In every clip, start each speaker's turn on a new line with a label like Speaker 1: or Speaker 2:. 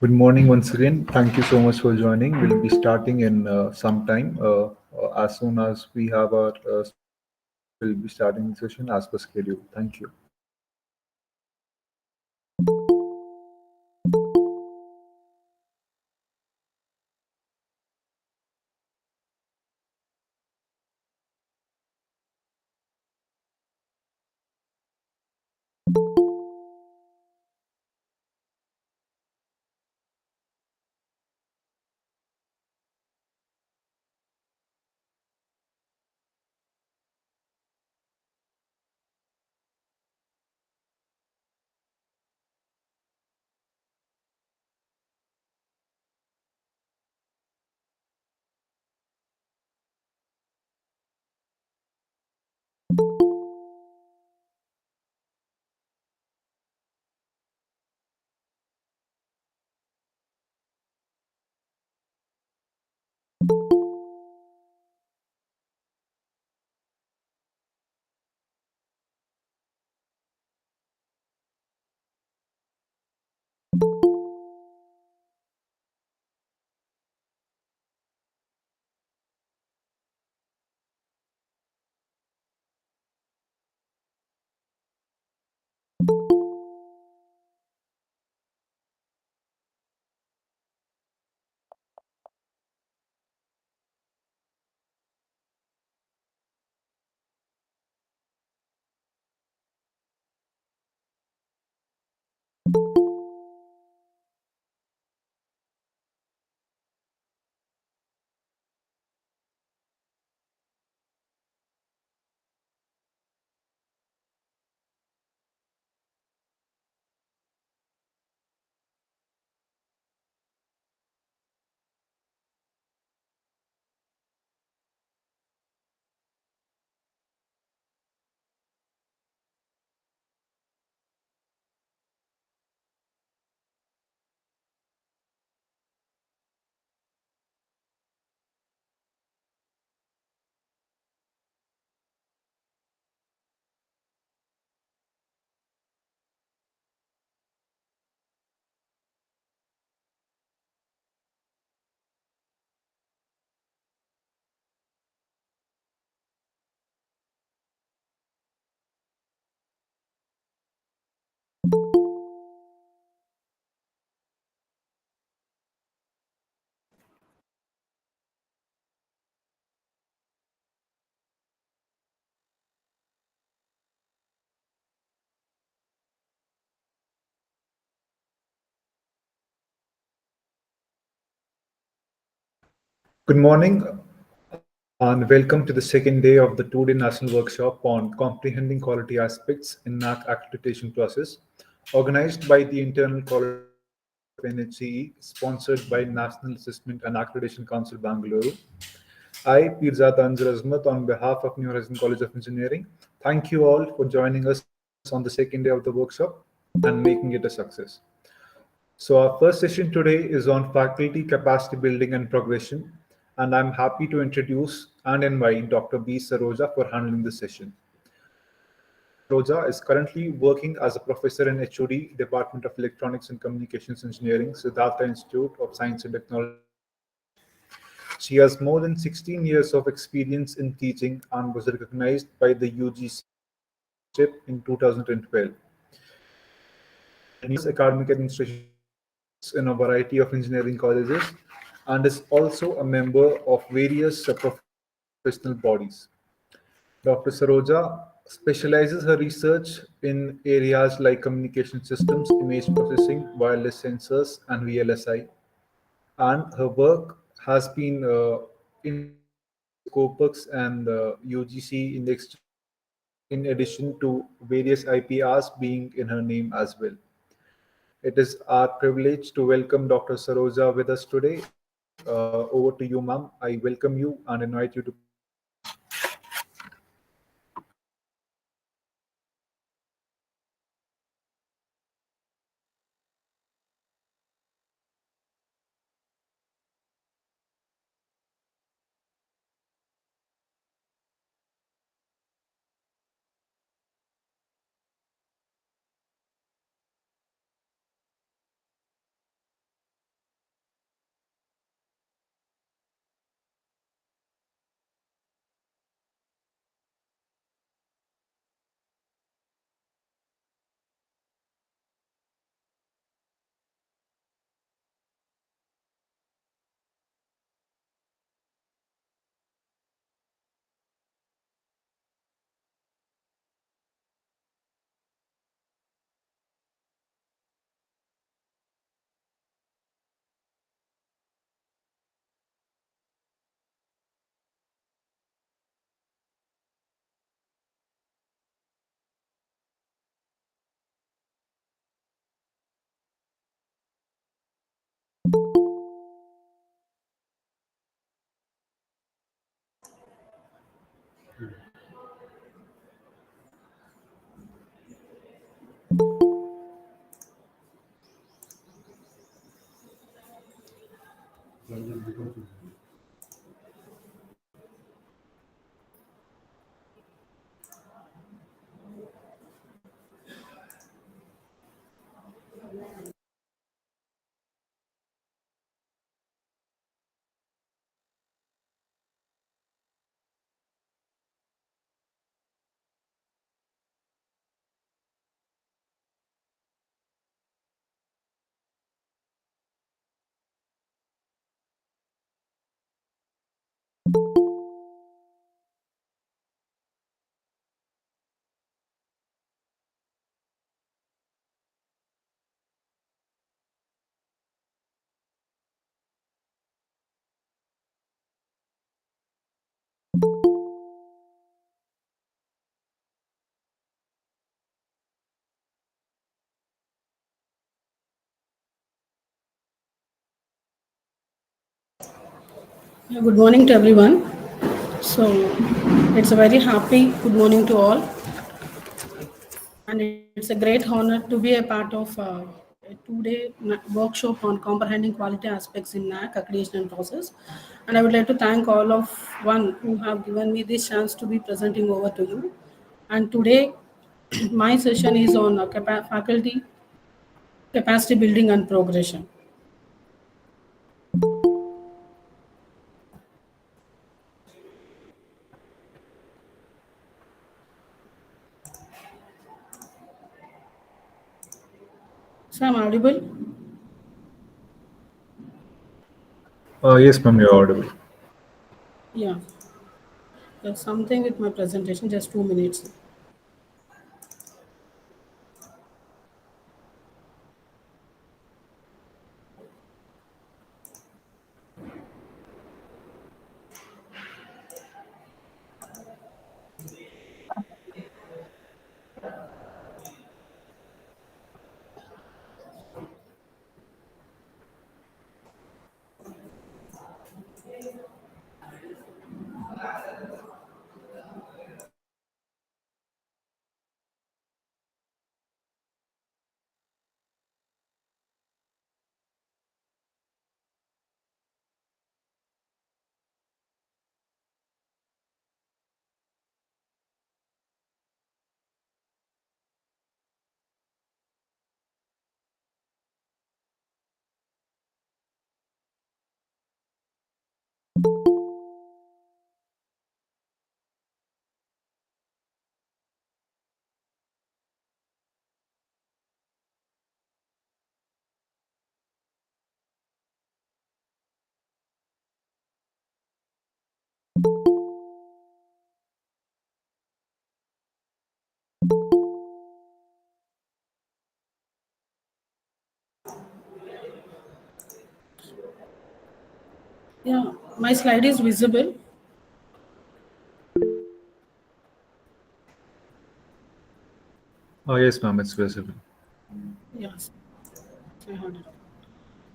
Speaker 1: Good morning once again. Thank you so much for joining. We'll be starting in some time. As soon as we have our speaker ready, we'll be starting the session as per schedule. Thank you. Good morning and welcome to the second day of the two-day national workshop on comprehending quality aspects in NAAC accreditation process, organized by the Internal Quality Authority of NHCE, sponsored by National Assessment and Accreditation Council, Bangalore. I, Pirzat Anzar Azmat, on behalf of New Horizon College of Engineering, thank you all for joining us on the second day of the workshop and making it a success. So, our first session today is on faculty capacity building and progression, and I'm happy to introduce and invite Dr. B. Saroja for handling this session. Dr. Saroja is currently working as a professor in HOD, Department of Electronics and Communications Engineering, Siddhartha Institute of Science and Technology, Bangalore. She has more than 16 years of experience in teaching and was recognized by the UGC for her lectureship in 2012. She has numerous academic administration certificates in a variety of engineering colleges and is also a member of various professional bodies. Dr. Saroja specializes her research in areas like communication systems, image processing, wireless sensors, and VLSI. And her work has been indexed by Scopus and UGC indexed in addition to various IPRs being in her name as well. It is our privilege to welcome Dr. Saroja with us today. Over to you, ma'am. I welcome you and invite you to proceed.
Speaker 2: Good morning to everyone. So it's a very happy good morning to all, and it's a great honor to be a part of a two-day workshop on comprehending quality aspects in NAAC accreditation process. And I would like to thank all of one who have given me this chance to be presenting over to you. And today, my session is on faculty capacity building and progression. So I'm audible.
Speaker 1: Yes, ma'am, you're audible.
Speaker 2: Yeah, there's something with my presentation. Just 2 minutes. Yeah, my slide is visible.
Speaker 1: Yes, ma'am, it's visible.
Speaker 2: Yes, I heard it.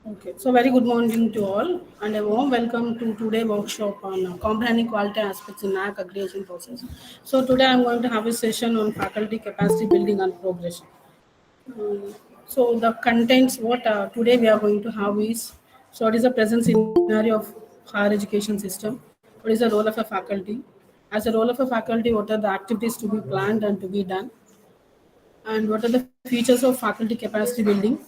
Speaker 2: Okay, so very good morning to all, and a warm welcome to today workshop on comprehending quality aspects in NAAC accreditation process. So today I'm going to have a session on faculty capacity building and progression. Um, so the contents what today we are going to have is, so what is the present scenario of higher education system? What is the role of a faculty? As a role of a faculty, what are the activities to be planned and to be done? And what are the features of faculty capacity building,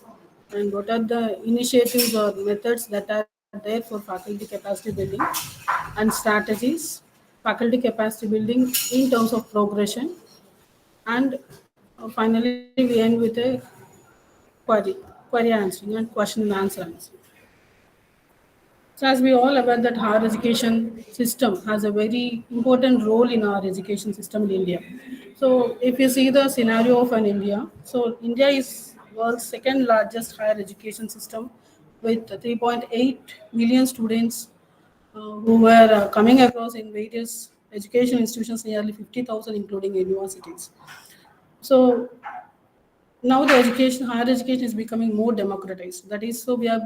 Speaker 2: and what are the initiatives or methods that are there for faculty capacity building, and strategies, faculty capacity building in terms of progression, and finally we end with a query, query answering and question and answer. So as we all aware that higher education system has a very important role in our education system in India. So if you see the scenario of an India, so India is world's second largest higher education system with 3.8 million students who were coming across in various education institutions, nearly 50,000 including universities. So now the education, higher education is becoming more democratized. That is, so we are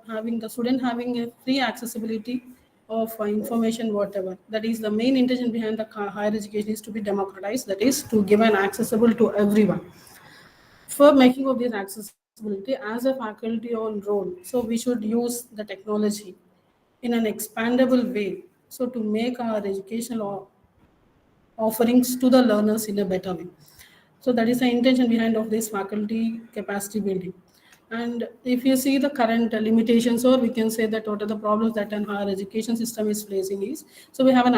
Speaker 2: having the student having a free accessibility of information, whatever. That is the main intention behind the higher education is to be democratized. That is to give an accessible to everyone. For making of this accessibility as a faculty on role, so we should use the technology in an expandable way. So to make our educational offerings to the learners in a better way. So that is the intention behind of this faculty capacity building. And if you see the current limitations, or we can say that what are the problems that an higher education system is facing is, so we have an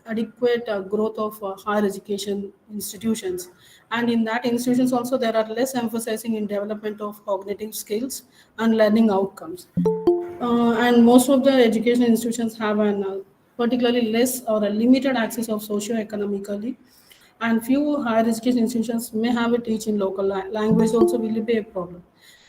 Speaker 2: adequate growth of higher education institutions. And in that institutions also there are less emphasizing in development of cognitive skills and learning outcomes. And most of the education institutions have an particularly less or a limited access of socio-economically, and few higher education institutions may have a teach in local language also will be a problem.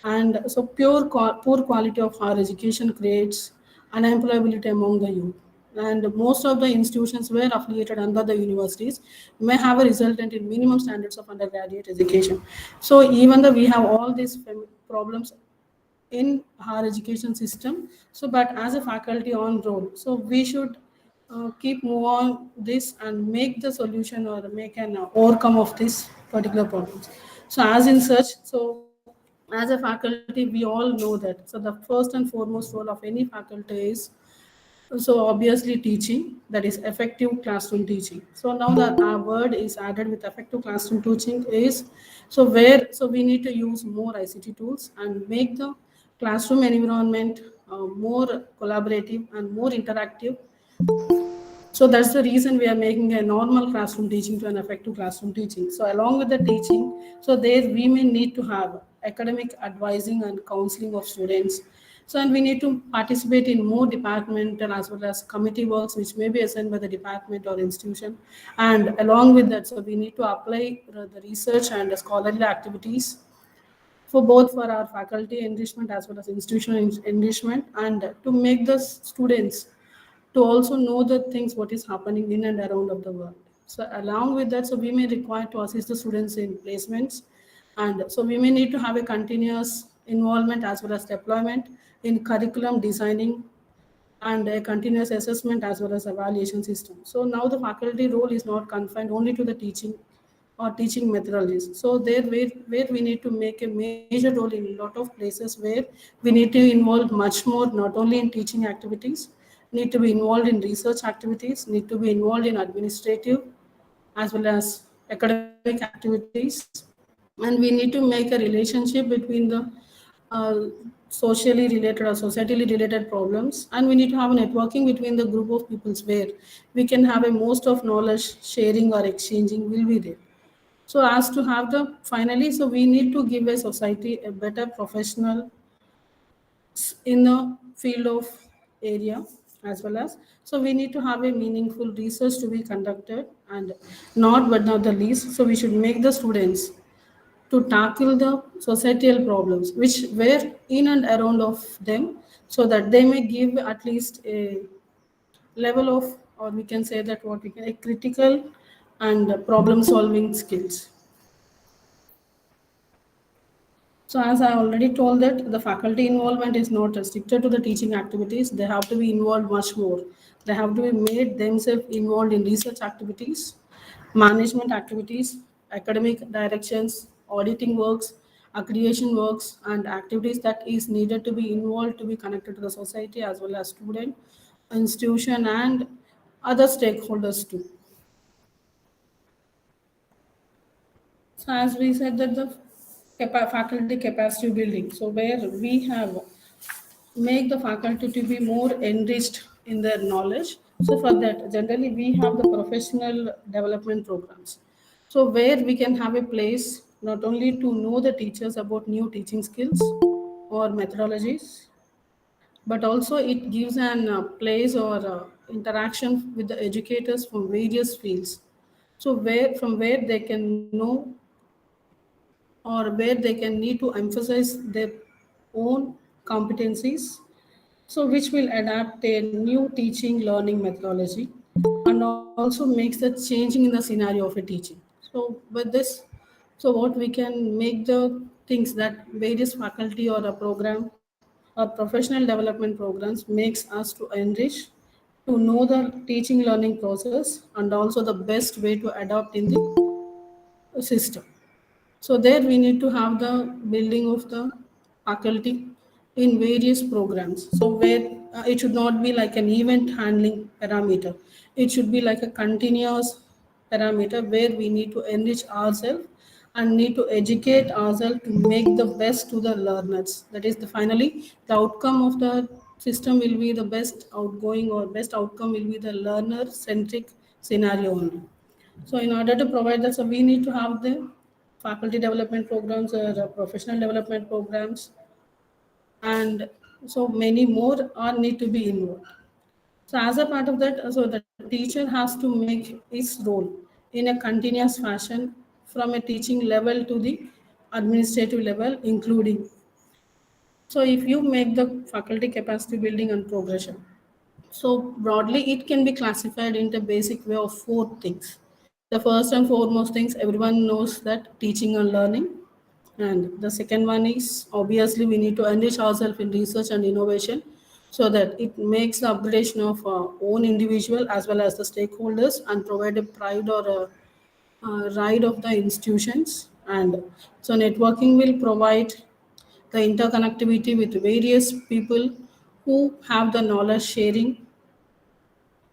Speaker 2: And so poor quality of higher education creates unemployability among the youth, and most of the institutions were affiliated under the universities may have a resultant in minimum standards of undergraduate education. So even though we have all these problems in our education system. So, but as a faculty on road, so we should keep move on this and make the solution or make an overcome of this particular problems. So, as in such, so as a faculty, we all know that. So, the first and foremost role of any faculty is so obviously teaching, that is effective classroom teaching. So now that our word is added with effective classroom teaching is so where so we need to use more ICT tools and make the classroom environment more collaborative and more interactive. So that's the reason we are making a normal classroom teaching to an effective classroom teaching. So along with the teaching, so there we may need to have academic advising and counseling of students. So and we need to participate in more departmental as well as committee works which may be assigned by the department or institution. And along with that, so we need to apply the research and the scholarly activities for both for our faculty enrichment as well as institutional enrichment and to make the students to also know the things what is happening in and around of the world. So along with that, so we may require to assist the students in placements, and so we may need to have a continuous involvement as well as deployment in curriculum designing and a continuous assessment as well as evaluation system. So now the faculty role is not confined only to the teaching or teaching methodologies. So there where we need to make a major role in a lot of places where we need to involve much more, not only in teaching activities, need to be involved in research activities, need to be involved in administrative as well as academic activities, and we need to make a relationship between the uh, socially related or societally related problems, and we need to have a networking between the group of peoples where we can have a most of knowledge sharing or exchanging will be there. So as to have the finally, so we need to give a society a better professional in the field of area as well as so we need to have a meaningful research to be conducted, and not but not the least, so we should make the students to tackle the societal problems which were in and around of them, so that they may give at least a level of, or we can say that what we can a critical and problem solving skills. So as I already told that the faculty involvement is not restricted to the teaching activities. They have to be involved much more. They have to be made themselves involved in research activities, management activities, academic directions, auditing works, accreditation works, and activities that is needed to be involved to be connected to the society as well as student, institution, and other stakeholders too. So as we said that the faculty capacity building, so where we have make the faculty to be more enriched in their knowledge. So for that, generally we have the professional development programs. So where we can have a place not only to know the teachers about new teaching skills or methodologies, but also it gives an place or interaction with the educators from various fields. So where from where they can know or where they can need to emphasize their own competencies, so which will adapt a new teaching learning methodology and also makes the changing in the scenario of a teaching. So with this, so what we can make the things that various faculty or a program or professional development programs makes us to enrich to know the teaching learning process and also the best way to adapt in the system. So there we need to have the building of the faculty in various programs. So where it should not be like an event handling parameter. It should be like a continuous parameter where we need to enrich ourselves and need to educate ourselves to make the best to the learners. That is the finally the outcome of the system will be the best outgoing or best outcome will be the learner centric scenario only. So in order to provide that, so we need to have the faculty development programs or professional development programs, and so many more are need to be involved. So as a part of that, so the teacher has to make its role in a continuous fashion from a teaching level to the administrative level, including. So if you make the faculty capacity building and progression, so broadly, it can be classified into basic way of four things. The first and foremost things everyone knows that teaching and learning. And the second one is obviously we need to enrich ourselves in research and innovation so that it makes the upgradation of our own individual as well as the stakeholders and provide a pride or a ride of the institutions. And so networking will provide the interconnectivity with various people who have the knowledge sharing.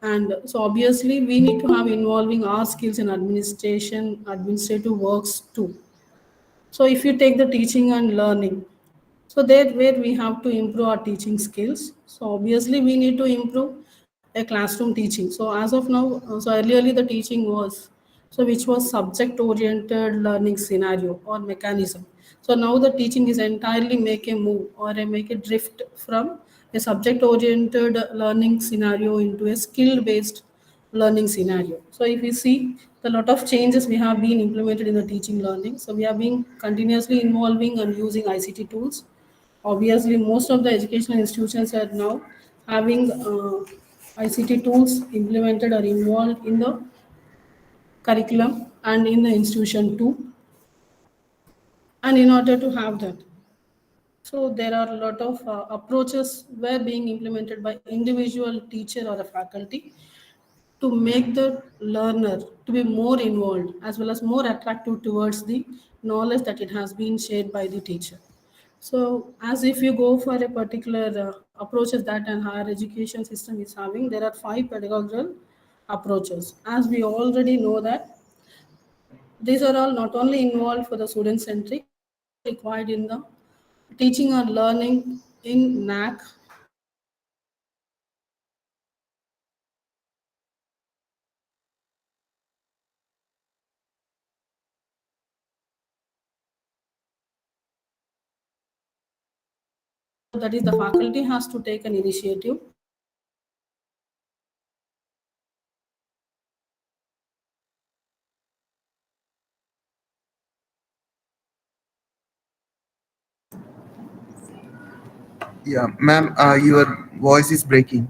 Speaker 2: And so obviously we need to have involving our skills in administrative works too. So if you take the teaching and learning, so there where we have to improve our teaching skills. So obviously we need to improve a classroom teaching. So as of now, so earlier the teaching was so which was subject oriented learning scenario or mechanism. So now the teaching is entirely make a move or a make a drift from a subject oriented learning scenario into a skill based learning scenario. So if we see the lot of changes we have been implemented in the teaching learning, so we have been continuously involving and using ICT tools. Obviously, most of the educational institutions are now having ICT tools implemented or involved in the curriculum and in the institution too. And in order to have that, so there are a lot of approaches were being implemented by individual teacher or a faculty to make the learner to be more involved as well as more attractive towards the knowledge that it has been shared by the teacher. So as if you go for a particular approaches that an higher education system is having, there are five pedagogical approaches. As we already know that these are all not only involved for the student centric but also required in the teaching and learning in NAC. So that is the faculty has to take an initiative.
Speaker 3: Yeah, ma'am, your voice is breaking.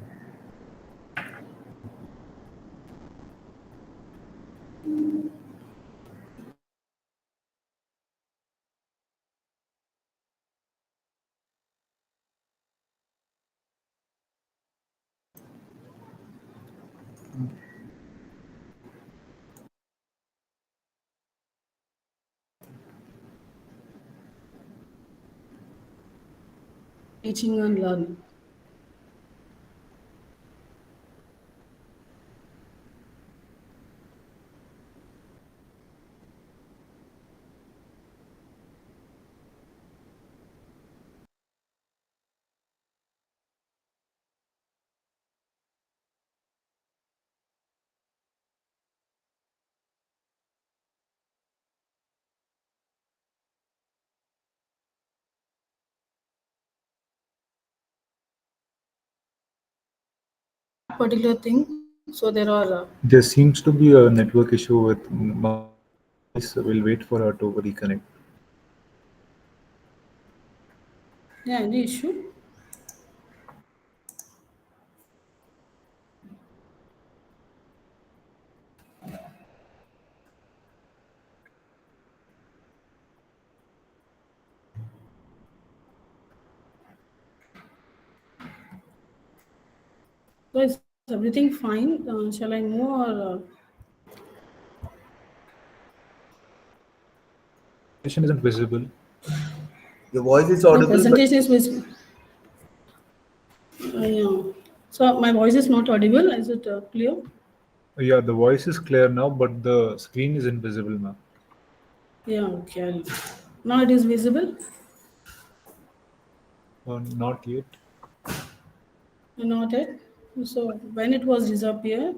Speaker 2: Teaching and learning. That particular thing. So there are
Speaker 1: There seems to be a network issue with Mama's voice. We'll wait for her to reconnect.
Speaker 2: yeah, any issue. So is everything fine? Shall I move or
Speaker 1: Presentation isn't visible.
Speaker 3: Your voice is
Speaker 2: no
Speaker 3: audible, but
Speaker 2: presentation is visible? Yeah. So my voice is not audible. Is it clear?
Speaker 1: Yeah, the voice is clear now, but the screen is invisible, ma'am.
Speaker 2: Yeah. Okay. Now it is visible.
Speaker 1: Not yet.
Speaker 2: Not it. So when it was disappear,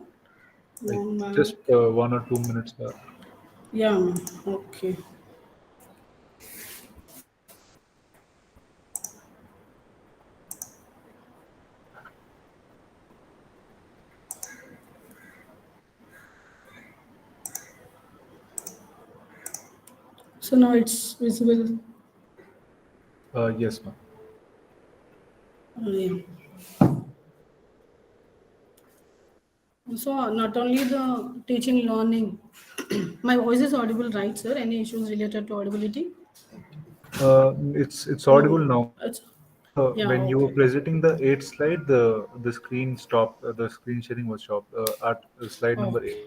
Speaker 1: Like
Speaker 2: long back.
Speaker 1: just 1 or 2 minutes back.
Speaker 2: Yeah. Okay. So now it's visible.
Speaker 1: Yes, ma'am.
Speaker 2: Yeah. So not only the teaching learning, my voice is audible, right, sir? Any issues related to audibility?
Speaker 1: It's audible
Speaker 2: No,
Speaker 1: now.
Speaker 2: it's
Speaker 1: When
Speaker 2: yeah.
Speaker 1: you were
Speaker 2: Okay.
Speaker 1: presenting the eighth slide, the screen stopped. The screen sharing was stopped at slide number
Speaker 2: Okay.
Speaker 1: 8.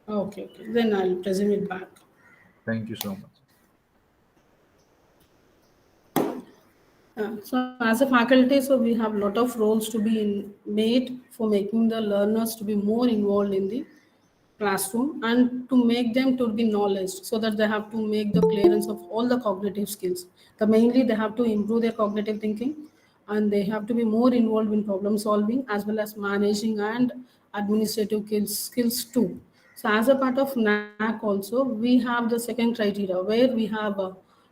Speaker 2: Okay. Okay. Then I'll presume it back.
Speaker 1: Thank you so much.
Speaker 2: So as a faculty, so we have a lot of roles to be made for making the learners to be more involved in the classroom and to make them to be knowledge so that they have to make the clearance of all the cognitive skills. The mainly they have to improve their cognitive thinking and they have to be more involved in problem solving as well as managing and administrative skills too. So as a part of NAC also, we have the second criteria where we have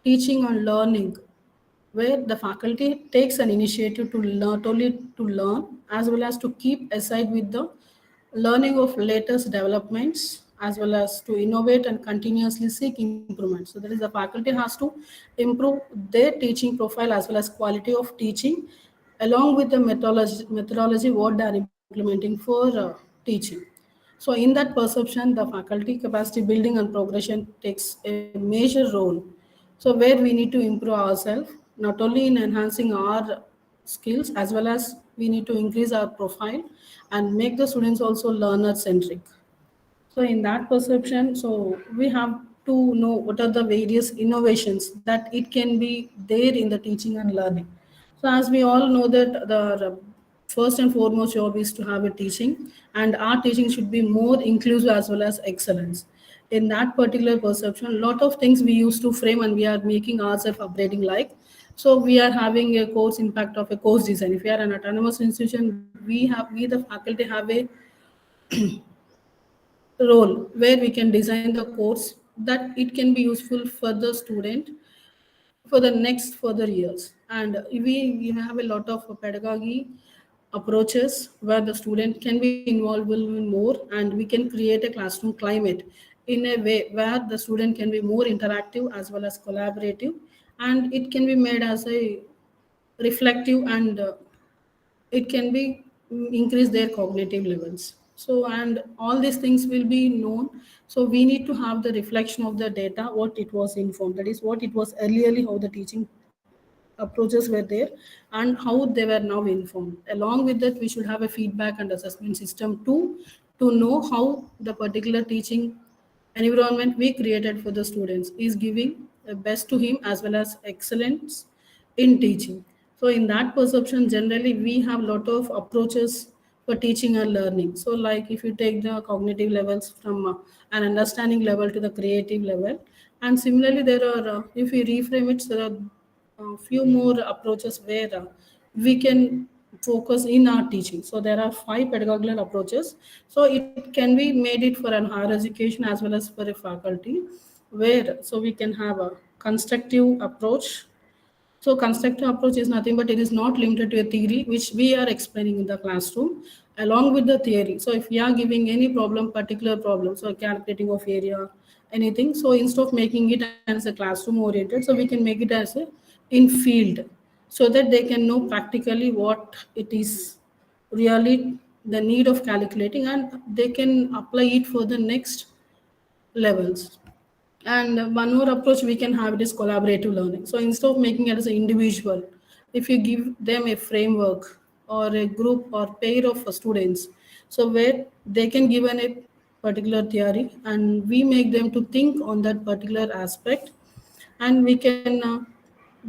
Speaker 2: teaching and learning where the faculty takes an initiative to learn, not only to learn as well as to keep aside with the learning of latest developments as well as to innovate and continuously seek improvement. So that is the faculty has to improve their teaching profile as well as quality of teaching along with the methodology what they are implementing for teaching. So in that perception, the faculty capacity building and progression takes a major role. So where we need to improve ourselves, not only in enhancing our skills as well as we need to increase our profile and make the students also learner centric. So in that perception, so we have to know what are the various innovations that it can be there in the teaching and learning. So as we all know that the first and foremost job is to have a teaching and our teaching should be more inclusive as well as excellence. In that particular perception, a lot of things we used to frame and we are making ourselves upgrading like. So we are having a course impact of a course design. If we are an autonomous institution, we the faculty have a role where we can design the course that it can be useful for the student for the next further years. And we have a lot of pedagogy approaches where the student can be involved in more and we can create a classroom climate in a way where the student can be more interactive as well as collaborative and it can be made as a reflective and it can be increase their cognitive levels. So and all these things will be known. So we need to have the reflection of the data what it was informed, that is what it was earlierly how the teaching approaches were there and how they were now informed. Along with that we should have a feedback and assessment system too to know how the particular teaching environment we created for the students is giving the best to him as well as excellence in teaching. So in that perception, generally we have a lot of approaches for teaching and learning. So like if you take the cognitive levels from an understanding level to the creative level, and similarly there are, if we reframe it, there are a few more approaches where we can focus in our teaching. So there are 5 pedagogical approaches. So it can be made it for an higher education as well as for a faculty, where so we can have a constructive approach. So constructive approach is nothing but it is not limited to a theory which we are explaining in the classroom along with the theory. So if we are giving any problem, particular problem, so calculating of area, anything, so instead of making it as a classroom oriented, so we can make it as a in field so that they can know practically what it is really the need of calculating and they can apply it for the next levels. And one more approach we can have it is collaborative learning. So instead of making it as an individual, if you give them a framework or a group or pair of students, so where they can give a particular theory and we make them to think on that particular aspect and we can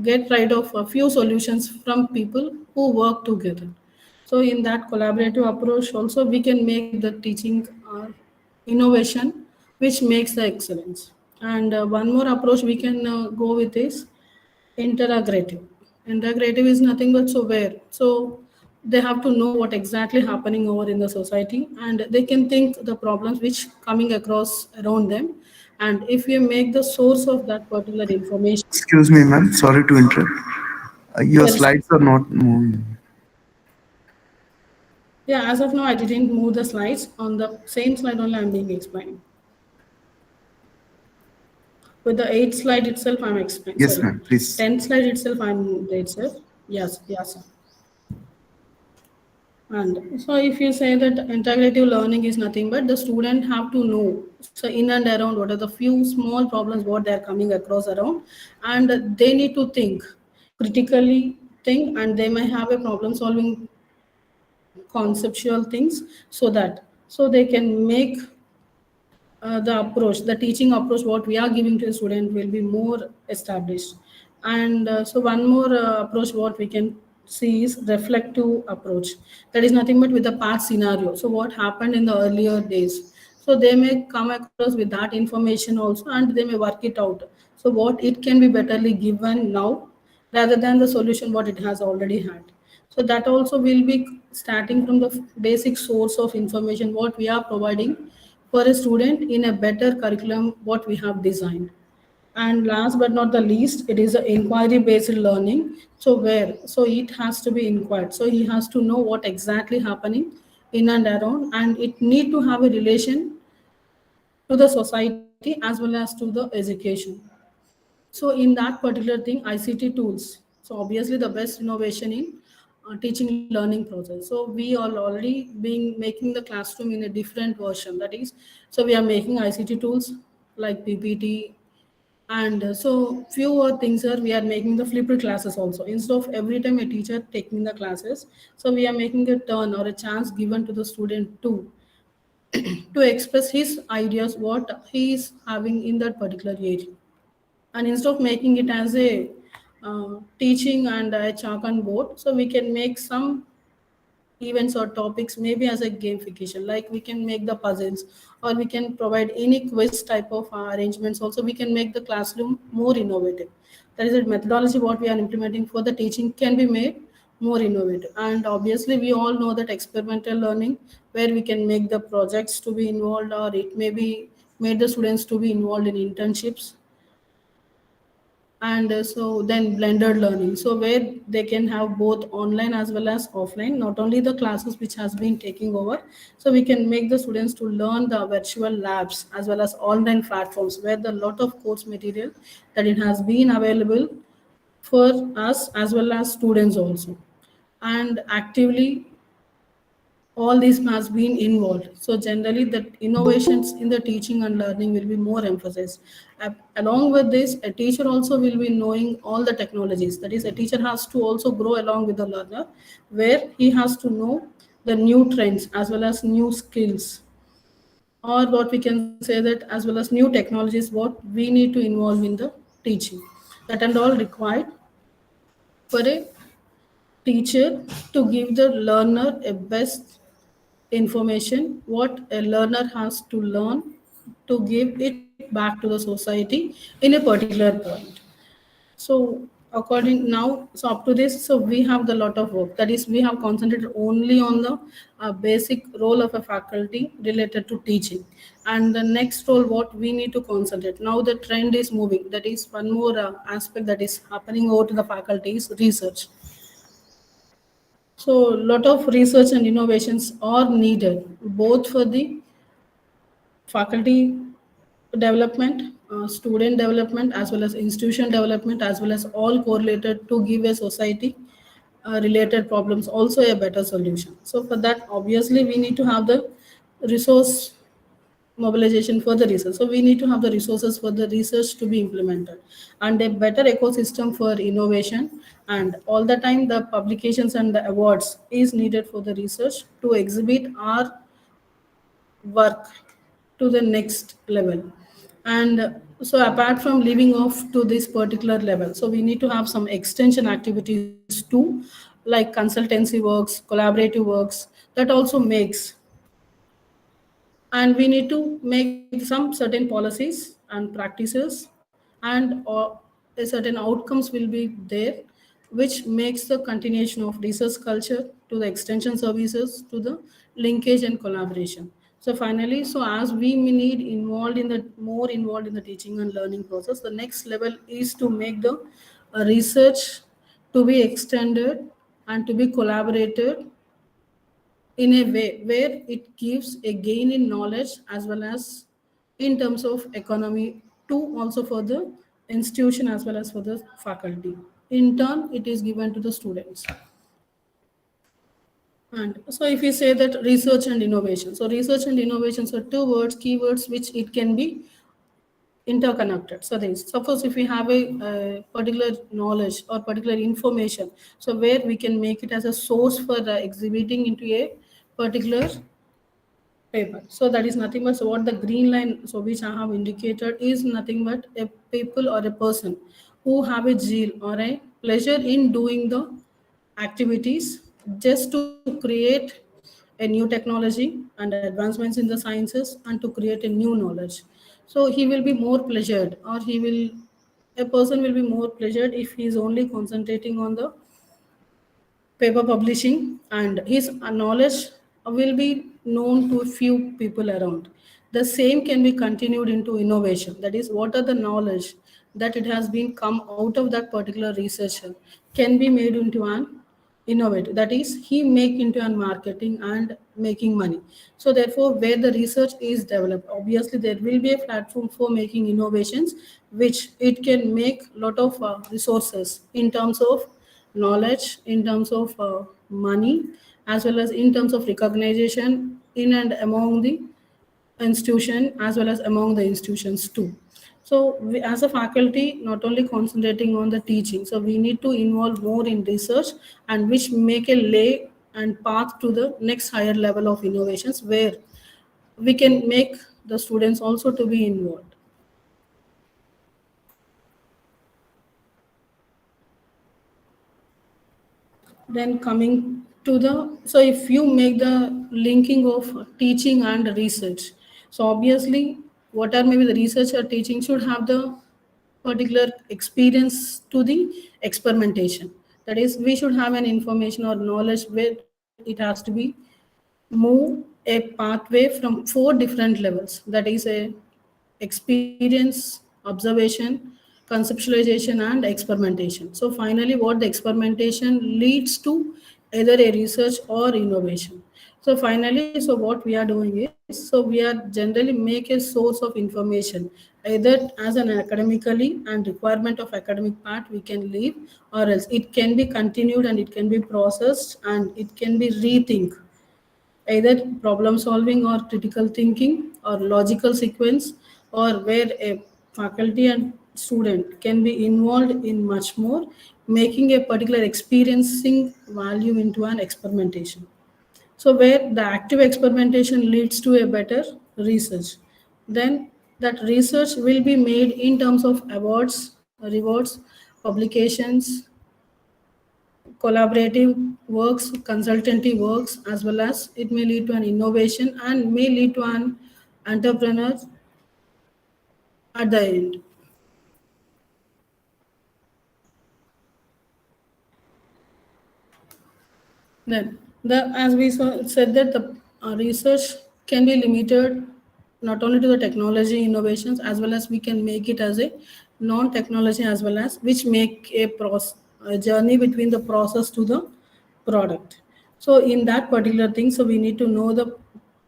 Speaker 2: get rid of a few solutions from people who work together. So in that collaborative approach also we can make the teaching innovation which makes the excellence. And one more approach we can go with is integrative. Integrative is nothing but so where so they have to know what exactly happening over in the society and they can think the problems which coming across around them, and if you make the source of that particular information.
Speaker 3: Excuse me, ma'am. Sorry to interrupt. Your
Speaker 2: Yes,
Speaker 3: slides are not moving.
Speaker 2: yeah, as of now I didn't move the slides on the same slide only I'm being explaining. With the 8th slide itself I'm explaining,
Speaker 3: Yes,
Speaker 2: sorry,
Speaker 3: ma'am. Please.
Speaker 2: 10th slide itself I'm there, sir. Yes, yes, sir. And so if you say that integrative learning is nothing but the student have to know so in and around what are the few small problems what they are coming across around, and they need to think critically, think, and they may have a problem solving conceptual things, so that so they can make the approach, the teaching approach, what we are giving to the student will be more established. And so one more approach what we can see is reflective approach. That is nothing but with the past scenario. So what happened in the earlier days. So they may come across with that information also, and they may work it out. So what it can be betterly given now rather than the solution what it has already had. So that also will be starting from the basic source of information what we are providing for a student in a better curriculum what we have designed. And last but not the least, it is an inquiry based learning. So where so it has to be inquired, so he has to know what exactly happening in and around, and it need to have a relation to the society as well as to the education. So in that particular thing, ICT tools. So obviously the best innovation in teaching learning process. So we are already being making the classroom in a different version. That is, so we are making ICT tools like PPT, and so fewer things are we are making the flipped classes also. Instead of every time a teacher taking the classes, so we are making a turn or a chance given to the student to express his ideas what he is having in that particular area. And instead of making it as a teaching and a chalk and board, so we can make some events or topics maybe as a gamification, like we can make the puzzles, or we can provide any quiz type of arrangements also. We can make the classroom more innovative. That is a methodology what we are implementing for the teaching can be made more innovative. And obviously we all know that experimental learning, where we can make the projects to be involved, or it may be made the students to be involved in internships. And so then blended learning, so where they can have both online as well as offline, not only the classes which has been taking over. So we can make the students to learn the virtual labs as well as online platforms where the lot of course material that it has been available for us as well as students also. And actively all this has been involved. So generally, the innovations in the teaching and learning will be more emphasized. Along with this, a teacher also will be knowing all the technologies. That is, a teacher has to also grow along with the learner, where he has to know the new trends as well as new skills, or what we can say that as well as new technologies what we need to involve in the teaching. That and all required for a teacher to give the learner a best information what a learner has to learn to give it back to the society in a particular point. So according now, so up to this, so we have the lot of work, that is we have concentrated only on the basic role of a faculty related to teaching. And the next role what we need to concentrate now, the trend is moving, that is one more aspect that is happening over to the faculty is research. So lot of research and innovations are needed both for the faculty development, student development, as well as institution development, as well as all correlated to give a society related problems also a better solution. So for that, obviously, we need to have the resource mobilization for the research. So we need to have the resources for the research to be implemented, and a better ecosystem for innovation. And all the time, the publications and the awards is needed for the research to exhibit our work to the next level. And so apart from living off to this particular level, so we need to have some extension activities too, like consultancy works, collaborative works, that also makes. And we need to make some certain policies and practices, and a certain outcomes will be there, which makes the continuation of research culture to the extension services to the linkage and collaboration. So finally, so as we need involved in the more involved in the teaching and learning process, the next level is to make the research to be extended and to be collaborated in a way where it gives a gain in knowledge as well as in terms of economy to also for the institution as well as for the faculty. In turn, it is given to the students. And so if you say that research and innovation, so research and innovations are two words, keywords, which it can be interconnected. So there is, suppose if we have a particular knowledge or particular information, so where we can make it as a source for exhibiting into a particular paper. So that is nothing but, so what the green line, so which I have indicated, is nothing but a people or a person who have a zeal or a pleasure in doing the activities just to create a new technology and advancements in the sciences and to create a new knowledge. So he will be more pleasured, or he will, a person will be more pleasured if he is only concentrating on the paper publishing, and his knowledge will be known to a few people around. The same can be continued into innovation. That is, what are the knowledge that it has been come out of that particular researcher can be made into an innovative. That is, he make into an marketing and making money. So therefore, where the research is developed, obviously there will be a platform for making innovations, which it can make lot of resources in terms of knowledge, in terms of money, as well as in terms of recognition in and among the institution, as well as among the institutions too. So we, as a faculty, not only concentrating on the teaching, so we need to involve more in research, and which make a lay and path to the next higher level of innovations, where we can make the students also to be involved. Then coming to the, so if you make the linking of teaching and research, so obviously what are maybe the research or teaching should have the particular experience to the experimentation. That is, we should have an information or knowledge where it has to be move a pathway from four different levels. That is a experience, observation, conceptualization, and experimentation. So finally, what the experimentation leads to either a research or innovation. So finally, so what we are doing is, so we are generally make a source of information either as an academically and requirement of academic part we can leave, or else it can be continued and it can be processed and it can be rethink, either problem solving or critical thinking or logical sequence, or where a faculty and student can be involved in much more, making a particular experiencing value into an experimentation. So where the active experimentation leads to a better research, then that research will be made in terms of awards, rewards, publications, collaborative works, consultancy works, as well as it may lead to an innovation and may lead to an entrepreneur at the end. Then, as we said that the research can be limited not only to the technology innovations, as well as we can make it as a non-technology, as well as which make a journey between the process to the product. So in that particular thing, so we need to know the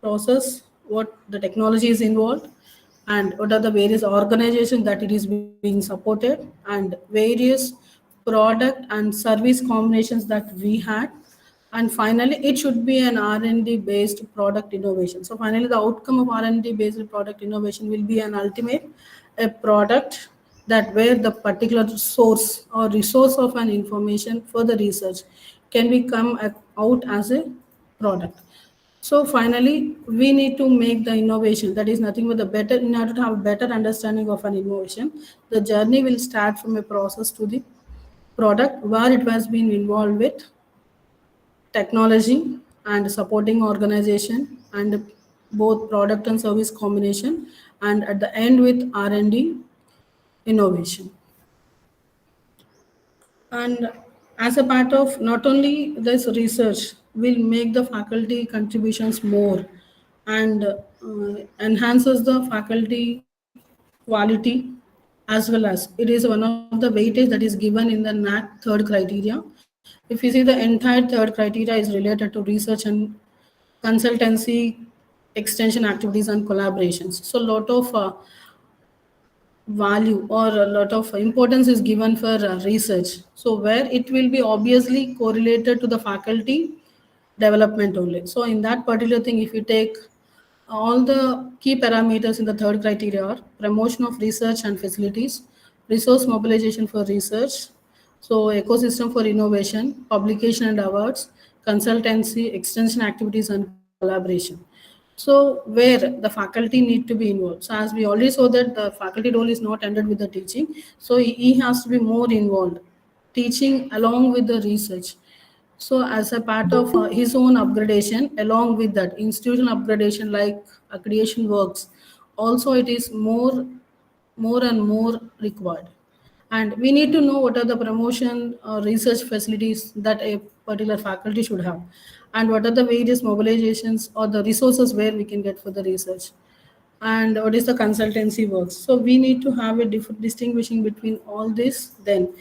Speaker 2: process, what the technology is involved, and what are the various organizations that it is being supported, and various product and service combinations that we had, and finally it should be an R&D based product innovation. So finally the outcome of R&D based product innovation will be an ultimate a product that where the particular source or resource of an information for the research can become out as a product. So finally, we need to make the innovation. That is nothing but the better, in order to have a better understanding of an innovation. The journey will start from a process to the product, where it has been involved with technology and supporting organization, and both product and service combination, and at the end with R&D innovation. And as a part of not only this research will make the faculty contributions more, and enhances the faculty quality, as well as it is one of the weightage that is given in the NAAC third criteria. If you see, the entire third criteria is related to research and consultancy, extension activities, and collaborations. So a lot of value or a lot of importance is given for research, so where it will be obviously correlated to the faculty development only. So in that particular thing, if you take all the key parameters in the third criteria are promotion of research and facilities, resource mobilization for research, so ecosystem for innovation, publication and awards, consultancy, extension activities and collaboration. So where the faculty need to be involved. So as we already saw that the faculty role is not ended with the teaching, so he has to be more involved, teaching along with the research. So, as a part of his own upgradation, along with that institutional upgradation like accreditation works, also it is more and more required. And we need to know what are the promotion or research facilities that a particular faculty should have, and what are the various mobilizations or the resources where we can get for the research, and what is the consultancy works. So we need to have a distinguishing between all this. Then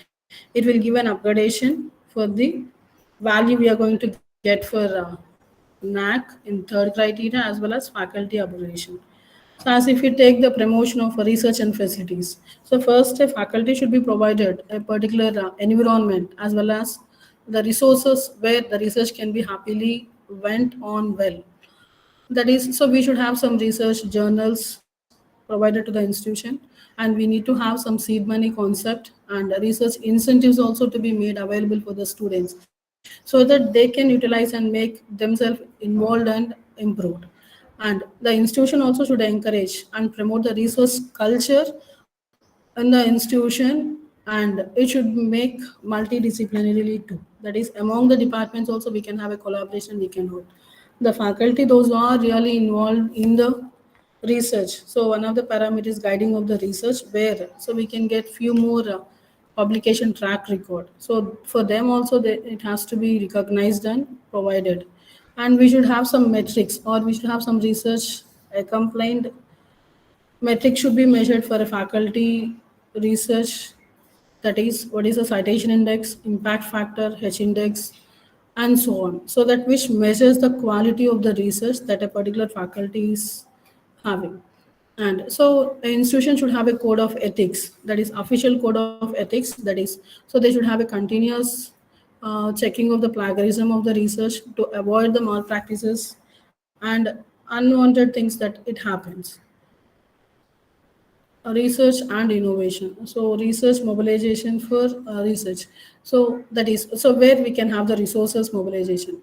Speaker 2: it will give an upgradation for the value we are going to get for NAC in third criteria as well as faculty upgradation. So as if you take the promotion of research and facilities. So first, a faculty should be provided a particular environment as well as the resources where the research can be happily went on well. That is, so we should have some research journals provided to the institution, and we need to have some seed money concept and research incentives also to be made available for the students so that they can utilize and make themselves involved and improved. And the institution also should encourage and promote the research culture in the institution, and it should make multidisciplinarily too. That is, among the departments also we can have a collaboration we can hold. The faculty, those who are really involved in the research. So one of the parameters guiding of the research where so we can get few more publication track record. So for them also it has to be recognized and provided. And we should have some metrics or we should have some research complaint metrics should be measured for a faculty research. That is, what is the citation index, impact factor, H index, and so on. So that which measures the quality of the research that a particular faculty is having. And so an institution should have a code of ethics, that is official code of ethics, that is, so they should have a continuous checking of the plagiarism of the research to avoid the malpractices and unwanted things that it happens. Research and innovation. So research mobilization for research. So that is, so where we can have the resources mobilization.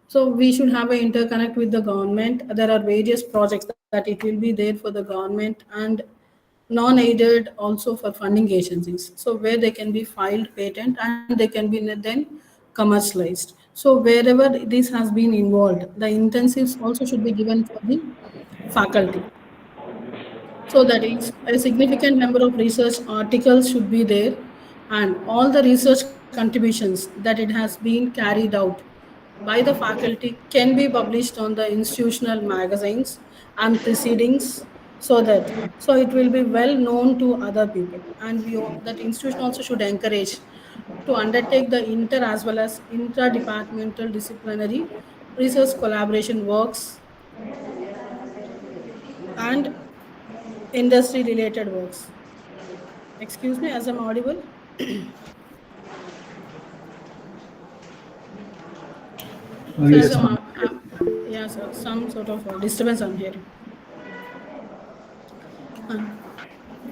Speaker 2: So we should have an interconnect with the government. There are various projects that it will be there for the government and non-aided also for funding agencies. So where they can be filed patent and they can be then commercialized. So wherever this has been involved, the intensives also should be given for the faculty. So that is a significant number of research articles should be there, and all the research contributions that it has been carried out by the faculty can be published on the institutional magazines and proceedings so that so it will be well known to other people. And that institution also should encourage to undertake the inter as well as intra-departmental disciplinary research collaboration works and industry related works. Excuse me, as I'm audible. So as
Speaker 1: Yes,
Speaker 2: I'm,
Speaker 1: ma'am.
Speaker 2: yeah, sir, some sort of disturbance I'm hearing.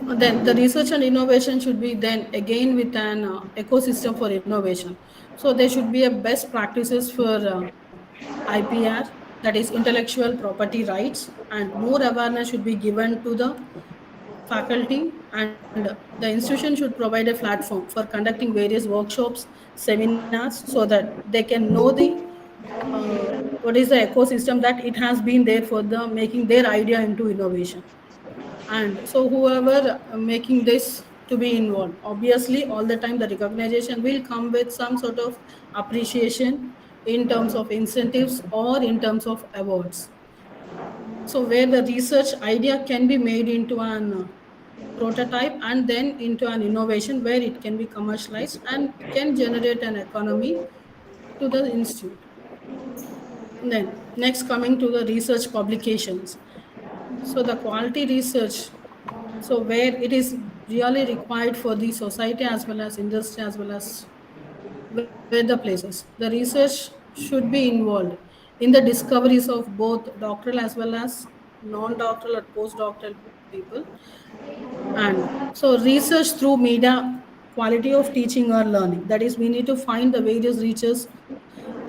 Speaker 2: Then the research and innovation should be then again with an ecosystem for innovation. So there should be a best practices for IPR, that is intellectual property rights, and more awareness should be given to the faculty, and the institution should provide a platform for conducting various workshops, seminars, so that they can know the what is the ecosystem that it has been there for the making their idea into innovation. And so whoever making this to be involved, obviously all the time the recognition will come with some sort of appreciation in terms of incentives or in terms of awards. So where the research idea can be made into an prototype and then into an innovation where it can be commercialized and can generate an economy to the institute. Then next, coming to the research publications. So the quality research, so where it is really required for the society as well as industry as well as where the places, the research should be involved in the discoveries of both doctoral as well as non-doctoral or postdoctoral people. And so research through media, quality of teaching or learning. That is, we need to find the various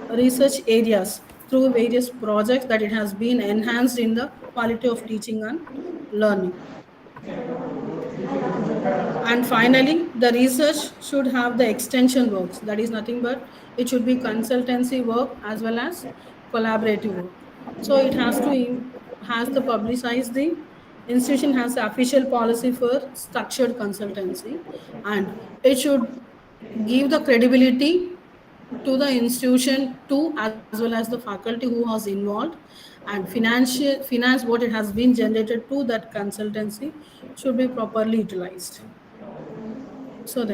Speaker 2: research areas through various projects that it has been enhanced in the quality of teaching and learning. And finally, the research should have the extension works. That is nothing but it should be consultancy work as well as collaborative work. So it has to publicize the institution has the official policy for structured consultancy, and it should give the credibility to the institution too, as well as the faculty who was involved, and financial finance what it has been generated to that consultancy should be properly utilized. So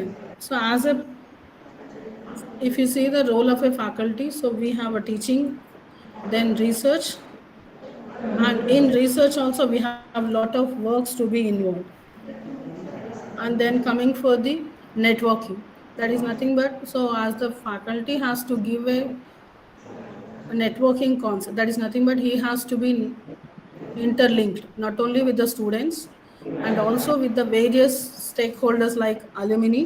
Speaker 2: as a, if you see the role of a faculty, so we have a teaching, then research, and in research also we have a lot of works to be involved. And then coming for the networking, that is nothing but, so as the faculty has to give a networking concept, that is nothing but he has to be interlinked not only with the students and also with the various stakeholders like alumni,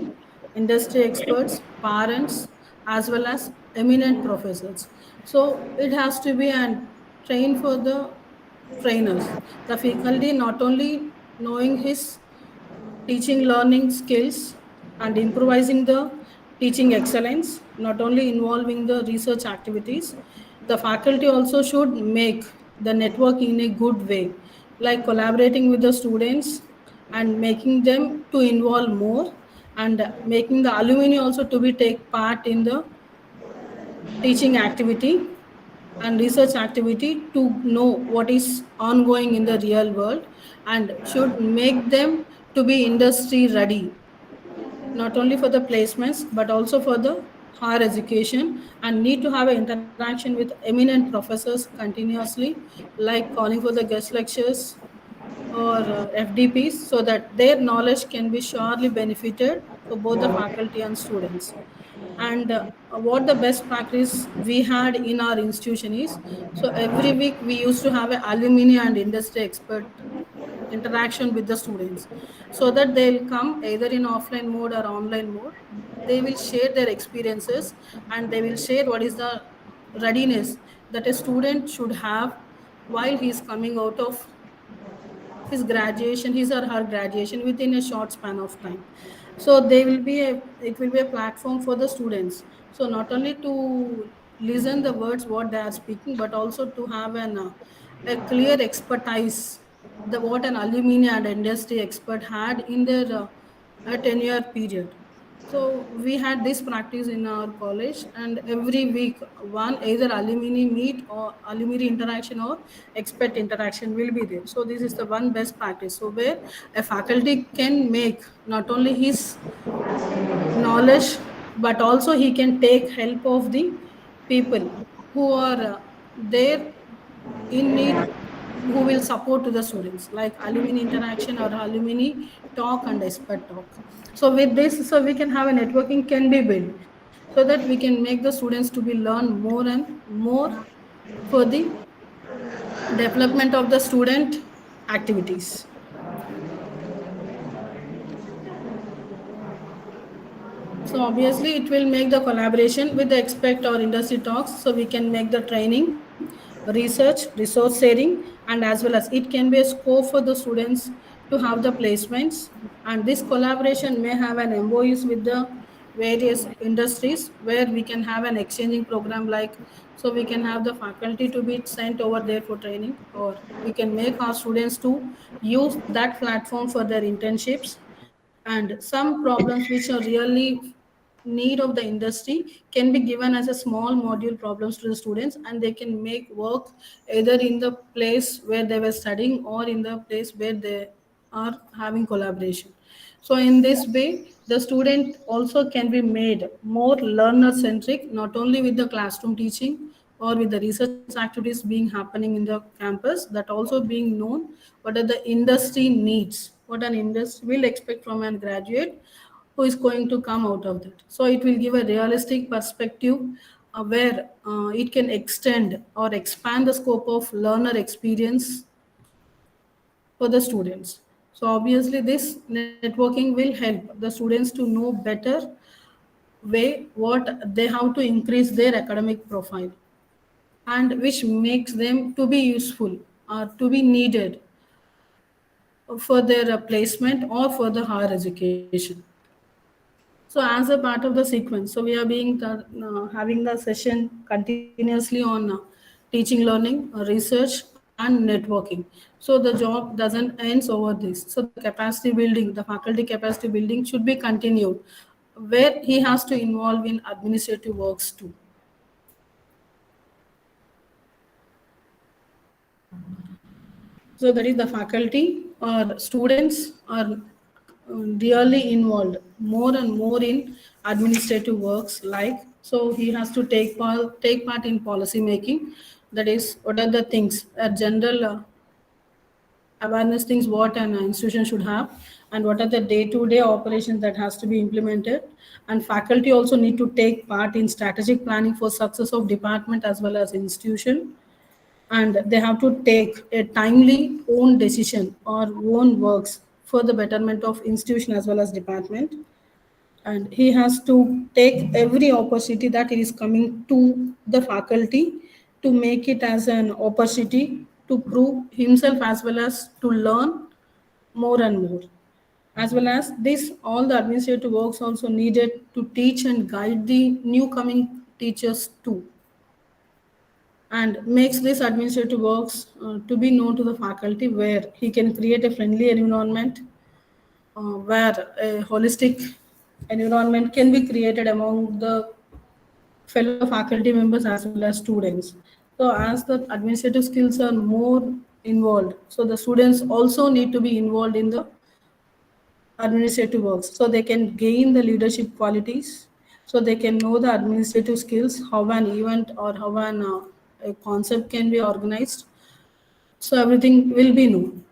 Speaker 2: industry experts, parents, as well as eminent professors. So it has to be and train for the trainers. The faculty not only knowing his teaching learning skills and improvising the teaching excellence, not only involving the research activities, the faculty also should make the network in a good way, like collaborating with the students and making them to involve more, and making the alumni also to be take part in the teaching activity and research activity to know what is ongoing in the real world, and should make them to be industry ready, not only for the placements but also for the higher education, and need to have an interaction with eminent professors continuously, like calling for the guest lectures or FDPs, so that their knowledge can be surely benefited for both the faculty and students. And what the best practice we had in our institution is, so every week we used to have an alumni and industry expert interaction with the students, so that they'll come either in offline mode or online mode. They will share their experiences, and they will share what is the readiness that a student should have while he is coming out of his graduation, his or her graduation within a short span of time. So they will be a, it will be a platform for the students, so not only to listen the words what they are speaking, but also to have a clear expertise, the what an alumni and industry expert had in their a 10-year period. So we had this practice in our college, and every week one either alumni meet or alumni interaction or expert interaction will be there. So this is the one best practice. So where a faculty can make not only his knowledge, but also he can take help of the people who are there in need, who will support to the students, like alumni interaction or alumni talk and expert talk. So with this, so we can have a networking can be built, so that we can make the students to be learn more and more for the development of the student activities. So obviously it will make the collaboration with the expert or industry talks, so we can make the training, research, resource sharing, and as well as it can be a scope for the students to have the placements. And this collaboration may have an MOUs with the various industries, where we can have an exchanging program, like, so we can have the faculty to be sent over there for training, or we can make our students to use that platform for their internships. And some problems which are really need of the industry can be given as a small module problems to the students, and they can make work either in the place where they were studying or in the place where they are having collaboration. So in this way the student also can be made more learner centric, not only with the classroom teaching or with the research activities being happening in the campus, that also being known what are the industry needs, what an industry will expect from a graduate who is going to come out of that. So it will give a realistic perspective where it can extend or expand the scope of learner experience for the students. So obviously this networking will help the students to know better way what they have to increase their academic profile, and which makes them to be useful or to be needed for their placement or for the higher education. So as a part of the sequence, so we are having the session continuously on teaching, learning, research, and networking. So the job doesn't ends over this. So the capacity building, the faculty capacity building should be continued, where he has to involve in administrative works too. So that is the faculty or students are really involved more and more in administrative works. Like, so he has to take part in policy making. That is, what are the things, general awareness things what an institution should have, and what are the day-to-day operations that has to be implemented. And faculty also need to take part in strategic planning for success of department as well as institution, and they have to take a timely own decision or own works for the betterment of institution as well as department. And he has to take every opportunity that is coming to the faculty to make it as an opportunity to prove himself as well as to learn more and more. As well as this, all the administrative works also needed to teach and guide the new coming teachers too, and makes this administrative works to be known to the faculty, where he can create a friendly environment, where a holistic environment can be created among the fellow faculty members as well as students. So as the administrative skills are more involved, so the students also need to be involved in the administrative works, so they can gain the leadership qualities, so they can know the administrative skills, how an event or how a concept can be organized. So everything will be known.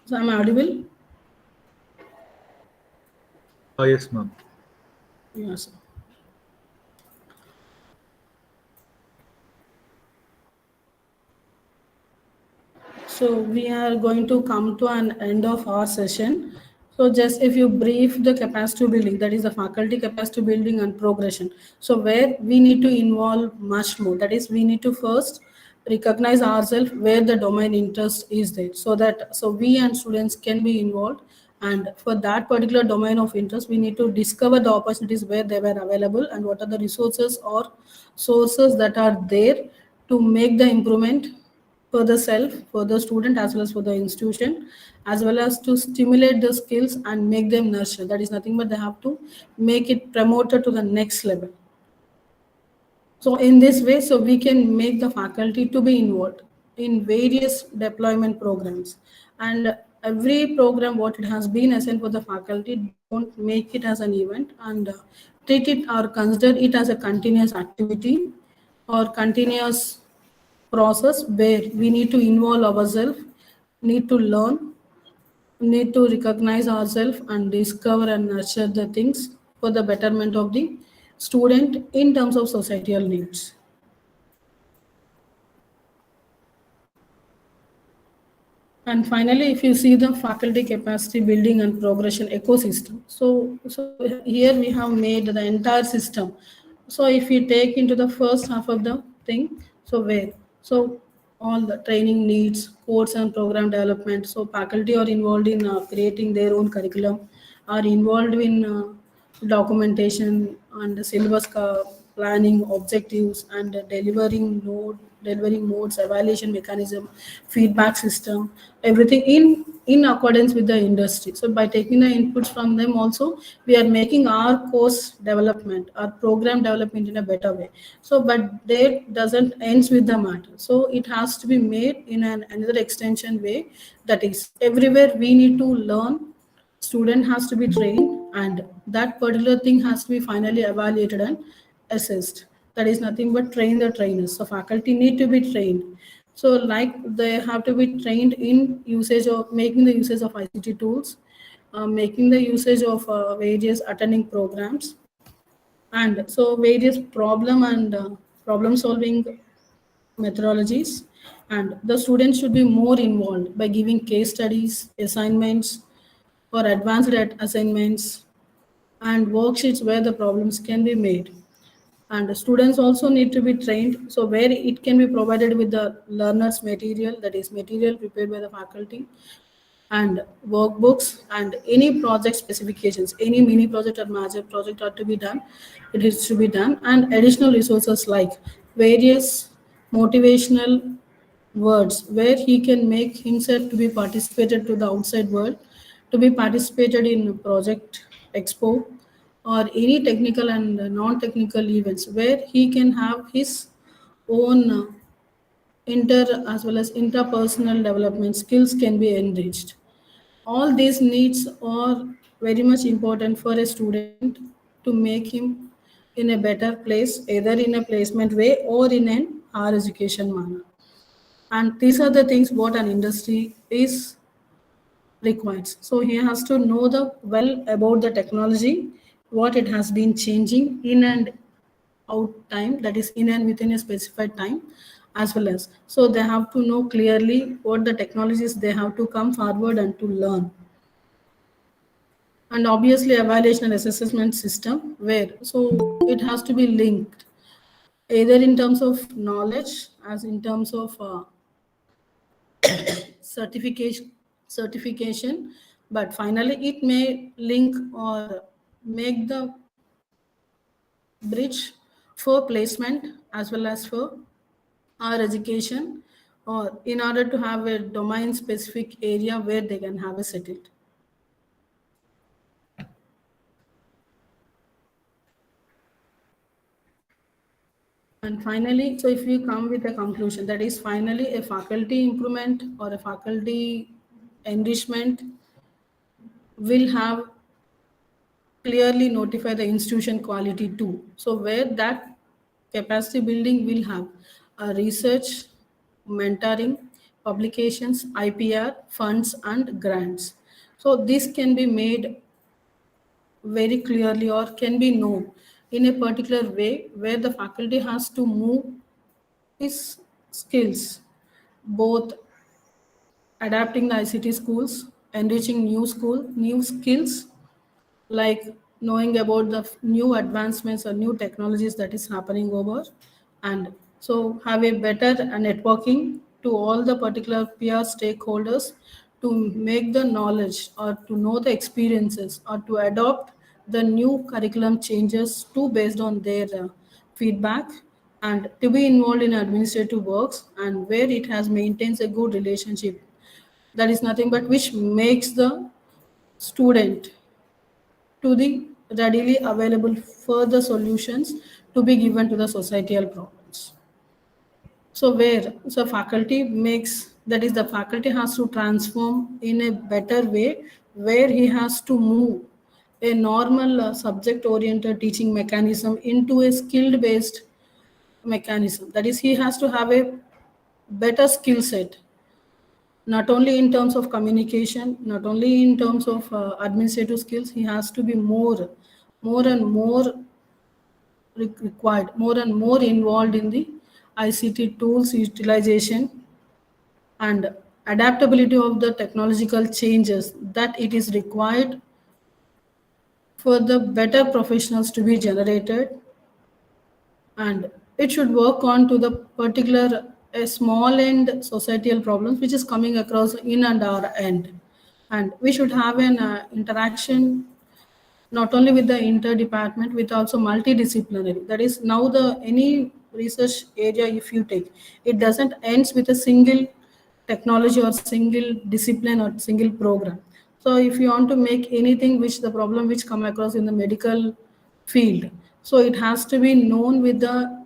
Speaker 2: So I'm audible?
Speaker 1: Yes, ma'am.
Speaker 2: Yes. So we are going to come to an end of our session. So just if you brief the capacity building, that is the faculty capacity building and progression. So where we need to involve much more. That is, we need to first recognize ourselves where the domain interest is there, so that so we and students can be involved. And for that particular domain of interest, we need to discover the opportunities where they were available and what are the resources or sources that are there to make the improvement for the self, for the student, as well as for the institution, as well as to stimulate the skills and make them nurture. That is nothing but they have to make it promoted to the next level. So in this way, so we can make the faculty to be involved in various deployment programs. And every program, what it has been assigned for the faculty, don't make it as an event, and treat it or consider it as a continuous activity or continuous process, where we need to involve ourselves, need to learn, need to recognize ourselves and discover and nurture the things for the betterment of the student in terms of societal needs. And finally, if you see the faculty capacity building and progression ecosystem, so here we have made the entire system. So if we take into the first half of the thing, so where, so all the training needs, course and program development. So faculty are involved in creating their own curriculum, are involved in documentation and syllabus planning, objectives, and delivering modes, evaluation mechanism, feedback system, everything in accordance with the industry. So by taking the inputs from them also, we are making our course development, our program development in a better way. So but that doesn't ends with the matter. So it has to be made in another extension way. That is, everywhere we need to learn, student has to be trained, and that particular thing has to be finally evaluated and assessed. That is nothing but train the trainers. So faculty need to be trained, so like they have to be trained in usage of making the usage of ICT tools, making the usage of various attending programs, And so various problem solving methodologies, and the students should be more involved by giving case studies, assignments, or advanced assignments and worksheets where the problems can be made. And the students also need to be trained, so where it can be provided with the learners material, that is material prepared by the faculty, and workbooks and any project specifications, any mini project or major project are to be done, it is to be done, and additional resources like various motivational words where he can make himself to be participated to the outside world, to be participated in project expo or any technical and non-technical events where he can have his own inter as well as interpersonal development skills can be enriched. All these needs are very much important for a student to make him in a better place, either in a placement way or in an higher education manner. And these are the things what an industry is requires. So he has to know the well about the technology, what it has been changing in and out time, that is in and within a specified time, as well as so they have to know clearly what the technologies they have to come forward and to learn. And obviously evaluation and assessment system where so it has to be linked either in terms of knowledge as in terms of certification, but finally it may link or make the bridge for placement as well as for our education, or in order to have a domain specific area where they can have a settled. And finally, so if you come with a conclusion, that is finally a faculty improvement or a faculty enrichment will have clearly notify the institution quality too. So where that capacity building will have research, mentoring, publications, IPR, funds and grants. So this can be made very clearly or can be known in a particular way where the faculty has to move his skills, both adapting the ICT schools, enriching new skills, like knowing about the new advancements or new technologies that is happening over, and so have a better networking to all the particular peer stakeholders to make the knowledge or to know the experiences or to adopt the new curriculum changes to based on their feedback, and to be involved in administrative works and where it has maintains a good relationship, that is nothing but which makes the student to the readily available further solutions to be given to the societal problems. So where so faculty makes, that is the faculty has to transform in a better way where he has to move a normal subject oriented teaching mechanism into a skilled based mechanism, that is he has to have a better skill set, not only in terms of communication, not only in terms of administrative skills, he has to be more and more required, more and more involved in the ICT tools utilization and adaptability of the technological changes that it is required for the better professionals to be generated, and it should work on to the particular a small end societal problems which is coming across in and our end, and we should have an interaction not only with the interdepartment with also multidisciplinary, that is now the any research area if you take, it doesn't ends with a single technology or single discipline or single program. So if you want to make anything which the problem which come across in the medical field, so it has to be known with the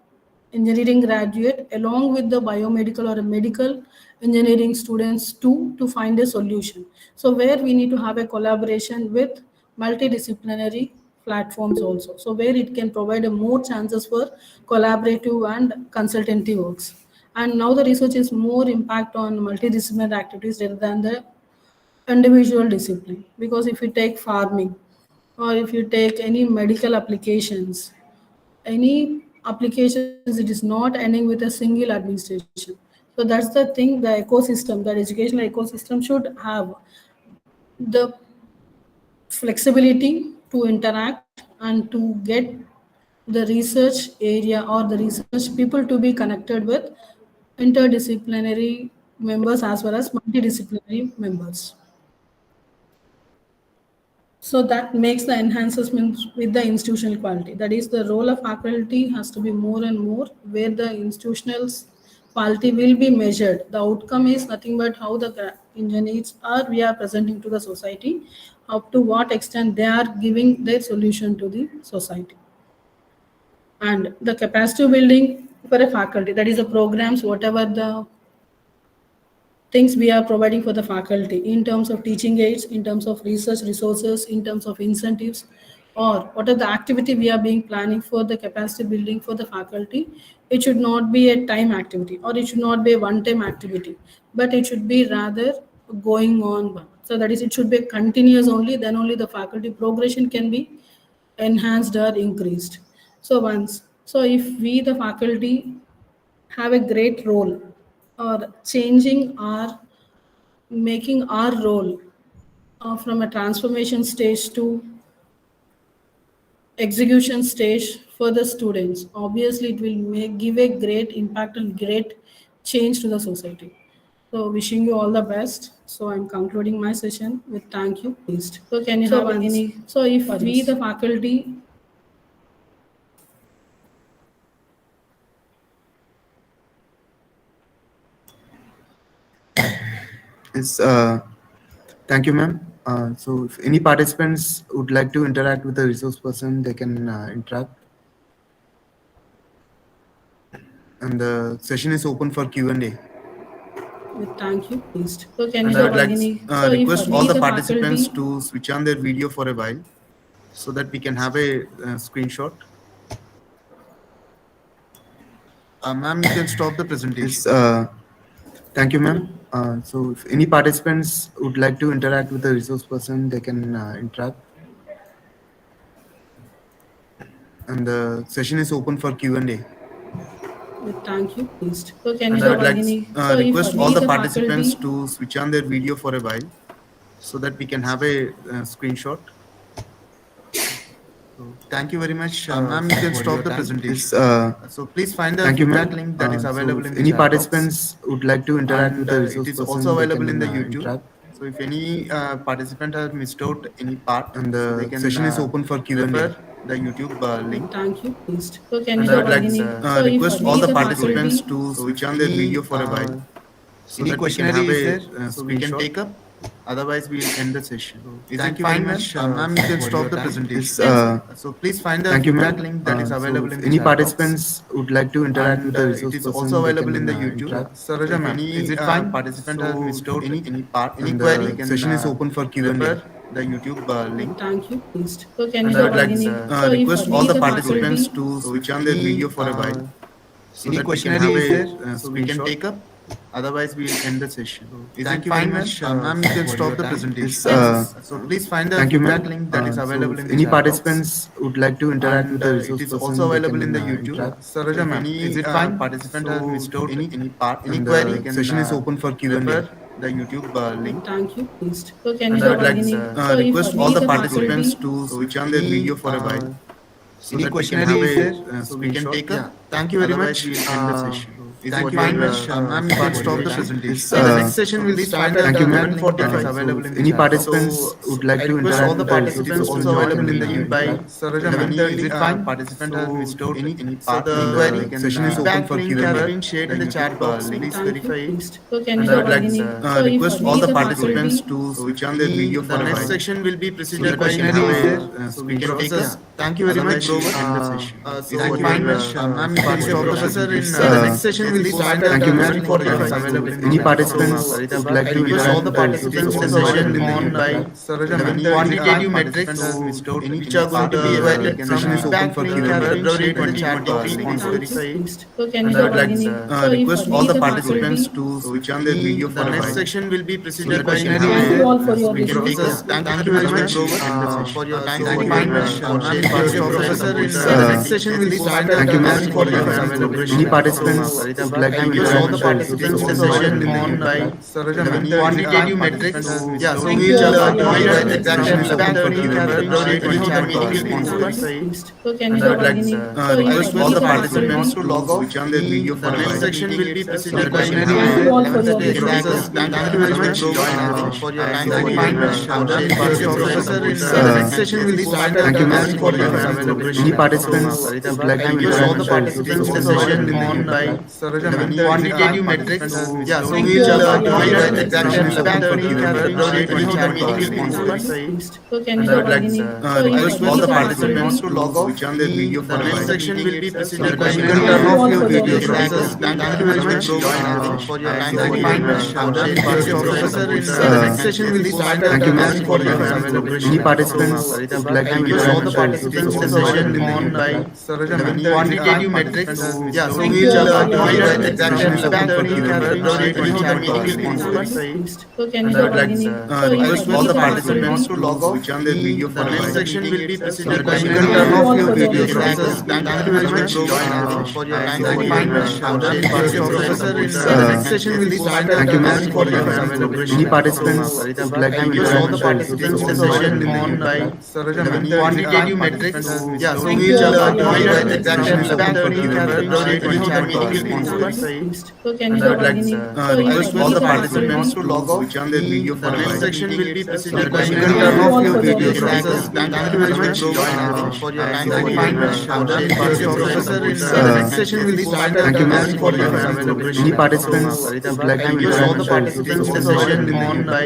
Speaker 2: engineering graduate along with the biomedical or a medical engineering students too to find a solution. So where we need to have a collaboration with multidisciplinary platforms also, so where it can provide a more chances for collaborative and consultancy works. And now the research is more impact on multidisciplinary activities rather than the individual discipline, because if you take farming or if you take any medical applications any applications, it is not ending with a single administration. So that's the thing, the ecosystem, that educational ecosystem should have the flexibility to interact and to get the research area or the research people to be connected with interdisciplinary members as well as multidisciplinary members. So that makes the enhancements with the institutional quality. That is, the role of faculty has to be more and more where the institutional quality will be measured. The outcome is nothing but how the engineers are we are presenting to the society, up to what extent they are giving their solution to the society. And the capacity building for a faculty, that is the programs, whatever the things we are providing for the faculty in terms of teaching aids, in terms of research resources, in terms of incentives, or what are the activity we are being planning for the capacity building for the faculty. It should not be a time activity or it should not be a one-time activity, but it should be rather going on one. So that is, it should be continuous only, then only the faculty progression can be enhanced or increased. So if we the faculty have a great role or changing our making our role from a transformation stage to execution stage for the students, obviously it will give a great impact and great change to the society. So wishing you all the best. So I'm concluding my session with thank you. Please. So can you have any? So if we the faculty
Speaker 3: Yes, thank you, ma'am. So if any participants would like to interact with the resource person, they can interact. And the session is open for Q&A.
Speaker 2: with thank you. Please. So can
Speaker 3: And
Speaker 2: you
Speaker 3: I
Speaker 2: have
Speaker 3: would like
Speaker 2: any?
Speaker 3: to request all the participants to switch on their video for a while so that we can have a screenshot. Ma'am, you can stop the presentation. Yes, thank you, ma'am. So if any participants would like to interact with the resource person, they can interact. And the session is open for Q&A.
Speaker 2: Thank you. Please. So can
Speaker 3: And
Speaker 2: you
Speaker 3: I would
Speaker 2: have
Speaker 3: like
Speaker 2: any?
Speaker 3: to
Speaker 2: So if
Speaker 3: request
Speaker 2: we
Speaker 3: all the
Speaker 2: the
Speaker 3: participants
Speaker 2: faculty
Speaker 3: to switch on their video for a while so that we can have a screenshot. So thank you very much. Ma'am, you can stop the presentation. So please find the feedback link that is available in the
Speaker 4: any
Speaker 3: chat box.
Speaker 4: participants would like to interact with the
Speaker 3: And
Speaker 4: resource
Speaker 3: it is
Speaker 4: person,
Speaker 3: also
Speaker 4: they
Speaker 3: available
Speaker 4: can,
Speaker 3: in the YouTube.
Speaker 4: interact.
Speaker 3: So if any participant has missed out any part,
Speaker 4: And
Speaker 3: so
Speaker 4: the
Speaker 3: they can,
Speaker 4: session is open for Q&A.
Speaker 3: refer the YouTube link.
Speaker 2: thank you. Please. So can
Speaker 3: And
Speaker 2: you
Speaker 3: I
Speaker 2: have
Speaker 3: would like
Speaker 2: any?
Speaker 3: to
Speaker 2: So if
Speaker 3: request
Speaker 2: we
Speaker 3: all the
Speaker 2: the
Speaker 3: participants
Speaker 2: faculty
Speaker 3: to switch on their video for a while so
Speaker 4: any
Speaker 3: that we can
Speaker 4: questionnaire
Speaker 3: have
Speaker 4: is
Speaker 3: a
Speaker 4: there,
Speaker 3: so we can take up. Otherwise, we'll end the session. Is
Speaker 4: thank
Speaker 3: it
Speaker 4: you very
Speaker 3: fine, ma'am?
Speaker 4: much,
Speaker 3: Ma'am, you can
Speaker 4: for
Speaker 3: stop
Speaker 4: your
Speaker 3: the
Speaker 4: time.
Speaker 3: presentation.
Speaker 4: Yes,
Speaker 3: So please find the
Speaker 4: thank you,
Speaker 3: feedback
Speaker 4: ma'am.
Speaker 3: link that is
Speaker 4: So
Speaker 3: available
Speaker 4: if
Speaker 3: in the
Speaker 4: any
Speaker 3: chat box.
Speaker 4: participants would like to interact with
Speaker 3: And
Speaker 4: the resource
Speaker 3: it is
Speaker 4: person,
Speaker 3: also
Speaker 4: they
Speaker 3: available
Speaker 4: can,
Speaker 3: in the YouTube.
Speaker 4: interact.
Speaker 3: Saraja, ma'am, is it fine? Participant has missed out any part, any
Speaker 4: And the
Speaker 3: query, can
Speaker 4: session is open for Q&A.
Speaker 3: refer the YouTube link.
Speaker 2: thank you. Please. So can
Speaker 3: And
Speaker 2: you
Speaker 3: I
Speaker 2: have
Speaker 3: would like
Speaker 2: any?
Speaker 3: to
Speaker 2: So if
Speaker 3: request
Speaker 2: we
Speaker 3: all the
Speaker 2: the
Speaker 3: participants
Speaker 2: faculty
Speaker 3: to switch on their video for a while so
Speaker 4: any
Speaker 3: that we can
Speaker 4: questionnaire
Speaker 3: have
Speaker 4: is
Speaker 3: a
Speaker 4: there,
Speaker 3: so we can
Speaker 4: screenshot.
Speaker 3: take up. Otherwise, we'll end the session. Is
Speaker 4: thank
Speaker 3: it
Speaker 4: you very
Speaker 3: fine, ma'am?
Speaker 4: much,
Speaker 3: Ma'am, you can
Speaker 4: for
Speaker 3: stop
Speaker 4: your
Speaker 3: the
Speaker 4: time.
Speaker 3: presentation.
Speaker 4: Yes,
Speaker 3: So please find the
Speaker 4: thank you,
Speaker 3: feedback
Speaker 4: ma'am.
Speaker 3: link that is
Speaker 4: So
Speaker 3: available
Speaker 4: if
Speaker 3: in
Speaker 4: any
Speaker 3: the chat box.
Speaker 4: participants would like to interact with the
Speaker 3: And
Speaker 4: resource
Speaker 3: it is
Speaker 4: person,
Speaker 3: also
Speaker 4: they
Speaker 3: available
Speaker 4: can,
Speaker 3: in the YouTube.
Speaker 4: interact.
Speaker 3: Saraja, ma'am, is it fine? Participant has missed out any part, any
Speaker 4: And
Speaker 3: query,
Speaker 4: the
Speaker 3: can
Speaker 4: session is open for Q&A.
Speaker 3: refer the YouTube link.
Speaker 2: thank you. Please. So can
Speaker 3: And
Speaker 2: you
Speaker 3: I
Speaker 2: have
Speaker 3: would like
Speaker 2: any?
Speaker 3: to
Speaker 2: So if
Speaker 3: request
Speaker 2: we
Speaker 3: all the
Speaker 2: the
Speaker 3: participants
Speaker 2: faculty
Speaker 3: to switch on their video for a while so
Speaker 4: any
Speaker 3: that we can
Speaker 4: questionnaire
Speaker 3: have
Speaker 4: is
Speaker 3: a
Speaker 4: there,
Speaker 3: so we can
Speaker 4: screenshot.
Speaker 3: take
Speaker 4: Yeah,
Speaker 3: up.
Speaker 4: thank you very
Speaker 3: Otherwise,
Speaker 4: much.
Speaker 3: we'll end the session. Is
Speaker 4: thank
Speaker 3: it
Speaker 4: you
Speaker 3: fine,
Speaker 4: very
Speaker 3: ma'am?
Speaker 4: much,
Speaker 3: Ma'am, you can
Speaker 4: for
Speaker 3: stop
Speaker 4: your
Speaker 3: the
Speaker 4: time.
Speaker 3: presentation.
Speaker 4: Yes,
Speaker 3: The next session will start at
Speaker 4: thank you, ma'am.
Speaker 3: 11:40 that is
Speaker 4: So
Speaker 3: available
Speaker 4: if
Speaker 3: in the
Speaker 4: any
Speaker 3: chat box.
Speaker 4: participants would like
Speaker 3: I
Speaker 4: to
Speaker 3: request
Speaker 4: interact
Speaker 3: all the
Speaker 4: with the resource
Speaker 3: participants
Speaker 4: person,
Speaker 3: also
Speaker 4: they
Speaker 3: available
Speaker 4: can,
Speaker 3: in the YouTube. By
Speaker 4: interact.
Speaker 3: Saraja, ma'am, is it fine? Participant has missed out any part, any query.
Speaker 4: Session is open for
Speaker 3: Link
Speaker 4: Q&A.
Speaker 3: has been shared in the chat box. Please
Speaker 2: thank you.
Speaker 3: verify it.
Speaker 2: Please. So can
Speaker 3: And
Speaker 2: you
Speaker 3: I
Speaker 2: have
Speaker 3: would like
Speaker 2: any?
Speaker 3: to
Speaker 2: So if
Speaker 3: request
Speaker 2: we
Speaker 3: all the
Speaker 2: the
Speaker 3: participants
Speaker 2: faculty
Speaker 3: to switch on their video for a while. The next section will be preceded by so we can take us.
Speaker 4: Thank you very much.
Speaker 3: Otherwise, we'll end the session.
Speaker 4: so
Speaker 3: Is it fine, ma'am? Ma'am, you can stop the
Speaker 4: presentation.
Speaker 3: professor in
Speaker 4: Yes,
Speaker 3: the next session
Speaker 4: will be started. Thank you, ma'am. Any participants would like to interact with the participants session on by quantitative metrics which are going to be evaluated. Session is open for February 2020.
Speaker 2: So can you
Speaker 4: I would like
Speaker 2: beginning? So if
Speaker 4: request all the
Speaker 2: these
Speaker 4: participants
Speaker 2: will be-
Speaker 4: to switch on their video for
Speaker 3: The
Speaker 4: a
Speaker 3: next
Speaker 4: while.
Speaker 3: section will be presented by
Speaker 2: Thank you all for your
Speaker 3: speakers.
Speaker 2: patience.
Speaker 3: Thank you very much for your time. Professor, the next session will be started.
Speaker 4: Thank you, ma'am. Any participants would like to
Speaker 3: Use all the
Speaker 4: interact
Speaker 3: participants session on by quantitative metrics. Yeah, so we
Speaker 2: you all
Speaker 3: will
Speaker 2: for your
Speaker 3: provide
Speaker 2: patience.
Speaker 3: exactions about February 2020.
Speaker 2: So can you
Speaker 4: I would like
Speaker 2: beginning? So
Speaker 3: Request
Speaker 2: if
Speaker 3: all the
Speaker 2: these
Speaker 3: participants to log off.
Speaker 4: switch on their video for
Speaker 3: The
Speaker 4: a
Speaker 3: next
Speaker 4: while.
Speaker 3: section will be presented by
Speaker 2: Thank you all for your patience.
Speaker 3: Thank you very much for your time. Professor, the next session will be started.
Speaker 4: Thank you, ma'am. Any participants would like to
Speaker 3: Use all the
Speaker 4: interact
Speaker 3: participants session on by quantitative metrics. Yeah, so we will provide exactions about February 2020.
Speaker 2: So can you
Speaker 4: I would like
Speaker 2: beginning?
Speaker 3: Request all the participants to log off.
Speaker 4: switch on their video
Speaker 3: The
Speaker 4: for a
Speaker 3: next
Speaker 4: while.
Speaker 3: section will be presented by
Speaker 2: Thank you all for your
Speaker 3: Thank
Speaker 2: patience.
Speaker 3: you very much for your time. Professor, the next session will be started.
Speaker 4: Thank you, ma'am. Any participants would like to
Speaker 3: Use all the
Speaker 4: interact
Speaker 3: participants session on by quantitative metrics. Yeah, so we will provide exactions about February 2020.
Speaker 2: So can you
Speaker 4: I would like
Speaker 2: beginning?
Speaker 3: Request all the participants to log off.
Speaker 4: switch on their video for
Speaker 3: The
Speaker 4: a
Speaker 3: next
Speaker 4: while.
Speaker 3: section will be presented by
Speaker 2: Thank you all for your patience.
Speaker 3: Thank you very much for your time. Professor, the next session will be started.
Speaker 4: Thank you, ma'am. Any participants would like to
Speaker 3: Use all the
Speaker 4: interact
Speaker 3: participants session on by quantitative metrics. Yeah, so we will provide exactions about February 2020.
Speaker 2: So can you
Speaker 4: I would like
Speaker 2: beginning?
Speaker 3: Request all the participants to log off.
Speaker 4: switch on their video for
Speaker 3: The
Speaker 4: a
Speaker 3: next
Speaker 4: while.
Speaker 3: section will be presented by
Speaker 2: Thank you all for your patience.
Speaker 3: Thank you very much for your time. Professor, the next session will be started.
Speaker 4: Thank you, ma'am. Any participants would like to
Speaker 3: Use all the
Speaker 4: interact
Speaker 3: participants session on by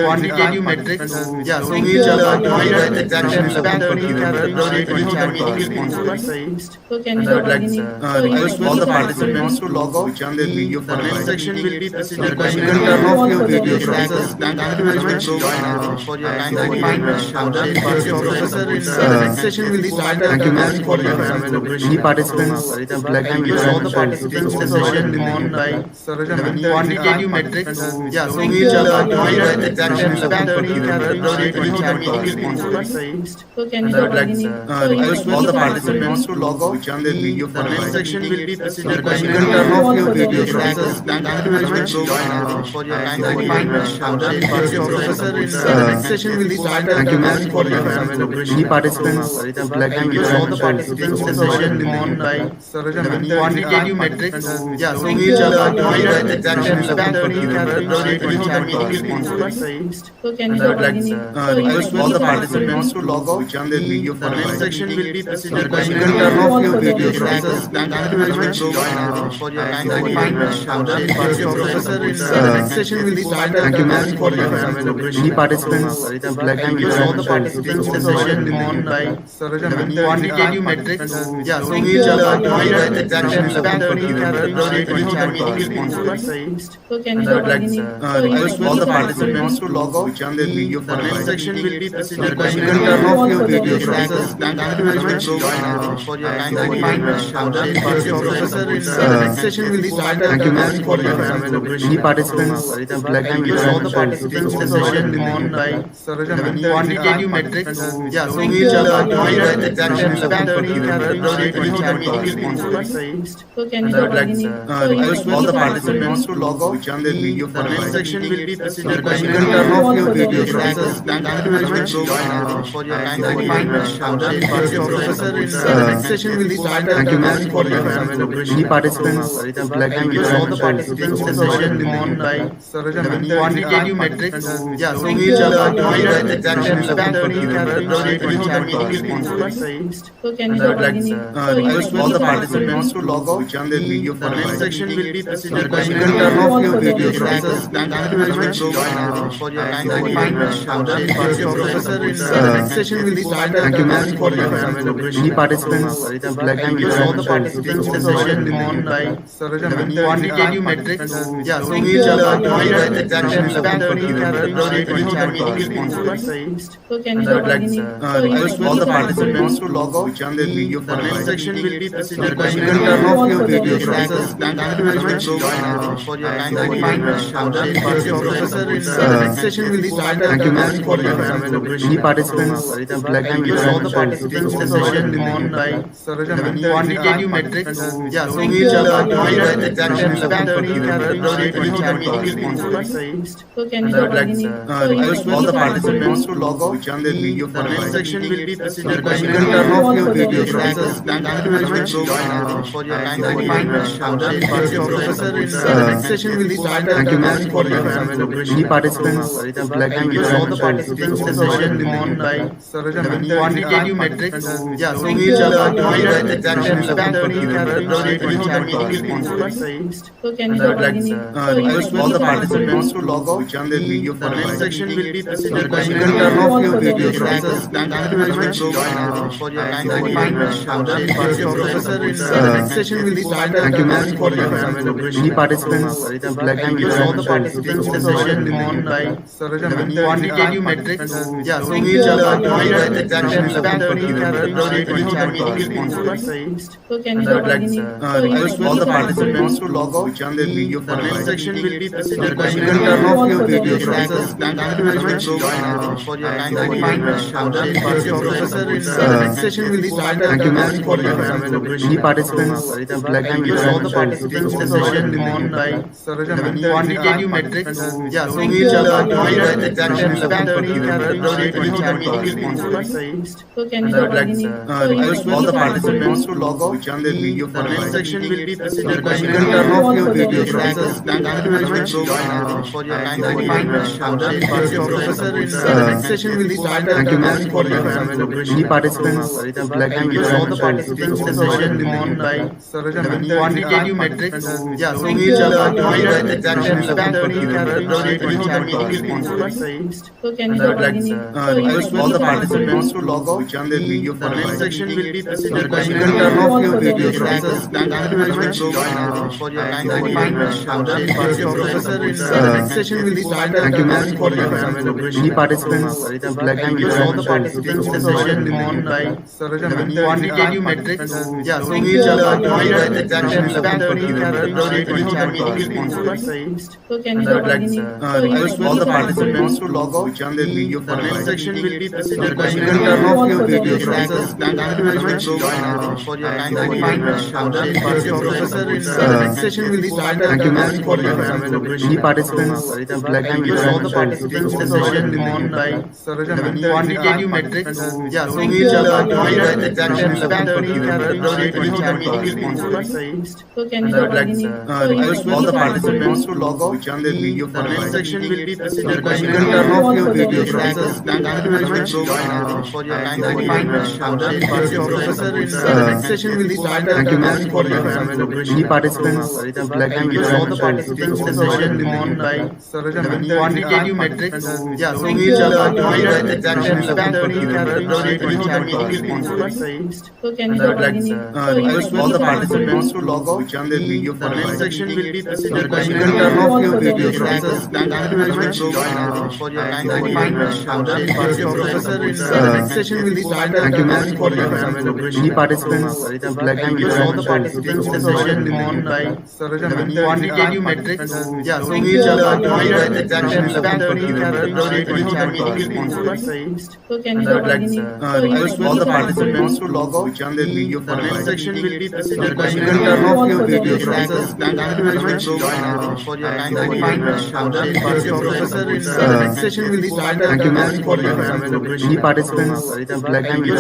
Speaker 3: quantitative metrics. Yeah, so we will provide exactions about February 2020.
Speaker 2: So can you
Speaker 4: I would like
Speaker 2: beginning?
Speaker 3: Request all the participants to log off.
Speaker 4: switch on their video
Speaker 3: The
Speaker 4: for a
Speaker 3: next
Speaker 4: while.
Speaker 3: section will be presented by
Speaker 2: Thank you all for your patience.
Speaker 3: Thank you very much for your time. Professor, the next session will be started.
Speaker 4: Thank you, ma'am. Any participants would like to
Speaker 3: Use all the
Speaker 4: interact
Speaker 3: participants session on by quantitative metrics. Yeah, so we will provide exactions about February 2020.
Speaker 2: So can you
Speaker 4: I would like
Speaker 2: beginning?
Speaker 3: Request all the participants to log off.
Speaker 4: switch on their video for
Speaker 3: The
Speaker 4: a
Speaker 3: next
Speaker 4: while.
Speaker 3: section will be presented by
Speaker 2: Thank you all for your patience.
Speaker 3: Thank you very much for your time. Professor, the next session will be started.
Speaker 4: Thank you, ma'am. Any participants would like to
Speaker 3: Use all the
Speaker 4: interact
Speaker 3: participants session on by quantitative metrics. Yeah, so we will provide exactions about February 2020.
Speaker 2: So can you
Speaker 4: I would like
Speaker 2: beginning?
Speaker 3: Request all the participants to log off.
Speaker 4: switch on their video for
Speaker 3: The
Speaker 4: a
Speaker 3: next
Speaker 4: while.
Speaker 3: section will be presented by
Speaker 2: Thank you all for your patience.
Speaker 3: Thank you very much for your time. Professor, the next session will be started.
Speaker 4: Thank you, ma'am. Any participants would like to
Speaker 3: Use all the
Speaker 4: interact
Speaker 3: participants session on by quantitative metrics. Yeah, so we will provide exactions about February 2020.
Speaker 2: So can you
Speaker 4: I would like
Speaker 2: beginning?
Speaker 3: Request all the participants to log off.
Speaker 4: switch on their video
Speaker 3: The
Speaker 4: for a
Speaker 3: next
Speaker 4: while.
Speaker 3: section will be presented by
Speaker 2: Thank you all for your patience.
Speaker 3: Thank you very much for your time. Professor, the next session will be started.
Speaker 4: Thank you, ma'am. Any participants would like to
Speaker 3: Use all the
Speaker 4: interact
Speaker 3: participants session on by quantitative metrics. Yeah, so we will provide exactions about February 2020.
Speaker 2: So can you
Speaker 4: I would like
Speaker 2: beginning?
Speaker 3: Request all the participants to log off.
Speaker 4: switch on their video for
Speaker 3: The
Speaker 4: a
Speaker 3: next
Speaker 4: while.
Speaker 3: section will be presented by
Speaker 2: Thank you all for your patience.
Speaker 3: Thank you very much for your time. Professor, the next session will be started.
Speaker 4: Thank you, ma'am. Any participants would like to
Speaker 3: Use all the
Speaker 4: interact
Speaker 3: participants session on by quantitative metrics. Yeah, so we will provide exactions about February 2020.
Speaker 2: So can you
Speaker 4: I would like
Speaker 2: beginning?
Speaker 3: Request all the participants to log off.
Speaker 4: switch on their video for
Speaker 3: The
Speaker 4: a
Speaker 3: next
Speaker 4: while.
Speaker 3: section will be presented by
Speaker 2: Thank you all for your patience.
Speaker 3: Thank you very much for your time. Professor, the next session will be started.
Speaker 4: Thank you, ma'am. Any participants would like to
Speaker 3: Use all the
Speaker 4: interact
Speaker 3: participants session
Speaker 4: on by quantitative metrics. Yeah, so we
Speaker 2: you.
Speaker 4: define the transaction is open for February 2020.
Speaker 2: So can you
Speaker 4: I would
Speaker 2: go
Speaker 4: like
Speaker 2: beginning?
Speaker 4: request all the participants to log out. The next section will be presented by turn off your video process. Thank you very much for your time. Professor, the next session will be started.
Speaker 3: Thank you, ma'am.
Speaker 4: For your family.
Speaker 3: Any participants would like to
Speaker 4: Thank you all the
Speaker 3: interact?
Speaker 4: participants. The session on by quantitative metrics. Yeah, so we define the transaction is open for February 2020.
Speaker 2: So can you
Speaker 4: I
Speaker 2: go
Speaker 4: would like
Speaker 2: beginning?
Speaker 4: request all the participants to log out. The next section will be presented by
Speaker 3: Turn off your video
Speaker 4: process. Thank you very much for your time. Professor, the next session will be started.
Speaker 3: Thank you, ma'am.
Speaker 4: For your family.
Speaker 3: Any participants would like to
Speaker 4: Thank you all the
Speaker 3: interact?
Speaker 4: participants. The session on by quantitative metrics. Yeah, so we define the transaction is open for February 2020.
Speaker 2: So can you
Speaker 4: I
Speaker 2: go
Speaker 4: would like
Speaker 2: beginning?
Speaker 4: request all the participants to log out. The next section will be presented by
Speaker 3: Turn off your video
Speaker 4: process. Thank you very much for your time. Professor, the next session will be started.
Speaker 3: Thank you, ma'am.
Speaker 4: For your family.
Speaker 3: Any participants would like to
Speaker 4: Thank you all the
Speaker 3: interact?
Speaker 4: participants. The session on by quantitative metrics. Yeah, so we define the transaction is open for February 2020.
Speaker 2: So can you
Speaker 4: I
Speaker 2: go
Speaker 4: would like
Speaker 2: beginning?
Speaker 4: request all the participants to log out. The next section will be presented by
Speaker 3: Turn off your video
Speaker 4: process. Thank you very much for your time. Professor, the next session will be started.
Speaker 3: Thank you, ma'am.
Speaker 4: For your family.
Speaker 3: Any participants would like to
Speaker 4: Thank you all the
Speaker 3: interact?
Speaker 4: participants. The session on by quantitative metrics. Yeah, so we define the transaction is open for February 2020.
Speaker 2: So can you
Speaker 4: I
Speaker 2: go
Speaker 4: would like
Speaker 2: beginning?
Speaker 4: request all the participants to log out. The next section will be presented by
Speaker 3: Turn off your video
Speaker 4: process. Thank you very much for your time. Professor, the next session will be started.
Speaker 3: Thank you, ma'am.
Speaker 4: For your family.
Speaker 3: Any participants would like to
Speaker 4: Thank you all the
Speaker 3: interact?
Speaker 4: participants. The session on by quantitative metrics. Yeah, so we define the transaction is open for February 2020.
Speaker 2: So can you
Speaker 4: I
Speaker 2: go
Speaker 4: would like
Speaker 2: beginning?
Speaker 4: request all the participants to log out. The next section will be presented by
Speaker 3: Turn off your video
Speaker 4: process. Thank you very much for your time. Professor, the next session will be started.
Speaker 3: Thank you, ma'am.
Speaker 4: For your family.
Speaker 3: Any participants would like to
Speaker 4: Thank you all the
Speaker 3: interact?
Speaker 4: participants. The session on by quantitative metrics. Yeah, so we define the transaction is open for February 2020.
Speaker 2: So can you
Speaker 4: I
Speaker 2: go
Speaker 4: would like
Speaker 2: beginning?
Speaker 4: request all the participants to log out. The next section will be presented by
Speaker 3: Turn off your video
Speaker 4: process. Thank you very much for your time. Professor, the next session will be started.
Speaker 3: Thank you, ma'am.
Speaker 4: For your family.
Speaker 3: Any participants would like to
Speaker 4: Thank you all the
Speaker 3: interact?
Speaker 4: participants. The session on by quantitative metrics. Yeah, so we define the transaction is open for February 2020.
Speaker 2: So can you
Speaker 4: I
Speaker 2: go
Speaker 4: would like
Speaker 2: beginning?
Speaker 4: request all the participants to log out. The next section will be presented by
Speaker 3: Turn off your video
Speaker 4: process. Thank you very much for your time. Professor, the next session will be started.
Speaker 3: Thank you, ma'am.
Speaker 4: For your family.
Speaker 3: Any participants would like to
Speaker 4: Thank you all the
Speaker 3: interact?
Speaker 4: participants. The session on by quantitative metrics. Yeah, so we define the transaction is open for February 2020.
Speaker 2: So can you
Speaker 4: I
Speaker 2: go
Speaker 4: would like
Speaker 2: beginning?
Speaker 4: request all the participants to log out. The next section will be presented by
Speaker 3: Turn off your video
Speaker 4: process. Thank you very much for your time. Professor, the next session will be started.
Speaker 3: Thank you, ma'am.
Speaker 4: For your family.
Speaker 3: Any participants would like to
Speaker 4: Thank you all the
Speaker 3: interact?
Speaker 4: participants. The session on by quantitative metrics. Yeah, so we define the transaction is open for February 2020.
Speaker 2: So can you
Speaker 4: I
Speaker 2: go
Speaker 4: would like
Speaker 2: beginning?
Speaker 4: request all the participants to log out. The next section will be presented by
Speaker 3: Turn off your video
Speaker 4: process. Thank you very much for your time. Professor, the next session will be started.
Speaker 3: Thank you, ma'am.
Speaker 4: For your family.
Speaker 3: Any participants would like to
Speaker 4: Thank you all the
Speaker 3: interact?
Speaker 4: participants. The session on by quantitative metrics. Yeah, so we define the transaction is open for February 2020. I would like request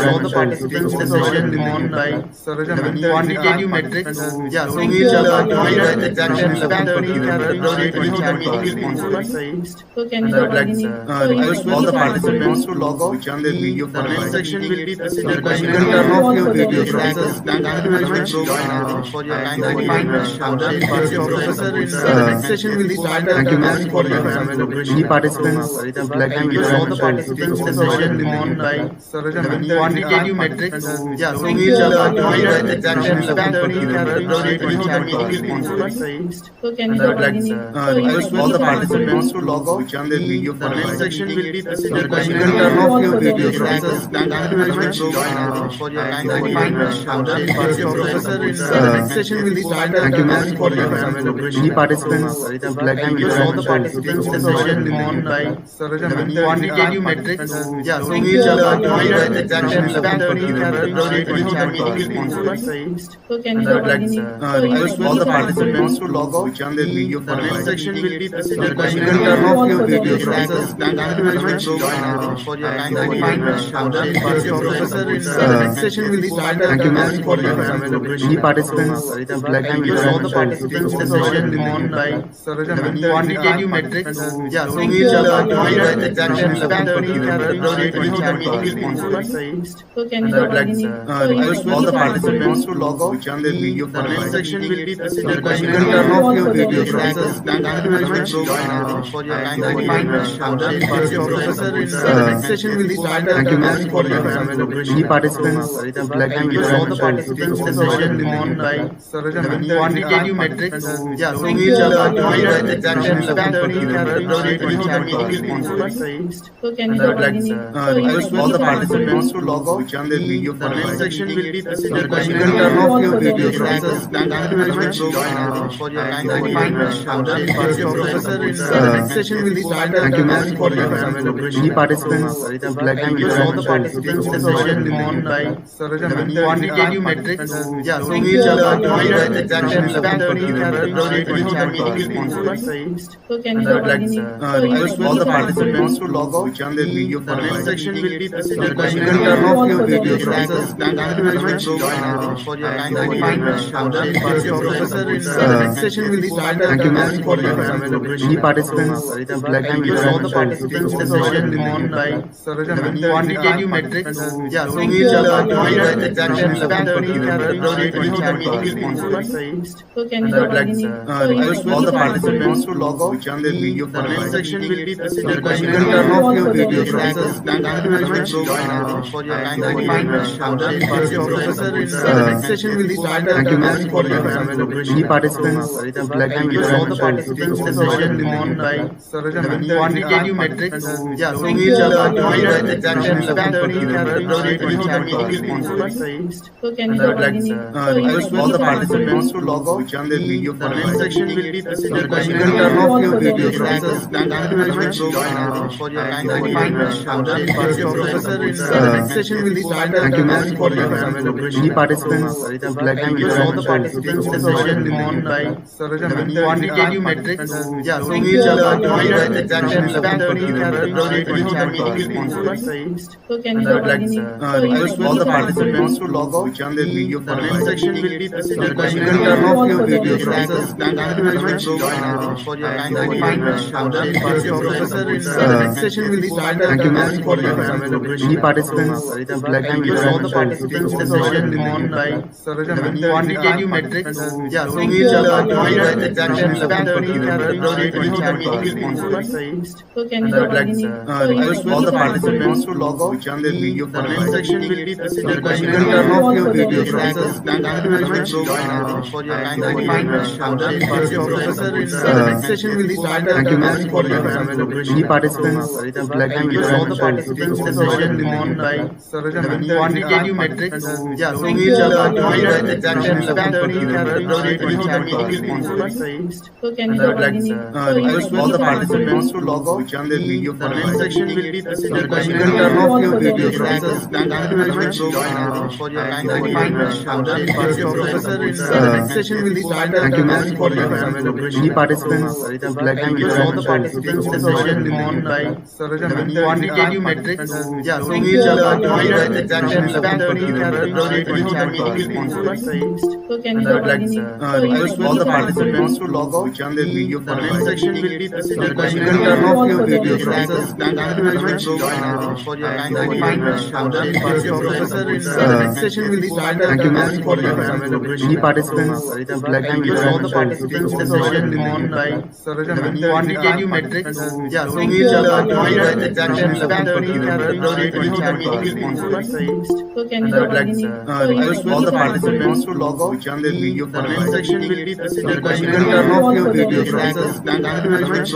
Speaker 4: all the participants to log out. The next section will be presented by quantitative metrics. Yeah, so we define the transaction is open for February 2020. I would like request all the participants to log out. The next section will be presented by
Speaker 3: Any Turn off your video
Speaker 4: process. Thank you very much for your time. Professor, the next session will be started.
Speaker 3: Thank you, ma'am.
Speaker 4: For your family.
Speaker 3: Any participants would like to
Speaker 4: Thank you all the
Speaker 3: interact?
Speaker 4: participants. The session on by quantitative metrics. Yeah, so we define the transaction is open for February 2020.
Speaker 2: So can
Speaker 4: And
Speaker 2: you
Speaker 4: I would like request all the participants to log off.
Speaker 3: Which on their video
Speaker 4: The next section will be presented by
Speaker 3: Second turn off your video.
Speaker 4: Thank you very much for your kind professor. The next session will be started.
Speaker 3: Thank you, ma'am, for your any participants would like to
Speaker 4: Thank you to all the
Speaker 3: interact
Speaker 4: participants. The session on by quantitative metrics. Yeah, so we will join at exactly 11:30 February 2020.
Speaker 2: So can
Speaker 4: And I would like request all the participants to log off.
Speaker 3: which on their video.
Speaker 4: The next section will be presented by
Speaker 3: Second turn off your video.
Speaker 4: Thank you very much for your kind professor. The next session will be started.
Speaker 3: Thank you, ma'am, for your any participants would like to
Speaker 4: Thank you to all the
Speaker 3: interact
Speaker 4: participants. The session on by quantitative metrics. Yeah, so we will join at exactly 11:30 February 2020.
Speaker 2: So can
Speaker 4: And I would like request all the participants to log off.
Speaker 3: which on their video.
Speaker 4: The next section will be presented by
Speaker 3: Second turn off your video.
Speaker 4: Thank you very much for your kind professor. The next session will be started.
Speaker 3: Thank you, ma'am, for your any participants would like
Speaker 4: Thank
Speaker 3: to
Speaker 4: you to all the
Speaker 3: interact
Speaker 4: participants. The session on by quantitative metrics. Yeah, so we will join at exactly 11:30 February 2020.
Speaker 2: So can
Speaker 4: And I would like request all the participants to log off.
Speaker 3: which on their video.
Speaker 4: The next section will be presented by
Speaker 3: Second turn off your video.
Speaker 4: Thank you very much for your kind professor. The next session will be started.
Speaker 3: Thank you, ma'am, for your any participants would like
Speaker 4: Thank
Speaker 3: to
Speaker 4: you to all the
Speaker 3: interact
Speaker 4: participants. The session on by quantitative metrics. Yeah, so we will join at exactly 11:30 February 2020.
Speaker 2: So can
Speaker 4: And I would like request all the participants to log off.
Speaker 3: which on their video.
Speaker 4: The next section will be presented by
Speaker 3: Second turn off your video.
Speaker 4: Thank you very much for your kind professor. The next session will be started.
Speaker 3: Thank you, ma'am, for your any participants would like
Speaker 4: Thank
Speaker 3: to
Speaker 4: you to all the
Speaker 3: interact
Speaker 4: participants. The session on by quantitative metrics. Yeah, so we will join at exactly 11:30 February 2020.
Speaker 2: So can
Speaker 4: And I would like request all the participants to log off.
Speaker 3: which on their video.
Speaker 4: The next section will be presented by
Speaker 3: Second turn off your video.
Speaker 4: Thank you very much for your kind professor. The next session will be started.
Speaker 3: Thank you, ma'am, for your any participants would like
Speaker 4: Thank
Speaker 3: to
Speaker 4: you to all the
Speaker 3: interact
Speaker 4: participants. The session on by quantitative metrics. Yeah, so we will join at exactly 11:30 February 2020.
Speaker 2: So can
Speaker 4: And I would like request all the participants to log off.
Speaker 3: which on their video.
Speaker 4: The next section will be presented by
Speaker 3: Second turn off your video.
Speaker 4: Thank you very much for your kind professor. The next session will be started.
Speaker 3: Thank you, ma'am, for your any participants would like
Speaker 4: Thank
Speaker 3: to
Speaker 4: you to all the
Speaker 3: interact
Speaker 4: participants. The session on by quantitative metrics. Yeah, so we will join at exactly 11:30 February 2020.
Speaker 2: So can
Speaker 4: And I would like request all the participants to log off.
Speaker 3: which on their video.
Speaker 4: The next section will be presented by
Speaker 3: Second turn off your video.
Speaker 4: Thank you very much for your kind professor. The next session will be started.
Speaker 3: Thank you, ma'am, for your any participants would like
Speaker 4: Thank
Speaker 3: to
Speaker 4: you to all the
Speaker 3: interact
Speaker 4: participants. The session on by quantitative metrics. Yeah, so we will join at exactly 11:30 February 2020.
Speaker 2: So can
Speaker 4: And I would like request all the participants to log off.
Speaker 3: which on their video.
Speaker 4: The next section will be presented by
Speaker 3: Second turn off your video.
Speaker 4: Thank you very much for your kind professor. The next session will be started.
Speaker 3: Thank you, ma'am, for your any participants would like
Speaker 4: Thank
Speaker 3: to
Speaker 4: you to all the
Speaker 3: interact
Speaker 4: participants. The session on by quantitative metrics. Yeah, so we will join at exactly 11:30 February 2020.
Speaker 2: So can
Speaker 4: And I would like request all the participants to log off.
Speaker 3: which on their video.
Speaker 4: The next section will be presented by
Speaker 3: Second turn off your video.
Speaker 4: Thank you very much for your kind professor. The next session will be started.
Speaker 3: Thank you, ma'am, for your any participants would like
Speaker 4: Thank
Speaker 3: to
Speaker 4: you to all the
Speaker 3: interact
Speaker 4: participants. The session on by quantitative metrics. Yeah, so we will join at exactly 11:30 February 2020.
Speaker 2: So can
Speaker 4: And I would like request all the participants to log off.
Speaker 3: which on their video.
Speaker 4: The next section will be presented by
Speaker 3: Second turn off your video.
Speaker 4: Thank you very much for your kind professor. The next session will be started.
Speaker 3: Thank you, ma'am, for your any participants would like
Speaker 4: Thank
Speaker 3: to
Speaker 4: you to all the
Speaker 3: interact
Speaker 4: participants. The session on by quantitative metrics. Yeah, so we will join at exactly 11:30 February 2020.
Speaker 2: So can
Speaker 4: And I would like request all the participants to to log out. The comment section will be presented by you can turn off your video process. Thank you very much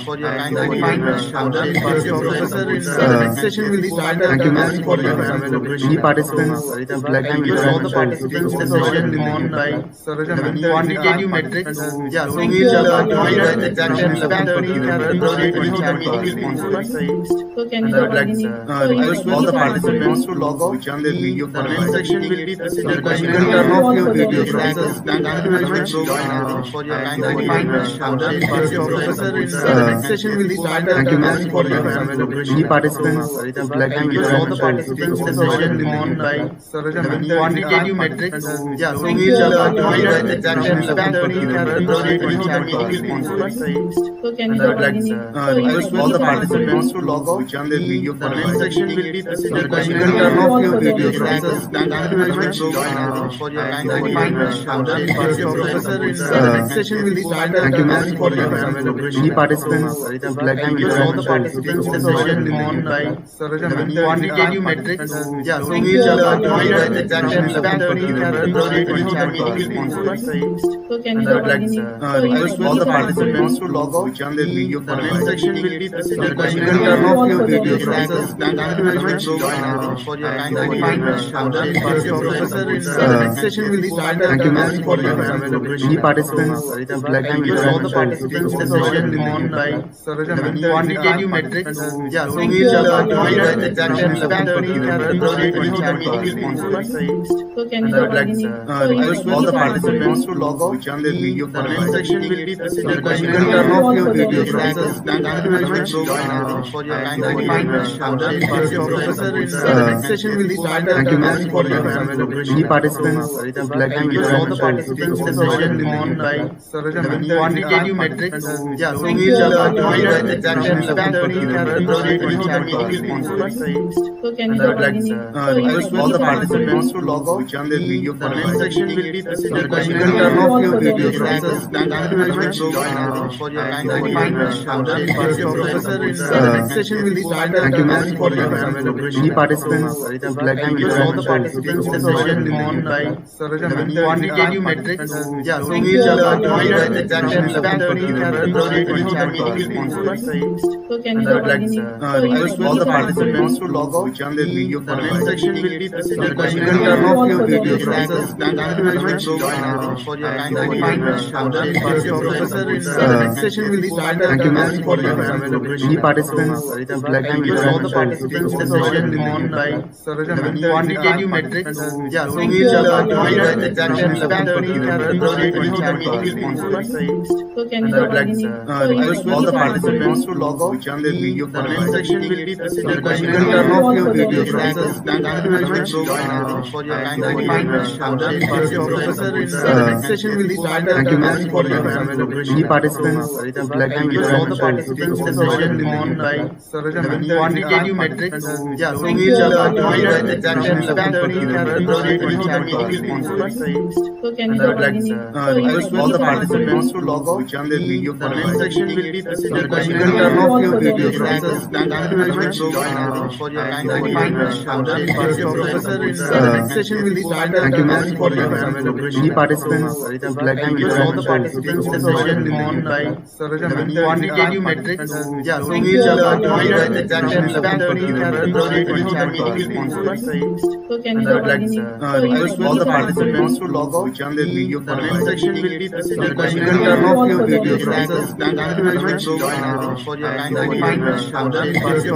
Speaker 4: for your time. Professor, in the next session will be started.
Speaker 3: Thank you, ma'am.
Speaker 4: For your elaboration.
Speaker 3: Any participants would like to
Speaker 4: Thank you all the
Speaker 3: interact?
Speaker 4: participants in the session on by quantitative metrics. Yeah, so
Speaker 2: Thank
Speaker 4: we
Speaker 2: you.
Speaker 4: are going at exactly 7:30.
Speaker 2: So can you
Speaker 3: I would like
Speaker 4: Request all the participants to log out.
Speaker 3: Which on their video
Speaker 4: The comment section will be presented by
Speaker 3: You can turn off your video process.
Speaker 4: Thank you very much for your time. Professor, in the next session will be started.
Speaker 3: Thank you, ma'am.
Speaker 4: For your elaboration.
Speaker 3: Any participants would like to
Speaker 4: Thank you all the
Speaker 3: interact?
Speaker 4: participants in the session on by quantitative metrics. Yeah, so we are going at exactly 7:30.
Speaker 2: So can
Speaker 3: I
Speaker 2: you
Speaker 3: would like
Speaker 4: Request all the participants to log out.
Speaker 3: Which on their video
Speaker 4: The comment section will be presented by
Speaker 3: You can turn off your video process.
Speaker 4: Thank you very much for your time. Professor, in the next session will be started.
Speaker 3: Thank you, ma'am.
Speaker 4: For your elaboration.
Speaker 3: Any participants would like to
Speaker 4: Thank you all the
Speaker 3: interact?
Speaker 4: participants in the session on by quantitative metrics. Yeah, so we are going at exactly 7:30.
Speaker 2: So can you
Speaker 3: I would like
Speaker 4: Request all the participants to log out.
Speaker 3: Which on their video
Speaker 4: The comment section will be presented by
Speaker 3: You can turn off your video process.
Speaker 4: Thank you very much for your time. Professor, in the next session will be started.
Speaker 3: Thank you, ma'am.
Speaker 4: For your elaboration.
Speaker 3: Any participants would like to
Speaker 4: Thank you all the
Speaker 3: interact?
Speaker 4: participants in the session on by quantitative metrics. Yeah, so we are going at exactly 7:30.
Speaker 2: So can you
Speaker 3: I would like
Speaker 4: Request all the participants to log out.
Speaker 3: Which on their video
Speaker 4: The comment section will be presented by
Speaker 3: You can turn off your video process.
Speaker 4: Thank you very much for your time. Professor, in the next session will be started.
Speaker 3: Thank you, ma'am.
Speaker 4: For your elaboration.
Speaker 3: Any participants would like to
Speaker 4: Thank you all the
Speaker 3: interact?
Speaker 4: participants in the session on by quantitative metrics. Yeah, so we are going at exactly 7:30.
Speaker 2: So can you
Speaker 3: I would like
Speaker 4: Request all the participants to log out.
Speaker 3: Which on their video
Speaker 4: The comment section will be presented by
Speaker 3: You can turn off your video process.
Speaker 4: Thank you very much for your time. Professor, in the next session will be started.
Speaker 3: Thank you, ma'am.
Speaker 4: For your elaboration.
Speaker 3: Any participants would like to
Speaker 4: Thank you all the
Speaker 3: interact?
Speaker 4: participants in the session on by quantitative metrics. Yeah, so we are going at exactly 7:30.
Speaker 2: So can you
Speaker 4: Request all the participants to log out.
Speaker 3: Which on their video
Speaker 4: The comment section will be presented by
Speaker 3: You can turn off your video process.
Speaker 4: Thank you very much for your time. Professor, in the next session will be started.
Speaker 3: Thank you, ma'am.
Speaker 4: For your elaboration.
Speaker 3: Any participants would like to
Speaker 4: Thank you all the
Speaker 3: interact?
Speaker 4: participants in the session on by quantitative metrics. Yeah, so we are going at exactly 7:30.
Speaker 2: So can you
Speaker 4: Request all the participants to log out.
Speaker 3: Which on their video
Speaker 4: The comment section will be presented by
Speaker 3: You can turn off your video process.
Speaker 4: Thank you very much for your time. Professor, in the next session will be started.
Speaker 3: Thank you, ma'am.
Speaker 4: For your elaboration.
Speaker 3: Any participants would like to
Speaker 4: Thank you all the
Speaker 3: interact?
Speaker 4: participants in the session on by quantitative metrics. Yeah, so we are going at exactly 7:30.
Speaker 2: So can you
Speaker 4: Request all the participants to log out.
Speaker 3: Which on their video
Speaker 4: The comment section will be presented by
Speaker 3: You can turn off your video process.
Speaker 4: Thank you very much for your time. Professor, in the next session will be started.
Speaker 3: Thank you, ma'am.
Speaker 4: For your elaboration.
Speaker 3: Any participants would like to
Speaker 4: Thank you all the
Speaker 3: interact?
Speaker 4: participants in the session on by quantitative metrics. Yeah, so we are going at exactly 7:30.
Speaker 2: So can you
Speaker 4: Request all the participants to log out.
Speaker 3: Which on their video
Speaker 4: The comment section will be presented by
Speaker 3: You can turn off your video process.
Speaker 4: Thank you very much for your time.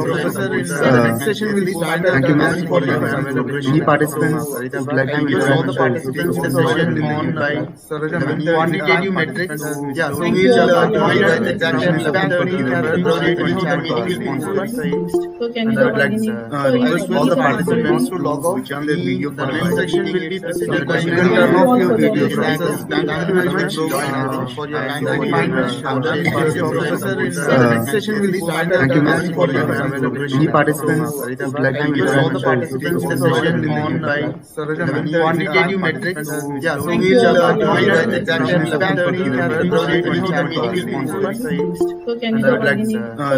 Speaker 4: Professor, in the next session will be started.
Speaker 3: Thank you, ma'am.
Speaker 4: For your elaboration.
Speaker 3: Any participants would like to
Speaker 4: Thank you all the
Speaker 3: interact?
Speaker 4: participants in the session on by quantitative metrics. Yeah, so we are going at exactly 7:30.
Speaker 2: So can you
Speaker 4: Request all the participants to log out.
Speaker 3: Which on their video
Speaker 4: The comment section will be presented by
Speaker 3: You can turn off your video process.
Speaker 4: Thank you very much for your time. Professor, in the next session will be started.
Speaker 3: Thank you, ma'am.
Speaker 4: For your elaboration.
Speaker 3: Any participants would like to
Speaker 4: Thank you all the
Speaker 3: interact?
Speaker 4: participants in the session on by quantitative metrics. Yeah, so we are going at exactly 7:30.
Speaker 2: So can you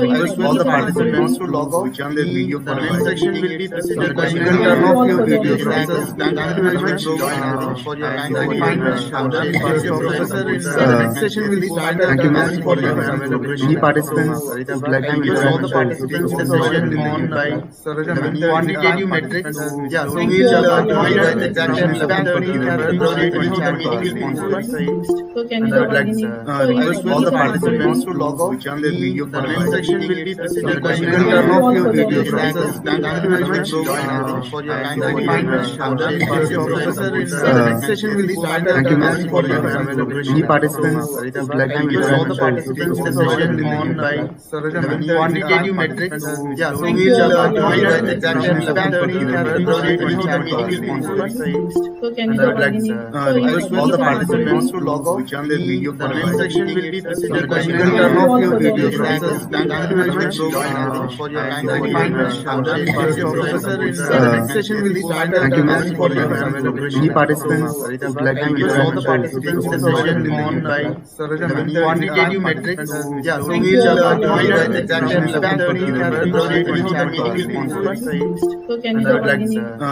Speaker 4: Request all the participants to log out.
Speaker 3: Which on their video
Speaker 4: The comment section will be presented by
Speaker 3: You can turn off your video process.
Speaker 4: Thank you very much much for your time. Professor, the next session will start.
Speaker 3: Thank you, ma'am.
Speaker 4: For your elaboration.
Speaker 3: Any participants would like to
Speaker 4: All the
Speaker 3: interact?
Speaker 4: participants session on by quantitative metrics. Yeah, so we will join the examination 11:30 February 2020.
Speaker 2: So can you
Speaker 3: I would like
Speaker 4: Request all the participants to log out.
Speaker 3: on their video
Speaker 4: The next section will be the question and
Speaker 3: Turn
Speaker 4: answer
Speaker 3: off your
Speaker 4: of
Speaker 3: video.
Speaker 4: Thank you very much for your time. Professor, the next session will start.
Speaker 3: Thank you, ma'am.
Speaker 4: For your elaboration.
Speaker 3: Any participants would like to
Speaker 4: Request all the
Speaker 3: interact?
Speaker 4: participants session on by quantitative metrics. Yeah, so we will join the examination 11:30 February 2020.
Speaker 2: So can you
Speaker 3: I would like
Speaker 4: Request all the participants to log out.
Speaker 3: on their video.
Speaker 4: The next section will be the question and
Speaker 3: Turn
Speaker 4: answer.
Speaker 3: off your video.
Speaker 4: Thank you very much for your time. Professor, the next session will start.
Speaker 3: Thank you, ma'am.
Speaker 4: For your elaboration.
Speaker 3: Any participants would like to
Speaker 4: Request all the
Speaker 3: interact?
Speaker 4: participants session on by quantitative metrics. Yeah, so we will join the examination 11:30 February 2020.
Speaker 2: So can
Speaker 3: I would like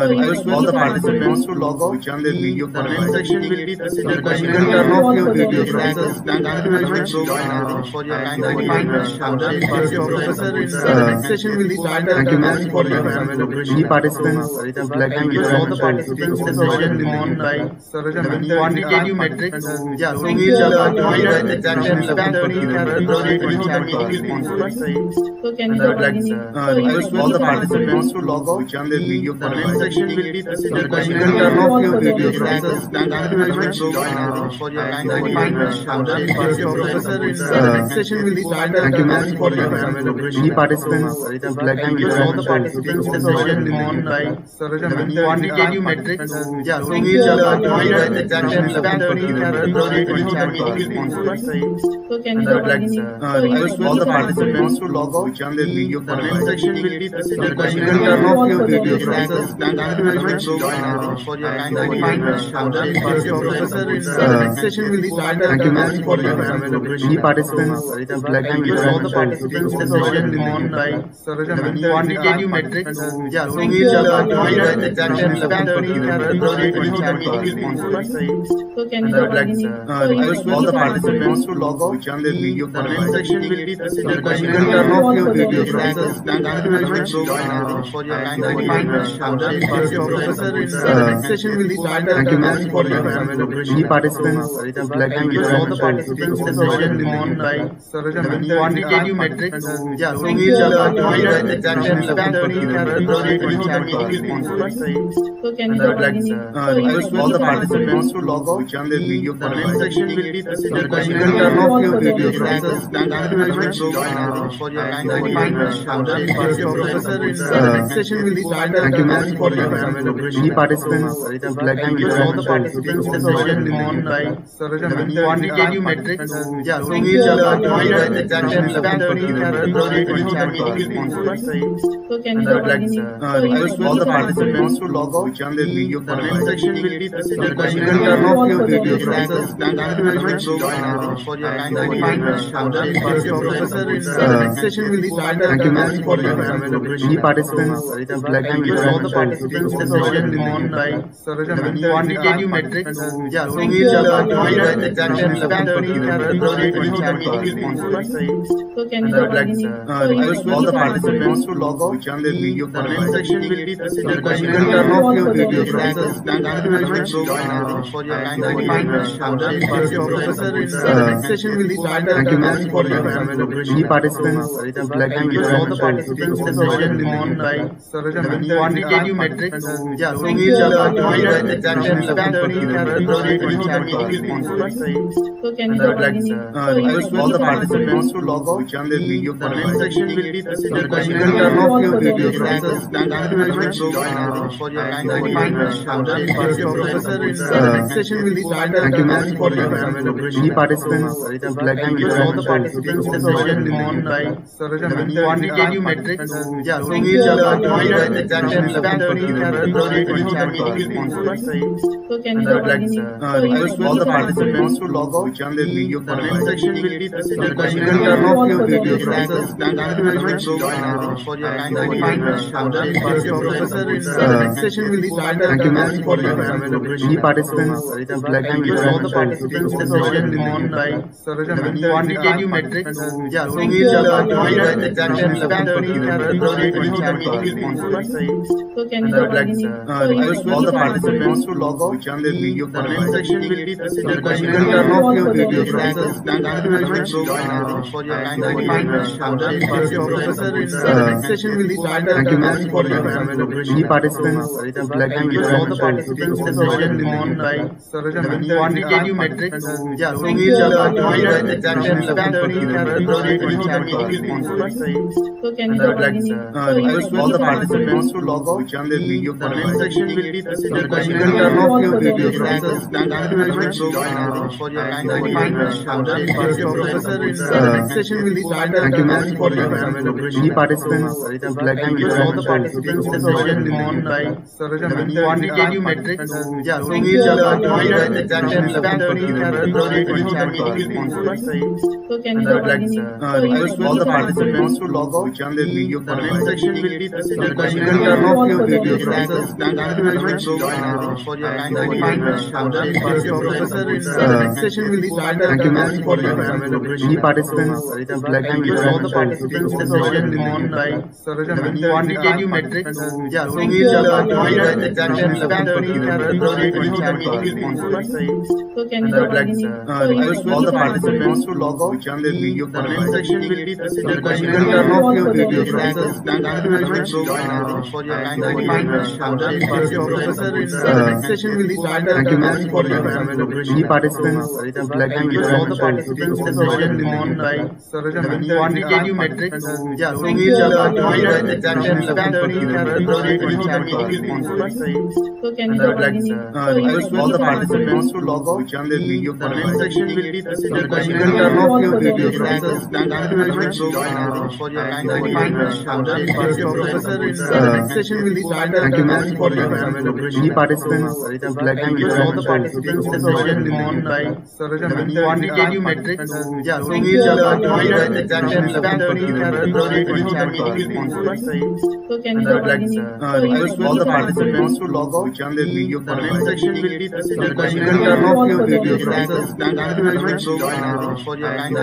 Speaker 4: Request all the participants to log out.
Speaker 3: on their video.
Speaker 4: The next section will be the question and
Speaker 3: Turn off your video.
Speaker 4: Thank you very much for your time. Professor, the next session will start.
Speaker 3: Thank you, ma'am.
Speaker 4: For your elaboration.
Speaker 3: Any participants would like to
Speaker 4: Request all the
Speaker 3: interact?
Speaker 4: participants session on by quantitative metrics. Yeah, so we will join the examination 11:30 February 2020.
Speaker 2: So can you
Speaker 3: I would like
Speaker 4: Request all the participants to log out.
Speaker 3: on their video.
Speaker 4: The next section will be the question and
Speaker 3: Turn off your video.
Speaker 4: Thank you very much for your time. Professor, the next session will start.
Speaker 3: Thank you, ma'am.
Speaker 4: For your elaboration.
Speaker 3: Any participants would like to
Speaker 4: Request all the
Speaker 3: interact?
Speaker 4: participants session on by quantitative metrics. Yeah, so we will join the examination 11:30 February 2020.
Speaker 2: So can you
Speaker 3: I would like
Speaker 4: Request all the participants to log out.
Speaker 3: on their video.
Speaker 4: The next section will be the question and
Speaker 3: Turn off your video.
Speaker 4: Thank you very much for your time. Professor, the next session will start.
Speaker 3: Thank you, ma'am.
Speaker 4: For your elaboration.
Speaker 3: Any participants would like to
Speaker 4: Request all the
Speaker 3: interact?
Speaker 4: participants session on by quantitative metrics. Yeah, so we will join the examination 11:30 February 2020.
Speaker 2: So can
Speaker 3: I would like
Speaker 4: Request all the participants to log out.
Speaker 3: on their video.
Speaker 4: The next section will be the question and
Speaker 3: Turn off your video.
Speaker 4: Thank you very much for your time. Professor, the next session will start.
Speaker 3: Thank you, ma'am.
Speaker 4: For your elaboration.
Speaker 3: Any participants would like to
Speaker 4: Request all the
Speaker 3: interact?
Speaker 4: participants session on by quantitative metrics. Yeah, so we will join the examination 11:30 February 2020.
Speaker 2: So can you
Speaker 3: I would like
Speaker 4: Request all the participants to log out.
Speaker 3: on their video.
Speaker 4: The next section will be the question and
Speaker 3: Turn off your video.
Speaker 4: Thank you very much for your time. Professor, the next session will start.
Speaker 3: Thank you, ma'am.
Speaker 4: For your elaboration.
Speaker 3: Any participants would like to
Speaker 4: Request all the
Speaker 3: interact?
Speaker 4: participants session on by quantitative metrics. Yeah, so we will join the examination 11:30 February 2020.
Speaker 2: So can you
Speaker 3: I would like
Speaker 4: Request all the participants to log out.
Speaker 3: on their video.
Speaker 4: The next section will be the question and
Speaker 3: Turn off your video.
Speaker 4: Thank you very much for your time. Professor, the next session will start.
Speaker 3: Thank you, ma'am.
Speaker 4: For your elaboration.
Speaker 3: Any participants would like to
Speaker 4: Request all the
Speaker 3: interact?
Speaker 4: participants session on by quantitative metrics. Yeah, so we will join the examination 11:30 February 2020.
Speaker 2: So can
Speaker 3: I would like
Speaker 4: Request all the participants to log out.
Speaker 3: on their video.
Speaker 4: The next section will be the question and
Speaker 3: Turn off your video.
Speaker 4: Thank you very much for your time. Professor, the next session will start.
Speaker 3: Thank you, ma'am.
Speaker 4: For your elaboration.
Speaker 3: Any participants would like to
Speaker 4: Request all the
Speaker 3: interact?
Speaker 4: participants session on by quantitative metrics. Yeah, so we will join the examination 11:30 February 2020.
Speaker 2: So can you
Speaker 3: I would like
Speaker 4: Request all the participants to log out.
Speaker 3: on their video.
Speaker 4: The next section will be the question and
Speaker 3: Turn off your video.
Speaker 4: Thank you very much for your time. Professor, the next session will start.
Speaker 3: Thank you, ma'am.
Speaker 4: For your elaboration.
Speaker 3: Any participants would like to
Speaker 4: Request all the
Speaker 3: interact?
Speaker 4: participants session on by quantitative metrics. Yeah, so we will join the examination 11:30 February 2020.
Speaker 2: So can you
Speaker 3: I would like
Speaker 4: Request all the participants to log out.
Speaker 3: on their video.
Speaker 4: The next section will be the question and
Speaker 3: Turn off your video.
Speaker 4: Thank you very much for your time. Professor, the next session will start.
Speaker 3: Thank you, ma'am. Any participants would like to interact with the resource person,
Speaker 4: on by quantitative metrics. Yeah, so we will join exactly 30th February 2025.
Speaker 2: So can you
Speaker 4: Request all the participants to log out. The comment section will be presented by you can turn off your video process. Thank you very much for your kind professor. Next session will be started.
Speaker 3: Thank you, ma'am. Any participants would like to
Speaker 4: All the
Speaker 3: interact with the
Speaker 4: participants
Speaker 3: resource
Speaker 4: session
Speaker 3: person,
Speaker 4: on by quantitative metrics. Yeah, so we will join exactly 30th February 2025.
Speaker 2: So can you
Speaker 4: Request all the participants to log out. The comment section will be presented by you can turn off your video process. Thank you very much for your kind professor. Next session will be started.
Speaker 3: Thank you, ma'am. Any participants would like to
Speaker 4: All the
Speaker 3: interact with the
Speaker 4: participants
Speaker 3: resource
Speaker 4: session
Speaker 3: person,
Speaker 4: on by quantitative metrics. Yeah, so we will join exactly 30th February 2025.
Speaker 2: So can you
Speaker 4: Request all the participants to log out. The comment section will be presented by you can turn off your video process. Thank you very much for your kind professor. Next session will be started.
Speaker 3: Thank you, ma'am. Any participants would like to
Speaker 4: All
Speaker 3: interact
Speaker 4: the
Speaker 3: with the
Speaker 4: participants
Speaker 3: resource
Speaker 4: session
Speaker 3: person,
Speaker 4: on by quantitative metrics. Yeah, so we will join exactly 30th February 2025.
Speaker 2: So can you
Speaker 4: Request all the participants to log out. The comment section will be presented by you can turn off your video process. Thank you very much for your kind professor. Next session will be started.
Speaker 3: Thank you, ma'am. Any participants would like to
Speaker 4: All
Speaker 3: interact
Speaker 4: the
Speaker 3: with the
Speaker 4: participants
Speaker 3: resource
Speaker 4: session
Speaker 3: person,
Speaker 4: on by quantitative metrics. Yeah, so we will join exactly 30th February 2025.
Speaker 2: so can you
Speaker 4: Request all the participants to log out. The comment section will be presented by you can turn off your video process. Thank you very much for your kind professor. Next session will be started.
Speaker 3: Thank you, ma'am. Any participants would like to
Speaker 4: All
Speaker 3: interact
Speaker 4: the
Speaker 3: with the
Speaker 4: participants
Speaker 3: resource
Speaker 4: session
Speaker 3: person,
Speaker 4: on by quantitative metrics. Yeah, so we will join exactly 30th February 2025.
Speaker 2: so can you
Speaker 4: Request all the participants to log out. The comment section will be presented by you can turn off your video process. Thank you very much for your kind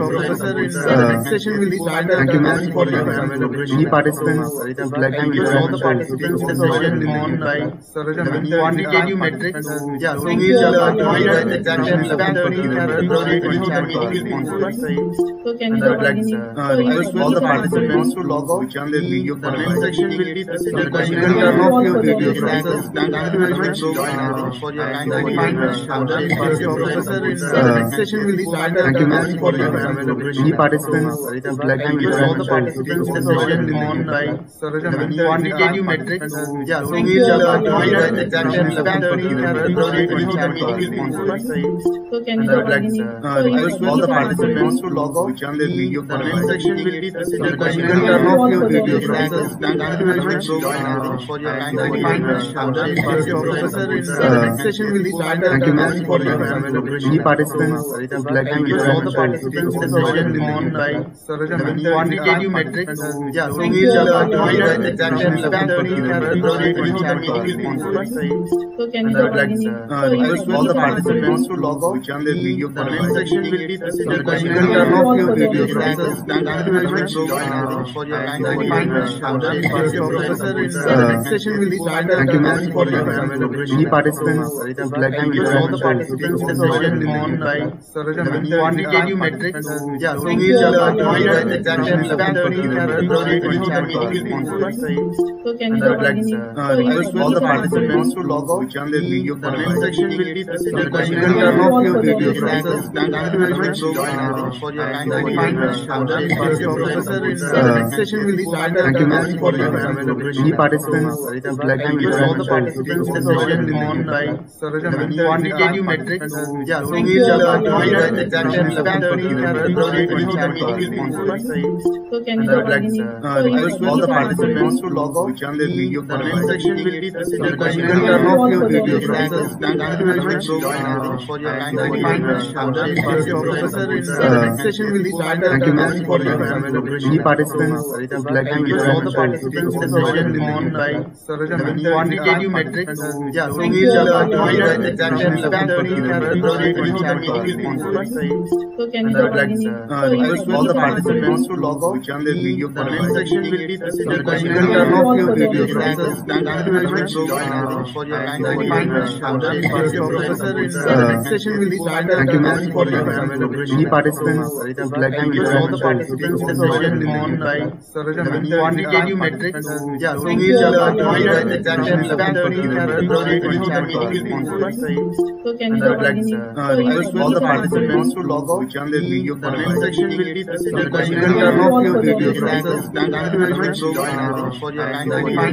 Speaker 4: professor. Next session will be started.
Speaker 3: Thank you, ma'am. Any participants would like to
Speaker 4: All
Speaker 3: interact
Speaker 4: the
Speaker 3: with the
Speaker 4: participants
Speaker 3: resource
Speaker 4: session
Speaker 3: person,
Speaker 4: on by quantitative metrics. Yeah, so we will join exactly 30th February 2025.
Speaker 2: so can you
Speaker 4: Request all the participants to log out. The comment section will be presented by you can turn off your video process. Thank you very much for your kind professor. Next session will be started.
Speaker 3: Thank you, ma'am. Any participants would like to
Speaker 4: All
Speaker 3: interact
Speaker 4: the
Speaker 3: with the
Speaker 4: participants
Speaker 3: resource
Speaker 4: session
Speaker 3: person,
Speaker 4: on by quantitative metrics. Yeah, so we will join exactly 30th February 2025.
Speaker 2: so can you
Speaker 4: Request all the participants to log out. The comment section will be presented by you can turn off your video process. Thank you very much for your kind professor. Next session will be started.
Speaker 3: Thank you, ma'am. Any participants would like to
Speaker 4: All
Speaker 3: interact
Speaker 4: the
Speaker 3: with the
Speaker 4: participants
Speaker 3: resource
Speaker 4: session
Speaker 3: person,
Speaker 4: on by quantitative metrics. Yeah, so we will join exactly 30th February 2025.
Speaker 2: so can you
Speaker 4: Request all the participants to log out. The comment section will be presented by you can turn off your video process. Thank you very much for your kind professor. Next session will be started.
Speaker 3: Thank you, ma'am. Any participants would like to
Speaker 4: All
Speaker 3: interact
Speaker 4: the
Speaker 3: with the
Speaker 4: participants
Speaker 3: resource
Speaker 4: session
Speaker 3: person,
Speaker 4: on by quantitative metrics. Yeah, so we will join exactly 30th February 2025.
Speaker 2: so can you
Speaker 4: Request all the participants to log out. The comment section will be presented by you can turn off your video process. Thank you very much for your kind professor. Next session will be started.
Speaker 3: Thank you, ma'am. Any participants would like to
Speaker 4: All
Speaker 3: interact
Speaker 4: the
Speaker 3: with the
Speaker 4: participants
Speaker 3: resource
Speaker 4: session
Speaker 3: person,
Speaker 4: on by quantitative metrics. Yeah, so we will join exactly 30th February 2025.
Speaker 2: so can you
Speaker 4: Request all the participants to log out. The comment section will be presented by you can turn off your video process. Thank you very much for your kind professor. Next session will be started.
Speaker 3: Thank you, ma'am. Any participants would like to
Speaker 4: All
Speaker 3: interact
Speaker 4: the
Speaker 3: with the
Speaker 4: participants
Speaker 3: resource person,
Speaker 4: session on by quantitative metrics, yeah, so
Speaker 2: Thank
Speaker 4: we
Speaker 2: you,
Speaker 4: will
Speaker 2: Abhay.
Speaker 4: provide example in February 2025.
Speaker 2: So can you
Speaker 4: And I
Speaker 2: go
Speaker 4: would like
Speaker 2: again?
Speaker 4: request all the participants to log out. The comment section will be presented by
Speaker 2: Thank you all for the
Speaker 4: Thank you very much for your kind professor. In the next session will be started.
Speaker 3: Thank you, ma'am.
Speaker 4: For your
Speaker 3: Any participants would like to
Speaker 4: Thank you all the
Speaker 3: interact?
Speaker 4: participants to join on by quantitative metrics. Yeah, so
Speaker 2: Thank
Speaker 4: we
Speaker 2: you,
Speaker 4: will
Speaker 2: Abhay.
Speaker 4: provide example in February 2025.
Speaker 2: So can you
Speaker 4: And I
Speaker 2: go
Speaker 4: would like
Speaker 2: again?
Speaker 4: request all the participants to log out. The comment section will be presented by
Speaker 2: Thank you all for the
Speaker 4: Thank you very much for your kind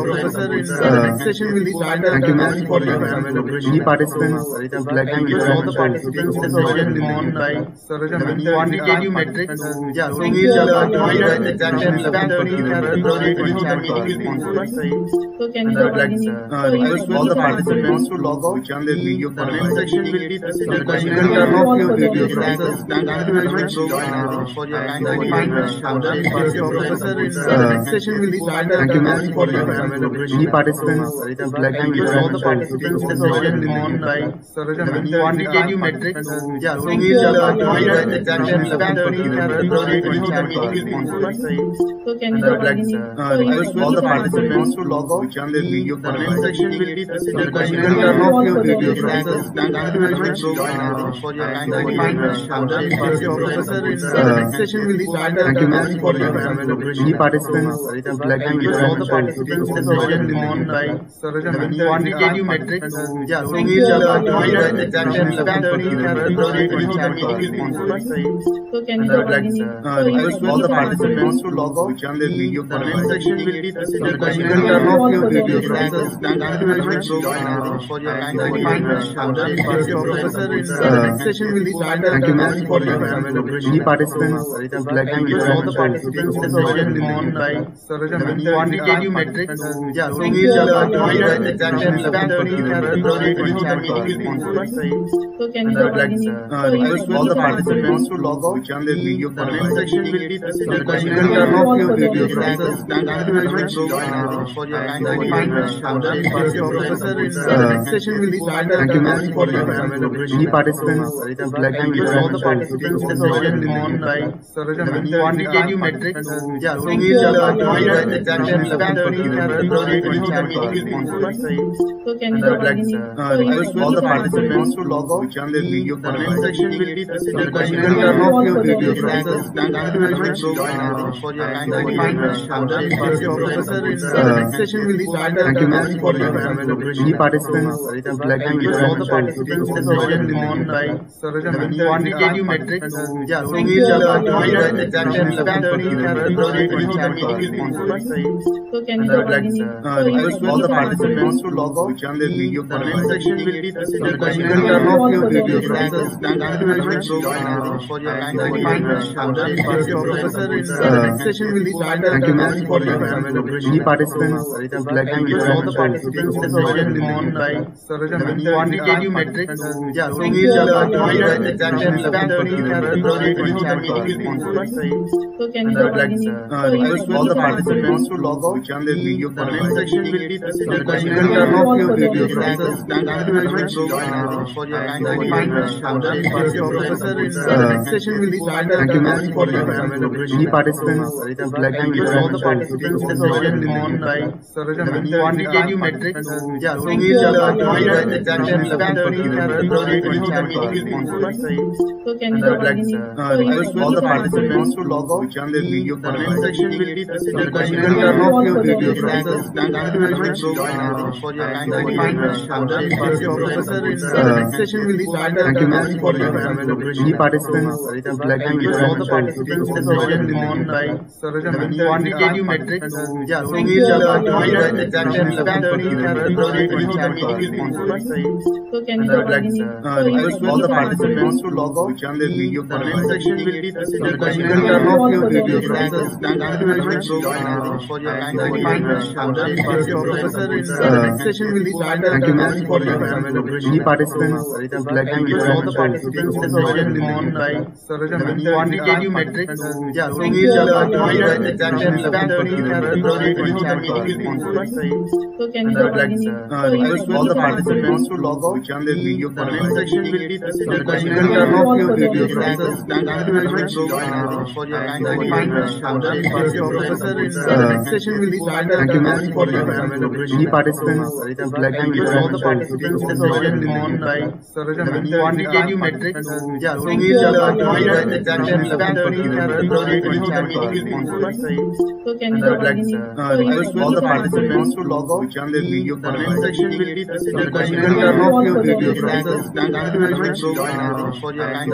Speaker 4: professor. In the next session will be started.
Speaker 3: Thank you, ma'am.
Speaker 4: For your
Speaker 3: Any participants would like to
Speaker 4: Thank you all the
Speaker 3: interact?
Speaker 4: participants to join on by quantitative metrics. Yeah, so
Speaker 2: Thank
Speaker 4: we
Speaker 2: you,
Speaker 4: will
Speaker 2: Abhay.
Speaker 4: provide example in February 2025.
Speaker 2: So can you
Speaker 4: And I
Speaker 2: go
Speaker 4: would like
Speaker 2: again?
Speaker 4: request all the participants to log out. The comment section will be presented by
Speaker 2: Thank you all for the
Speaker 4: Thank you very much for your kind professor. In the next session will be started.
Speaker 3: Thank you, ma'am.
Speaker 4: For your
Speaker 3: Any participants would like to
Speaker 4: Thank you all the
Speaker 3: interact?
Speaker 4: participants to join on by quantitative metrics. Yeah, so
Speaker 2: Thank
Speaker 4: we
Speaker 2: you,
Speaker 4: will
Speaker 2: Abhay.
Speaker 4: provide example in February 2025.
Speaker 2: So can you
Speaker 4: And I
Speaker 2: go
Speaker 4: would like
Speaker 2: again?
Speaker 4: request all the participants to log out. The comment section will be presented by
Speaker 2: Thank you all for the
Speaker 4: Thank you very much for your kind professor. In the next session will be started.
Speaker 3: Thank you, ma'am.
Speaker 4: For your
Speaker 3: Any participants would like to
Speaker 4: Thank you all the
Speaker 3: interact?
Speaker 4: participants to join on by quantitative metrics. Yeah, so
Speaker 2: Thank
Speaker 4: we
Speaker 2: you,
Speaker 4: will
Speaker 2: Abhay.
Speaker 4: provide example in February 2025.
Speaker 2: So can you
Speaker 4: And I
Speaker 2: go
Speaker 4: would like
Speaker 2: again?
Speaker 4: request all the participants to log out. The comment section will be presented by
Speaker 2: Thank you all for the
Speaker 4: Thank you very much for your kind professor. In the next session will be started.
Speaker 3: Thank you, ma'am.
Speaker 4: For your
Speaker 3: Any participants would like to
Speaker 4: Thank you all the
Speaker 3: interact?
Speaker 4: participants to join on by quantitative metrics. Yeah, so
Speaker 2: Thank
Speaker 4: we
Speaker 2: you,
Speaker 4: will
Speaker 2: Abhay.
Speaker 4: provide example in February 2025.
Speaker 2: So can you
Speaker 4: And I
Speaker 2: go
Speaker 4: would like
Speaker 2: again?
Speaker 4: request all the participants to log out. The comment section will be presented by
Speaker 2: Thank you all for the
Speaker 4: Thank you very much for your kind professor. In the next session will be started.
Speaker 3: Thank you, ma'am.
Speaker 4: For your
Speaker 3: Any participants would like to
Speaker 4: Thank you all the
Speaker 3: interact?
Speaker 4: participants to join on by quantitative metrics. Yeah, so
Speaker 2: Thank
Speaker 4: we
Speaker 2: you,
Speaker 4: will
Speaker 2: Abhay.
Speaker 4: provide example in February 2025.
Speaker 2: So can you
Speaker 4: And I
Speaker 2: go
Speaker 4: would like
Speaker 2: again?
Speaker 4: request all the participants to log out. The comment section will be presented by
Speaker 2: Thank you all for the
Speaker 4: Thank you very much for your kind professor. In the next session will be started.
Speaker 3: Thank you, ma'am.
Speaker 4: For your
Speaker 3: Any participants would like to
Speaker 4: Thank you all the
Speaker 3: interact?
Speaker 4: participants to join on by quantitative metrics. Yeah, so
Speaker 2: Thank
Speaker 4: we
Speaker 2: you,
Speaker 4: will
Speaker 2: Abhay.
Speaker 4: provide example in February 2025.
Speaker 2: So can you
Speaker 4: And I
Speaker 2: go
Speaker 4: would like
Speaker 2: again?
Speaker 4: request all the participants to log out. The comment section will be presented by
Speaker 2: Thank you all for the
Speaker 4: Thank you very much for your kind professor. In the next session will be started.
Speaker 3: Thank you, ma'am.
Speaker 4: For your
Speaker 3: Any participants would like to
Speaker 4: Thank you all the
Speaker 3: interact?
Speaker 4: participants to join on by quantitative metrics. Yeah, so
Speaker 2: Thank
Speaker 4: we
Speaker 2: you,
Speaker 4: will
Speaker 2: Abhay.
Speaker 4: provide example in February 2025.
Speaker 2: So can
Speaker 4: And
Speaker 2: you
Speaker 4: I
Speaker 2: go
Speaker 4: would like
Speaker 2: again?
Speaker 4: request all the participants to log out. The comment section will be presented by
Speaker 2: Thank you all for the
Speaker 4: Thank you very much for your kind professor. In the next session will be started.
Speaker 3: Thank you, ma'am.
Speaker 4: For your
Speaker 3: Any participants would like to
Speaker 4: Thank you all the
Speaker 3: interact?
Speaker 4: participants to join on by quantitative metrics. Yeah, so
Speaker 2: Thank
Speaker 4: we
Speaker 2: you,
Speaker 4: will
Speaker 2: Abhay.
Speaker 4: provide example in February 2025.
Speaker 2: So can you
Speaker 4: And I
Speaker 2: go
Speaker 4: would like
Speaker 2: again?
Speaker 4: request all the participants to log out. The comment section will be presented by
Speaker 2: Thank you all for the
Speaker 4: Thank you very much for your kind professor. In the next session will be started.
Speaker 3: Thank you, ma'am.
Speaker 4: For your
Speaker 3: Any participants would like to
Speaker 4: Thank you all the
Speaker 3: interact?
Speaker 4: participants to join on by quantitative metrics. Yeah, so
Speaker 2: Thank
Speaker 4: we
Speaker 2: you,
Speaker 4: will
Speaker 2: Abhay.
Speaker 4: provide example in February 2025.
Speaker 2: So can
Speaker 4: And
Speaker 2: you
Speaker 4: I
Speaker 2: go
Speaker 4: would like
Speaker 2: again?
Speaker 4: request all the participants to log out. The comment section will be presented by
Speaker 2: Thank you all for the
Speaker 4: Thank you very much for your kind professor. In the next session will be started.
Speaker 3: Thank you, ma'am.
Speaker 4: For your
Speaker 3: Any participants would like to
Speaker 4: Thank you all the
Speaker 3: interact?
Speaker 4: participants to join on by quantitative metrics. Yeah, so
Speaker 2: Thank
Speaker 4: we
Speaker 2: you,
Speaker 4: will
Speaker 2: Abhay.
Speaker 4: provide example in February
Speaker 2: So can you
Speaker 3: request all the participants to log out. Which on their video comment section will be the question and turn off your video. Thank you very much for your kind professor. Next session will be started. Thank you, ma'am, for your any participants would like to request all the participants to session on by quantitative metrics. Yeah, so we will join exactly 11:30.
Speaker 2: So can you
Speaker 3: Request all the participants to log out. Which on their video comment section will be the question and turn off your video. Thank you very much for your kind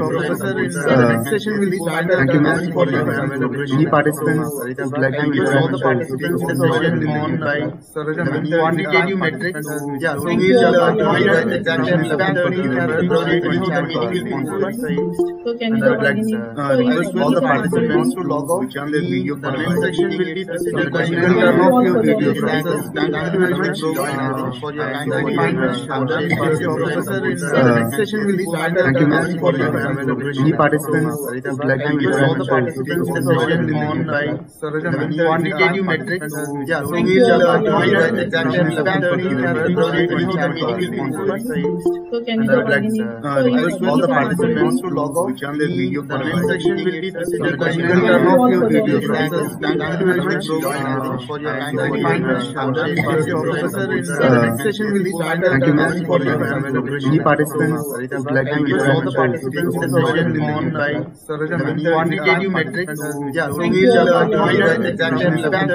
Speaker 3: professor. Next session will be started. Thank you, ma'am, for your any participants would like to request all the participants to session on by quantitative metrics. Yeah, so we will join exactly 11:30.
Speaker 2: So can you
Speaker 3: Request all the participants to log out. Which on their video comment section will be the question and turn off your video. Thank you very much for your kind professor. Next session will be started. Thank you, ma'am, for your any participants would like to request all the participants to session on by quantitative metrics. Yeah, so we will join exactly 11:30.
Speaker 2: So can you
Speaker 3: Request all the participants to log out. Which on their video comment section will be the question and turn off your video. Thank you very much for your kind professor. Next session will be started. Thank you, ma'am, for your any participants would like to request all the participants to session on by quantitative metrics. Yeah, so we will join exactly 11:30.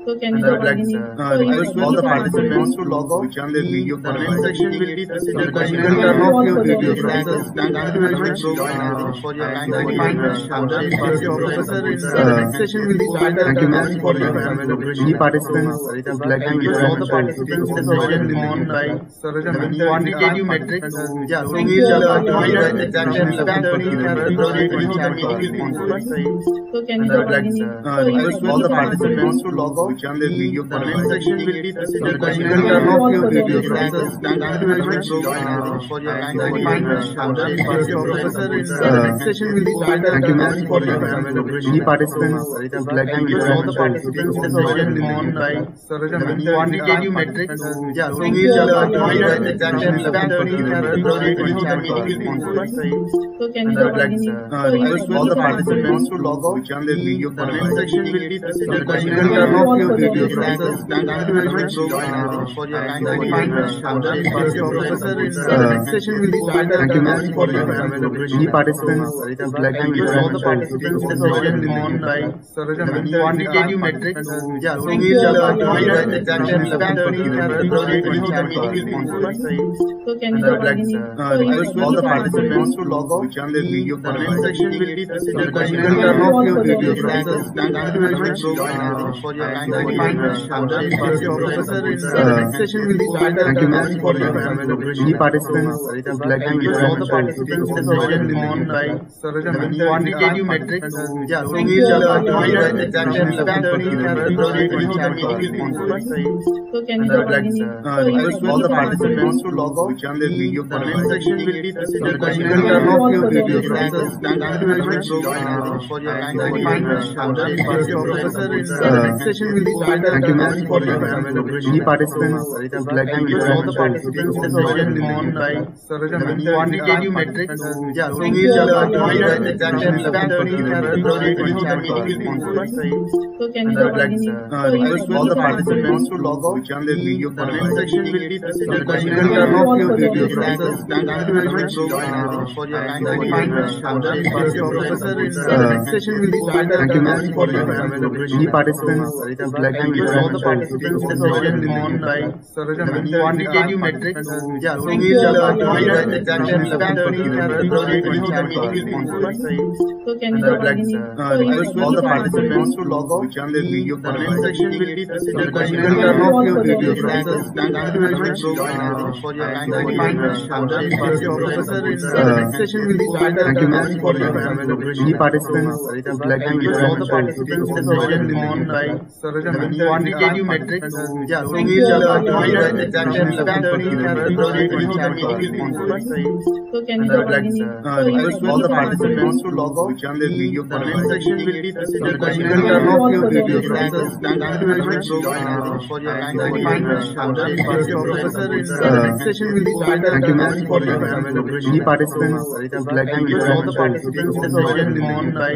Speaker 2: So can you
Speaker 3: Request all the participants to log out. Which on their video comment section will be the question and turn off your video. Thank you very much for your kind professor. Next session will be started. Thank you, ma'am, for your any participants would like to request all the participants to session on by quantitative metrics. Yeah, so we will join exactly 11:30.
Speaker 2: So can you
Speaker 3: Request all the participants to log out. Which on their video comment section will be the question and turn off your video. Thank you very much for your kind professor. Next session will be started. Thank you, ma'am, for your any participants would like to request all the participants to session on by quantitative metrics. Yeah, so we will join exactly 11:30.
Speaker 2: So can you
Speaker 3: Request all the participants to log out. Which on their video comment section will be the question and turn off your video. Thank you very much for your kind professor. Next session will be started. Thank you, ma'am, for your any participants would like to request all the participants to session on by quantitative metrics. Yeah, so we will join exactly 11:30.
Speaker 2: So can you
Speaker 3: Request all the participants to log out. Which on their video comment section will be the question and turn off your video. Thank you very much for your kind professor. Next session will be started. Thank you, ma'am, for your any participants would like to request all the participants to session on by quantitative metrics. Yeah, so we will join exactly 11:30.
Speaker 2: So can you
Speaker 3: Request all the participants to log out. Which on their video comment section will be the question and turn off your video. Thank you very much for your kind professor. Next session will be started. Thank you, ma'am, for your any participants would like to request all the participants to session on by quantitative metrics. Yeah, so we will join exactly 11:30.
Speaker 2: So can you
Speaker 3: Request all the participants to log out. Which on their video comment section will be the question and turn off your video. Thank you very much for your kind professor. Next session will be started. Thank you, ma'am, for your any participants would like to request all the participants to session on by quantitative metrics. Yeah, so we will join exactly 11:30.
Speaker 2: So can you
Speaker 3: Request all the participants to log out. Which on their video comment section will be the question and turn off your video. Thank you very much for your kind professor. Next session will be started. Thank you, ma'am, for your any participants would like to request all the participants to session on by quantitative metrics. Yeah, so we will join exactly 11:30.
Speaker 2: So can you
Speaker 3: Request all the participants to log out. Which on their video video. Comment section will be the question and turn off your video. Thank you very much for your time. I'm the professor. Next session will be started. Thank you, ma'am, for your any participants would like to introduce all the participants. This session will be by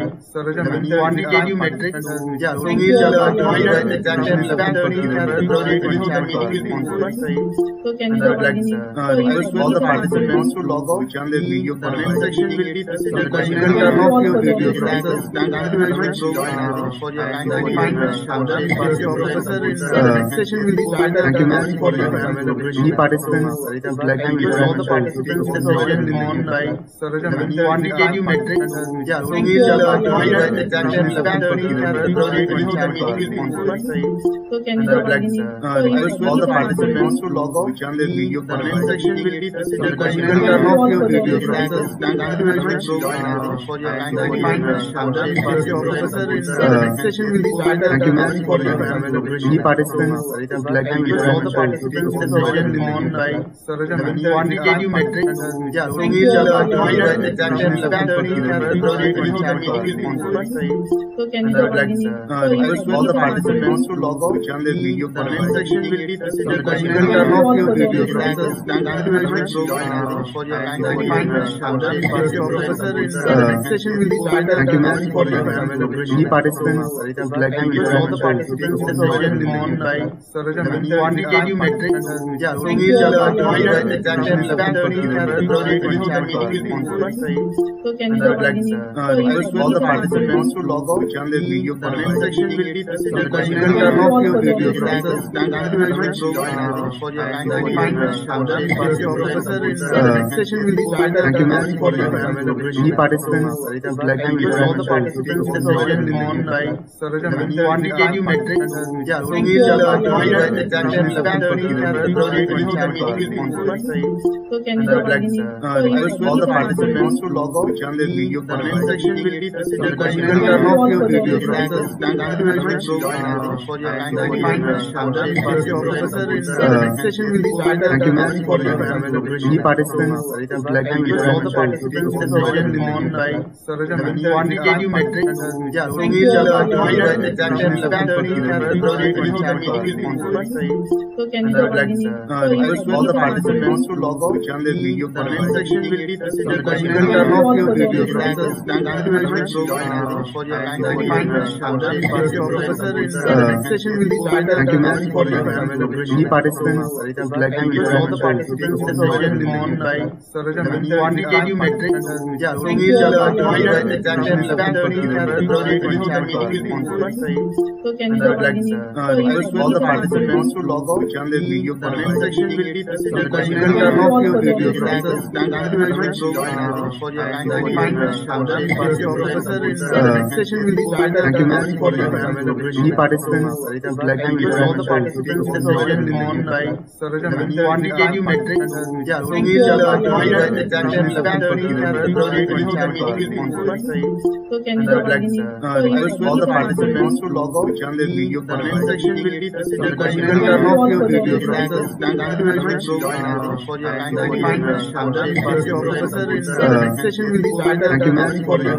Speaker 3: quantitative metrics. Yeah, so we will join exactly 11:30 February 2020.
Speaker 2: So can
Speaker 3: And
Speaker 2: you
Speaker 3: I would like request all the participants to log off. The comment section will be the question and turn off your video. Thank you very much for your time. I'm the professor. Next session will be started. Thank you, ma'am, for your any participants would like to introduce all the participants. This session will be by quantitative metrics. Yeah, so we will join exactly 11:30 February 2020.
Speaker 2: so can
Speaker 3: And
Speaker 2: you
Speaker 3: I would like request all the participants to log off. The video. Comment section will be the question and turn off your video. Thank you very much for your time. I'm the professor. Next session will be started. Thank you, ma'am, for your any participants would like to introduce all the participants. This session will be by quantitative metrics. Yeah, so we will join exactly 11:30 February 2020.
Speaker 2: so can
Speaker 3: And
Speaker 2: you
Speaker 3: I would like request all the participants to log off. The video. Comment section will be the question and turn off your video. Thank you very much for your time. I'm the professor. Next session will be started. Thank you, ma'am, for your any participants would like to introduce all the participants. This session will be by quantitative metrics. Yeah, so we will join exactly 11:30 February 2020.
Speaker 2: so can
Speaker 3: And I would like request all the participants to log off. The video. Comment section will be the question and turn off your video. Thank you very much for your time. I'm the professor. Next session will be started. Thank you, ma'am, for your any participants would like to introduce all the participants. This session will be by quantitative metrics. Yeah, so we will join exactly 11:30 February 2020.
Speaker 2: so can
Speaker 3: And I would like request all the participants to log off. The video. Comment section will be the question and turn off your video. Thank you very much for your time. I'm the professor. Next session will be started. Thank you, ma'am, for your any participants would like to introduce all the participants. This session will be by quantitative metrics. Yeah, so we will join exactly 11:30 February 2020.
Speaker 2: so can
Speaker 3: And I would like request all the participants to log off. The video. Comment section will be the question and turn off your video. Thank you very much for your time. I'm the professor. Next session will be started. Thank you, ma'am, for your any participants would like to introduce all the participants. This session will be by quantitative metrics. Yeah, so we will join exactly 11:30 February 2020.
Speaker 2: so can
Speaker 3: And I would like request all the participants to log off. The video. Comment section will be the question and turn off your video. Thank you very much for your time. I'm the professor. Next session will be started. Thank you, ma'am, for your any participants would like to introduce all the participants. This session will be by quantitative metrics. Yeah, so we will join exactly 11:30 February 2020.
Speaker 2: so can
Speaker 3: And I would like request all the participants to log off. The video. Comment section will be the question and turn off your video. Thank you very much for your time. I'm the professor. Next session will be started. Thank you, ma'am, for your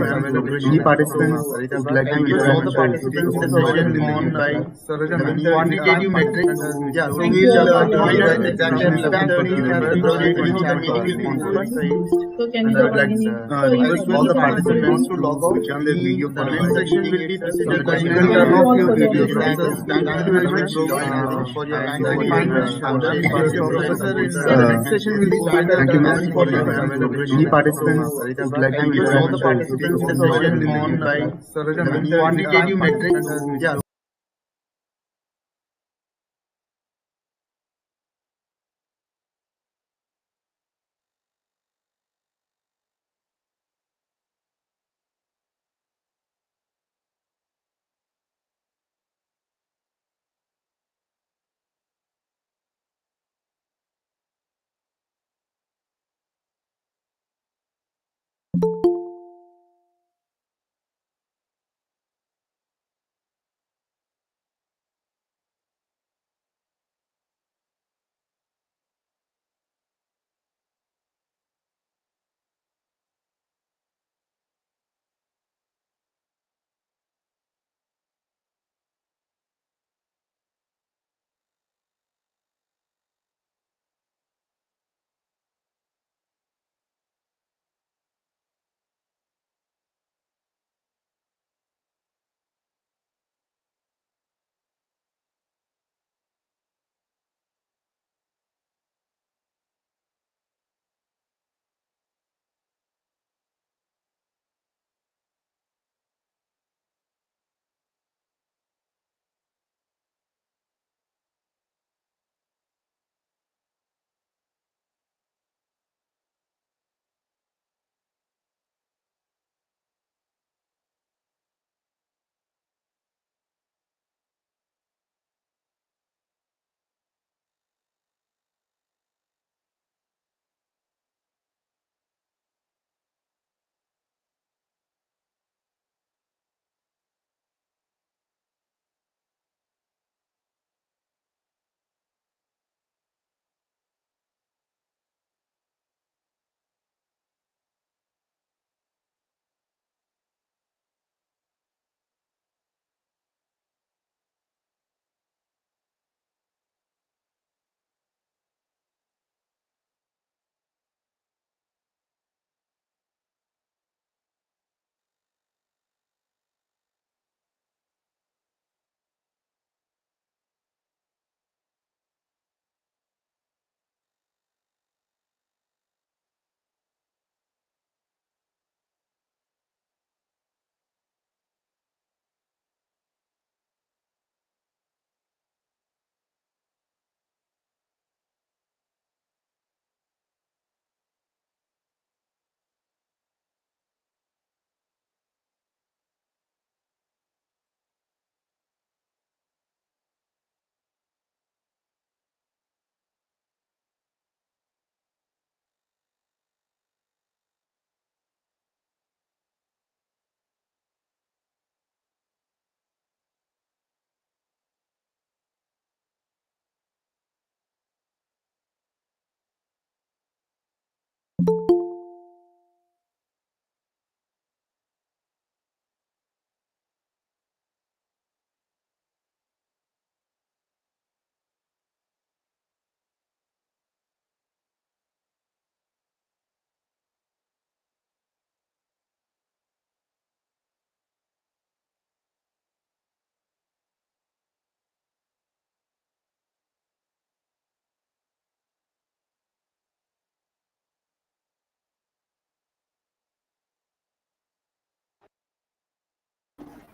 Speaker 3: any participants would like to introduce all the participants. This session will be by quantitative metrics. Yeah, so we will join exactly 11:30 February 2020.
Speaker 2: so can
Speaker 3: And I would like
Speaker 2: you
Speaker 3: request all the participants to log off. The video. Comment section will be the question and turn off your video. Thank you very much for your time. I'm the professor. Next session will be started. Thank you, ma'am, for your any participants would like to introduce all the participants. This session will be by quantitative metrics. Yeah.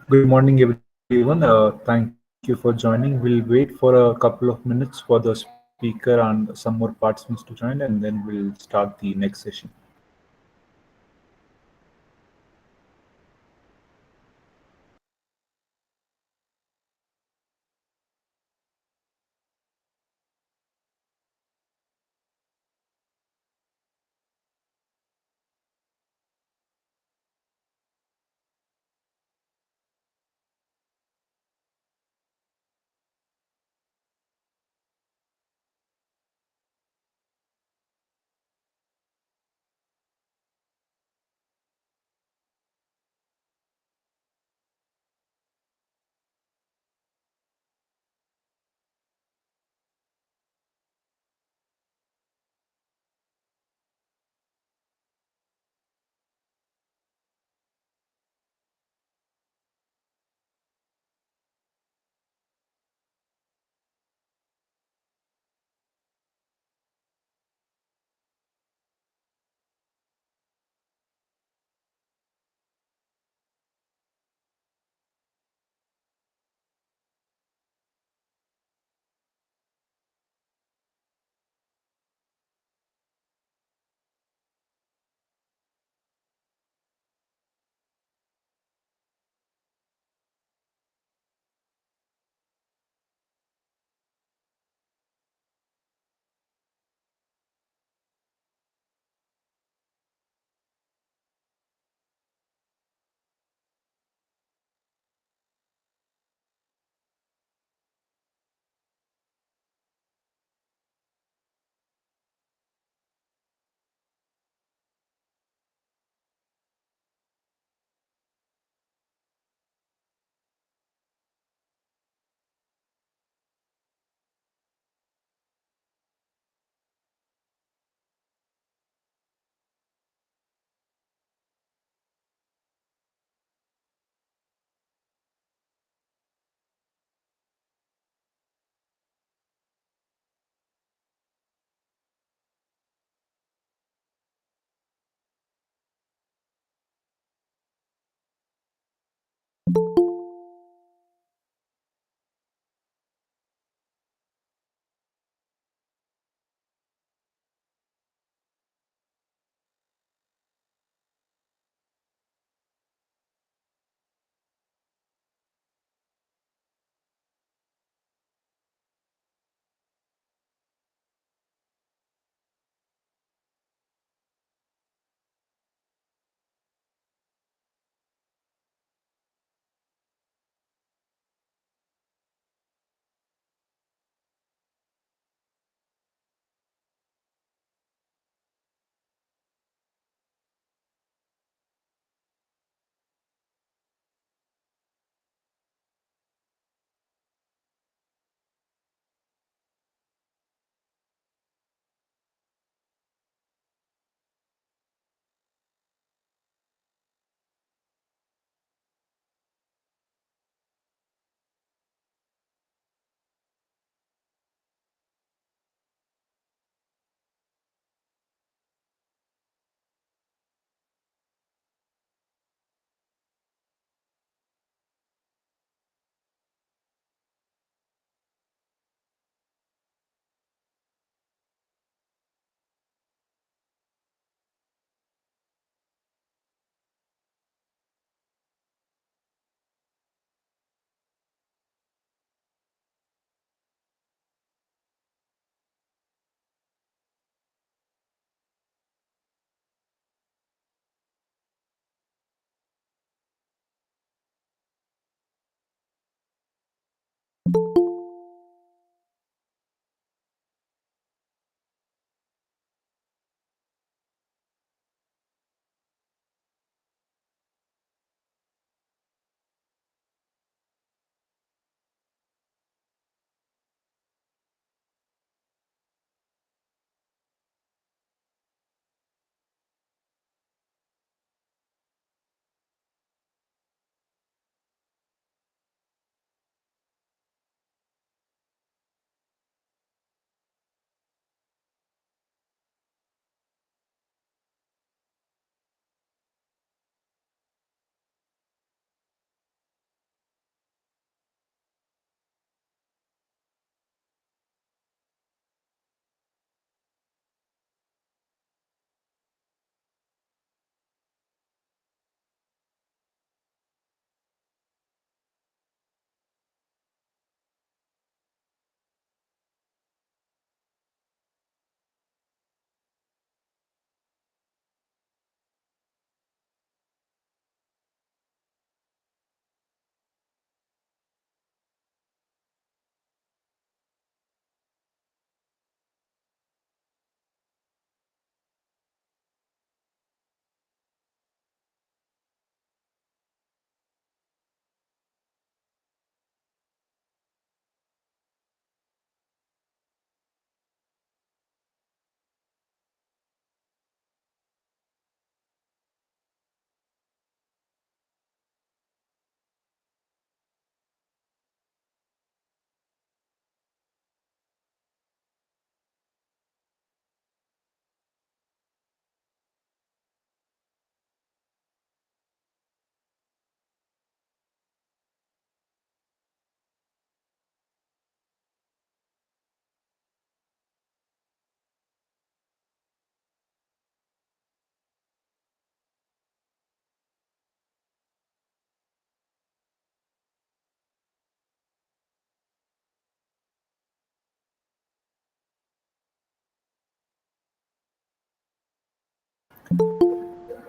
Speaker 1: Good morning, everyone. Thank you for joining. We'll wait for a couple of minutes for the speaker and some more participants to join, and then we'll start the next session.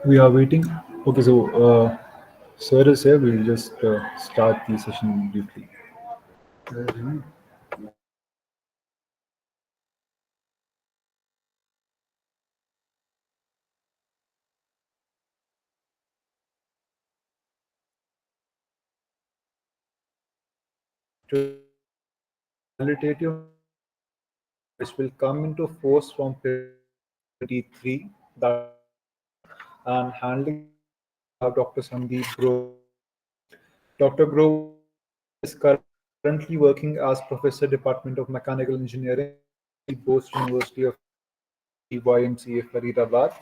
Speaker 1: We are waiting. Okay, so sir is here. We'll just start the session briefly. Today we will discuss qualitative metrics, which will come into force from 2023. That is measurement and handling the same. We have Dr. Sandeep Grover with us today. Dr. Grover is currently working as Professor, Department of Mechanical Engineering at the Bose University of Technology, YMCA, Faridabad.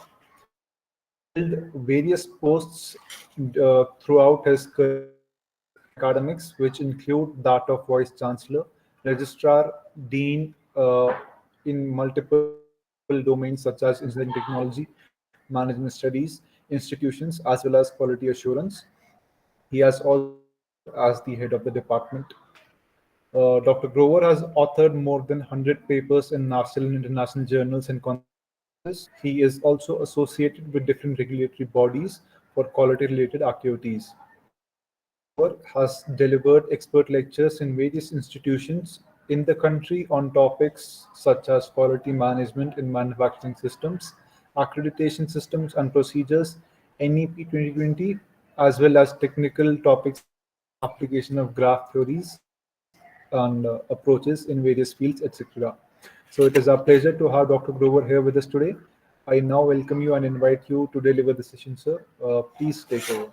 Speaker 1: He has held various posts throughout his career in academics, which include that of Vice Chancellor, Registrar, Dean in multiple domains such as engineering technology, management studies, institutions, as well as quality assurance. He has also served as the head of the department. Dr. Grover has authored more than 100 papers in national and international journals and conferences. He is also associated with different regulatory bodies for quality-related activities. Dr. Grover has delivered expert lectures in various institutions in the country on topics such as quality management in manufacturing systems, accreditation systems and procedures, NEP 2020, as well as technical topics such as application of graph theories and approaches in various fields, etc. So it is our pleasure to have Dr. Grover here with us today. I now welcome you and invite you to deliver the session, sir. Please take over.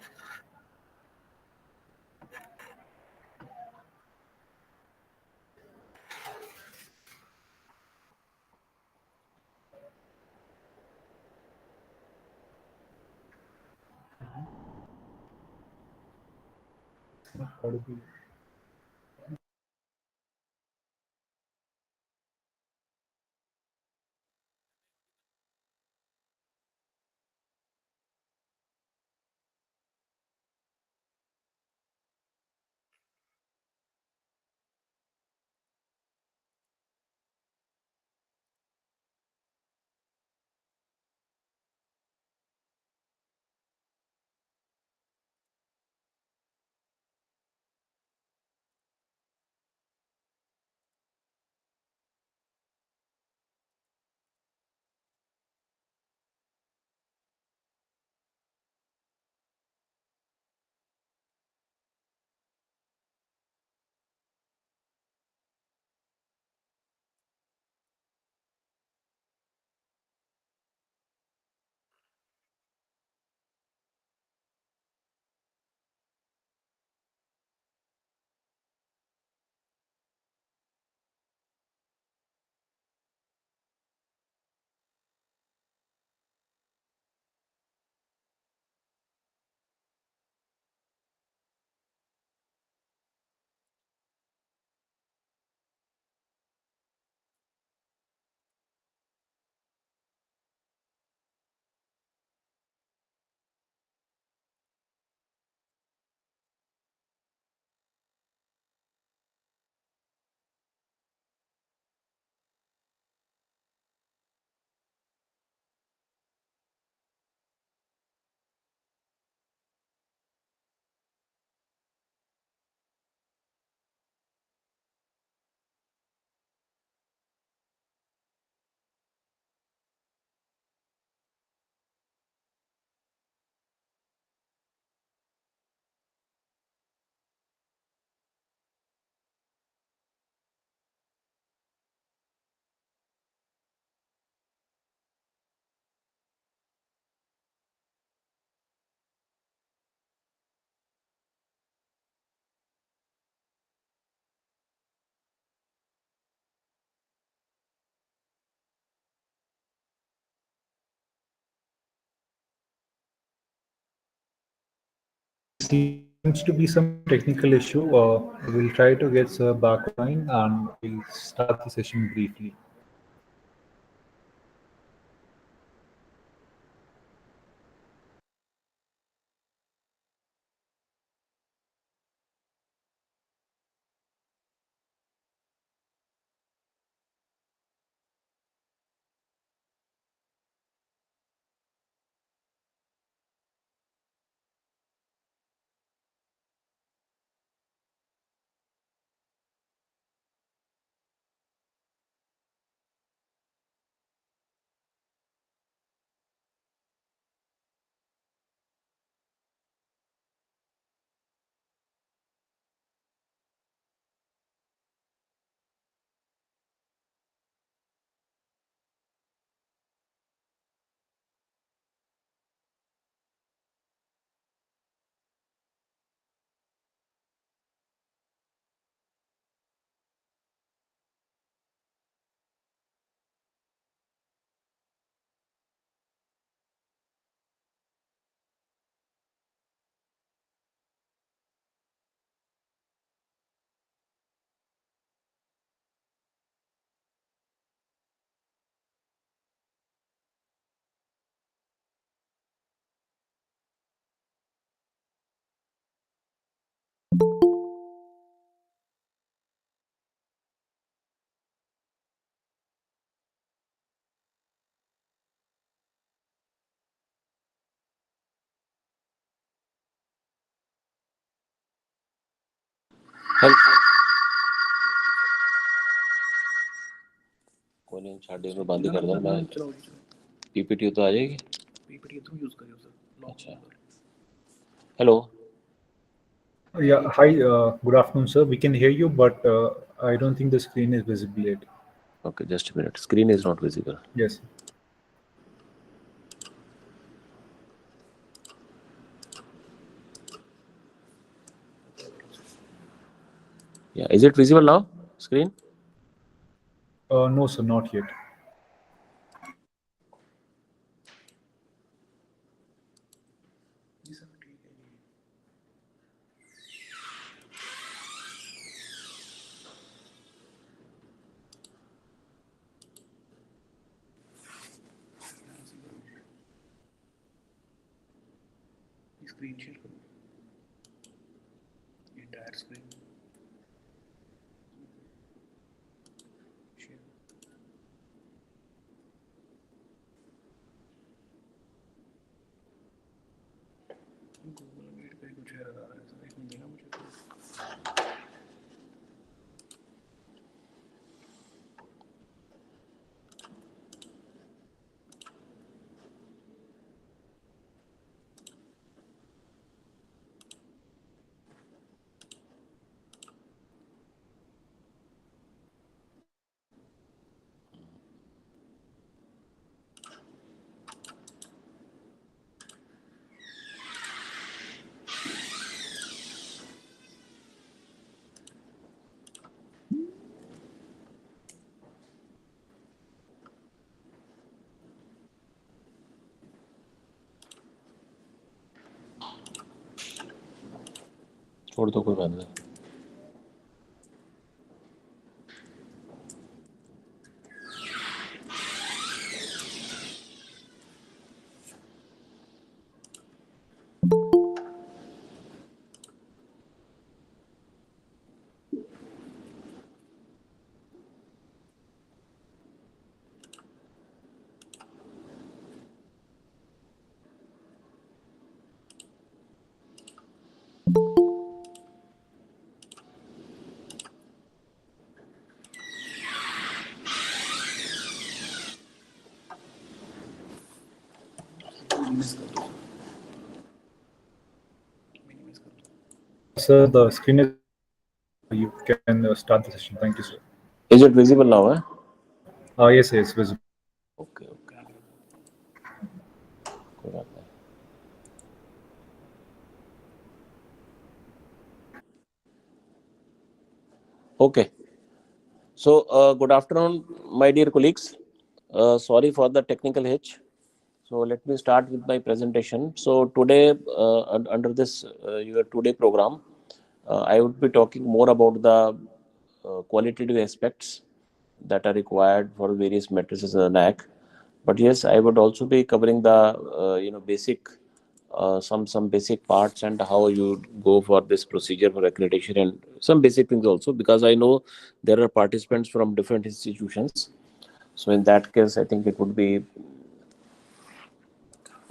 Speaker 1: There seems to be some technical issue. We'll try to get Sir back online and we'll start the session briefly.
Speaker 5: छाड़ी में बंद कर दो मैं PPT तो आ जाएगी
Speaker 6: PPT through use करियो sir
Speaker 5: अच्छा hello
Speaker 1: Yeah, hi, good afternoon, sir. We can hear you, but I don't think the screen is visible yet.
Speaker 5: okay just a minute screen is not visible
Speaker 1: Yes.
Speaker 5: yeah is it visible now screen
Speaker 1: No, sir, not yet.
Speaker 6: Screen share करो entire screen share Google Meet पे कुछ error आ रहा है sir एक minute देना मुझे
Speaker 5: छोड़ दो कोई बात नहीं
Speaker 6: मिनिमाइज कर दो मिनिमाइज कर दो
Speaker 1: Sir, the screen is. You can start the session. Thank you, sir.
Speaker 5: is it visible now eh?
Speaker 1: Yes, yes, visible.
Speaker 5: okay okay कोई बात नहीं okay so good afternoon my dear colleagues sorry for the technical hitch so let me start with my presentation so today under this your today program I would be talking more about the qualitative aspects that are required for various matrices in the NAAC. But yes, I would also be covering the basic some basic parts and how you go for this procedure for accreditation and some basic things also because I know there are participants from different institutions. So in that case, I think it would be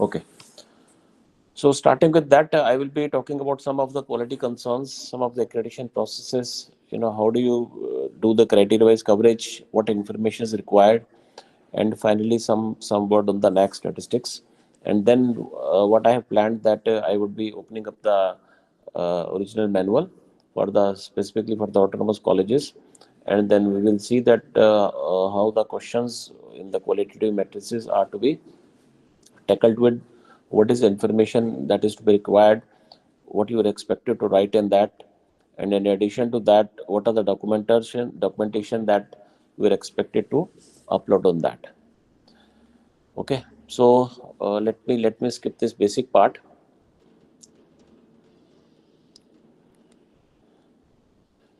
Speaker 5: okay. So starting with that, I will be talking about some of the quality concerns, some of the accreditation processes. How do you do the criteria-wise coverage? What information is required? And finally, some word on the NAAC statistics. And then what I have planned that I would be opening up the original manual for the specifically for the autonomous colleges. And then we will see that how the questions in the qualitative matrices are to be tackled with what is the information that is to be required, what you are expected to write in that, and in addition to that, what are the documentation that you are expected to upload on that. Okay, so let me skip this basic part.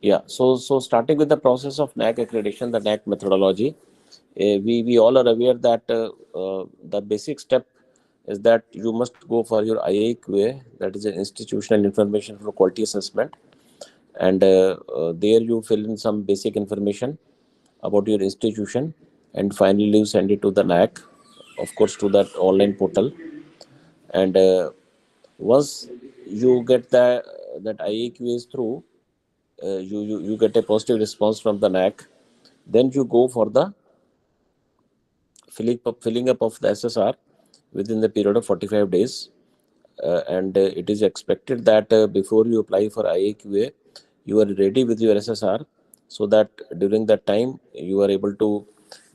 Speaker 5: Yeah, so starting with the process of NAAC accreditation, the NAAC methodology, we all are aware that the basic step is that you must go for your IAQA, that is an institutional information for quality assessment, and there you fill in some basic information about your institution, and finally you send it to the NAAC, of course, to that online portal, and once you get that IAQA is through. You get a positive response from the NAAC, then you go for the filling up of the SSR within the period of 45 days. And it is expected that before you apply for IAQA, you are ready with your SSR, so that during that time you are able to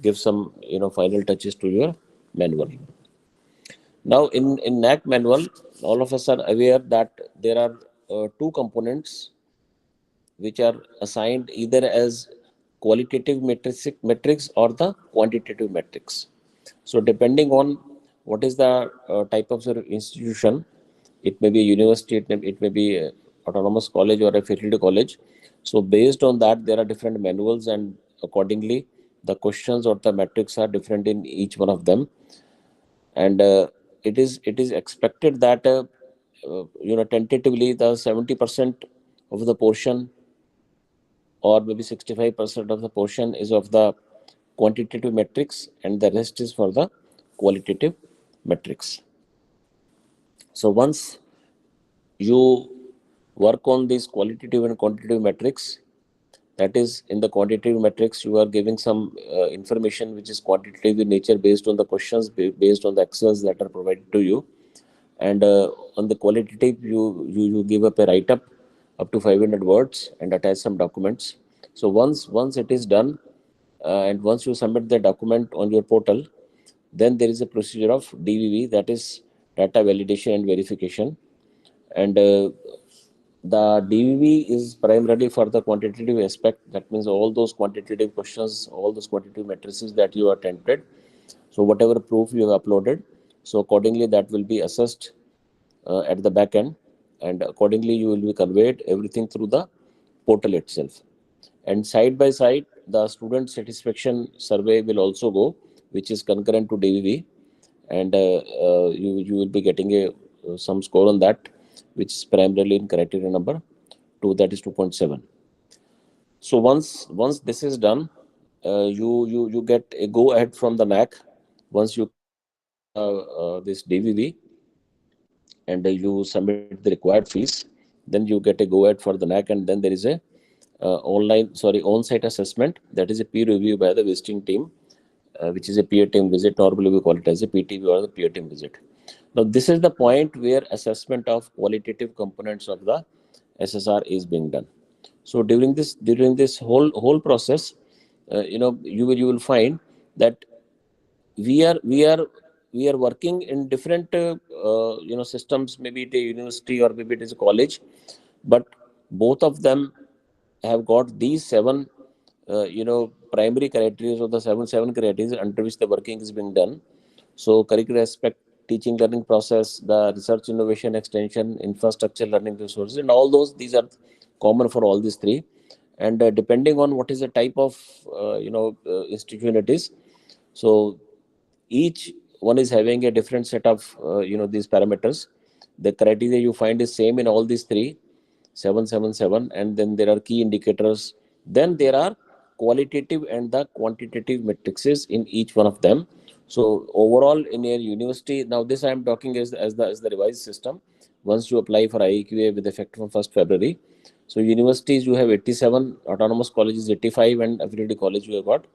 Speaker 5: give some final touches to your manual. Now in NAAC manual, all of us are aware that there are two components which are assigned either as qualitative metrics or the quantitative metrics. So depending on what is the type of institution, it may be a university, it may be a autonomous college or affiliated college. So based on that, there are different manuals, and accordingly, the questions or the metrics are different in each one of them. And it is expected that tentatively the 70% of the portion, or maybe 65% of the portion, is of the quantitative metrics, and the rest is for the qualitative metrics. So once you work on these qualitative and quantitative metrics, that is, in the quantitative metrics, you are giving some information which is quantitative in nature based on the questions, based on the excels that are provided to you. And on the qualitative, you give up a write-up up to 500 words and attach some documents. So once it is done, and once you submit the document on your portal, then there is a procedure of DVV, that is data validation and verification. And the DVV is primarily for the quantitative aspect. That means all those quantitative questions, all those quantitative matrices that you attempted. So whatever proof you have uploaded, so accordingly that will be assessed at the back end, and accordingly you will be conveyed everything through the portal itself. And side by side, the student satisfaction survey will also go, which is concurrent to DVV, and you will be getting some score on that, which is primarily in criteria number 2, that is 2.7. So once this is done, you get a go ahead from the NAAC. Once you this DVV and you submit the required fees, then you get a go ahead for the NAAC, and then there is a on-site assessment, that is a peer review by the visiting team, which is a peer team visit. Normally we call it as a PTV or the peer team visit. Now this is the point where assessment of qualitative components of the SSR is being done. So during this whole process, you will find that we are working in different systems. Maybe it is a university or maybe it is a college, but both of them have got these seven primary criteria, or the seven criteria under which the working is being done. So curricular aspect, teaching learning process, the research innovation extension, infrastructure, learning resources, and all those, these are common for all these three. And depending on what is the type of institution it is, so each one is having a different set of these parameters. The criteria you find is same in all these three, 777, and then there are key indicators. Then there are qualitative and the quantitative matrices in each one of them. So overall in a university, now this I am talking as the revised system. Once you apply for IAQA with effect from 1st February, so universities you have 87, autonomous colleges 85, and affiliated college you have got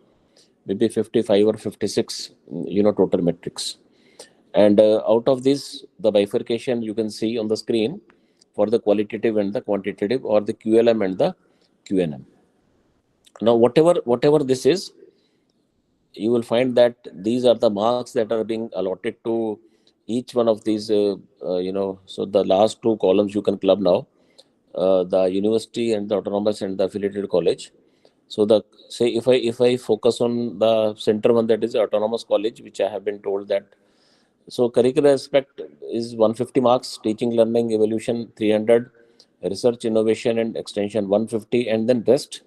Speaker 5: maybe 55 or 56 total metrics. And out of this, the bifurcation you can see on the screen for the qualitative and the quantitative, or the QLM and the QNM. Now whatever this is, you will find that these are the marks that are being allotted to each one of these so the last two columns you can club now, the university and the autonomous and the affiliated college. So the say if I focus on the center one, that is autonomous college, which I have been told that, so curricular aspect is 150 marks, teaching learning evolution 300, research innovation and extension 150, and then rest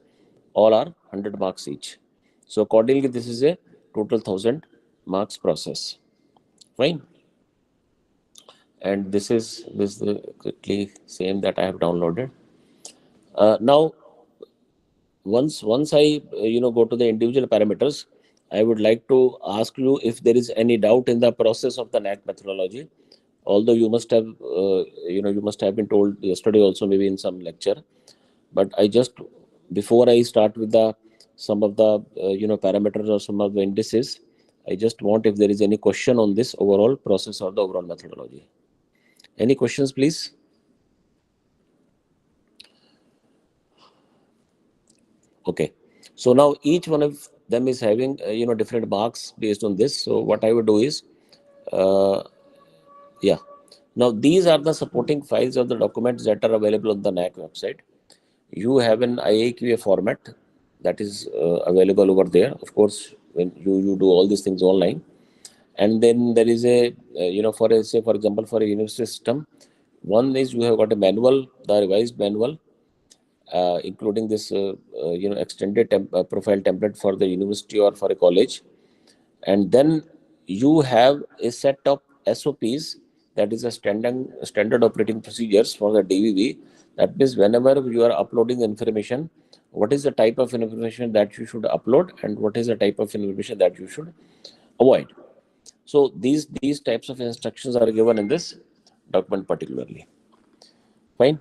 Speaker 5: all are 100 marks each. So accordingly this is a total 1000 marks process. Fine. And this is quickly same that I have downloaded. Now once I go to the individual parameters, I would like to ask you if there is any doubt in the process of the NAAC methodology. Although you must have you must have been told yesterday also, maybe in some lecture, but I just, before I start with the some of the parameters or some of the indices, I just want if there is any question on this overall process or the overall methodology. Any questions, please? Okay. So now each one of them is having different marks based on this. So what I would do is, yeah. Now these are the supporting files of the documents that are available on the NAAC website. You have an IAQA format that is available over there. Of course, when you do all these things online, and then there is a for a, say for example for a university system, one is you have got a manual, the revised manual, including this extended profile template for the university or for a college, and then you have a set of SOPs, that is a standard operating procedures for the DVV. That means whenever you are uploading information, what is the type of information that you should upload and what is the type of information that you should avoid. So these types of instructions are given in this document particularly. Fine.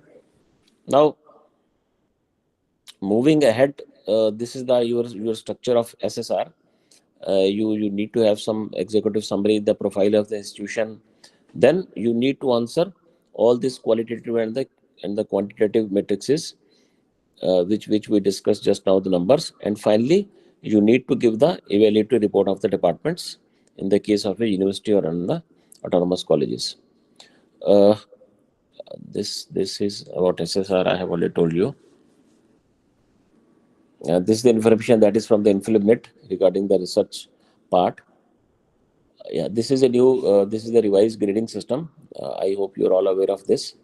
Speaker 5: Now moving ahead, this is the your structure of SSR. You need to have some executive summary, the profile of the institution. Then you need to answer all these qualitative and the quantitative matrices, which we discussed just now, the numbers. And finally, you need to give the evaluatory report of the departments in the case of a university or in the autonomous colleges. This is about SSR. I have already told you. This is the information that is from the InfluMit regarding the research part. Yeah, this is a new, this is the revised grading system. I hope you're all aware of this.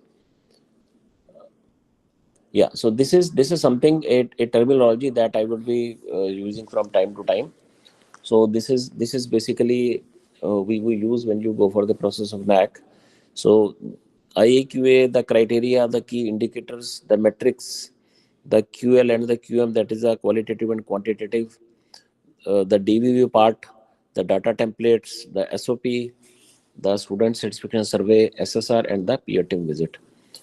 Speaker 5: Yeah, so this is something, a terminology that I would be using from time to time. So this is basically we use when you go for the process of NAAC. So IAQA, the criteria, the key indicators, the metrics, the QL and the QM, that is the qualitative and quantitative, the DVV part, the data templates, the SOP, the student satisfaction survey, SSR, and the peer team visit.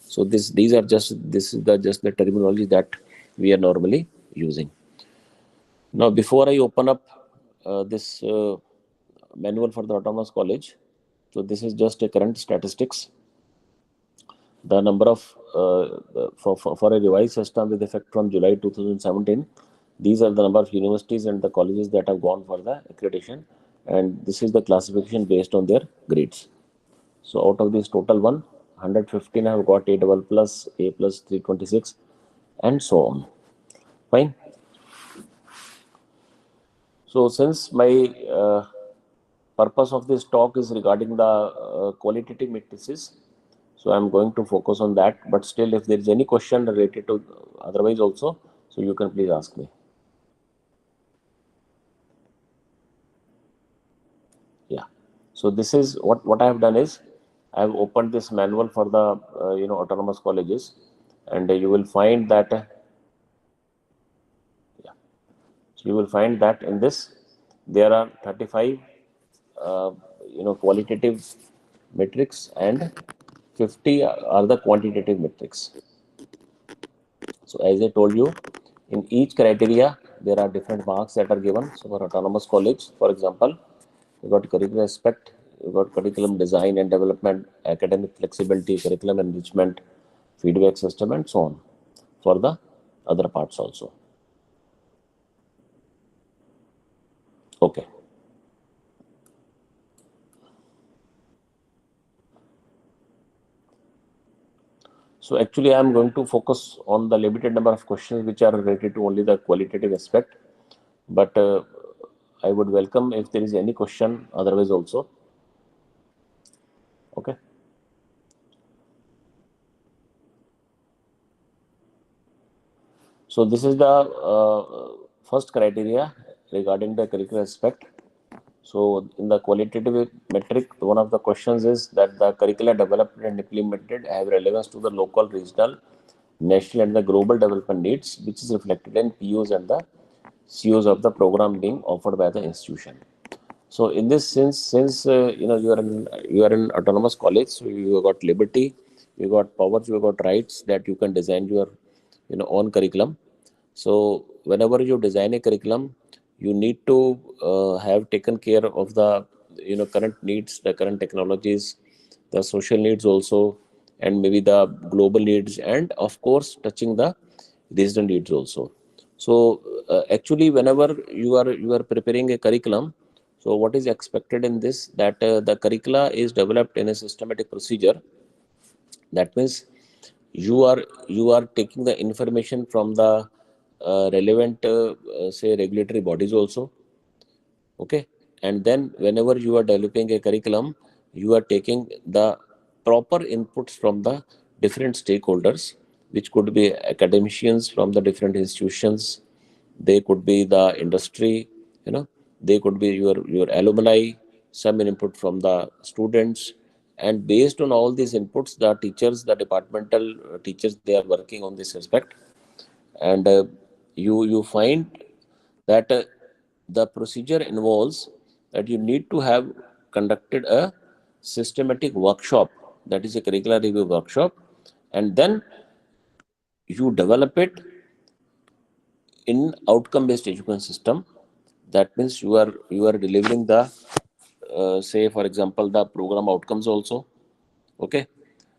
Speaker 5: So these are just the terminology that we are normally using. Now, before I open up this manual for the autonomous college, so this is just a current statistics. The number of for a revised system with effect from July 2017. These are the number of universities and the colleges that have gone for the accreditation, and this is the classification based on their grades. So out of this total 115 have got A++, A plus 326, and so on. Fine. So since my purpose of this talk is regarding the qualitative matrices, so I'm going to focus on that. But still, if there is any question related to otherwise also, so you can please ask me. Yeah. So this is what I have done is I have opened this manual for the autonomous colleges, and you will find that so you will find that in this there are 35 qualitative metrics and 50 are the quantitative metrics. So as I told you, in each criteria there are different marks that are given. So for autonomous college, for example, you got curriculum aspect, you got curriculum design and development, academic flexibility, curriculum enrichment, feedback system, and so on for the other parts also. Okay. So actually I am going to focus on the limited number of questions which are related to only the qualitative aspect, but I would welcome if there is any question otherwise also. Okay. So this is the first criteria regarding the curricular aspect. So in the qualitative metric, one of the questions is that the curricula developed and implemented have relevance to the local, regional, national, and the global development needs, which is reflected in POs and the COs of the program being offered by the institution. So in this sense, since you are in autonomous college, so you have got liberty, you got powers, you have got rights that you can design your own curriculum. So whenever you design a curriculum, you need to have taken care of the current needs, the current technologies, the social needs also, and maybe the global needs, and of course touching the regional needs also. So actually, whenever you are preparing a curriculum, so what is expected in this, that the curricula is developed in a systematic procedure. That means you are taking the information from the relevant say regulatory bodies also. Okay, and then whenever you are developing a curriculum, you are taking the proper inputs from the different stakeholders, which could be academicians from the different institutions, they could be the industry, they could be your alumni, some input from the students, and based on all these inputs, the teachers, the departmental teachers, they are working on this aspect. And you find that the procedure involves that you need to have conducted a systematic workshop, that is a curricular review workshop, and then you develop it in outcome based education system. That means you are delivering the say for example the program outcomes also. Okay,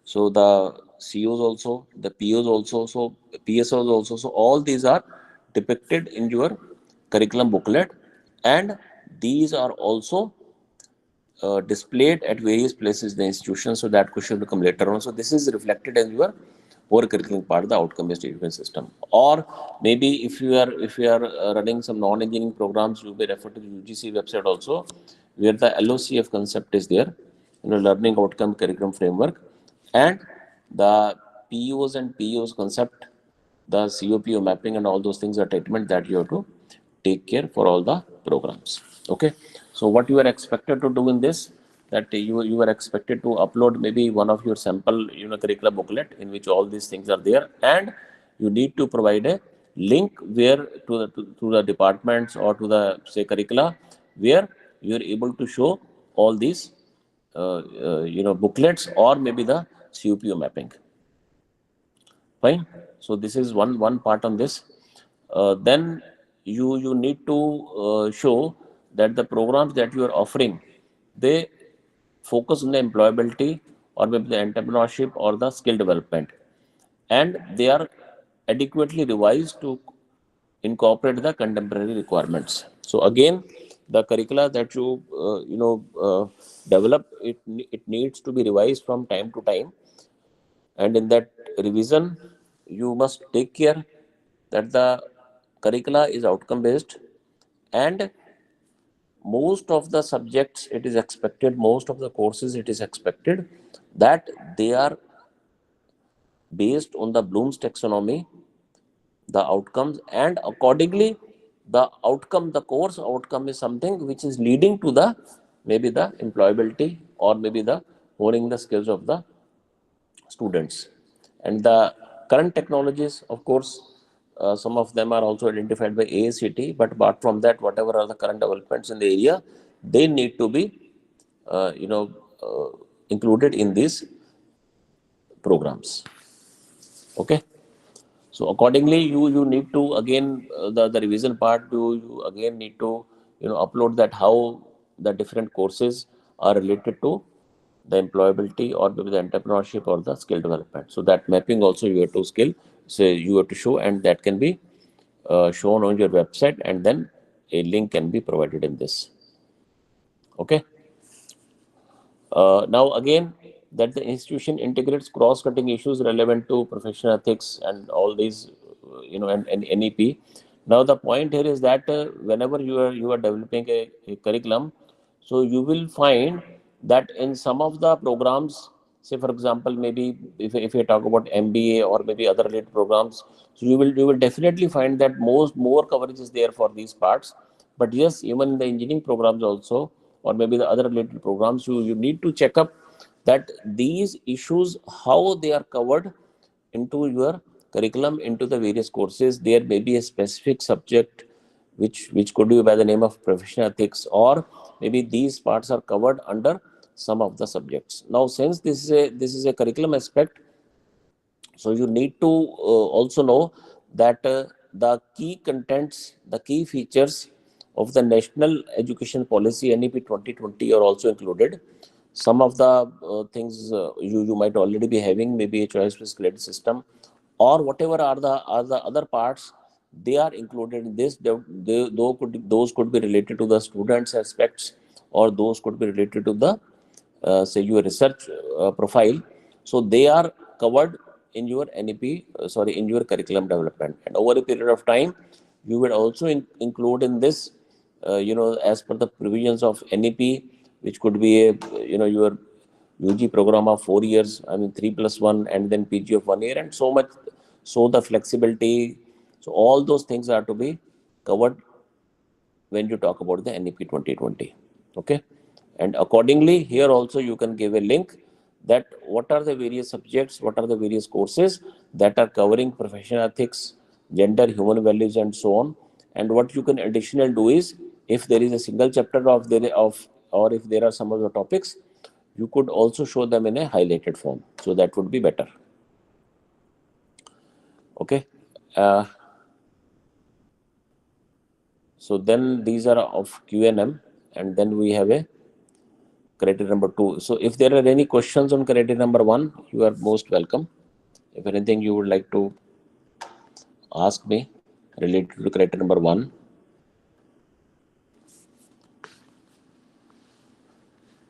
Speaker 5: so the COs also, the POs also, so PSOs also, so all these are depicted in your curriculum booklet, and these are also displayed at various places in the institution, so that question will come later on. So this is reflected in your core curriculum part, the outcome-based education system. Or maybe if you are running some non-engineering programs, you may refer to the UGC website also, where the LOCF concept is there, learning outcome curriculum framework, and the POs and POs concept, the COPO mapping, and all those things are treatment that you have to take care for all the programs. Okay, so what you are expected to do in this, that you are expected to upload maybe one of your sample curricular booklet in which all these things are there, and you need to provide a link where to the departments or to the say curricula where you are able to show all these booklets or maybe the COPO mapping. Fine. So this is one part on this. Then you need to show that the programs that you are offering, they focus on the employability or maybe the entrepreneurship or the skill development, and they are adequately revised to incorporate the contemporary requirements. So again, the curricula that you develop, it needs to be revised from time to time, and in that revision you must take care that the curricula is outcome based, and most of the subjects it is expected, most of the courses it is expected that they are based on the Bloom's taxonomy, the outcomes, and accordingly the outcome, the course outcome is something which is leading to the maybe the employability or maybe the honing the skills of the students. And the current technologies, of course, some of them are also identified by AACT, but apart from that, whatever are the current developments in the area, they need to be included in these programs. Okay. So accordingly, you need to again the revision part. You again need to upload that how the different courses are related to the employability or maybe the entrepreneurship or the skill development. So that mapping also you have to skill, so you have to show, and that can be shown on your website, and then a link can be provided in this. Okay. Now again, that the institution integrates cross-cutting issues relevant to professional ethics and all these, and NEP. Now the point here is that whenever you are developing a curriculum, so you will find that in some of the programs, say for example, maybe if you talk about MBA or maybe other related programs, so you will definitely find that more coverage is there for these parts. But yes, even in the engineering programs also, or maybe the other related programs, you need to check up that these issues, how they are covered into your curriculum, into the various courses. There may be a specific subject which could be by the name of professional ethics, or maybe these parts are covered under some of the subjects. Now, since this is a curriculum aspect, so you need to also know that the key contents, the key features of the National Education Policy NEP 2020 are also included. Some of the things you might already be having, maybe a choice-based credit system, or whatever are the other parts, they are included in this. Those could be related to the students' aspects, or those could be related to the say your research profile. So they are covered in your NEP, in your curriculum development. And over a period of time, you will also include in this, as per the provisions of NEP, which could be a, your UG program of 4 years, I mean 3+1, and then PG of 1 year, and so much. So the flexibility, so all those things are to be covered when you talk about the NEP 2020. Okay. And accordingly, here also you can give a link that what are the various subjects, what are the various courses that are covering professional ethics, gender, human values, and so on. And what you can additional do is, if there is a single chapter or if there are some of the topics, you could also show them in a highlighted form. So that would be better. Okay. So then these are of QNM, and then we have a criteria number 2. So if there are any questions on criteria number 1, you are most welcome. If anything you would like to ask me related to criteria number 1.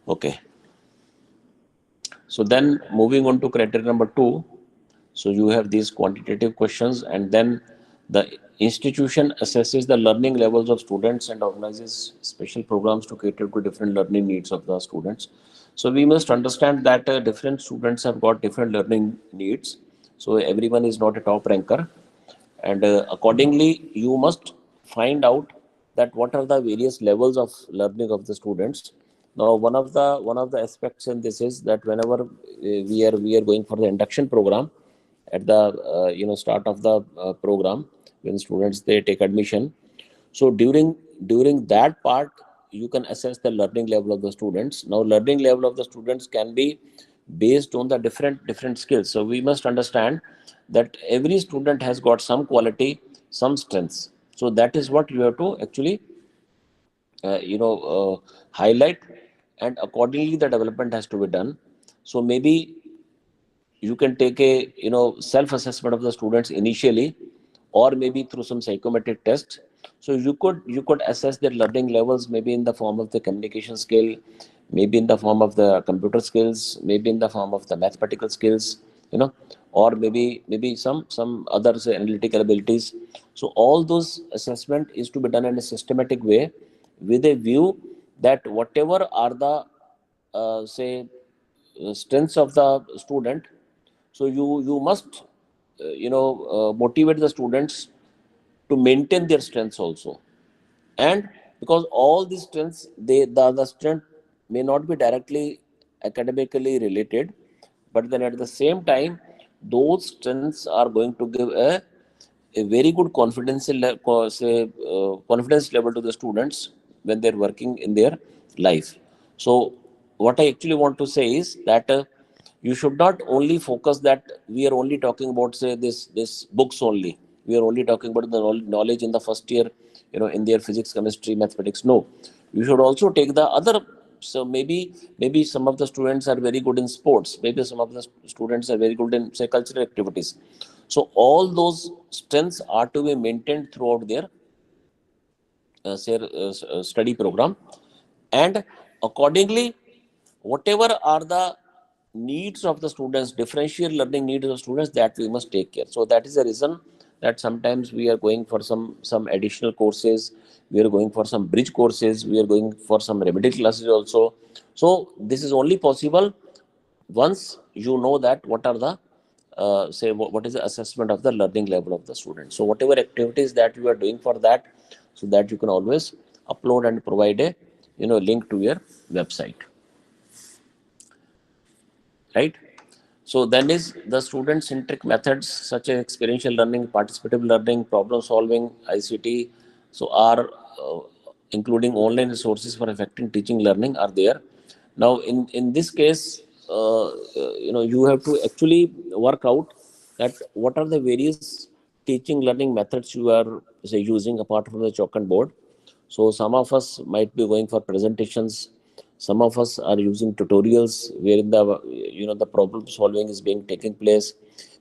Speaker 5: Okay. So then moving on to criteria number 2. So you have these quantitative questions, and then the institution assesses the learning levels of students and organizes special programs to cater to different learning needs of the students. So we must understand that different students have got different learning needs. So everyone is not a top ranker, and accordingly you must find out that what are the various levels of learning of the students. Now one of the aspects in this is that whenever we are going for the induction program, at the start of the program, when students they take admission, so during that part you can assess the learning level of the students. Now learning level of the students can be based on the different skills. So we must understand that every student has got some quality, some strengths. So that is what you have to actually highlight, and accordingly the development has to be done. So maybe you can take a self-assessment of the students initially, or maybe through some psychometric test. So you could assess their learning levels, maybe in the form of the communication skill, maybe in the form of the computer skills, maybe in the form of the mathematical skills, or maybe some other say, analytical abilities. So all those assessment is to be done in a systematic way, with a view that whatever are the strengths of the student. So you must motivate the students to maintain their strengths also. And because all these strengths, the strength may not be directly academically related, but then at the same time those strengths are going to give a very good confidence level to the students when they're working in their life. So what I actually want to say is that you should not only focus that we are only talking about say this books only. We are only talking about the knowledge in the first year, in their physics, chemistry, mathematics. No, you should also take the other. So maybe some of the students are very good in sports. Maybe some of the students are very good in say cultural activities. So all those strengths are to be maintained throughout their study program, and accordingly whatever are the needs of the students, differential learning needs of the students, that we must take care. So that is the reason that sometimes we are going for some additional courses, we are going for some bridge courses, we are going for some remedial classes also. So this is only possible once you know that what are the what is the assessment of the learning level of the student. So whatever activities that you are doing for that, so that you can always upload and provide a link to your website, right? So then is the student centric methods such as experiential learning, participative learning, problem solving, ICT, so are including online resources for effective teaching learning are there. Now in this case you have to actually work out that what are the various teaching learning methods you are say using apart from the chalk and board. So some of us might be going for presentations. Some of us are using tutorials wherein the problem solving is being taking place.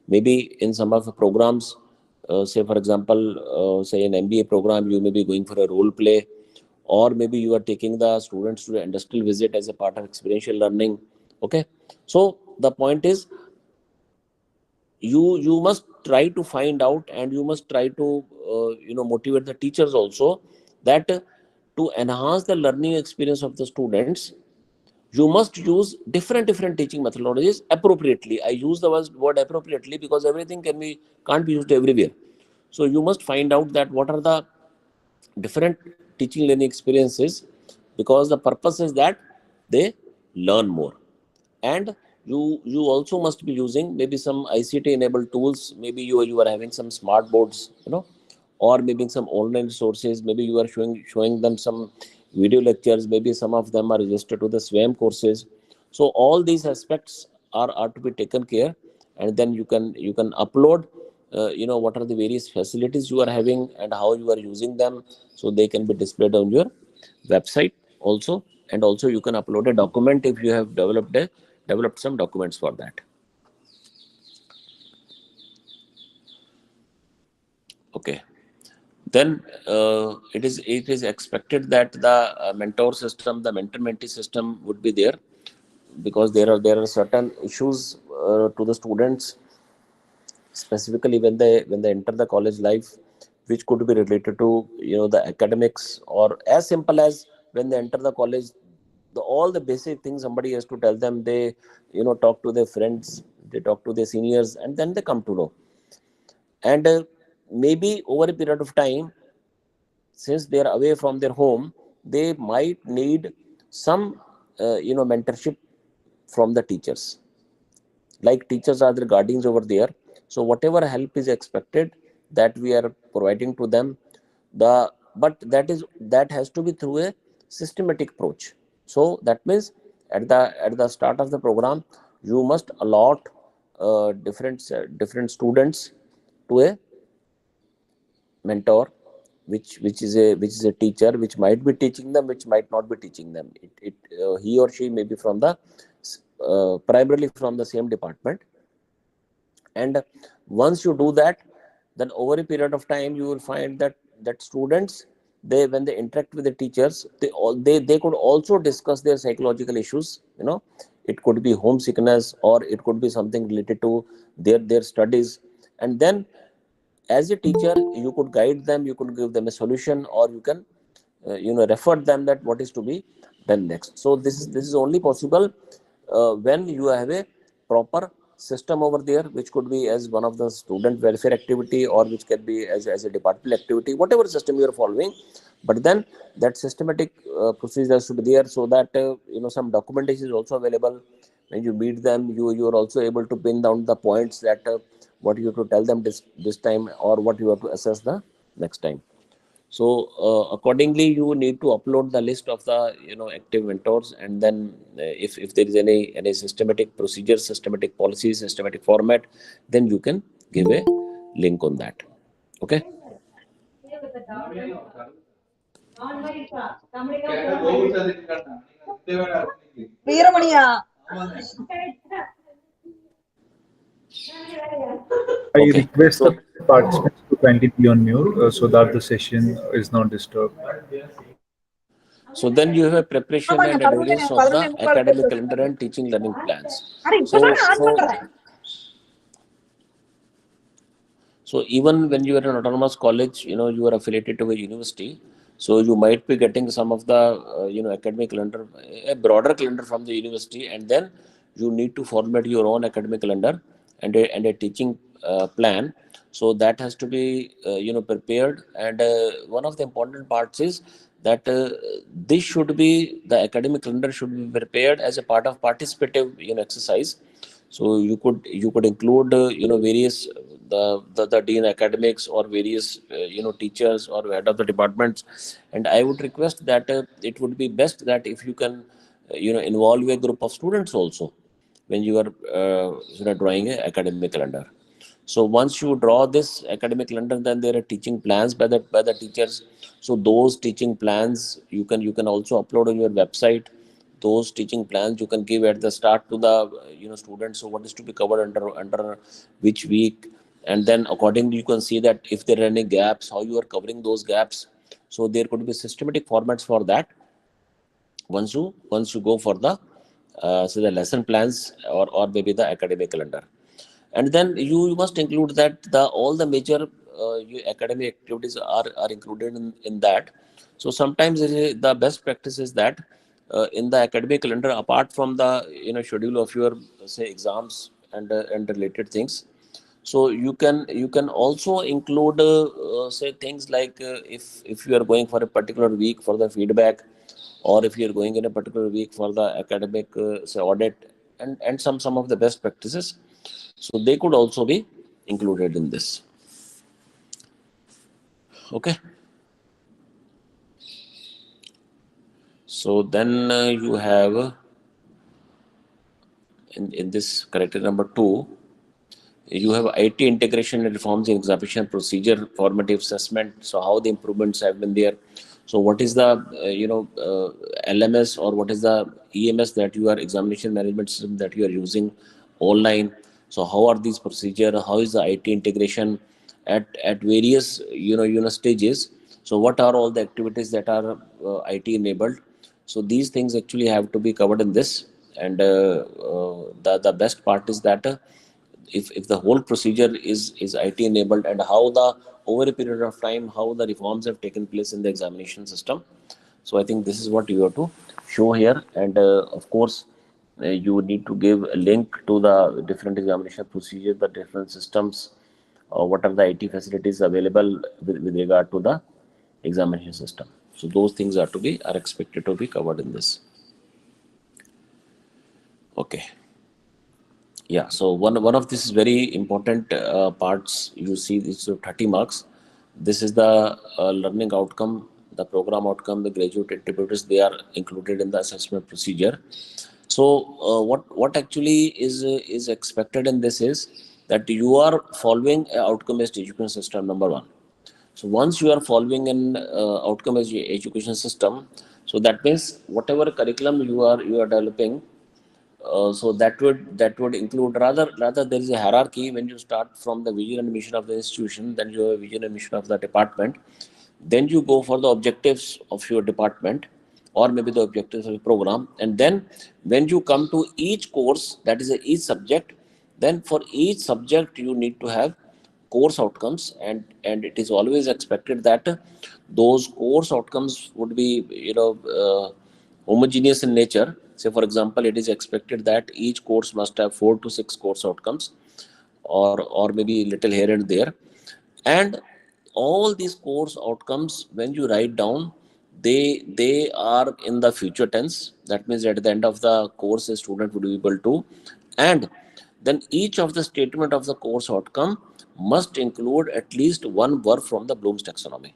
Speaker 5: Maybe in some of the programs, say for example, say an MBA program, you may be going for a role play, or maybe you are taking the students to the industrial visit as a part of experiential learning. Okay, so the point is, you must try to find out, and you must try to motivate the teachers also, that to enhance the learning experience of the students, you must use different teaching methodologies appropriately. I use the word appropriately because everything can't be used everywhere. So you must find out that what are the different teaching learning experiences, because the purpose is that they learn more. And you also must be using maybe some ICT enabled tools. Maybe you are having some smart boards, or maybe some online resources. Maybe you are showing them some video lectures. Maybe some of them are registered to the SWAYAM courses. So all these aspects are to be taken care, and then you can upload what are the various facilities you are having and how you are using them, so they can be displayed on your website also. And also you can upload a document if you have developed some documents for that. Okay, then it is expected that the mentor system, the mentor mentee system would be there, because there are certain issues to the students, specifically when they enter the college life, which could be related to the academics, or as simple as when they enter the college, all the basic things somebody has to tell them. They talk to their friends, they talk to their seniors, and then they come to know. And maybe over a period of time, since they are away from their home, they might need some mentorship from the teachers. Like, teachers are the guardians over there, so whatever help is expected, that we are providing to them. But that has to be through a systematic approach. So that means at the start of the program, you must allot different students to a mentor, which is a teacher, which might be teaching them, which might not be teaching them. He or she may be from the primarily from the same department. And once you do that, then over a period of time, you will find that students, they when they interact with the teachers, they could also discuss their psychological issues. It could be homesickness, or it could be something related to their studies. And then, as a teacher, you could guide them, you could give them a solution, or you can refer them that what is to be done next. So this is only possible when you have a proper system over there, which could be as one of the student welfare activity, or which can be as a departmental activity, whatever system you are following. But then that systematic procedure should be there, so that some documentation is also available. When you meet them, you are also able to pin down the points, that what you have to tell them this time, or what you have to assess the next time. So accordingly, you need to upload the list of the active mentors. And then if there is any systematic procedure, systematic policy, systematic format, then you can give a link on that. Okay.
Speaker 1: I
Speaker 5: Okay,
Speaker 1: request the
Speaker 5: so
Speaker 1: participants to kindly be on mute so that the session is not disturbed.
Speaker 5: then you have a preparation and adherence of the academic calendar and teaching learning plans. So even when you are in autonomous college, you are affiliated to a university. So you might be getting some of the academic calendar, a broader calendar from the university, and then you need to format your own academic calendar and a teaching plan. So that has to be prepared. And one of the important parts is that the academic calendar should be prepared as a part of participative exercise. So you could include various the dean academics, or various teachers, or head of the departments. And I would request that it would be best that if you can involve a group of students also when you are drawing a academic calendar. So once you draw this academic calendar, then there are teaching plans by the teachers. So those teaching plans you can also upload on your website. Those teaching plans you can give at the start to the students. So what is to be covered under which week, and then accordingly you can see that if there are any gaps, how you are covering those gaps. So there could be systematic formats for that once you go for the say the lesson plans or maybe the academic calendar. And then you must include that the all the major your academic activities are included in that. So sometimes the best practice is that in the academic calendar, apart from the schedule of your say exams and related things, so you can also include say things like if you are going for a particular week for the feedback, or if you are going in a particular week for the academic say audit, and some of the best practices, so they could also be included in this. Okay. So then you have in this character number 2, you have IT integration and reforms in examination procedure, formative assessment. So how the improvements have been there. So what is the LMS, or what is the EMS that you are examination management system that you are using online. So how are these procedure? How is the IT integration at various stages? So what are all the activities that are IT enabled? So these things actually have to be covered in this. And the best part is that if the whole procedure is IT enabled, and how the over a period of time how the reforms have taken place in the examination system. So I think this is what you have to show here. And of course you need to give a link to the different examination procedures, the different systems, what are the IT facilities available with regard to the examination system. So those things are expected to be covered in this. Okay. Yeah, so one of this is very important parts. You see, it's 30 marks. This is the learning outcome, the program outcome, the graduate attributes. They are included in the assessment procedure. So what actually is expected in this is that you are following an outcome-based education system, number one. So once you are following an outcome-based education system, so that means whatever curriculum you are developing. So that would include, rather there is a hierarchy. When you start from the vision and mission of the institution, then you have a vision and mission of the department, then you go for the objectives of your department, or maybe the objectives of the program. And then when you come to each course, that is each subject, then for each subject you need to have course outcomes. And it is always expected that those course outcomes would be homogeneous in nature. Say for example, it is expected that each course must have 4 to 6 course outcomes, or maybe little here and there. And all these course outcomes, when you write down, they are in the future tense. That means at the end of the course a student would be able to. And then each of the statement of the course outcome must include at least one verb from the Bloom's taxonomy,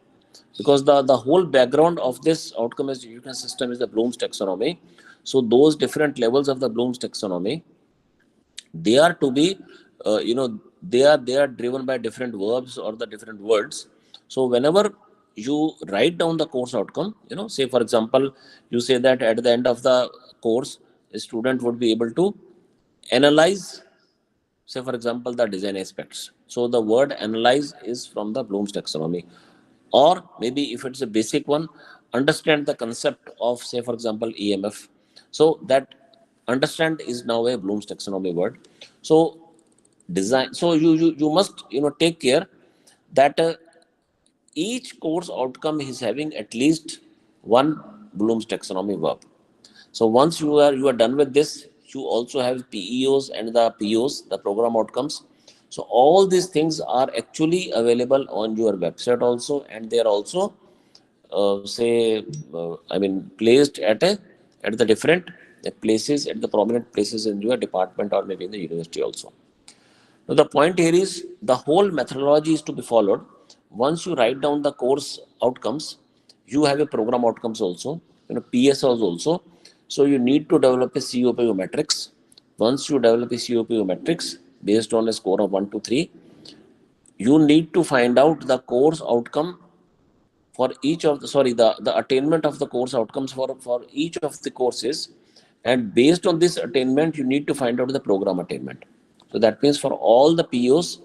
Speaker 5: because the whole background of this outcome-based education system is the Bloom's taxonomy. So those different levels of the Bloom's taxonomy, they are to be they are driven by different verbs or the different words. So whenever you write down the course outcome, say for example, you say that at the end of the course a student would be able to analyze, say for example, the design aspects. So the word analyze is from the Bloom's taxonomy. Or maybe if it's a basic one, understand the concept of, say for example, EMF. So that understand is now a Bloom's taxonomy word. So design, so you must take care that each course outcome is having at least one Bloom's taxonomy verb. So once you are done with this, you also have PEOs and the POs, the program outcomes. So all these things are actually available on your website also, and they are also placed at the different places, at the prominent places in your department or maybe in the university also. Now the point here is the whole methodology is to be followed. Once you write down the course outcomes, you have a program outcomes also, PSOs also. So you need to develop a COPO matrix. Once you develop a COPO matrix based on a score of 1 to 3, you need to find out the course outcome for each of the attainment of the course outcomes for each of the courses, and based on this attainment you need to find out the program attainment. So that means for all the POs,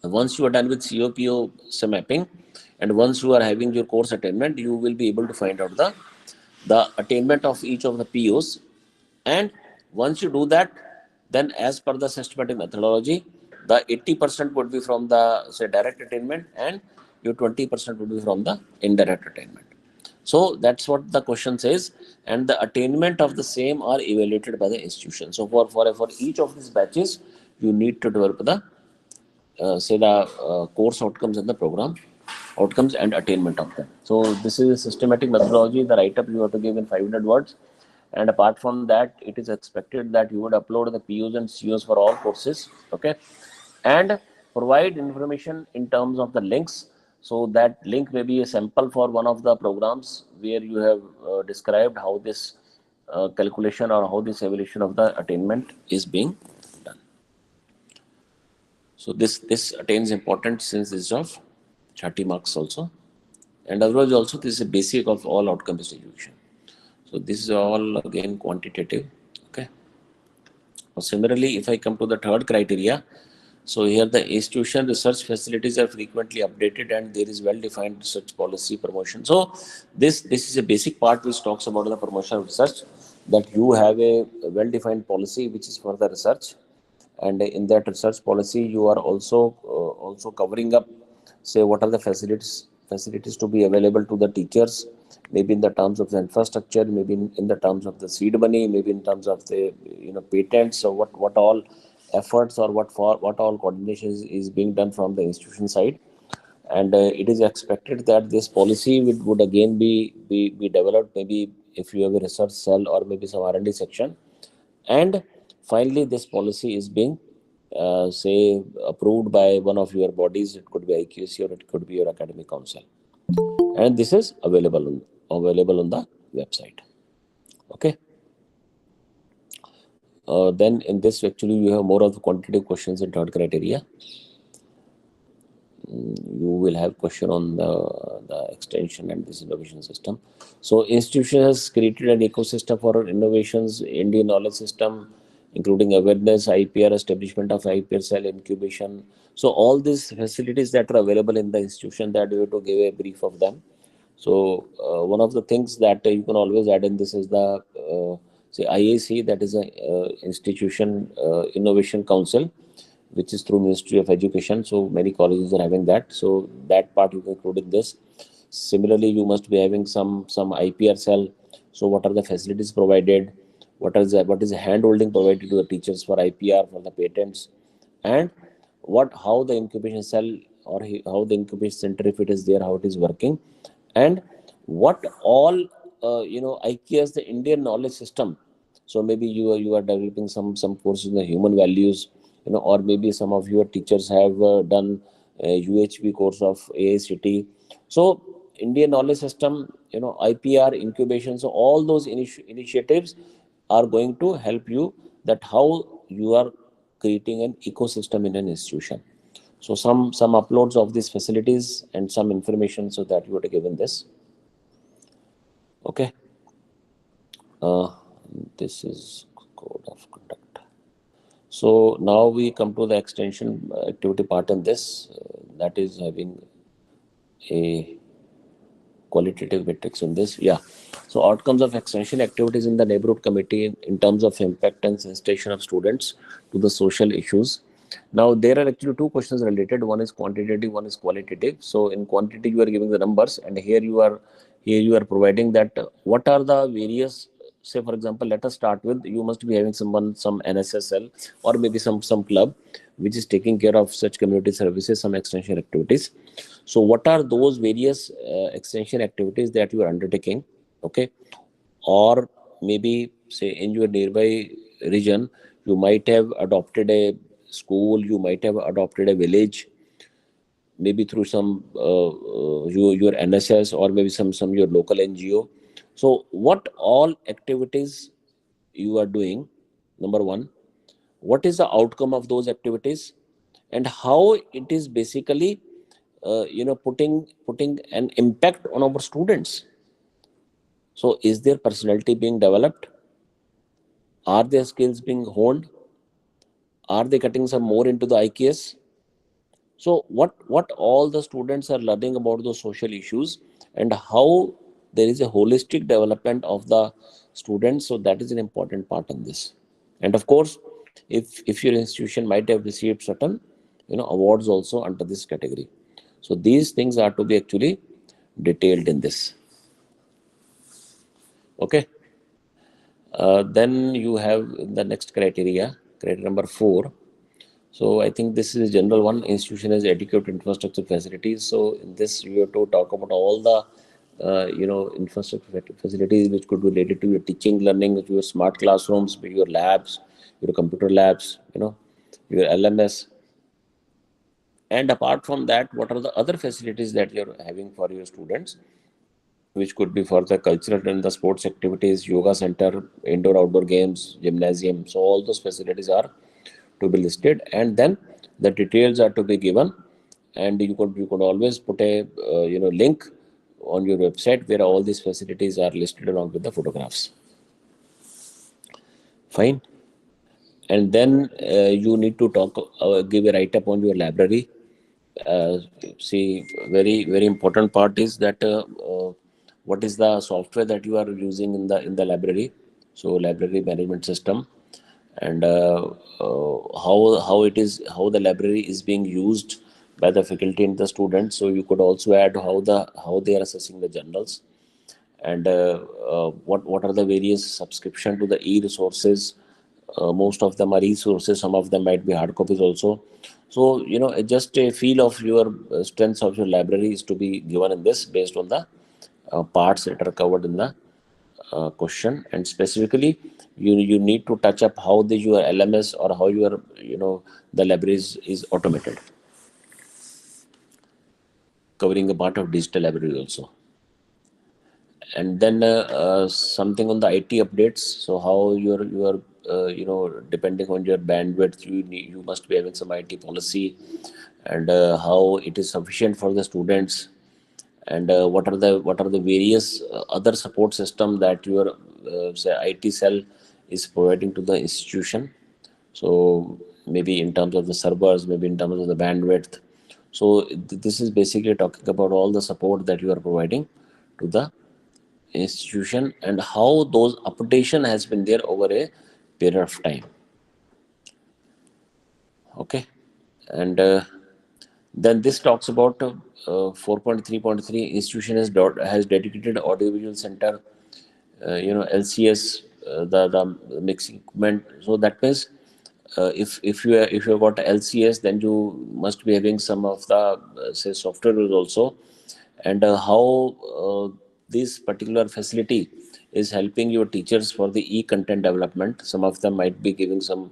Speaker 5: once you are done with COPO mapping, and once you are having your course attainment, you will be able to find out the attainment of each of the POs. And once you do that, then as per the systematic methodology, the 80% would be from the say direct attainment, and your 20% would be from the indirect attainment. So that's what the question says, and the attainment of the same are evaluated by the institution. So for each of these batches, you need to develop the say the course outcomes and the program outcomes and attainment of them. So this is a systematic methodology. The write-up you have to give in 500 words. And apart from that, it is expected that you would upload the POs and COs for all courses, okay, and provide information in terms of the links. So that link may be a sample for one of the programs where you have described how this calculation or how this evaluation of the attainment is being done. So this attains importance since this is of 30 marks also, and otherwise also this is a basic of all outcome-based education. So this is all again quantitative. Okay. Similarly, if I come to the third criteria, so here the institution research facilities are frequently updated and there is well-defined research policy promotion. So this is a basic part which talks about the promotion of research, that you have a well-defined policy which is for the research, and in that research policy you are also covering up, say, what are the facilities to be available to the teachers, maybe in the terms of the infrastructure, maybe in the terms of the seed money, maybe in terms of the patents, or what all efforts or what all coordination is being done from the institution side. And it is expected that this policy would again be developed, maybe if you have a research cell or maybe some R&D section. And finally this policy is being say approved by one of your bodies. It could be IQC or it could be your academic council, and this is available on the website. Okay. Then in this actually you have more of the quantitative questions in third criteria. You will have question on the extension and this innovation system. So institution has created an ecosystem for innovations, Indian knowledge system, including awareness, IPR, establishment of IPR cell, incubation. So all these facilities that are available in the institution, that you have to give a brief of them. So one of the things that you can always add in this is the say IAC, that is a institution innovation council, which is through Ministry of Education. So many colleges are having that. So that part you can include in this. Similarly, you must be having some IPR cell. So what are the facilities provided? What is the hand holding provided to the teachers for IPR, for the patents, and how the incubation cell or how the incubation center, if it is there, how it is working, and what all IKEA, the Indian knowledge system. So maybe you are developing some courses in the human values, or maybe some of your teachers have done a UHB course of AICT. So Indian knowledge system, IPR, incubation. So all those initiatives are going to help you, that how you are creating an ecosystem in an institution. So some uploads of these facilities and some information so that you would have given this. Okay. This is code of conduct. So now we come to the extension activity part in this, that is having a qualitative metrics in this. Yeah. So outcomes of extension activities in the neighborhood committee in terms of impact and sensitization of students to the social issues. Now there are actually two questions related. One is quantitative, one is qualitative. So in quantity you are giving the numbers, and here you are providing that what are the various, say for example, let us start with, you must be having some NSSL or maybe some club which is taking care of such community services, some extension activities. So what are those various extension activities that you are undertaking? Okay. Or maybe say in your nearby region, you might have adopted a school, you might have adopted a village, maybe through some your NSS or maybe some your local NGO. So what all activities you are doing, number one, what is the outcome of those activities, and how it is basically putting an impact on our students. So is their personality being developed? Are their skills being honed? Are they getting some more into the IQS? So what all the students are learning about those social issues, and how there is a holistic development of the students. So that is an important part in this. And of course, if your institution might have received certain awards also under this category. So these things are to be actually detailed in this. Okay. Then you have the next criteria number 4. So I think this is a general one. Institution has adequate infrastructure facilities. So in this, you have to talk about all the infrastructure facilities which could be related to your teaching, learning, your smart classrooms, your labs, your computer labs, your LMS. And apart from that, what are the other facilities that you're having for your students, which could be for the cultural and the sports activities, yoga center, indoor outdoor games, gymnasium. So all those facilities are to be listed, and then the details are to be given, and you could always put a link on your website where all these facilities are listed along with the photographs. Fine. And then you need to give a write-up on your library. See, very important part is that what is the software that you are using in the library. So library management system, and how the library is being used by the faculty and the students. So you could also add how they are assessing the journals, and what are the various subscription to the e-resources. Most of them are e-sources, some of them might be hard copies also. So just a feel of your strengths of your library is to be given in this based on the parts that are covered in the question. And specifically you need to touch up how your LMS or how your the library is automated, covering a part of digital library also. And then something on the IT updates. So how your depending on your bandwidth, you must be having some IT policy, and how it is sufficient for the students, and what are the various other support system that your say IT cell is providing to the institution. So maybe in terms of the servers, maybe in terms of the bandwidth. So this is basically talking about all the support that you are providing to the institution, and how those updation has been there over a period of time. Okay. And then this talks about 4.3.3 institution has dedicated audiovisual center, LCS, the mixing equipment. So that means if you have got LCS, then you must be having some of the say software also, and how this particular facility is helping your teachers for the e-content development. Some of them might be giving some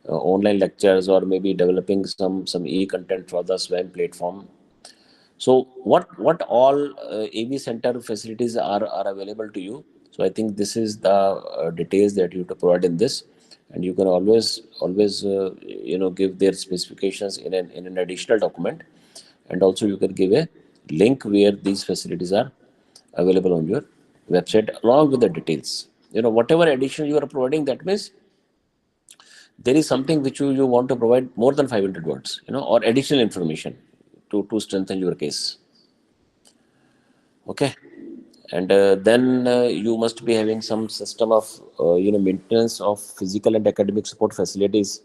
Speaker 5: online lectures, or maybe developing some e-content for the SWAM platform. So what all AV center facilities are available to you. So I think this is the details that you have to provide in this, and you can always give their specifications in an additional document, and also you can give a link where these facilities are available on your website along with the details. Whatever addition you are providing, that means there is something which you want to provide more than 500 words, or additional information to strengthen your case. Okay. And then you must be having some system of maintenance of physical and academic support facilities.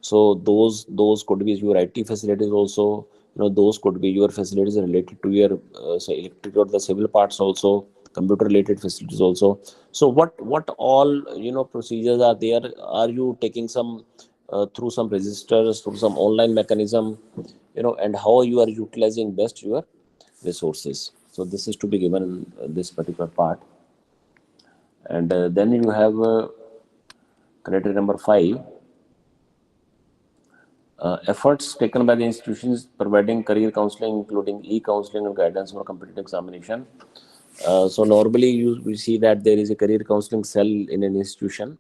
Speaker 5: So those could be your IT facilities also. Those could be your facilities related to your say electric or the civil parts also, computer related facilities also. So what all procedures are there? Are you taking some through some registers, through some online mechanism, and how you are utilizing best your resources. So this is to be given in this particular part. And then you have criteria number 5. Efforts taken by the institutions providing career counseling, including e-counseling and guidance for competitive examination. So normally we see that there is a career counseling cell in an institution.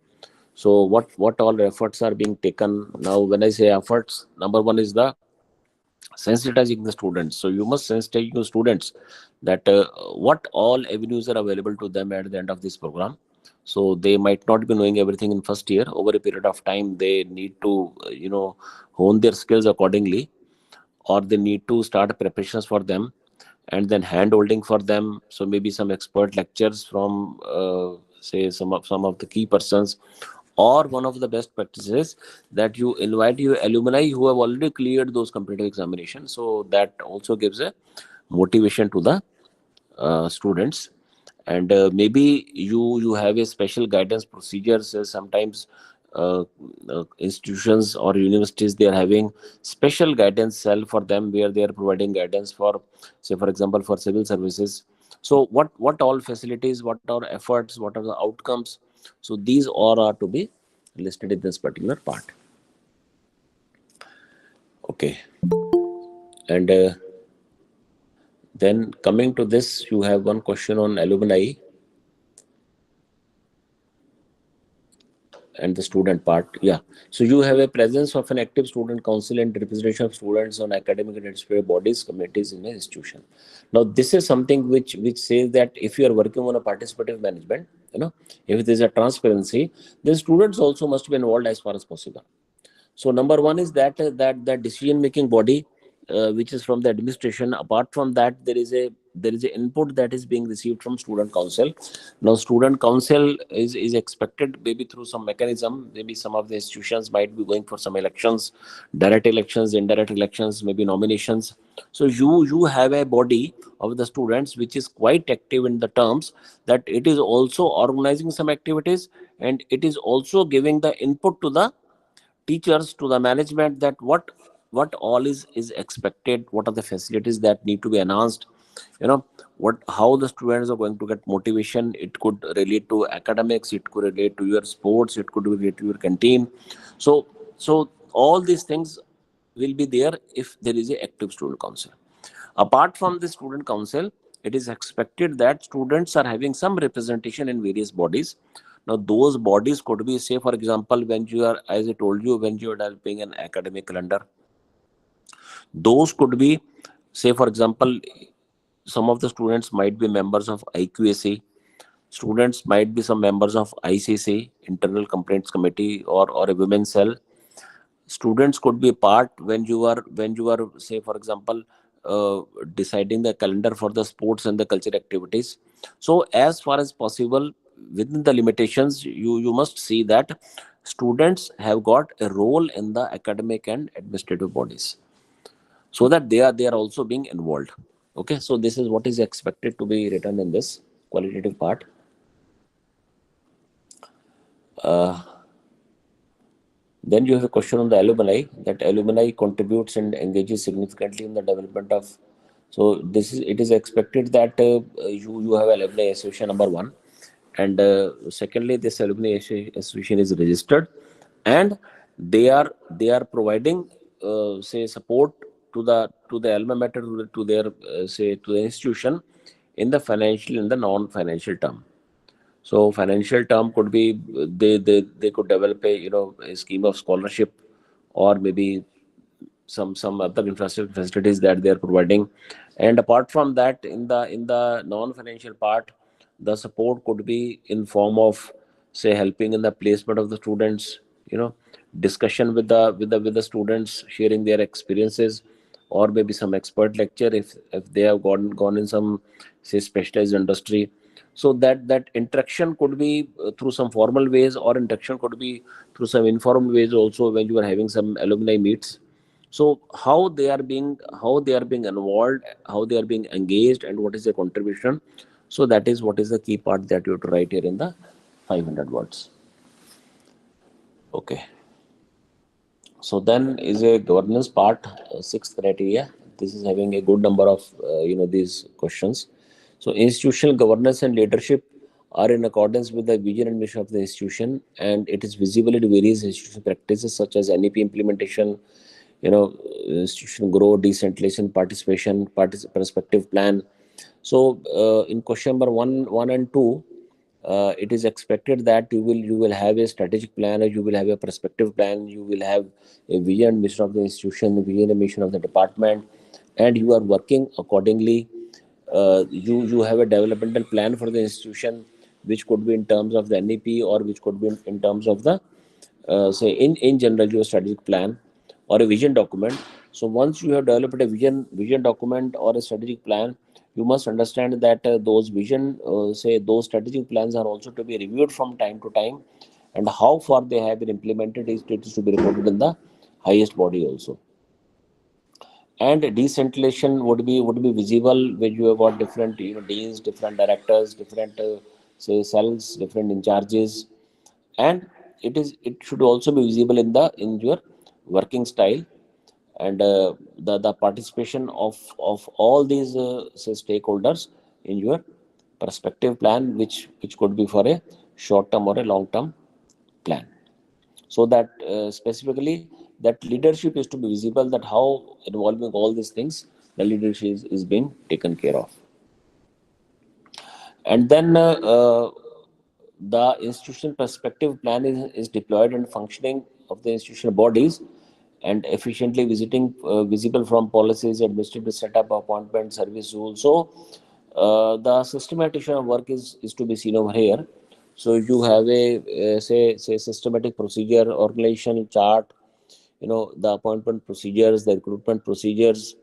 Speaker 5: So what all efforts are being taken now? When I say efforts, number one is the sensitizing the students. So you must sensitize your students that what all avenues are available to them at the end of this program. So they might not be knowing everything in first year. Over a period of time, they need to hone their skills accordingly, or they need to start preparations for them, and then hand holding for them. So maybe some expert lectures from say some of the key persons, or one of the best practices that you invite your alumni who have already cleared those competitive examinations. So that also gives a motivation to the students. And maybe you have a special guidance procedures. Sometimes institutions or universities, they are having special guidance cell for them, where they are providing guidance for, say for example, for civil services. So what all facilities, what are efforts, what are the outcomes, so these all are to be listed in this particular part. Okay. And then coming to this, you have one question on alumni and the student part. Yeah. So you have a presence of an active student council and representation of students on academic and administrative bodies, committees in an institution. Now, this is something which says that if you are working on a participative management, if there is a transparency, then students also must be involved as far as possible. So number one is that decision making body, which is from the administration. Apart from that, there is a input that is being received from student council. Now student council is expected, maybe through some mechanism, maybe some of the institutions might be going for some elections, direct elections, indirect elections, maybe nominations. So you have a body of the students which is quite active in the terms that it is also organizing some activities, and it is also giving the input to the teachers, to the management, that what all is expected, what are the facilities that need to be enhanced, what how the students are going to get motivation. It could relate to academics, it could relate to your sports, it could relate to your canteen. So all these things will be there if there is a active student council. Apart from the student council, it is expected that students are having some representation in various bodies. Now, those bodies could be, say, for example, when you are, as I told you, when you are developing an academic calendar, those could be, say, for example, some of the students might be members of IQAC, students might be some members of ICC, Internal Complaints Committee, or a women's cell. Students could be part when you are say for example deciding the calendar for the sports and the culture activities. So as far as possible, within the limitations, you must see that students have got a role in the academic and administrative bodies, so that they are also being involved. Okay, so this is what is expected to be written in this qualitative part. Then you have a question on the alumni, that alumni contributes and engages significantly in the development of. So it is expected that you have alumni association, number one, and secondly, this alumni association is registered, and they are providing say support to the alma mater, to their say to the institution in the financial and the non-financial term. So financial term could be they could develop a scheme of scholarship, or maybe some other infrastructure facilities that they are providing. And apart from that, in the non-financial part, the support could be in form of, say, helping in the placement of the students, discussion with the students, sharing their experiences, or maybe some expert lecture if they have gone in some, say, specialized industry. So that interaction could be through some formal ways, or interaction could be through some informal ways also, when you are having some alumni meets. So how they are being involved, how they are being engaged, and what is their contribution. So that is what is the key part that you have to write here in the 500 words. Okay. So then is a governance part, sixth criteria. This is having a good number of these questions. So institutional governance and leadership are in accordance with the vision and mission of the institution, and it is visible in various institutional practices such as NEP implementation, institution growth, decentralization, participation, perspective plan. So in question number one and two, it is expected that you will have a strategic plan, or you will have a perspective plan, you will have a vision, mission of the institution, vision and mission of the department, and you are working accordingly. You have a developmental plan for the institution, which could be in terms of the NEP, or which could be in terms of the say in general your strategic plan or a vision document. So once you have developed a vision document or a strategic plan, you must understand that those vision say those strategic plans are also to be reviewed from time to time, and how far they have been implemented it is to be reported in the highest body also. And decentralization would be visible when you have got different deans, different directors, different say cells, different in charges, and it should also be visible in your working style, and the participation of all these say stakeholders in your perspective plan, which could be for a short term or a long term plan. So that specifically that leadership is to be visible, that how involving all these things the leadership is being taken care of. And then the institutional perspective plan is deployed and functioning of the institutional bodies, and efficiently visible from policies, administrative setup, appointment, service rules. So the systematization of work is to be seen over here. So you have a say systematic procedure, organization chart, the appointment procedures, the recruitment procedures,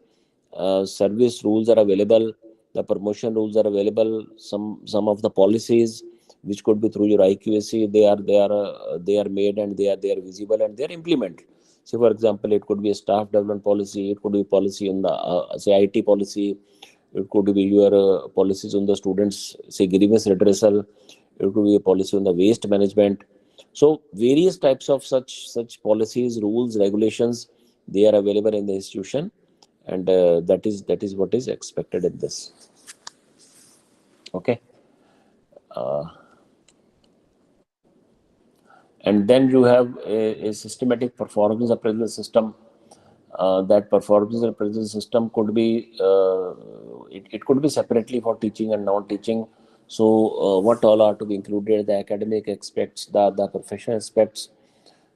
Speaker 5: service rules are available, the promotion rules are available, some of the policies which could be through your IQAC, they are made, and they are visible, and they are implemented. So for example, it could be a staff development policy, it could be policy on the say IT policy, it could be your policies on the students say grievance redressal, it could be a policy on the waste management. So various types of such policies, rules, regulations, they are available in the institution, and that is what is expected in this. Okay. And then you have a systematic performance appraisal system. That performance appraisal system could be it could be separately for teaching and non-teaching. So what all are to be included: the academic aspects, the professional aspects.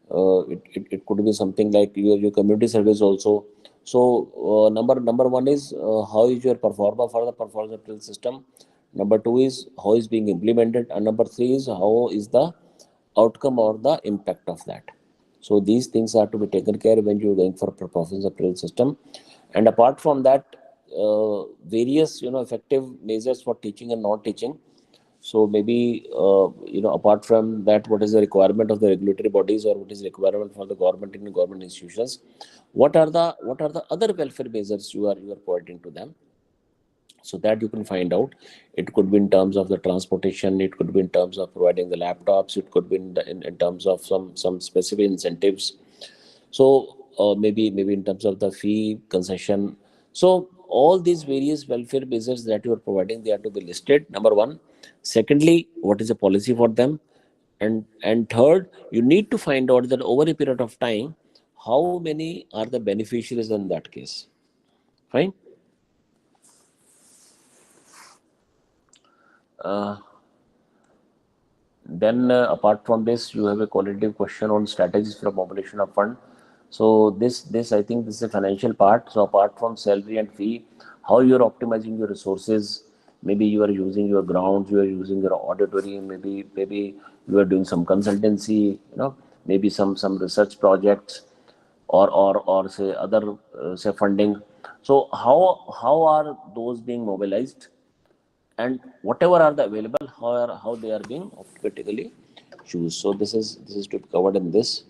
Speaker 5: It could be something like your community service also. So number one is how is your performer for the performance appraisal system. Number two is how is being implemented, and number three is how is the outcome or the impact of that. So these things are to be taken care when you're going for performance appraisal system. And apart from that, various effective measures for teaching and not teaching. So maybe apart from that, what is the requirement of the regulatory bodies, or what is the requirement for the government and government institutions? What are the other welfare measures you are providing to them? So that you can find out. It could be in terms of the transportation, it could be in terms of providing the laptops, it could be in terms of some specific incentives. So maybe in terms of the fee concession. So all these various welfare measures that you are providing, they are to be listed, number one. Secondly, what is the policy for them? And third, you need to find out that over a period of time, how many are the beneficiaries in that case. Fine. Then apart from this, you have a qualitative question on strategies for mobilization of fund. So this I think this is a financial part. So apart from salary and fee, how you are optimizing your resources. Maybe you are using your grounds, you are using your auditorium, maybe you are doing some consultancy, maybe some research projects, or say other say funding. So how are those being mobilized? And whatever are the available, how they are being optically choose. So this is to be covered in this.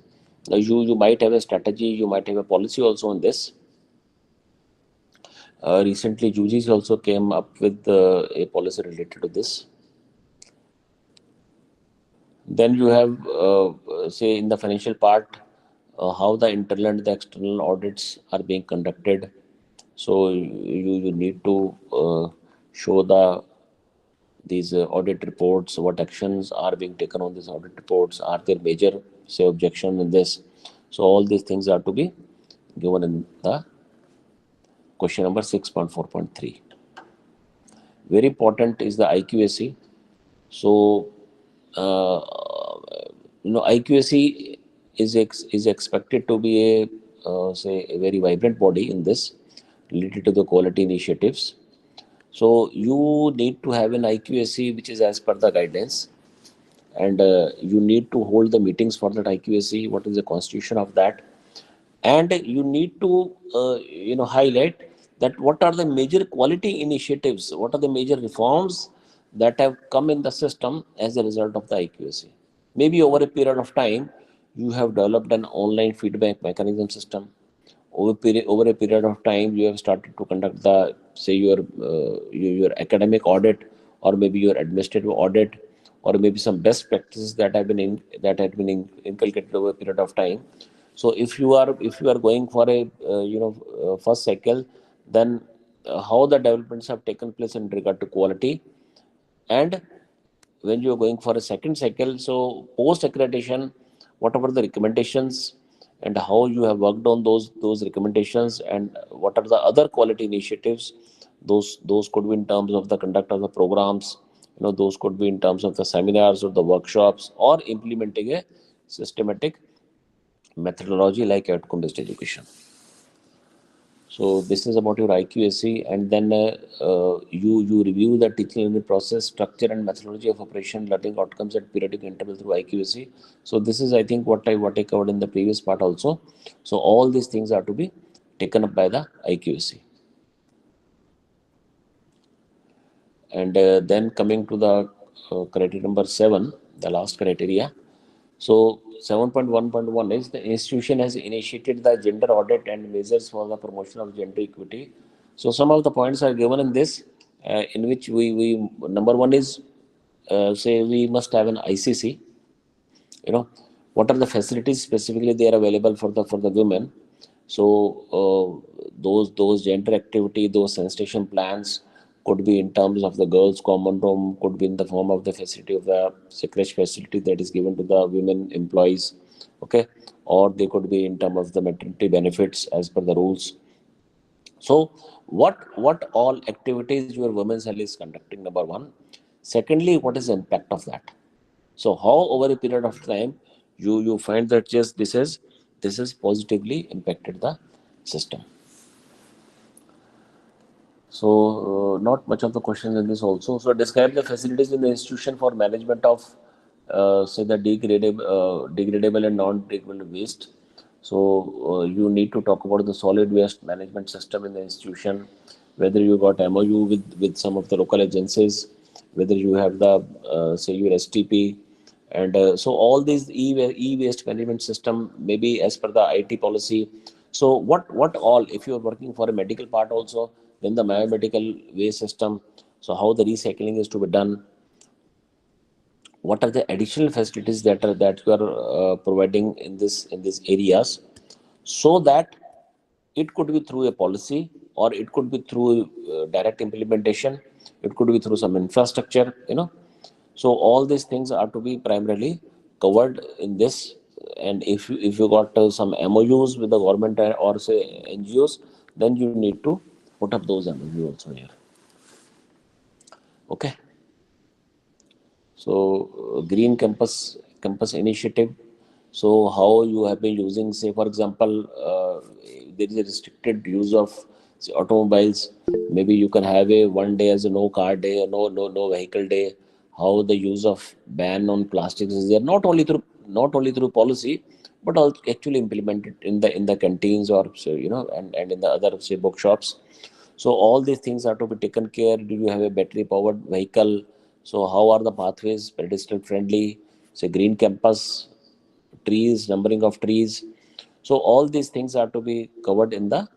Speaker 5: Now you might have a strategy, you might have a policy also on this. Recently UGC also came up with a policy related to this. Then you have say in the financial part, how the internal and the external audits are being conducted. So you need to show these audit reports, what actions are being taken on these audit reports, are there major say objections in this. So all these things are to be given in the question number 6.4.3. Very important is the IQAC. So uh, IQAC is expected to be a say a very vibrant body in this related to the quality initiatives. So you need to have an IQAC which is as per the guidelines, and you need to hold the meetings for that IQAC. What is the constitution of that? And you need to highlight that what are the major quality initiatives, what are the major reforms that have come in the system as a result of the IQAC. Maybe over a period of time you have developed an online feedback mechanism system. Over a period of time you have started to conduct the say your academic audit, or maybe your administrative audit, or maybe some best practices that have been inculcated over a period of time. So if you are going for a first cycle, then how the developments have taken place in regard to quality. And when you are going for a second cycle, so post accreditation, whatever the recommendations and how you have worked on those recommendations, and what are the other quality initiatives, those could be in terms of the conduct of the programs, those could be in terms of the seminars or the workshops, or implementing a systematic methodology like outcome based education. So this is about your IQAC, and then you review the teaching learning process, structure, and methodology of operation, learning outcomes at periodic interval through IQAC. So this is, I think, what I covered in the previous part also. So all these things are to be taken up by the IQAC. And then coming to the criteria number 7, the last criteria. So 7.1.1 is the institution has initiated the gender audit and measures for the promotion of gender equity. So some of the points are given in this, in which we number one is say we must have an ICC. What are the facilities specifically they are available for the women. So those gender activity, those sensitization plans could be in terms of the girls common room, could be in the form of the facility of the creche facility that is given to the women employees, okay, or they could be in terms of the maternity benefits as per the rules. So what all activities your women's cell is conducting, number one. Secondly, what is the impact of that? So how over a period of time you find that yes, this is positively impacted the system. So not much of the questions in this also. So describe the facilities in the institution for management of say the degradable and non-degradable waste. So you need to talk about the solid waste management system in the institution, whether you got MOU with some of the local agencies, whether you have the say your STP, and so all these e-waste management system maybe as per the IT policy. So what all, if you are working for a medical part also, then the biomedical waste system, so how the recycling is to be done, what are the additional facilities that you are providing in these areas, so that it could be through a policy, or it could be through direct implementation, it could be through some infrastructure. So all these things are to be primarily covered in this. And if you got some MOUs with the government or say NGOs, then you need to put up those MOUs also here. Okay. So green campus initiative. So how you have been using, say for example, there is a restricted use of say, automobiles. Maybe you can have a one day as a no car day, no vehicle day. How the use of ban on plastics is there, not only through policy, but also actually implemented in the canteens, or so, and in the other say bookshops. So all these things are to be taken care. Do you have a battery powered vehicle? So how are the pathways pedestrian friendly? Say green campus, trees, numbering of trees. So all these things are to be covered in the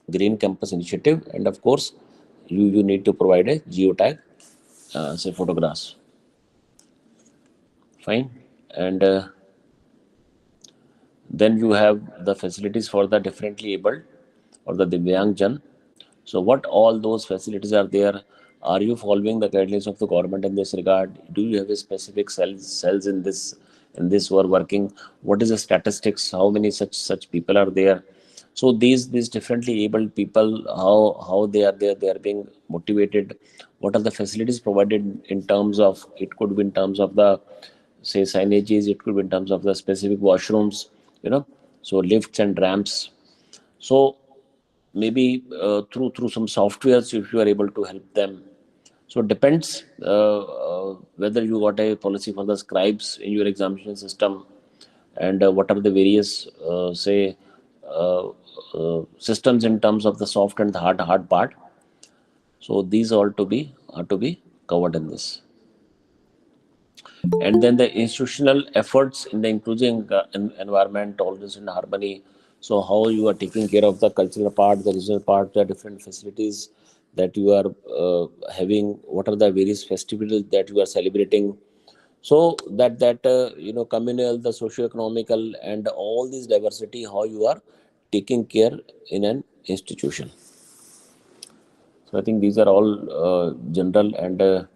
Speaker 5: green campus initiative. And of course, you need to provide a geotag, say photographs. Fine. And then you have the facilities for the differently abled or the Divyangjan. So what all those facilities are there? Are you following the guidelines of the government in this regard? Do you have a specific cells in this who are working? What is the statistics? How many such people are there? So these differently abled people, how they are being motivated, what are the facilities provided in terms of, it could be in terms of the, say, signages, it could be in terms of the specific washrooms, so lifts and ramps. So maybe through some softwares, if you are able to help them. So it depends whether you got a policy for the scribes in your examination system, and what are the various say systems in terms of the soft and the hard part. So these all to be covered in this. And then the institutional efforts in the inclusive environment, always in harmony. So how you are taking care of the cultural part, the regional part, the different facilities that you are having, what are the various festivals that you are celebrating. So that communal, the socio-economical, and all this diversity, how you are taking care in an institution. So I think these are all general, and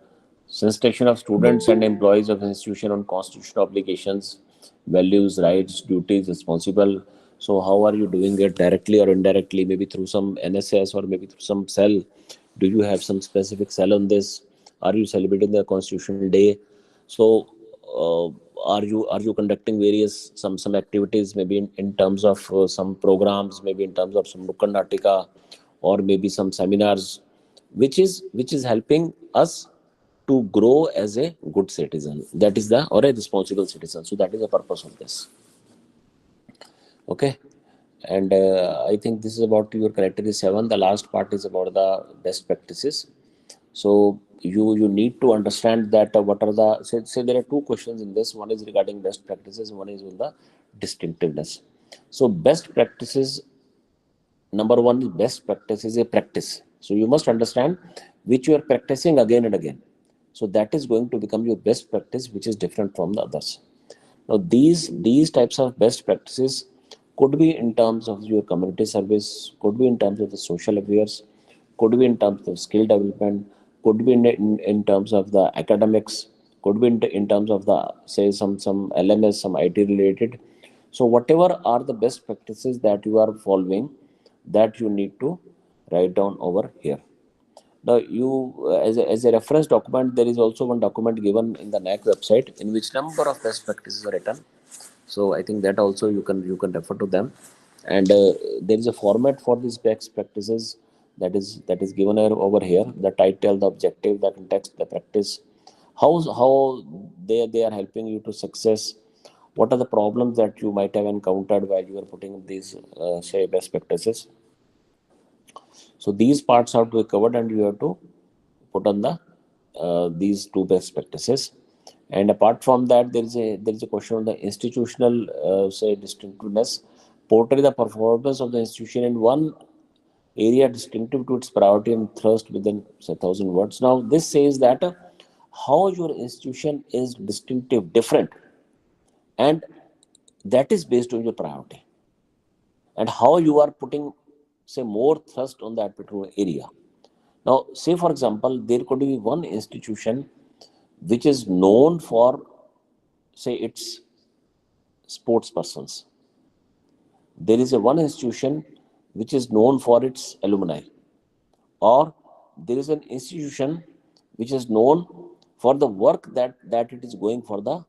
Speaker 5: sensitization of students and employees of institution on constitutional obligations, values, rights, duties, responsible. So how are you doing it, directly or indirectly, maybe through some NSS or maybe through some cell? Do you have some specific cell on this? Are you celebrating the Constitutional Day? So are you conducting various some activities, maybe in terms of some programs, maybe in terms of some Nukkad Natika, or maybe some seminars, which is helping us to grow as a good citizen, that is the, or a responsible citizen. So that is the purpose of this. Okay. And I think this is about your criteria 7. The last part is about the best practices. So you need to understand that what are the, say there are two questions in this. One is regarding best practices, one is on the distinctiveness. So best practices, number one is best practice is a practice. So you must understand which you are practicing again and again. So that is going to become your best practice, which is different from the others. Now these types of best practices could be in terms of your community service, could be in terms of the social affairs, could be in terms of skill development, could be in terms of the academics, could be in terms of the, say, some LMS, some IT related. So whatever are the best practices that you are following, that you need to write down over here. Now, as a reference document, there is also one document given in the NAAC website in which number of best practices are written. So I think that also you can refer to them. And there is a format for these best practices that is given over here. The title, the objective, the context, the practice, how they are helping you to success. What are the problems that you might have encountered while you are putting these say best practices. So these parts have to be covered, and you have to put on the these two best practices. And apart from that, there is a question on the institutional say distinctiveness. Portray the performance of the institution in one area distinctive to its priority and thrust within, say, 1,000 words. Now this says that how your institution is distinctive, different, and that is based on your priority, and how you are putting, say, more thrust on that particular area. Now, say for example, there could be one institution which is known for, say, its sports persons. There is a one institution which is known for its alumni, or there is an institution which is known for the work that it is going for the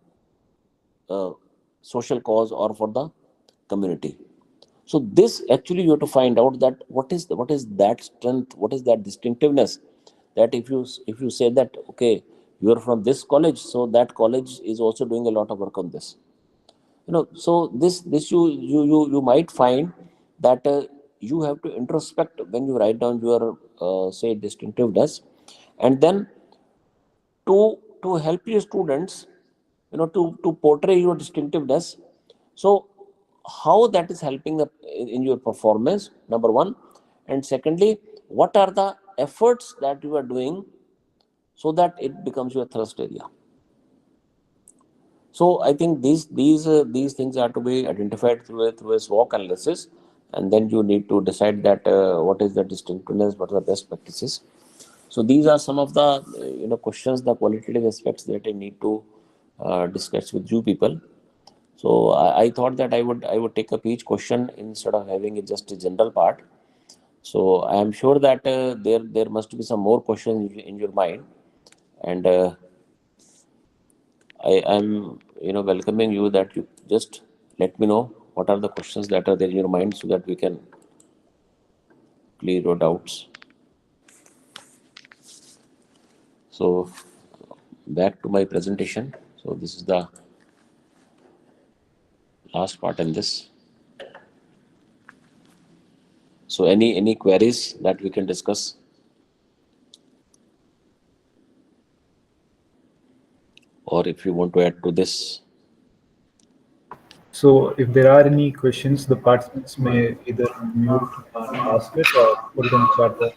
Speaker 5: social cause or for the community. So this actually you have to find out that what is that strength, what is that distinctiveness, that if you say that okay, you are from this college, so that college is also doing a lot of work on this. So this you might find that you have to introspect when you write down your say distinctiveness, and then to help your students, to portray your distinctiveness. So how that is helping in your performance, number one, and secondly, what are the efforts that you are doing so that it becomes your thrust area. So I think these things are to be identified through a SWOT analysis, and then you need to decide that what is the distinctiveness, what are the best practices. So these are some of the questions, the qualitative aspects that I need to discuss with you people. So I thought that I would take up each question instead of having it just a general part. So I am sure that there must be some more questions in your mind, and I am welcoming you that you just let me know what are the questions that are there in your mind so that we can clear your doubts. So back to my presentation. So this is the last part in this. So any queries that we can discuss, or if you want to add to this?
Speaker 1: So if there are any questions, the participants may either mute and ask it or put it in the chat box.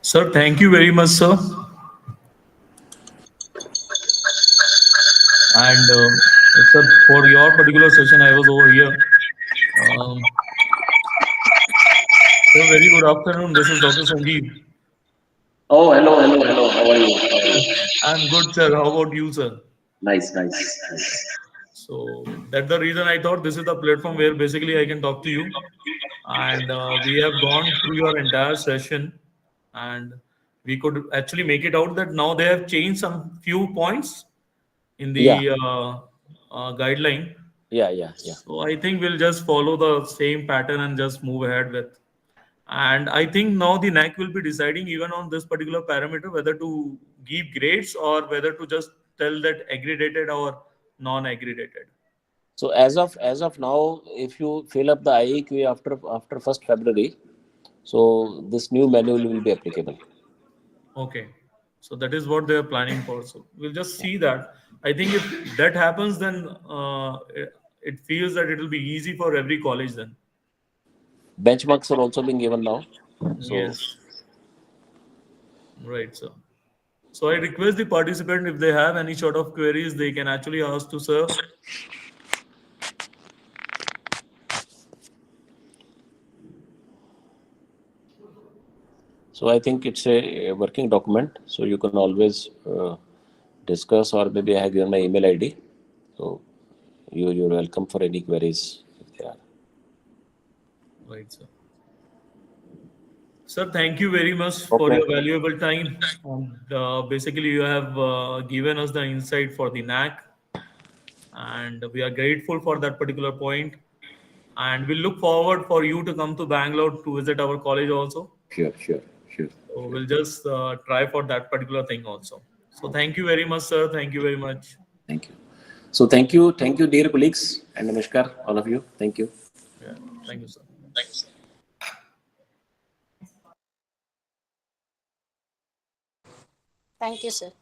Speaker 6: Sir, thank you very much, sir. And sir, for your particular session, I was over here. So very good afternoon. This is Dr. Sanjeev.
Speaker 5: Oh, hello, hello, hello. How are you? How are you?
Speaker 6: I'm good, sir. How about you, sir?
Speaker 5: Nice, nice, nice.
Speaker 6: So that's the reason I thought this is the platform where basically I can talk to you. And we have gone through your entire session, and we could actually make it out that now they have changed some few points in
Speaker 5: Yeah,
Speaker 6: the guideline.
Speaker 5: yeah, yeah, yeah.
Speaker 6: So I think we'll just follow the same pattern and just move ahead with. And I think now the NAC will be deciding even on this particular parameter whether to give grades or whether to just tell that accredited or non-accredited.
Speaker 5: So as of now, if you fill up the IEQ after 1st February, so this new manual will be applicable.
Speaker 6: Okay. So that is what they are planning for. So we'll just see that. I think if that happens, then it feels that it will be easy for every college then.
Speaker 5: Benchmarks are also being given now. So
Speaker 6: Yes. Right, sir. So I request the participant if they have any sort of queries, they can actually ask to sir.
Speaker 5: so I think it's a working document. So you can always discuss, or maybe I have given my email ID. So you're welcome for any queries if there are.
Speaker 6: Right, sir. Sir, thank you very much for
Speaker 5: Okay.
Speaker 6: your valuable time. And basically, you have given us the insight for the NAC, and we are grateful for that particular point. And we look forward for you to come to Bangalore to visit our college also.
Speaker 5: Sure, sure, sure,
Speaker 6: So
Speaker 5: sure.
Speaker 6: we'll just try for that particular thing also. So thank you very much, sir. Thank you very much.
Speaker 5: Thank you. So thank you, dear colleagues, and Namaskar, all of you. Thank you.
Speaker 6: Yeah, thank you, sir.
Speaker 7: Thank you, sir.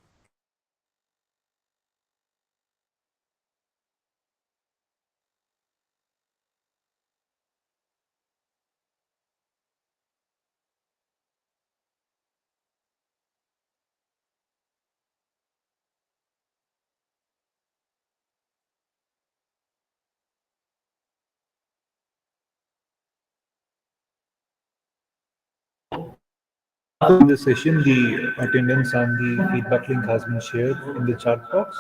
Speaker 1: In the session, the attendance and the feedback link has been shared in the chat box.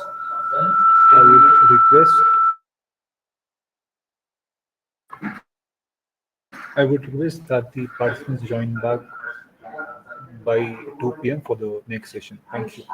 Speaker 1: I would request that the participants join back by 2 p.m. for the next session. Thank you.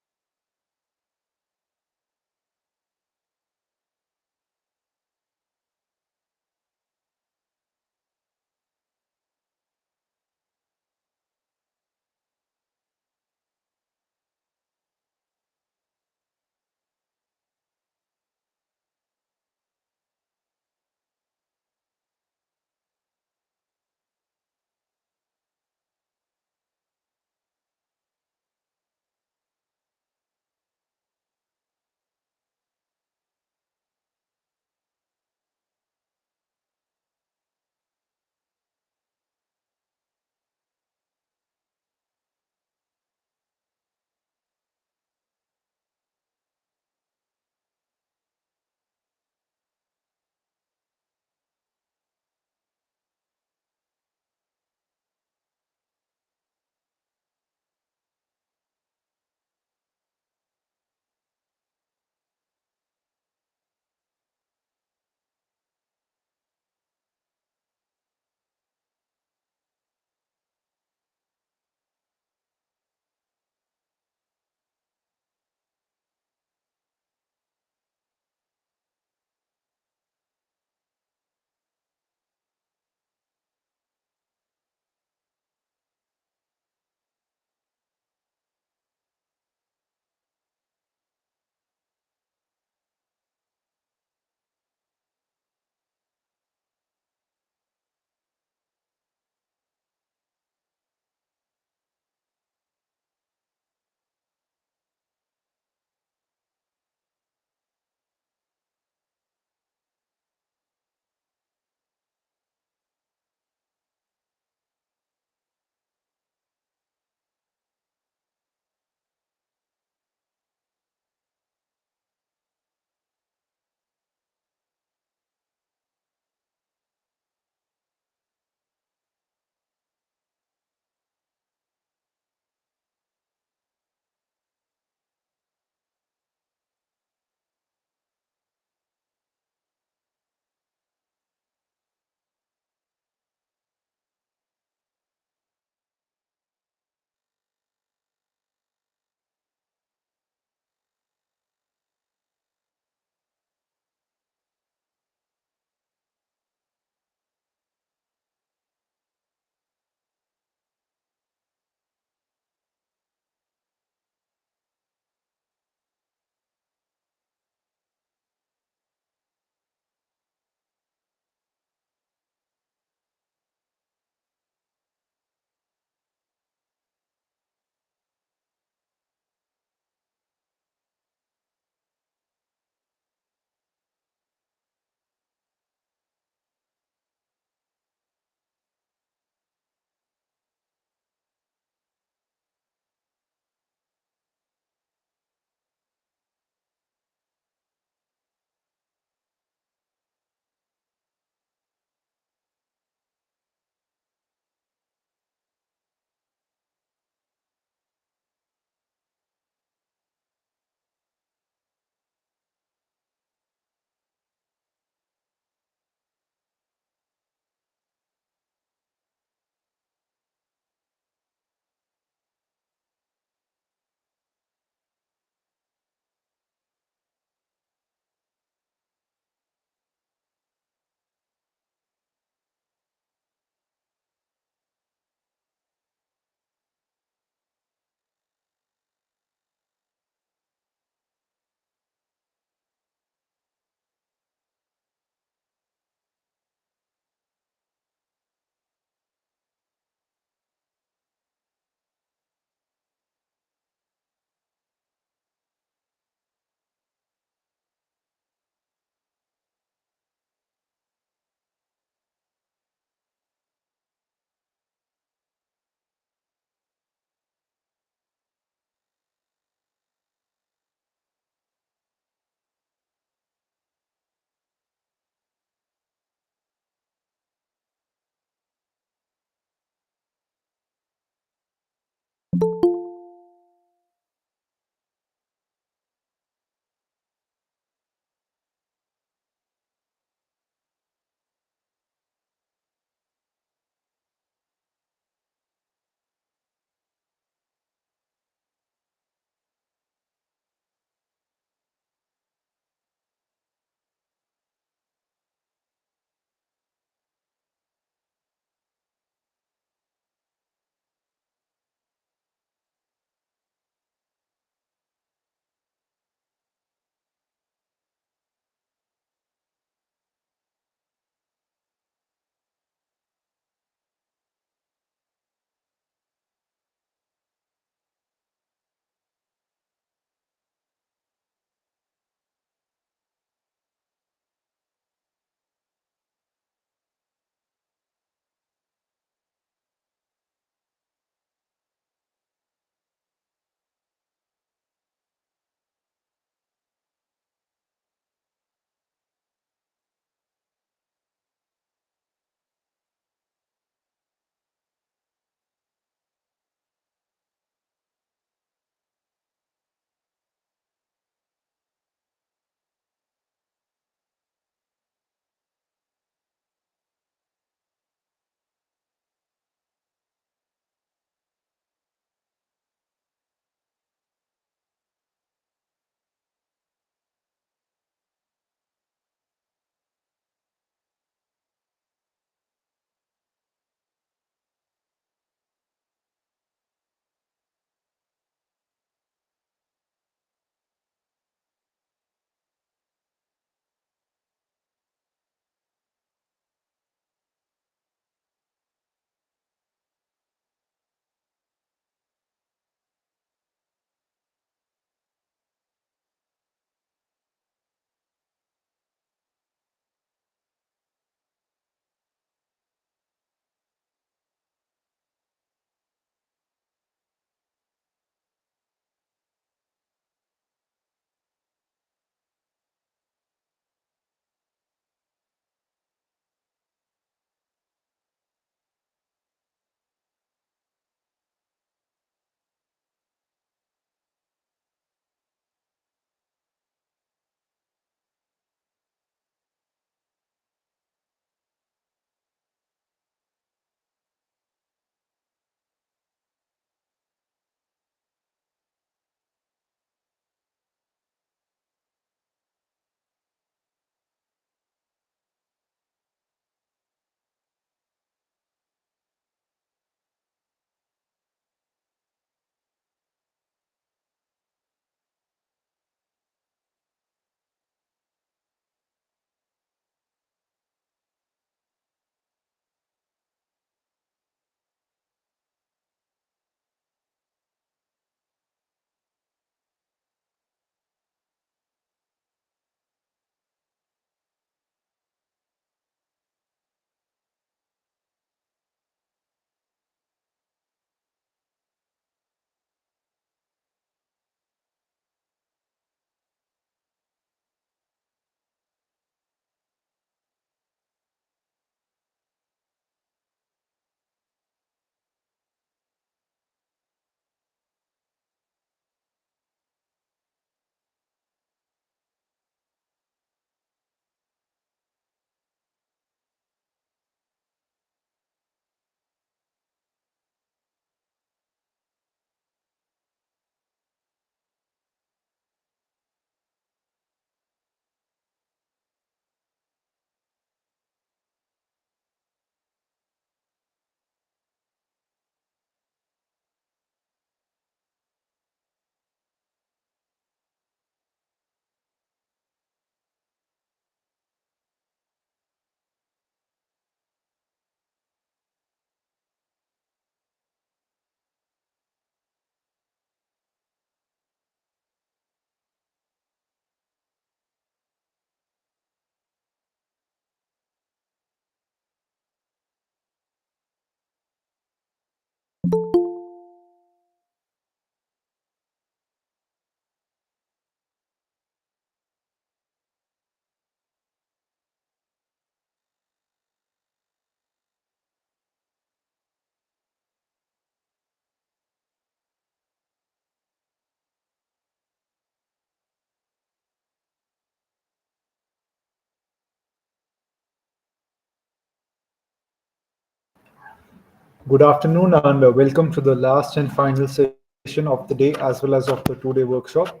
Speaker 1: Good afternoon and welcome to the last and final session of the day as well as of the two-day workshop.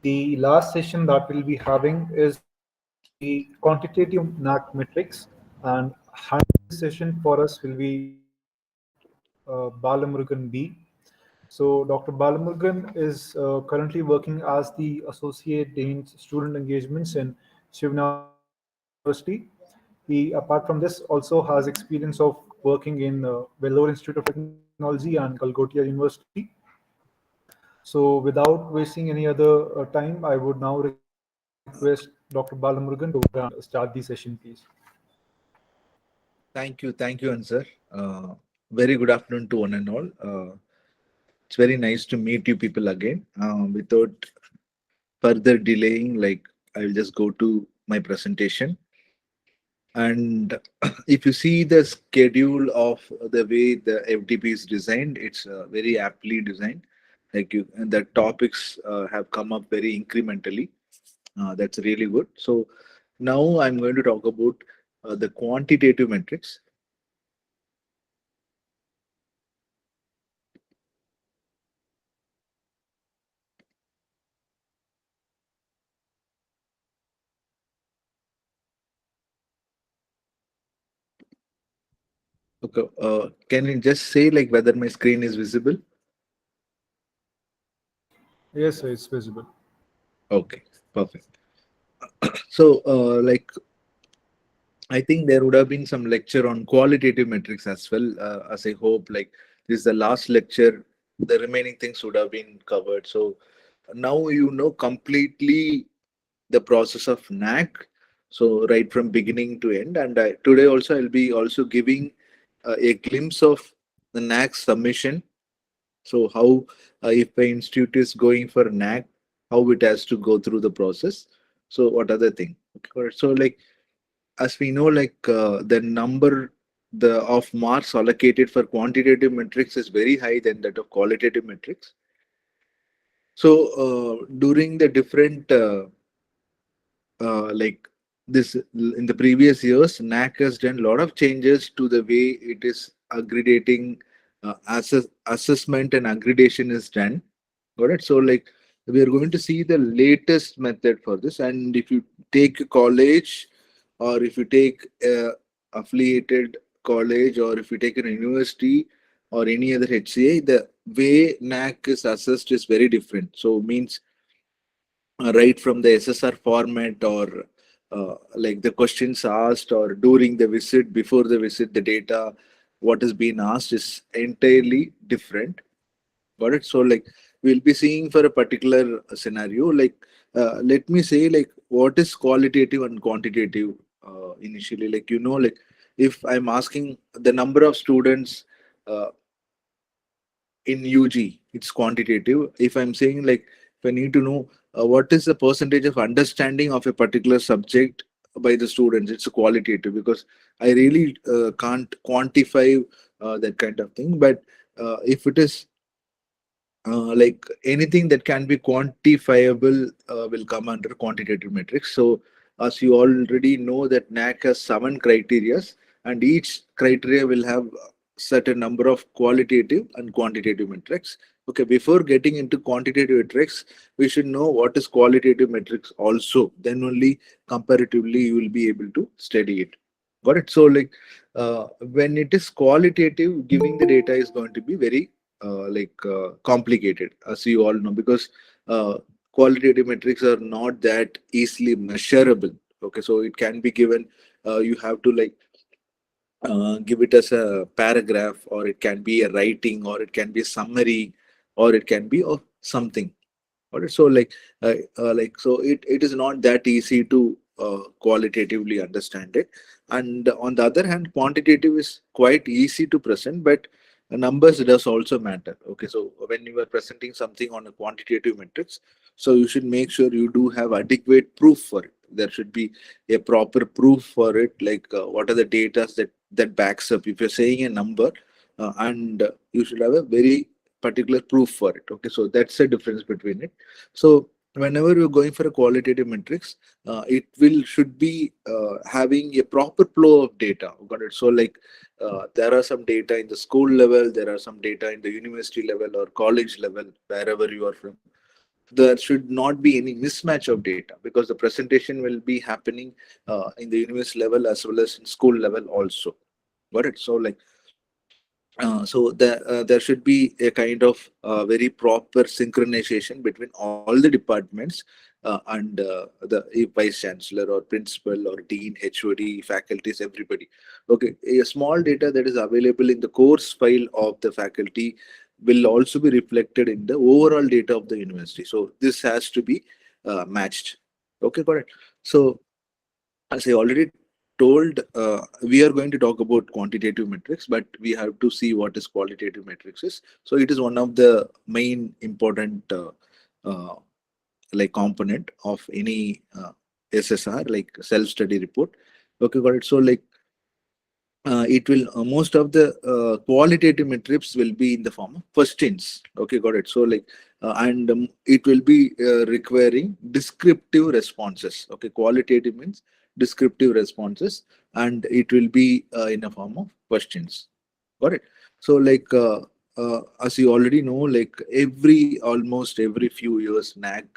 Speaker 1: The last session that we'll be having is the quantitative NAAC metrics, and handling this session for us will be Dr. Balamurugan B. So Dr. Balamurugan is currently working as the Associate Dean Student Engagements in Shivananda University. He, apart from this, also has experience of working in Vellore Institute of Technology and Calcutta University. So without wasting any other time, I would now request Dr. Balamurugan to start the session, please.
Speaker 7: Thank you, Ansar. Very good afternoon to one and all. It's very nice to meet you people again. Without further delaying, I will just go to my presentation. And if you see the schedule of the way the FDP is designed, it's very aptly designed. And the topics have come up very incrementally. That's really good. So now I'm going to talk about the quantitative metrics. Okay, can you just say whether my screen is visible?
Speaker 1: Yes, sir, it's visible.
Speaker 7: Okay, perfect. So, I think there would have been some lecture on qualitative metrics as well, as I hope this is the last lecture. The remaining things would have been covered. So now you know completely the process of NAAC. So right from beginning to end, and today also I'll be also giving a glimpse of the NAAC submission. So how if the institute is going for NAAC, how it has to go through the process. So what are the thing? Okay. So as we know, the number the of marks allocated for quantitative metrics is very high than that of qualitative metrics. So during the different like this in the previous years, NAAC has done a lot of changes to the way it is aggregating assessment and aggregation is done. Got it? So we are going to see the latest method for this. And if you take a college, or if you take a affiliated college, or if you take a university or any other HCA, the way NAAC is assessed is very different. So means right from the SSR format, or the questions asked, or during the visit, before the visit, the data, what is being asked is entirely different. Got it? So we'll be seeing for a particular scenario, let me say what is qualitative and quantitative initially. If I'm asking the number of students uh, in UG, it's quantitative. If I'm saying if I need to know what is the percentage of understanding of a particular subject by the students, it's a qualitative, because I really can't quantify that kind of thing. But if it is anything that can be quantifiable will come under quantitative metrics. So as you already know that NAAC has 7 criteria, and each criteria will have certain number of qualitative and quantitative metrics. Okay, before getting into quantitative metrics, we should know what is qualitative metrics also. Then only comparatively you will be able to study it. Got it? So when it is qualitative, giving the data is going to be very complicated, as you all know, because qualitative metrics are not that easily measurable. Okay, so it can be given, you have to give it as a paragraph, or it can be a writing, or it can be a summary, or it can be of something. Alright, so so it is not that easy to qualitatively understand it. And on the other hand, quantitative is quite easy to present, but numbers does also matter. Okay, so when you are presenting something on a quantitative metrics, so you should make sure you do have adequate proof for it. There should be a proper proof for it, what are the data that backs up if you're saying a number, and you should have a very particular proof for it. Okay, so that's the difference between it. So whenever you're going for a qualitative metrics, it should be having a proper flow of data. Got it? So there are some data in the school level, there are some data in the university level or college level, wherever you are from. There should not be any mismatch of data, because the presentation will be happening in the university level as well as in school level also. Got it? So like, there should be a kind of very proper synchronization between all the departments and the vice chancellor or principal or dean, HOD, faculties, everybody. Okay, a small data that is available in the course file of the faculty will also be reflected in the overall data of the university. So this has to be matched. Okay, got it. So as I already told, we are going to talk about quantitative metrics, but we have to see what is qualitative metrics is. So it is one of the main important uh, like component of any SSR, like self-study report. Okay, got it. So like, it will most of the qualitative metrics will be in the form of questions. Okay, got it. So like, and it will be requiring descriptive responses. Okay, qualitative means descriptive responses, and it will be in a form of questions. Got it. So like, as you already know, like almost every few years, NAAC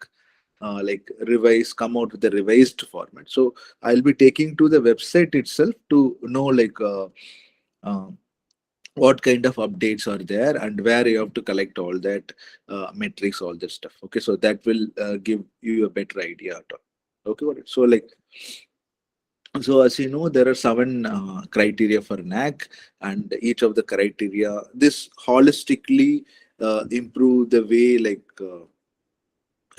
Speaker 7: come out with the revised format. So I'll be taking to the website itself to know like uh, what kind of updates are there and where you have to collect all that metrics, all that stuff. Okay, so that will give you a better idea. Okay, got it. So like, so as you know, there are 7 criteria for NAAC, and each of the criteria, this holistically improve the way like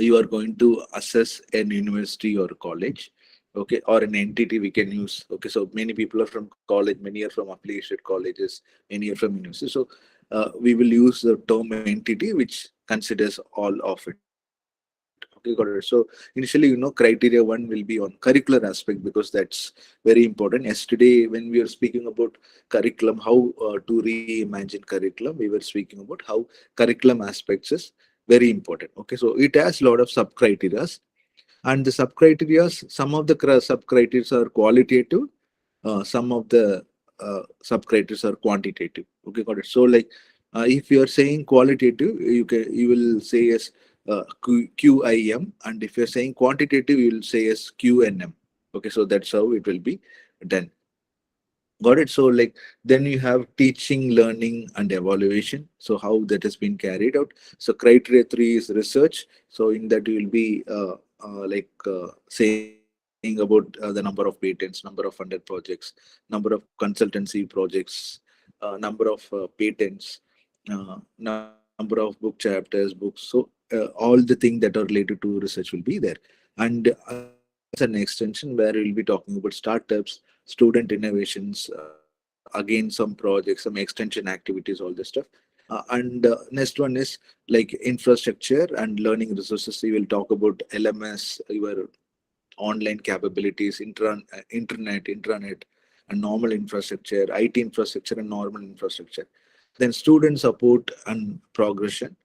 Speaker 7: you are going to assess an university or college. Okay, or an entity we can use. Okay, so many people are from college, many are from affiliated colleges, many are from university. So we will use the term entity, which considers all of it. Okay, got it. So initially, criteria 1 will be on curricular aspect, because that's very important. Yesterday when we were speaking about curriculum, how to reimagine curriculum, we were speaking about how curriculum aspects is very important. Okay, so it has a lot of sub criteria, and the sub criteria, some of the sub criteria are qualitative, some of the sub criteria are quantitative. Okay, got it. So like, if you are saying qualitative, you will say as QIM, and if you're saying quantitative, you will say as QNM. Okay, so that's how it will be done. Got it. So like, then you have teaching, learning, and evaluation. So how that has been carried out. So criteria 3 is research. So in that you will be saying about the number of patents, number of funded projects, number of consultancy projects, number of patents, number of book chapters, books. So all the things that are related to research will be there. And as an extension, where we'll be talking about startups, student innovations, again some projects, some extension activities, all this stuff. And next one is like infrastructure and learning resources. We will talk about LMS, your online capabilities, internet, intranet, and normal infrastructure, IT infrastructure and normal infrastructure. Then student support and progression,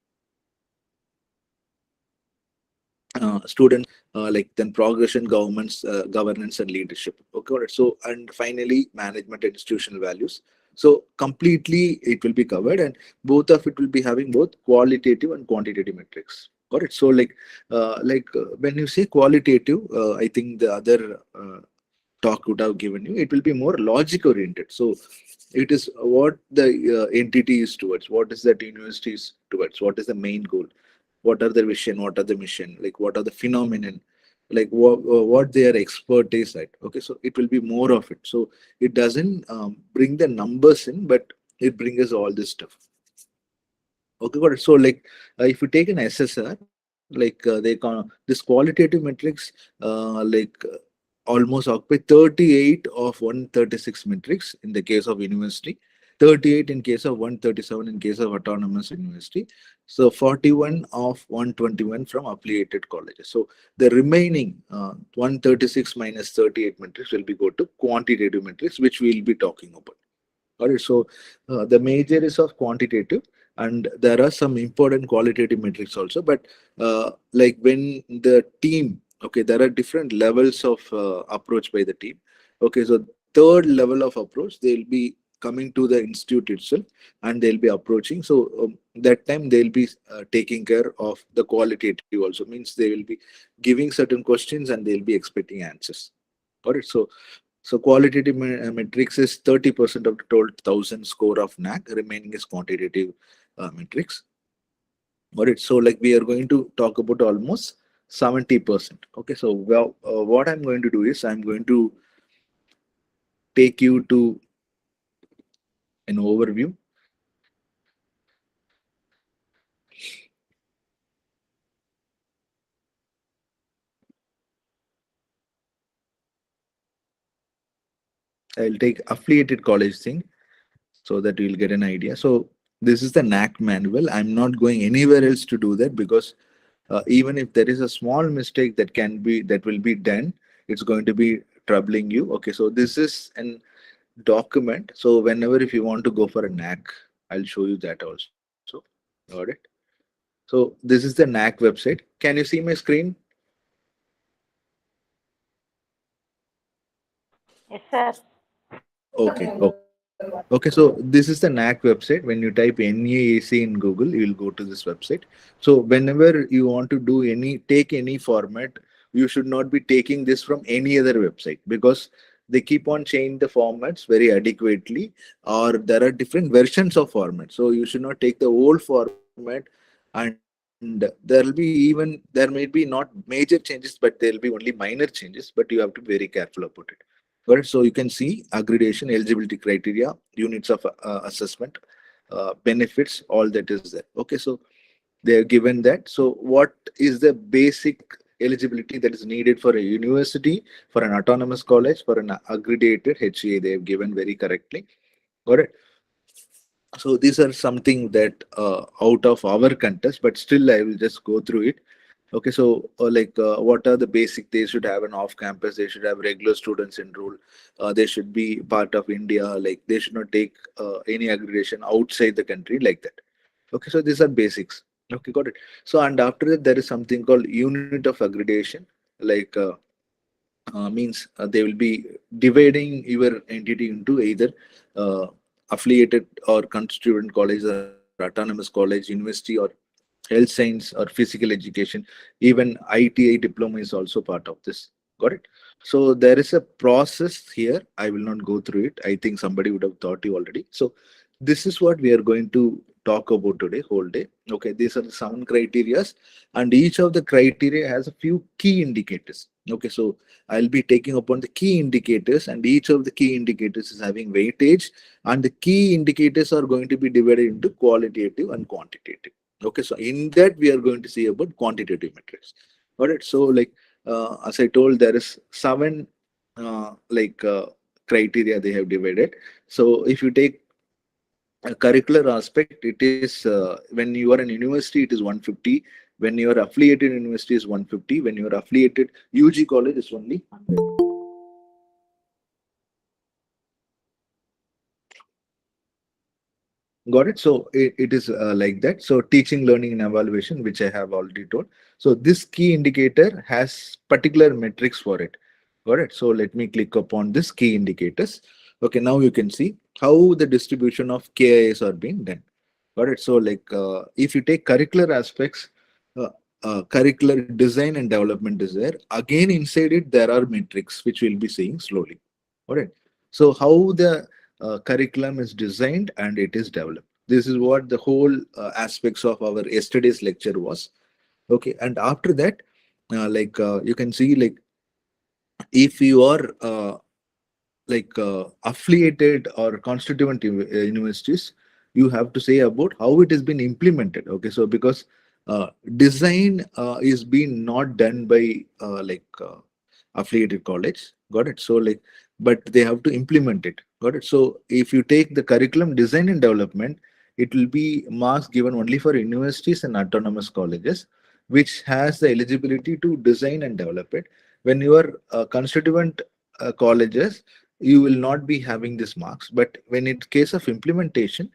Speaker 7: student then progression, governance and leadership. Okay, got it. So, and finally management and institutional values. So completely it will be covered, and both of it will be having both qualitative and quantitative metrics. Got it. So like, when you say qualitative, I think the other talk would have given you, it will be more logic oriented. So it is what the entity is towards, what is that university is towards, what is the main goal, what are the vision, what are the mission, like what are the phenomenon, like what their expertise at. Okay, so it will be more of it. So it doesn't bring the numbers in, but it brings all this stuff. Okay, got it. So like, if you take an SSR, like this qualitative metrics almost occupy 38 of 136 metrics in the case of university, 38 in case of 137 in case of autonomous university, so 41 of 121 from affiliated colleges. So the remaining 136 minus 38 metrics will be go to quantitative metrics, which we will be talking about. All right, so the major is of quantitative, and there are some important qualitative metrics also. But like when the team, okay, there are different levels of approach by the team. Okay, so third level of approach, they'll be coming to the institute itself, and they'll be approaching. So that time they'll be taking care of the qualitative also, means they will be giving certain questions and they'll be expecting answers. Got it? So qualitative metrics is 30% of the total 1,000 score of NAC. Remaining is quantitative metrics. Got it? So like we are going to talk about almost 70%. Okay. So well, what I'm going to do is I'm going to take you to an overview. I'll take affiliated college thing so that you'll get an idea. So this is the NAC manual. I'm not going anywhere else to do that because even if there is a small mistake that will be done, it's going to be troubling you. Okay, so this is an document. So whenever if you want to go for a NAC, I'll show you that also. Got it? So this is the NAC website. Can you see my screen?
Speaker 8: Yes, sir.
Speaker 7: Okay. Okay, so this is the NAC website. When you type NAAC in Google, you will go to this website. So whenever you want to do take any format, you should not be taking this from any other website because they keep on changing the formats very adequately, or there are different versions of format. So you should not take the old format, and there may be not major changes, but there'll be only minor changes, but you have to be very careful about it. Got it? So you can see aggregation, eligibility criteria, units of assessment, benefits, all that is there. Okay, so they have given that. So what is the basic eligibility that is needed for a university, for an autonomous college, for an accredited HEI? They have given very correctly. Got it? So these are something that out of our contest, but still I will just go through it. Okay, so what are the basic? They should have an off-campus. They should have regular students enrolled. They should be part of India. Like they should not take any aggregation outside the country like that. Okay, so these are basics. Okay, got it. So and after that, there is something called unit of aggregation. Like means they will be dividing your entity into either uh, affiliated or constituent college or autonomous college, university, or health science or physical education. Even ITI diploma is also part of this. Got it? So there is a process here. I will not go through it. I think somebody would have taught you already. So this is what we are going to talk about today, whole day. Okay, these are the 7 criterias, and each of the criteria has a few key indicators. Okay, so I'll be taking upon the key indicators, and each of the key indicators is having weightage, and the key indicators are going to be divided into qualitative and quantitative. Okay, so in that we are going to see about quantitative metrics. All right, so like as I told, there is 7 criteria they have divided. So if you take a curricular aspect, it is when you are in university, it is 150. When you are affiliated university is 150. When you are affiliated UG college is only 100. Got it? So it is like that. So teaching, learning, and evaluation, which I have already told. So this key indicator has particular metrics for it. Got it? So let me click upon this key indicators. Okay, now you can see how the distribution of KIs are being done. Got it? So like if you take curricular aspects, uh, curricular design and development is there. Again, inside it, there are metrics which we'll be seeing slowly. All right. So how the curriculum is designed and it is developed. This is what the whole aspects of our yesterday's lecture was. Okay, and after that, you can see like if you are affiliated or constituent universities, you have to say about how it has been implemented. Okay, so because design is being not done by affiliated college. Got it? So like, but they have to implement it. Got it? So if you take the curriculum design and development, it will be marks given only for universities and autonomous colleges, which has the eligibility to design and develop it. When you are constituent colleges, you will not be having these marks. But when it's case of implementation,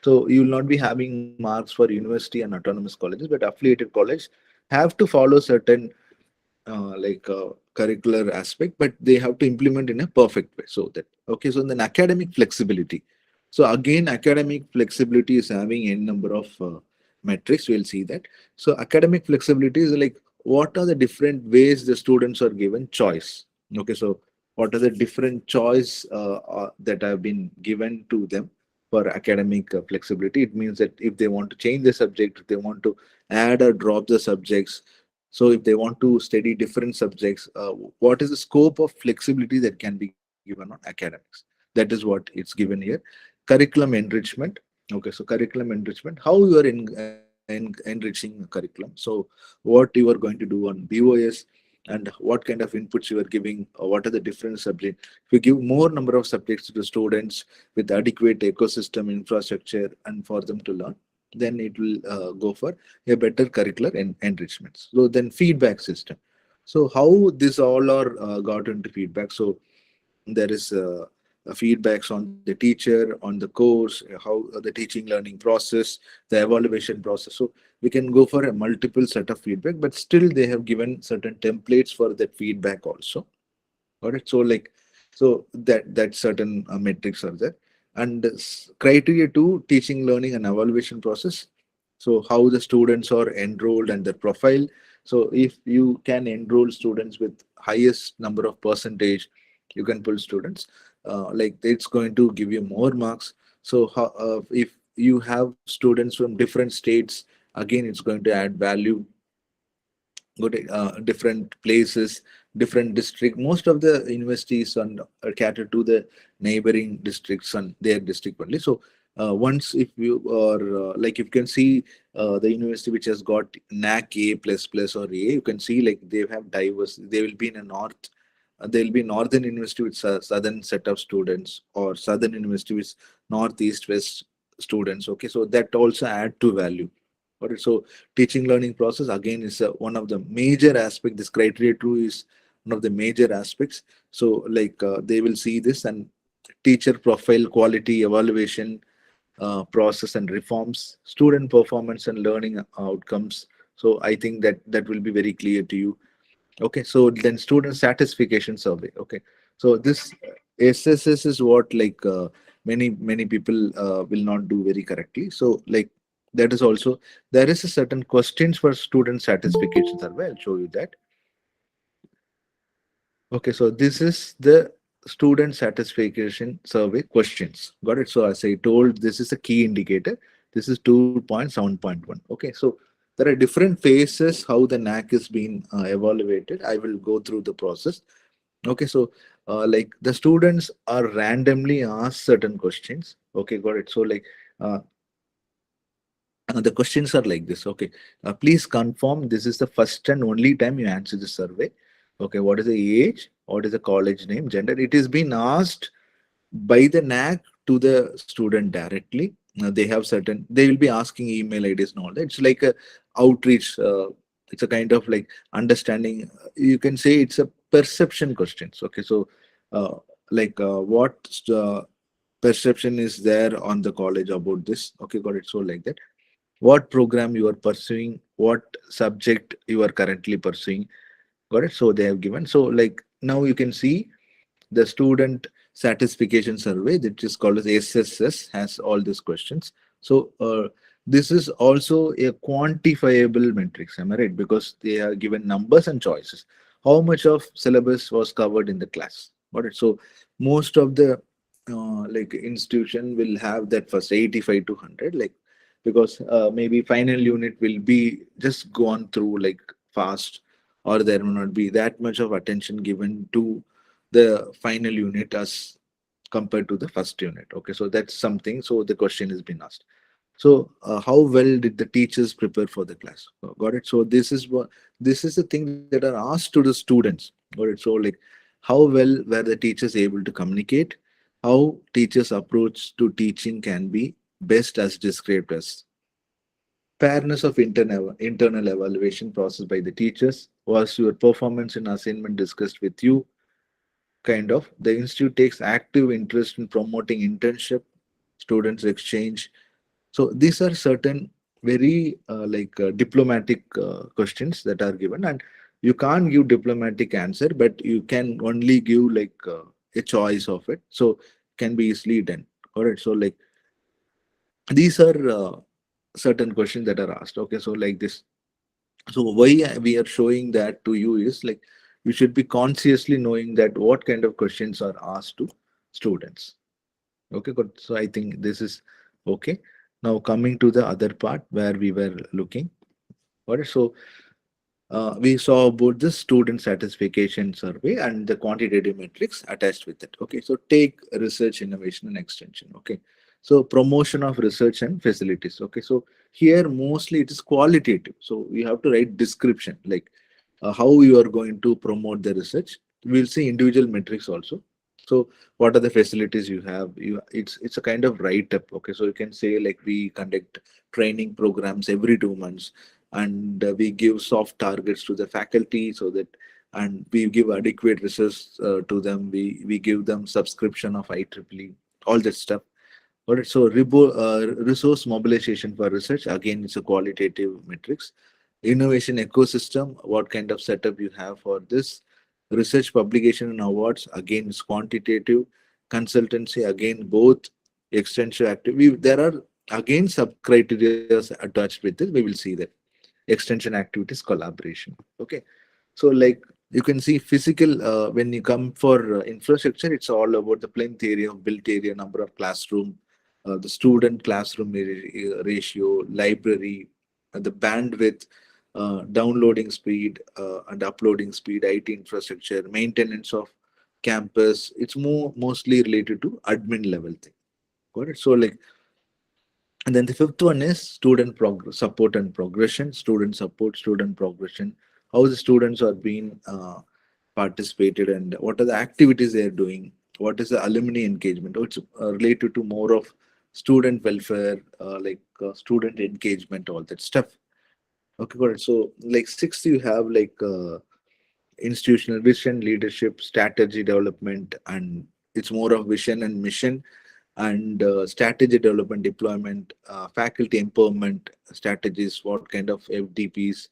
Speaker 7: so you will not be having marks for university and autonomous colleges, but affiliated college have to follow certain curricular aspect, but they have to implement in a perfect way. So that okay. So then academic flexibility. So again, academic flexibility is having n number of metrics. We'll see that. So academic flexibility is like what are the different ways the students are given choice. Okay, so what are the different choice that have been given to them for academic flexibility? It means that if they want to change the subject, if they want to add or drop the subjects, so if they want to study different subjects, what is the scope of flexibility that can be given on academics? That is what it's given here. Curriculum enrichment. Okay, so curriculum enrichment, how you are enriching curriculum. So what you are going to do on BOS, and what kind of inputs you are giving, or what are the different subjects. If you give more number of subjects to the students with adequate ecosystem infrastructure and for them to learn, then it will go for a better curricular enrichment. So then feedback system. So how this all are got into feedback. So there is feedbacks on the teacher, on the course, how the teaching learning process, the evaluation process. So we can go for a multiple set of feedback, but still they have given certain templates for that feedback also. Got it? So like, so that certain metrics are there. And criteria to teaching learning and evaluation process. So how the students are enrolled and their profile. So if you can enroll students with highest number of percentage, you can pull students, like it's going to give you more marks. So how, if you have students from different states, again it's going to add value. Go to different places, different district. Most of the universities are catered to the neighboring districts and their district only. So once if you are like you can see the university which has got NAAC A plus plus or A, you can see like they have diverse. They will be in a north. There will be northern university with southern set of students, or southern university with northeast west students. Okay, so that also add to value. Got it? So teaching learning process again is one of the major aspect. This criteria too is one of the major aspects. So like they will see this, and teacher profile, quality evaluation process and reforms, student performance and learning outcomes. So I think that that will be very clear to you. Okay, so then student satisfaction survey. Okay, so this SSS is what like many people will not do very correctly. So like that is also, there is a certain questions for student satisfaction survey. I'll show you that. Okay, so this is the student satisfaction survey questions. Got it? So as I told, this is a key indicator. This is 2.7.1. Okay, so there are different phases how the NAAC is being evaluated. I will go through the process. Okay, so like the students are randomly asked certain questions. Okay, got it. So like the questions are like this. Okay, please confirm this is the first and only time you answer the survey. Okay, what is the age? What is the college name, gender? It is being asked by the NAAC to the student directly. They have certain, they will be asking email IDs and all that. It's like a outreach. It's a kind of like understanding. You can say it's a perception questions. Okay, so like what perception is there on the college about this? Okay, got it. So like that, what program you are pursuing, what subject you are currently pursuing. Got it? So they have given. So like now you can see the student satisfaction survey, that is called as SSS, has all these questions. So this is also a quantifiable matrix, am I right? Because they are given numbers and choices. How much of syllabus was covered in the class? Got it? So most of the like institution will have that first 85 to 100, like because maybe final unit will be just gone through like fast, or there will not be that much of attention given to the final unit as compared to the first unit. Okay, so that's something. So the question has been asked. So how well did the teachers prepare for the class? Got it? So this is what, this is the thing that are asked to the students. Got it? So like how well were the teachers able to communicate? How teachers' approach to teaching can be best as described as fairness of internal evaluation process by the teachers. Was your performance in assignment discussed with you? Kind of, the institute takes active interest in promoting internship, students exchange. So these are certain very diplomatic questions that are given, and you can't give diplomatic answer, but you can only give like a choice of it. So can be easily done. All right. So like these are certain questions that are asked. Okay. So like this. So why we are showing that to you is like you should be consciously knowing that what kind of questions are asked to students. Okay, good. So I think this is okay. Now coming to the other part where we were looking. All right. So we saw about the student satisfaction survey and the quantitative metrics attached with it. Okay, so take research, innovation, and extension. Okay, so promotion of research and facilities. Okay, so here mostly it is qualitative. So you have to write description like how you are going to promote the research. We'll see individual metrics also. So what are the facilities you have? It's a kind of write up. Okay, so you can say like we conduct training programs every 2 months, and we give soft targets to the faculty so that, and we give adequate research to them. We give them subscription of IEEE, all that stuff. All right, so resource mobilization for research, again it's a qualitative metrics. Innovation ecosystem, what kind of setup you have for this. Research publication and awards, again it's quantitative. Consultancy, again both extension active. There are again sub criteria attached with this. We will see that extension activities, collaboration. Okay, so like you can see physical, when you come for infrastructure, it's all about the plinth area, built area, number of classroom, the student classroom ratio, library, the bandwidth, downloading speed and uploading speed, IT infrastructure, maintenance of campus. It's mostly related to admin level thing. Got it? So like, and then the fifth one is student support and progression, student support, student progression, how the students are being participated and what are the activities they are doing, what is the alumni engagement. Oh, it's related to more of student welfare, student engagement, all that stuff. Okay, got it. So like sixth, you have like institutional vision, leadership, strategy development, and it's more of vision and mission and strategy development, deployment, faculty empowerment strategies, what kind of FDPs,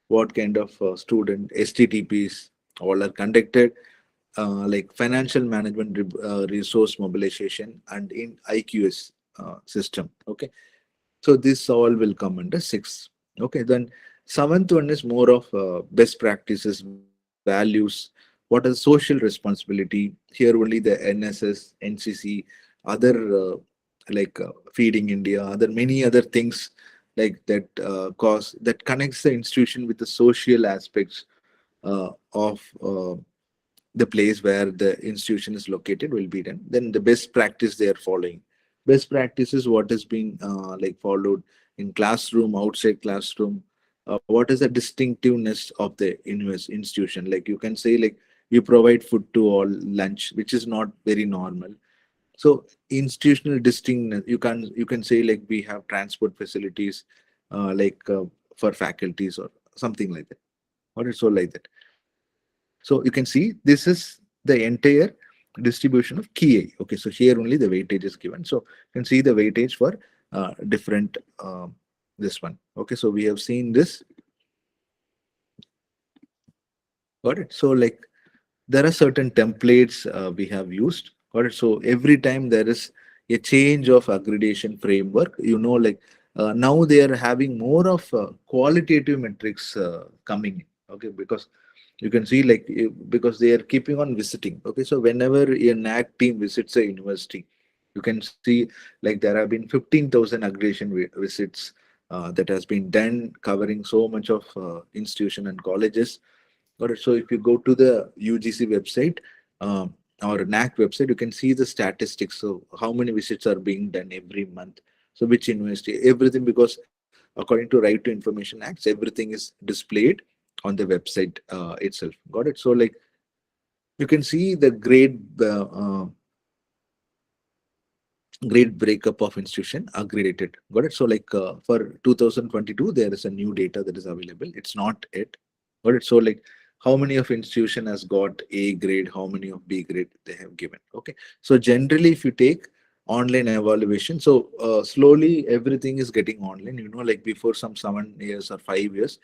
Speaker 7: what kind of student STTPs, all are conducted, like financial management, resource mobilization, and in IQS system. Okay, so this all will come under six. Okay, then seventh one is more of best practices, values. What is social responsibility? Here only the NSS, NCC, other feeding India, other many other things like that cause that connects the institution with the social aspects of the place where the institution is located will be done. Then the best practice they are following. Best practice is what has been followed in classroom, outside classroom. What is the distinctiveness of the institution? Like you can say like we provide food to all, lunch, which is not very normal. So institutional distinctness, you can say like we have transport facilities for faculties or something like that. Or it's all like that. So you can see this is the entire distribution of key A. Okay, so here only the weightage is given. So you can see the weightage for different this one. Okay, so we have seen this. Got it. So like there are certain templates we have used. Got it. So every time there is a change of accreditation framework, now they are having more of qualitative metrics coming in. Okay, because you can see because they are keeping on visiting. Okay, so whenever a NAAC team visits a university, you can see like there have been 15,000 accreditation visits that has been done, covering so much of institution and colleges. Got it. So if you go to the UGC website or NAAC website, you can see the statistics. So how many visits are being done every month. So which university, everything, because according to Right to Information Acts, everything is displayed on the website itself. Got it. So like you can see the grade breakup of institution accredited. Got it. So like for 2022, there is a new data that is available. It's not it. Got it. So like how many of institution has got A grade, how many of B grade they have given. Okay. So generally, if you take online evaluation, so slowly everything is getting online. Like before some 7 years or 5 years,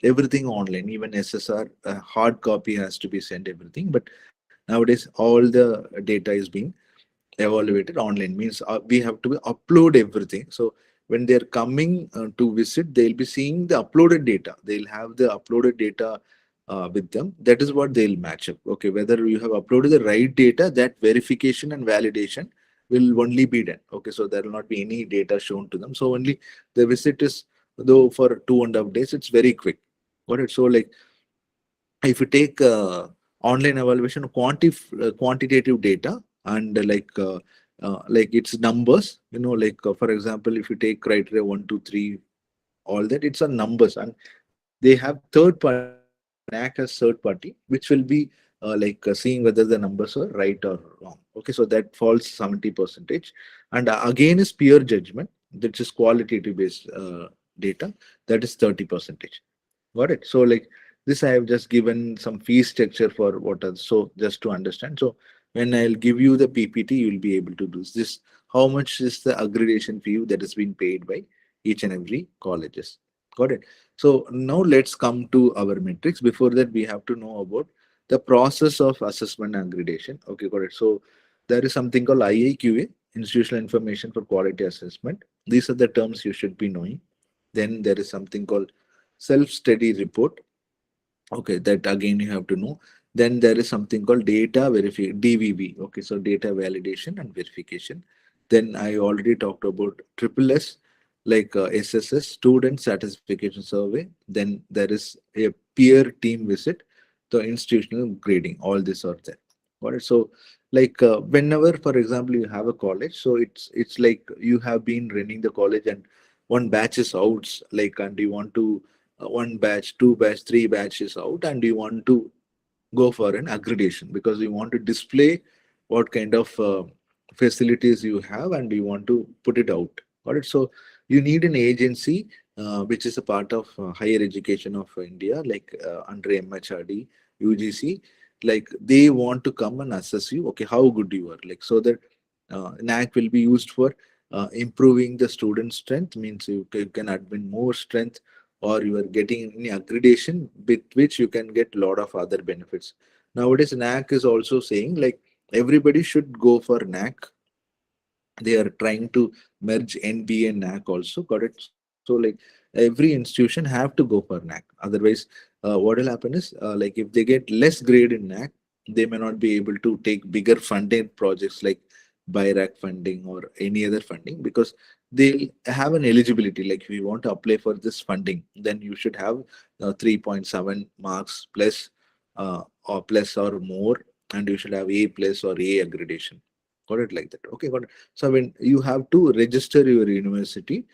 Speaker 7: everything online, even SSR, hard copy has to be sent, everything. But nowadays, all the data is being evaluated online. Means we have to upload everything. So when they're coming to visit, they'll be seeing the uploaded data. They'll have the uploaded data with them. That is what they'll match up. Okay, whether you have uploaded the right data, that verification and validation will only be done. Okay, so there will not be any data shown to them. So only the visit is, though for 2.5 days, it's very quick. Got it? So like if you take online evaluation of quantitative data and like its numbers, for example, if you take criteria 1, 2, 3, all that, it's a numbers, and they have third party, NAAC has third party, which will be seeing whether the numbers are right or wrong. Okay, so that falls 70%. And again is peer judgment, that is qualitative based data, that is 30%. Got it? So like this, I have just given some fee structure for what are, so just to understand. So when I'll give you the PPT, you'll be able to do this. How much is the accreditation fee that is being paid by each and every colleges? Got it? So now let's come to our metrics. Before that, we have to know about the process of assessment and accreditation. Okay, got it. So there is something called IIQA, Institutional Information for Quality Assessment. These are the terms you should be knowing. Then there is something called self-study report. Okay, that again you have to know. Then there is something called data verification, DVV. Okay, so data validation and verification. Then I already talked about triple S, like SSS, student satisfaction survey. Then there is a peer team visit, the institutional grading. All these are there. Got it? So like whenever, for example, you have a college, so it's like you have been running the college and one batch is out, like, and you want to one batch, two batch, three batches out, and you want to go for an accreditation because you want to display what kind of facilities you have and you want to put it out. Got it? So you need an agency which is a part of higher education of India, like under MHRD, UGC. Like they want to come and assess you. Okay, how good you are. Like so that NAAC will be used for improving the student strength. Means you can admit more strength, or you are getting any accreditation with which you can get a lot of other benefits. Nowadays, NAAC is also saying like everybody should go for NAAC. They are trying to merge NBA and NAAC also. Got it? So like every institution have to go for NAAC. Otherwise, what will happen is like if they get less grade in NAAC, they may not be able to take bigger funded projects like BIRAC funding or any other funding, because they'll have an eligibility. Like if you want to apply for this funding, then you should have 3.7 marks plus or plus or more, and you should have A plus or A accreditation. Got it? Like that. Okay, got it. So when you have to register your university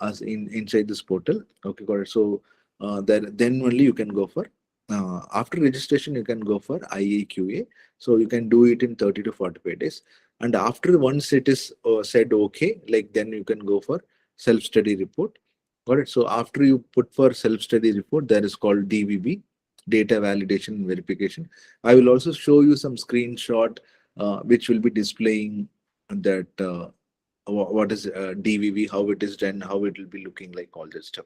Speaker 7: as inside this portal. Okay, got it. So then only you can go for after registration you can go for IAQA. So you can do it in 30 to 45 days. And after once it is said okay, like then you can go for self-study report. Got it? So after you put for self-study report, that is called DVB, data validation and verification. I will also show you some screenshot which will be displaying that what is DVV, how it is done, how it will be looking like, all that stuff.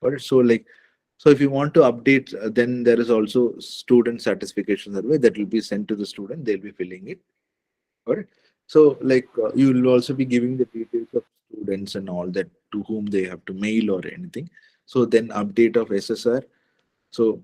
Speaker 7: Got it? So like, so if you want to update, then there is also student satisfaction survey that will be sent to the student. They'll be filling it. Got it? So like you will also be giving the details of students and all that to whom they have to mail or anything. So then update of SSR. So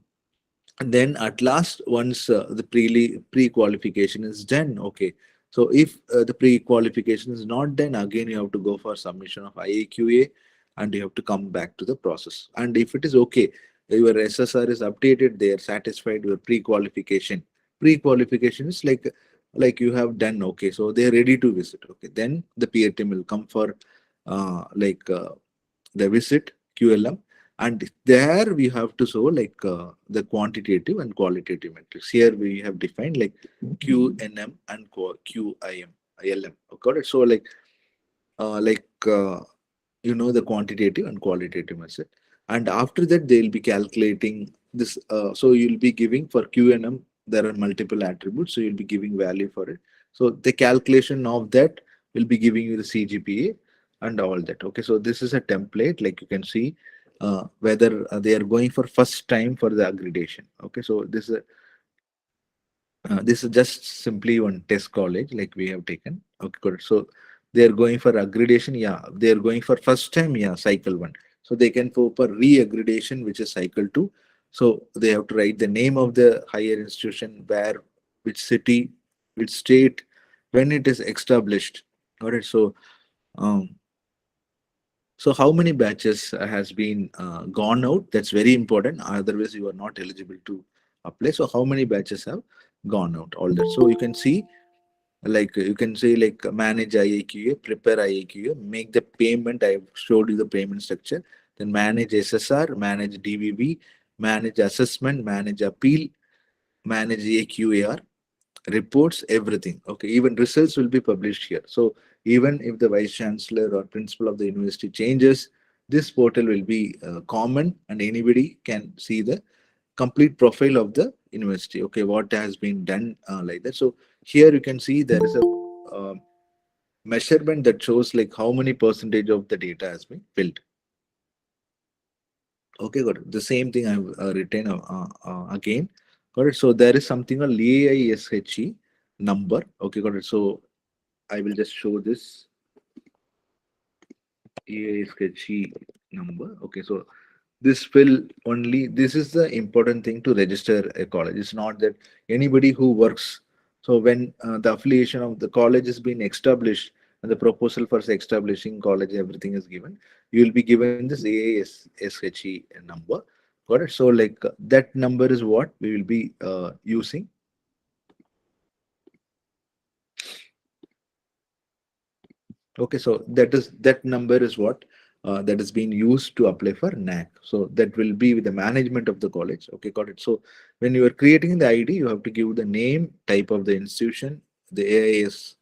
Speaker 7: and then at last, once the pre-qualification is done, okay. So if the pre-qualification is not done, again you have to go for submission of IAQA, and you have to come back to the process. And if it is okay, your SSR is updated, they are satisfied your pre-qualification. Pre-qualification is like you have done, okay. So they are ready to visit, okay. Then the peer team will come for the visit QLM, and there we have to show like the quantitative and qualitative metrics. Here we have defined like QNM and QIM, ILM. Got it? So the quantitative and qualitative method. And after that, they'll be calculating this. So you'll be giving for QNM, there are multiple attributes. So you'll be giving value for it. So the calculation of that will be giving you the CGPA and all that. Okay. So this is a template, like you can see whether they are going for first time for the accreditation. Okay. So this is This is just simply one test college like we have taken. Okay, good. So they are going for accreditation. Yeah, they are going for first time. Yeah, cycle one. So they can go for re-accreditation, which is cycle two. So they have to write the name of the higher institution, where, which city, which state, when it is established. All right. Um, so how many batches has been gone out? That's very important. Otherwise, you are not eligible to apply. So how many batches have gone out? All that. So you can see, like you can say, like manage IAQA, prepare IAQA, make the payment. I've showed you the payment structure. Then manage SSR, manage DVB, manage assessment, manage appeal, manage AQAR, reports, everything. Okay, even results will be published here. So even if the vice chancellor or principal of the university changes, this portal will be common, and anybody can see the complete profile of the university. Okay, what has been done, like that. So here you can see there is a measurement that shows like how many percentage of the data has been filled. Okay, got it. The same thing I've written again. Got it. So there is something called AISHE number. Okay, got it. So I will just show this AISHE number. Okay, so this will only, this is the important thing to register a college. It's not that anybody who works. So when the affiliation of the college has been established and the proposal for establishing college, everything is given, you will be given this AISHE number. Got it. So like that number is what we will be using. Okay, so that number is what that is being used to apply for NAAC. So that will be with the management of the college. Okay, got it. So when you are creating the ID, you have to give the name, type of the institution, the AISHE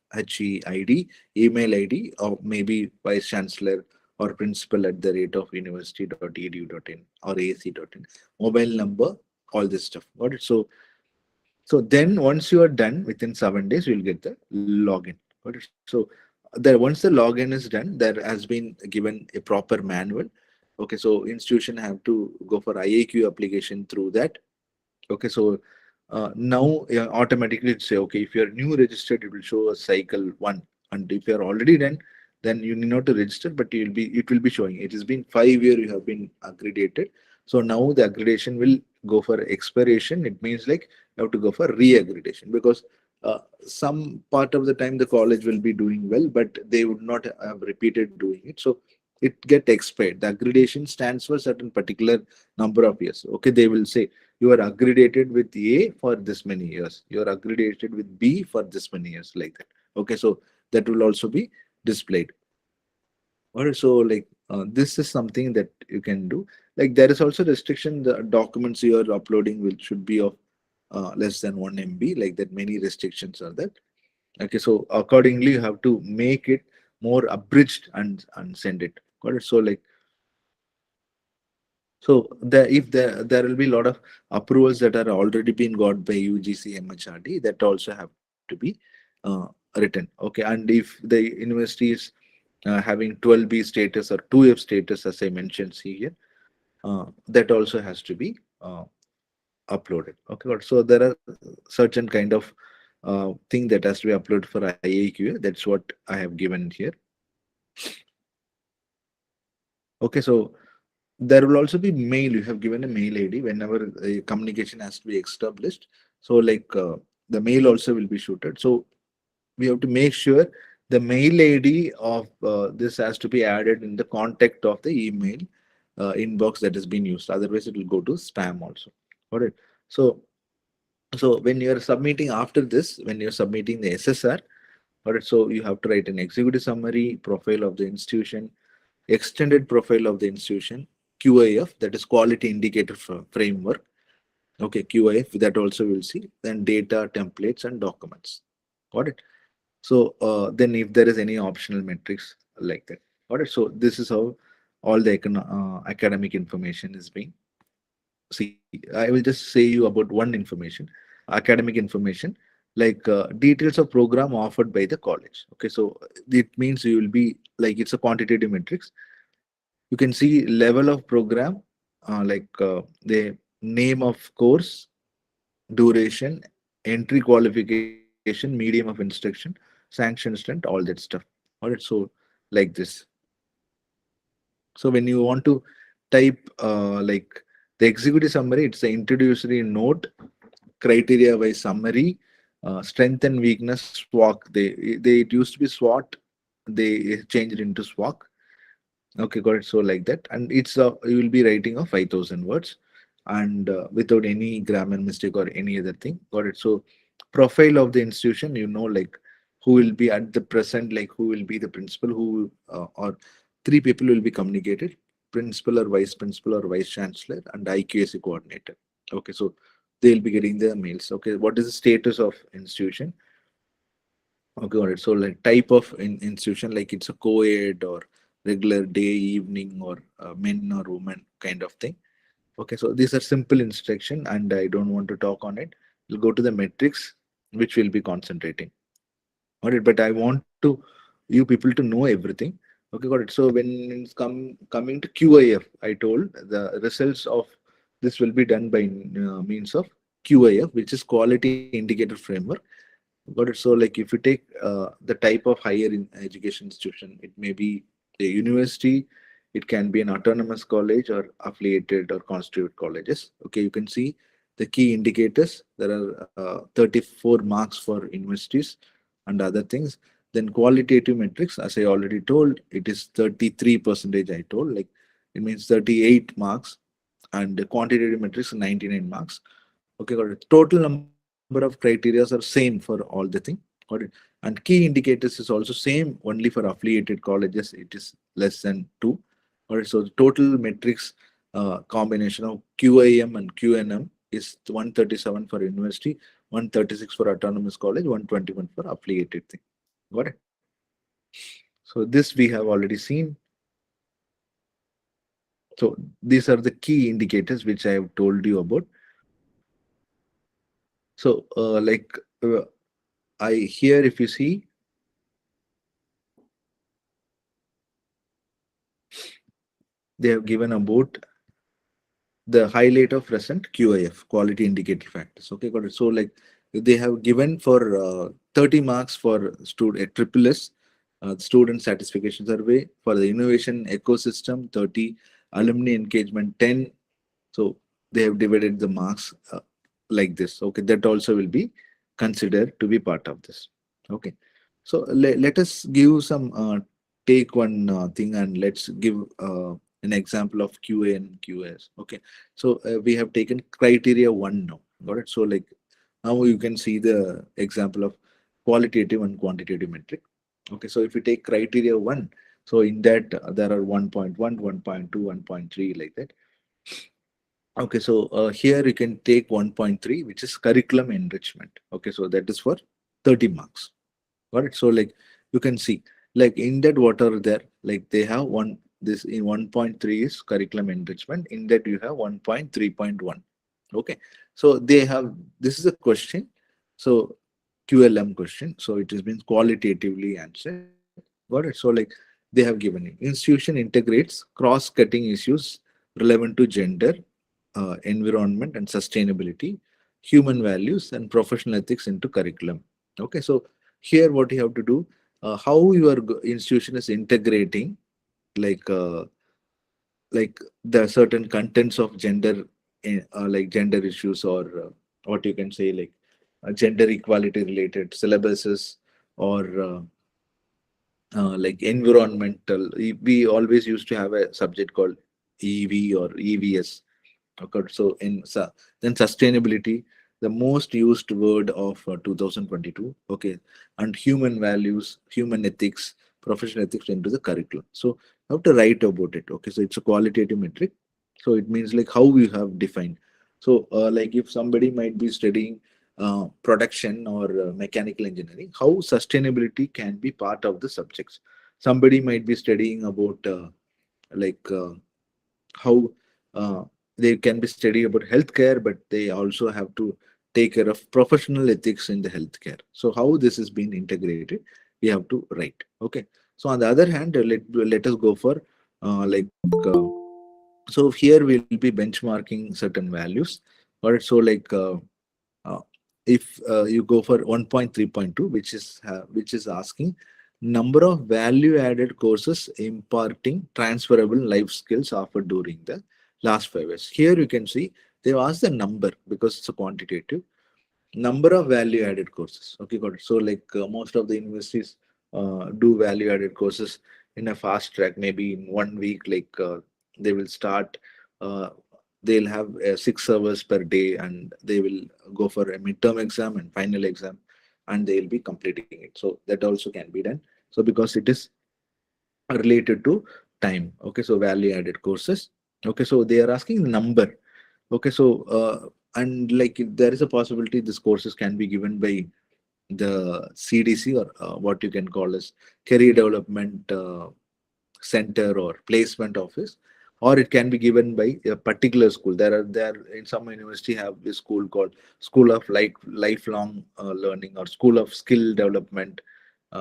Speaker 7: ID, email ID, or maybe vice chancellor or principal at the rate of university.edu.in or aac.in, mobile number, all this stuff. Got it. So then once you are done within 7 days, you'll get the login. Got it? So there, once the login is done, there has been given a proper manual. Okay, so institution have to go for IAQ application through that. Okay, so now automatically it say, okay, if you're new registered, it will show a cycle one, and if you're already done, then you need not to register, but it will be showing. It has been 5 years you have been accredited. So now the accreditation will go for expiration. It means like you have to go for re-accreditation, because some part of the time the college will be doing well, but they would not have repeated doing it. So it get expired. The accreditation stands for certain particular number of years. Okay, they will say you are accredited with A for this many years. You are accredited with B for this many years, like that. Okay, so that will also be displayed. Or so like this is something that you can do. Like there is also restriction. The documents you are uploading will should be of less than 1 MB. Like that, many restrictions are there. Okay, so accordingly you have to make it more abridged and send it. Got it? So like, so if there will be a lot of approvals that are already been got by UGC MHRD, that also have to be written. Okay, and if the university is having 12B status or 2F status, as I mentioned, see here, that also has to be uploaded. Okay, so there are certain kind of thing that has to be uploaded for IAQA. That's what I have given here. Okay, so there will also be mail. You have given a mail ID whenever a communication has to be established. So like the mail also will be shooted. So we have to make sure the mail ID of this has to be added in the contact of the email inbox that has been used. Otherwise, it will go to spam also. All right. So when you are submitting after this, when you're submitting the SSR, all right, so you have to write an executive summary, profile of the institution, extended profile of the institution, QIF, that is quality indicator framework. Okay, QIF, that also we'll see. Then data, templates, and documents. Got it? So then if there is any optional metrics like that. Got it? So this is how all the academic information is being. See, I will just say you about one information, academic information, like details of program offered by the college. Okay, so it means you will be like, it's a quantitative metrics. You can see level of program, like the name of course, duration, entry qualification, medium of instruction, sanction strength, all that stuff. All right, so like this. So when you want to type like the executive summary, it's the introductory note, criteria by summary, strength and weakness, SWOT. They it used to be SWOT, they changed into SWOT. Okay, got it. So like that, and it's you will be writing of 5,000 words, and without any grammar mistake or any other thing. Got it. So profile of the institution, like who will be at the present, like who will be the principal, who or three people will be communicated: principal or vice chancellor, and IQAC coordinator. Okay, so they'll be getting the mails. Okay, what is the status of institution? Okay, got it. So like type of institution, like it's a co-ed or regular day, evening, or men or women kind of thing. Okay, so these are simple instruction, and I don't want to talk on it. We'll go to the metrics, which we'll be concentrating on it. But I want to you people to know everything. Okay, got it. So when it's coming to QIF, I told the results of this will be done by means of QIF, which is Quality Indicator Framework. Got it. So, like if you take the type of higher education institution, it may be a university, it can be an autonomous college or affiliated or constituted colleges. Okay, you can see the key indicators. There are 34 marks for universities and other things. Then qualitative metrics, as I already told, it is 33 percentage. I told, like it means 38 marks, and the quantitative metrics 99 marks. Okay, got it. Total number of criteria are same for all the thing. Got it. And key indicators is also same only for affiliated colleges. It is less than 2. All right. So the total metrics combination of QIM and QNM is 137 for university, 136 for autonomous college, 121 for affiliated thing. Got it. So this we have already seen. So these are the key indicators which I have told you about. So I here, if you see, they have given about the highlight of present QIF, quality indicator factors. Okay, got it. So like they have given for 30 marks for student triple S, student satisfaction survey, for the innovation ecosystem 30, alumni engagement 10. So they have divided the marks like this. Okay, that also will be considered to be part of this. Okay, so let us give some take one thing, and let's give an example of QA and QS. Okay, so we have taken criteria 1 now. Got it. So like now you can see the example of qualitative and quantitative metric. Okay, so if you take criteria 1, so in that there are 1.1, 1.2, 1.3, like that. Okay, so here you can take 1.3, which is curriculum enrichment. Okay, so that is for 30 marks. Got it. So like you can see, like in that what are there, like they have this in 1.3 is curriculum enrichment. In that you have 1.3.1. Okay, so they have, this is a question. So QLM question. So it has been qualitatively answered. Got it. So like they have given it. Institution integrates cross-cutting issues relevant to gender, environment and sustainability, human values and professional ethics into curriculum. Okay, so here what you have to do, how your institution is integrating like the certain contents of gender, like gender issues, or what you can say, like gender equality related syllabuses, or like environmental. We always used to have a subject called EV or EVS. Okay, so then sustainability, the most used word of 2022. Okay, and human values, human ethics, professional ethics into the curriculum. So you have to write about it. Okay, so it's a qualitative metric. So it means like how we have defined. So like if somebody might be studying production or mechanical engineering, how sustainability can be part of the subjects. Somebody might be studying about like how they can be studying about healthcare, but they also have to take care of professional ethics in the healthcare. So how this is being integrated, we have to write. Okay. So on the other hand, let us go for like so here we'll be benchmarking certain values. All right. So like if you go for 1.3.2, which is asking number of value added courses imparting transferable life skills offered during the last 5 years. Here you can see they've asked the number because it's a quantitative number of value added courses. Okay, got it. So like most of the universities do value added courses in a fast track, maybe in 1 week. Like they will start, uh, they'll have 6 hours per day, and they will go for a midterm exam and final exam, and they'll be completing it. So that also can be done. So because it is related to time. Okay, so value added courses. Okay, so they are asking number. Okay, so and like if there is a possibility this courses can be given by the CDC, or what you can call as career development center or placement office, or it can be given by a particular school. There in some university have a school called School of Lifelong Learning, or School of Skill Development,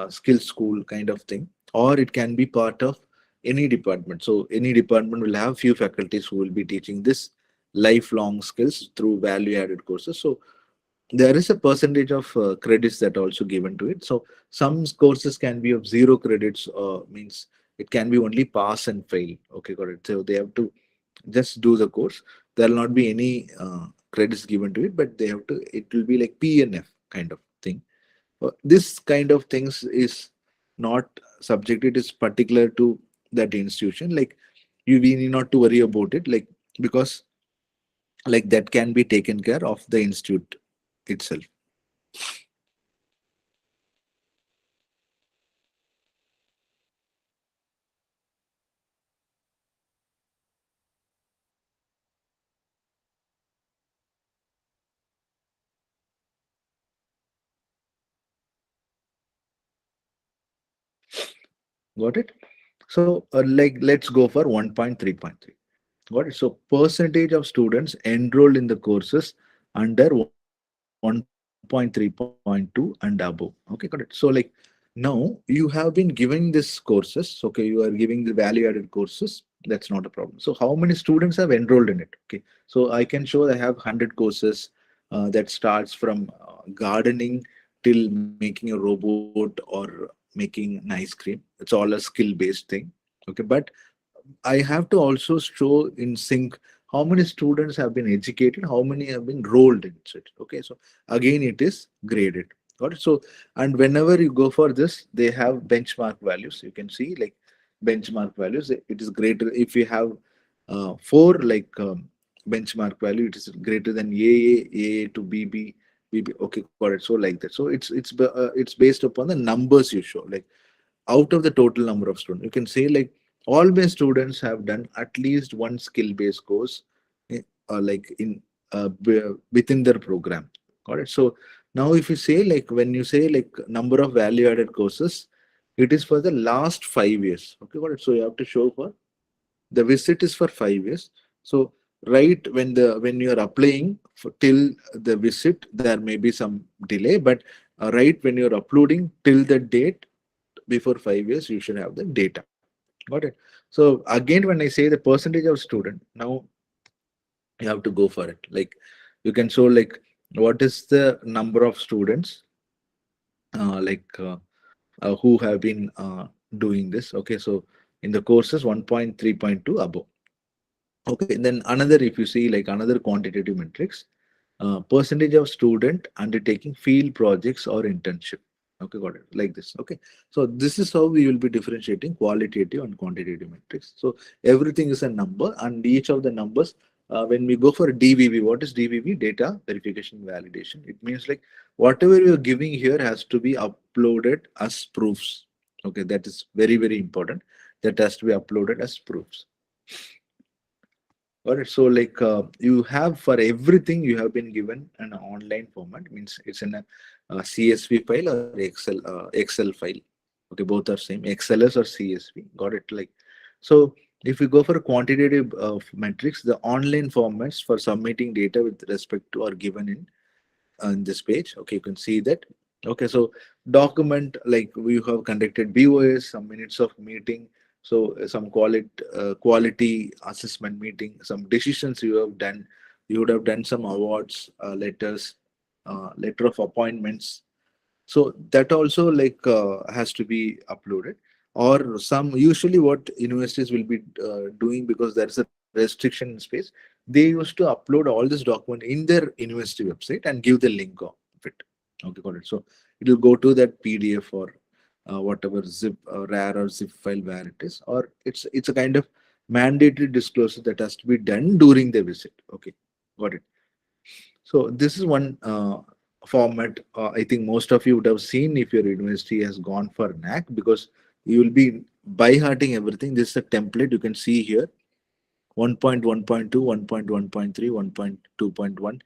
Speaker 7: skill school kind of thing, or it can be part of any department. So any department will have few faculties who will be teaching this lifelong skills through value added courses. So there is a percentage of credits that also given to it. So some courses can be of 0 credits, means it can be only pass and fail. Okay, got it. So they have to just do the course. There will not be any credits given to it, but they have to. It will be like PNF kind of thing. This kind of things is not subject. It is particular to that institution. Like we need not to worry about it. Like because like that can be taken care of the institute itself. Got it? So, like, let's go for 1.3.3. Got it? So, percentage of students enrolled in the courses under 1.3.2 and above. Okay, got it. So, like, now you have been giving this courses. Okay, you are giving the value added courses. That's not a problem. So, how many students have enrolled in it? Okay, so I can show I have 100 courses that starts from gardening till making a robot or making an ice cream. It's all a skill based thing. Okay, but I have to also show in sync how many students have been educated, how many have been rolled into it. Okay, so again it is graded. Got it? So, and whenever you go for this, they have benchmark values. You can see like benchmark values. It is greater if you have four like benchmark value. It is greater than AA to BB, BB. Okay, got it. So like that. So it's based upon the numbers you show. Like out of the total number of students, you can say like all my students have done at least one skill based course, like in within their program. Got it? So now if you say like when you say like number of value added courses, it is for the last 5 years. Okay, got it? So you have to show for the visit is for 5 years. So right when you are applying for till the visit, there may be some delay, but right when you're uploading till the date before 5 years, you should have the data. Got it? So again, when I say the percentage of student, now you have to go for it. Like you can show like what is the number of students who have been doing this. Okay, so in the courses 1.3.2 above. Okay, then another, if you see like another quantitative metrics, percentage of student undertaking field projects or internship. Okay, got it. Like this. Okay, so this is how we will be differentiating qualitative and quantitative metrics. So everything is a number, and each of the numbers. When we go for DVV, what is DVV? Data verification validation. It means like whatever you're giving here has to be uploaded as proofs. Okay, that is very, very important. That has to be uploaded as proofs. All right, so like you have for everything you have been given an online format, means it's in a CSV file or Excel file. Okay, both are same, XLS or CSV. Got it? Like so, if you go for quantitative metrics, the online formats for submitting data with respect to are given in on this page. Okay, you can see that. Okay, so document like we have conducted BOS, some minutes of meeting, so some quality assessment meeting, some decisions you have done. You would have done some awards letters, letter of appointments. So that also like has to be uploaded. Or some usually what universities will be doing, because there is a restriction in space, they used to upload all this document in their university website and give the link of it. Okay, got it. So it will go to that PDF or whatever zip RAR or zip file where it is, or it's a kind of mandatory disclosure that has to be done during the visit. Okay, got it. So this is one format. I think most of you would have seen if your university has gone for NAAC, because you will be by hearting everything. This is a template you can see here: 1.1.2, 1.1.3, 1.2.1.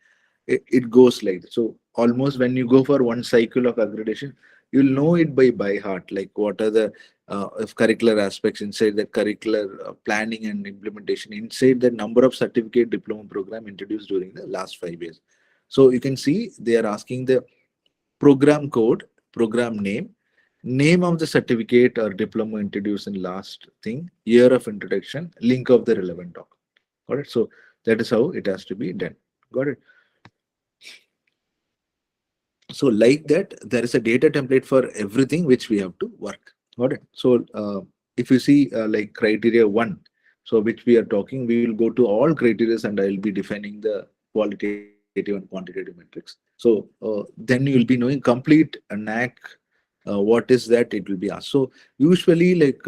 Speaker 7: It goes like that. So almost when you go for one cycle of accreditation, you'll know it by heart. Like what are the of curricular aspects inside the curricular planning and implementation inside the number of certificate diploma program introduced during the last 5 years. So you can see they are asking the program code, program name, name of the certificate or diploma introduced in last thing, year of introduction, link of the relevant doc. Got it? So that is how it has to be done. Got it? So like that, there is a data template for everything which we have to work. Got it? So if you see like criteria 1, so which we are talking, we will go to all criteria and I will be defining the qualitative and quantitative metrics. So then you will be knowing complete NAAC. What is that? It will be asked. So usually like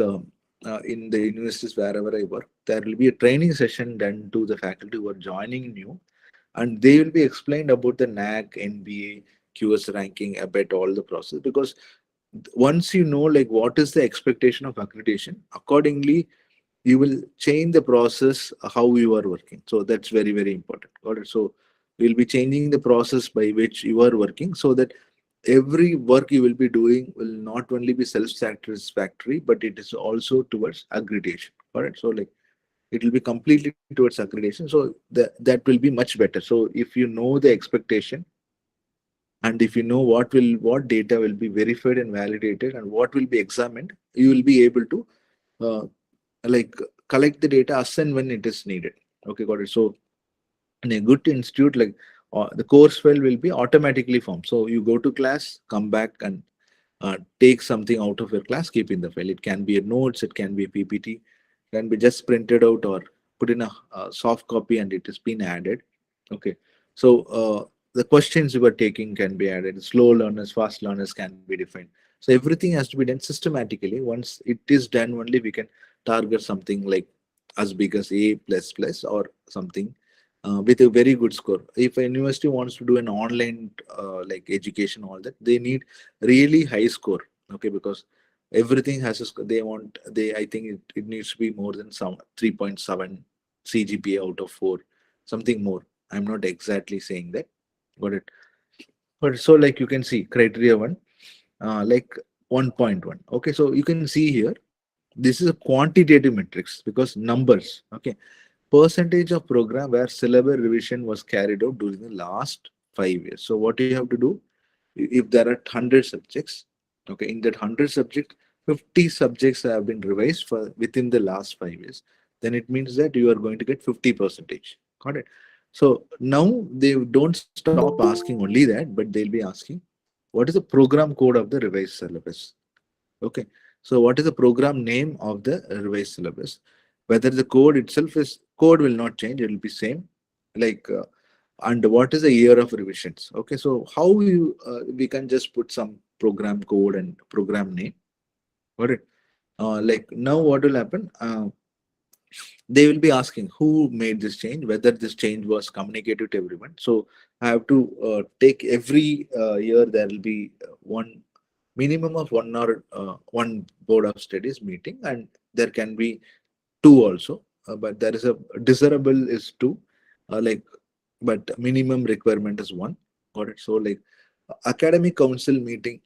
Speaker 7: in the universities wherever I work, there will be a training session done to the faculty who are joining new, and they will be explained about the NAAC, NBA, QS ranking, about all the process. Because once you know like what is the expectation of accreditation, accordingly you will change the process how you are working. So that's very, very important. Got it? So we'll be changing the process by which you are working, so that every work you will be doing will not only be self-satisfactory, but it is also towards accreditation. All right. So like it will be completely towards accreditation. So that will be much better. So if you know the expectation, and if you know what data will be verified and validated and what will be examined, you will be able to uh, like collect the data as and when it is needed. Okay, got it. So in a good institute, like the course file will be automatically formed. So you go to class, come back and take something out of your class, keep in the file. It can be a notes, it can be a PPT, can be just printed out or put in a soft copy and it has been added. Okay. So the questions you are taking can be added. Slow learners, fast learners can be defined. So everything has to be done systematically. Once it is done, only we can target something like as big as A plus plus or something with a very good score. If a university wants to do an online like education, all that, they need really high score. Okay, because everything has a score. They want I think it needs to be more than some 3.7 CGPA out of 4, something more. I'm not exactly saying that. Got it? But so like you can see criteria 1, like 1.1. Okay, so you can see here this is a quantitative metrics because numbers. Okay, percentage of program where syllabus revision was carried out during the last 5 years. So what you have to do, if there are 100 subjects, okay, in that 100 subject, 50 subjects have been revised for within the last 5 years, then it means that you are going to get 50 percentage. Got it? So now they don't stop asking only that, but they'll be asking what is the program code of the revised syllabus. Okay, so what is the program name of the revised syllabus? Whether the code itself is code will not change, it will be same. Like and what is the year of revisions? Okay, so how you we can just put some program code and program name. Got it? Like now, what will happen? They will be asking who made this change, whether this change was communicated to everyone. So I have to take every year there will be one minimum of 1 hour, one board of studies meeting, and there can be two also, but there is a desirable is two, like, but minimum requirement is one. Got it? So like academic council meeting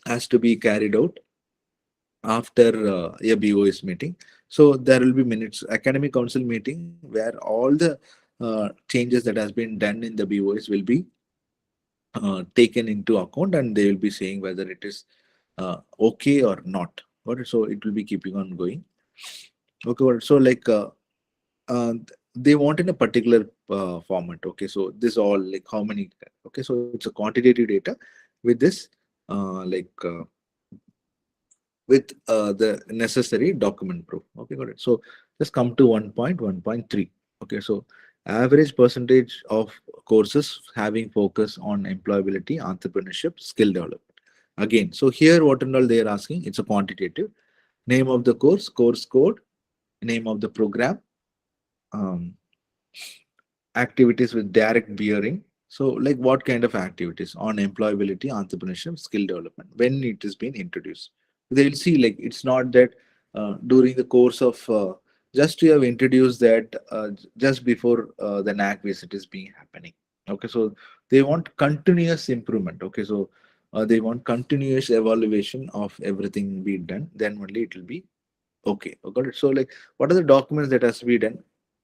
Speaker 7: has to be carried out after a BOS meeting. So there will be minutes academic council meeting where all the changes that has been done in the BOS will be taken into account, and they will be saying whether it is okay or not. Got it? So it will be keeping on going. Okay, so like they want in a particular format. Okay, so this all like how many. Okay, so it's a quantitative data with this like with the necessary document proof. Okay, got it. So let's come to 1.1.3. Okay, so average percentage of courses having focus on employability, entrepreneurship, skill development. Again, so here what and all they are asking, it's a quantitative. Name of the course, course code, name of the program, um, activities with direct bearing. So, like what kind of activities on employability, entrepreneurship, skill development when it is being introduced? They'll see like it's not that during the course of just you have introduced that just before the NAC visit is being happening. Okay, so they want continuous improvement. Okay, so they want continuous evaluation of everything being done. Then only it will be okay. Got it. So like, what are the documents that has to be done?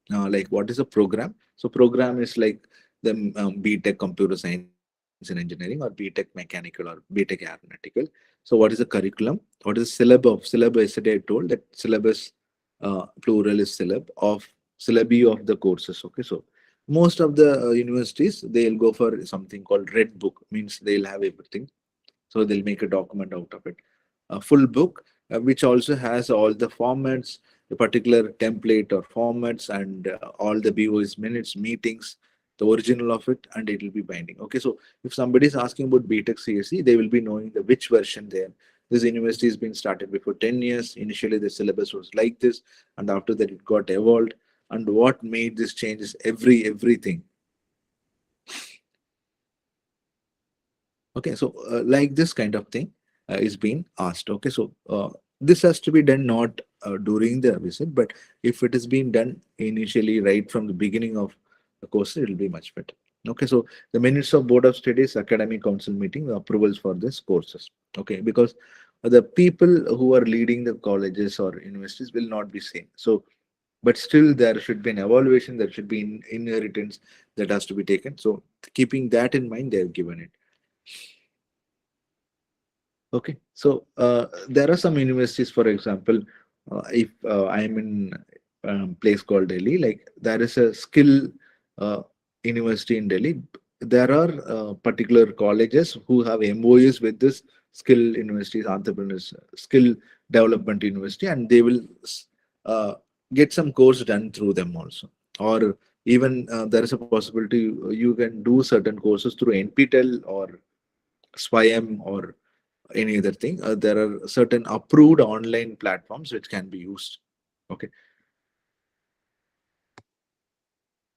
Speaker 7: Like what is a program? So program is like the BTech computer science and engineering or BTech mechanical or BTech aeronautical. So what is the curriculum? What is the syllabus? Syllabus, yesterday I told that syllabus plural is of syllabi of the courses. Okay, so most of the universities they'll go for something called red book, means they'll have everything, so they'll make a document out of it, a full book, which also has all the formats, a particular template or formats, and all the BOS minutes, meetings, the original of it, and it will be binding. Okay, so if somebody is asking about BTech CSE, they will be knowing the which version there. This university has been started before 10 years. Initially, the syllabus was like this, and after that, it got evolved. And what made this changes? Everything. Okay, so like this kind of thing is being asked. Okay, so this has to be done not during the visit, but if it is being done initially right from the beginning of the course, it will be much better. Okay, so the minutes of board of studies, academic council meeting, the approvals for this courses. Okay, because the people who are leading the colleges or universities will not be same. So but still there should be an evaluation, there should be inheritance that has to be taken. So keeping that in mind, they have given it. Okay, so there are some universities, for example, if I'm in place called Delhi, like there is a skill uh, university in Delhi. There are particular colleges who have MOUs with this skill universities, entrepreneurs, skill development university, and they will uh, get some course done through them also. Or even there is a possibility you can do certain courses through NPTEL or SWIAM or any other thing. There are certain approved online platforms which can be used. Okay,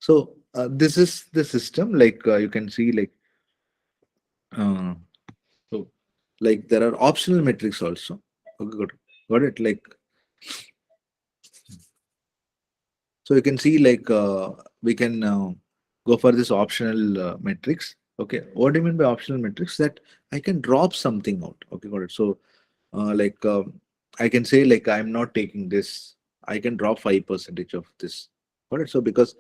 Speaker 7: so this is the system. Like you can see, like uh, so, like there are optional metrics also. Okay, got it. Like so, you can see like we can go for this optional metrics. Okay, what do you mean by optional metrics? That I can drop something out. Okay, got it. So like I can say like I'm not taking this. I can drop 5% of this. Got it. So because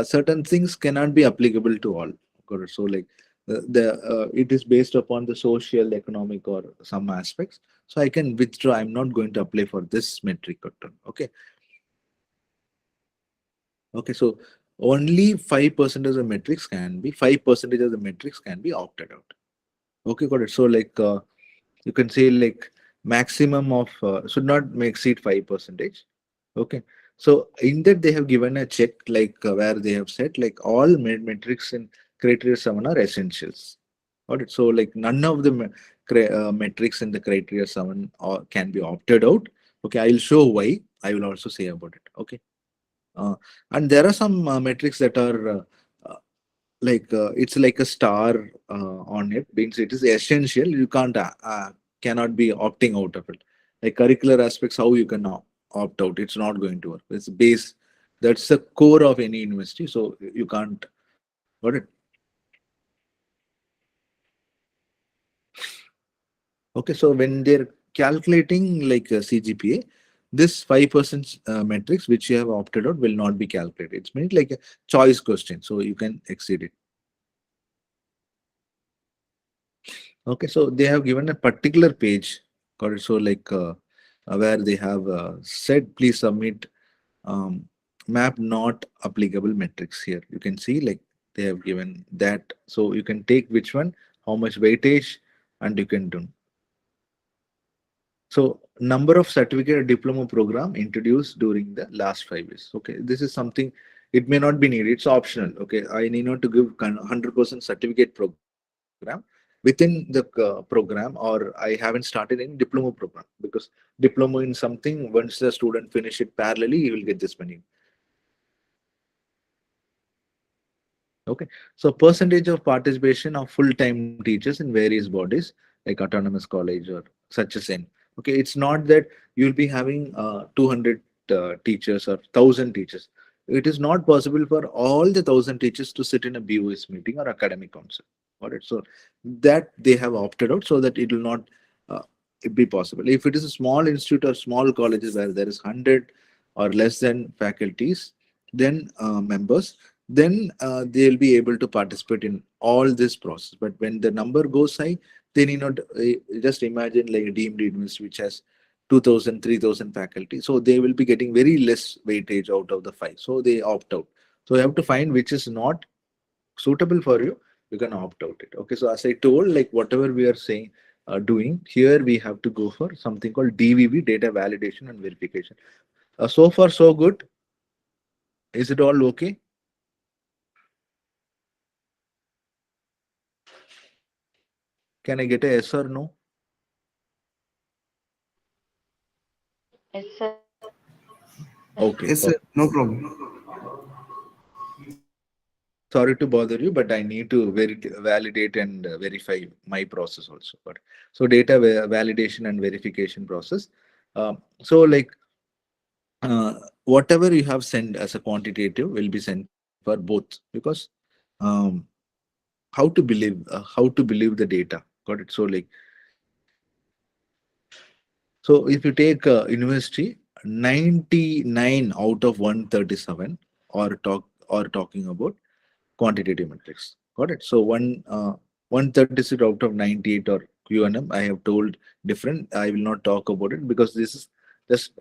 Speaker 7: certain things cannot be applicable to all. Got it. So like it is based upon the social, economic, or some aspects. So I can withdraw. I'm not going to apply for this metric. Okay. Okay. So only 5% of the metrics can be 5% of the metrics can be opted out. Okay, got it. So like you can say like maximum of should not exceed 5%. Okay, so in that they have given a check like where they have said like all metrics in criteria 7 are essentials. Got it. So like none of the metrics in the criteria 7 can be opted out. Okay, I will show why. I will also say about it. Okay, uh, and there are some metrics that are like it's like a star on it, means it is essential. You can't cannot be opting out of it. Like curricular aspects, how you can opt out, it's not going to work. It's base, that's the core of any university, so you can't. Got it. Okay, so when they're calculating like a CGPA, this 5% metrics which you have opted out will not be calculated. It's meant like a choice question, so you can exceed it. Okay, so they have given a particular page. Got it. So like where they have said, please submit map not applicable metrics here. You can see like they have given that. So you can take which one, how much weightage, and you can do. So number of certificate or diploma program introduced during the last 5 years. Okay, this is something it may not be needed. It's optional. Okay, I need not to give 100% certificate program within the program, or I haven't started any diploma program because diploma in something once the student finish it parallelly, he will get this money. Okay, so percentage of participation of full-time teachers in various bodies like autonomous college or such as in. Okay, it's not that you'll be having 200 teachers or 1,000 teachers. It is not possible for all the 1,000 teachers to sit in a BOS meeting or academic council. Got it? So that they have opted out so that it will not uh, be possible. If it is a small institute or small colleges where there is 100 or less than faculties, then members, then they'll be able to participate in all this process. But when the number goes high, they need not just imagine like a deemed university which has 2,000, 3,000 faculty. So they will be getting very less weightage out of the five. So they opt out. So you have to find which is not suitable for you. You can opt out it. Okay. So as I told, like whatever we are saying, doing here, we have to go for something called DVV, data validation and verification. So far, so good. Is it all okay? Can I get a yes or no?
Speaker 8: Yes, sir.
Speaker 7: Okay.
Speaker 4: Yes, sir. No problem.
Speaker 7: Sorry to bother you, but I need to validate and verify my process also. But so data validation and verification process. So like whatever you have sent as a quantitative will be sent for both because um, how to believe the data. Got it? So like so if you take university, 99 out of 137 or talking about quantitative metrics. Got it? So 136 out of 98 or QNM, I have told different. I will not talk about it because this is just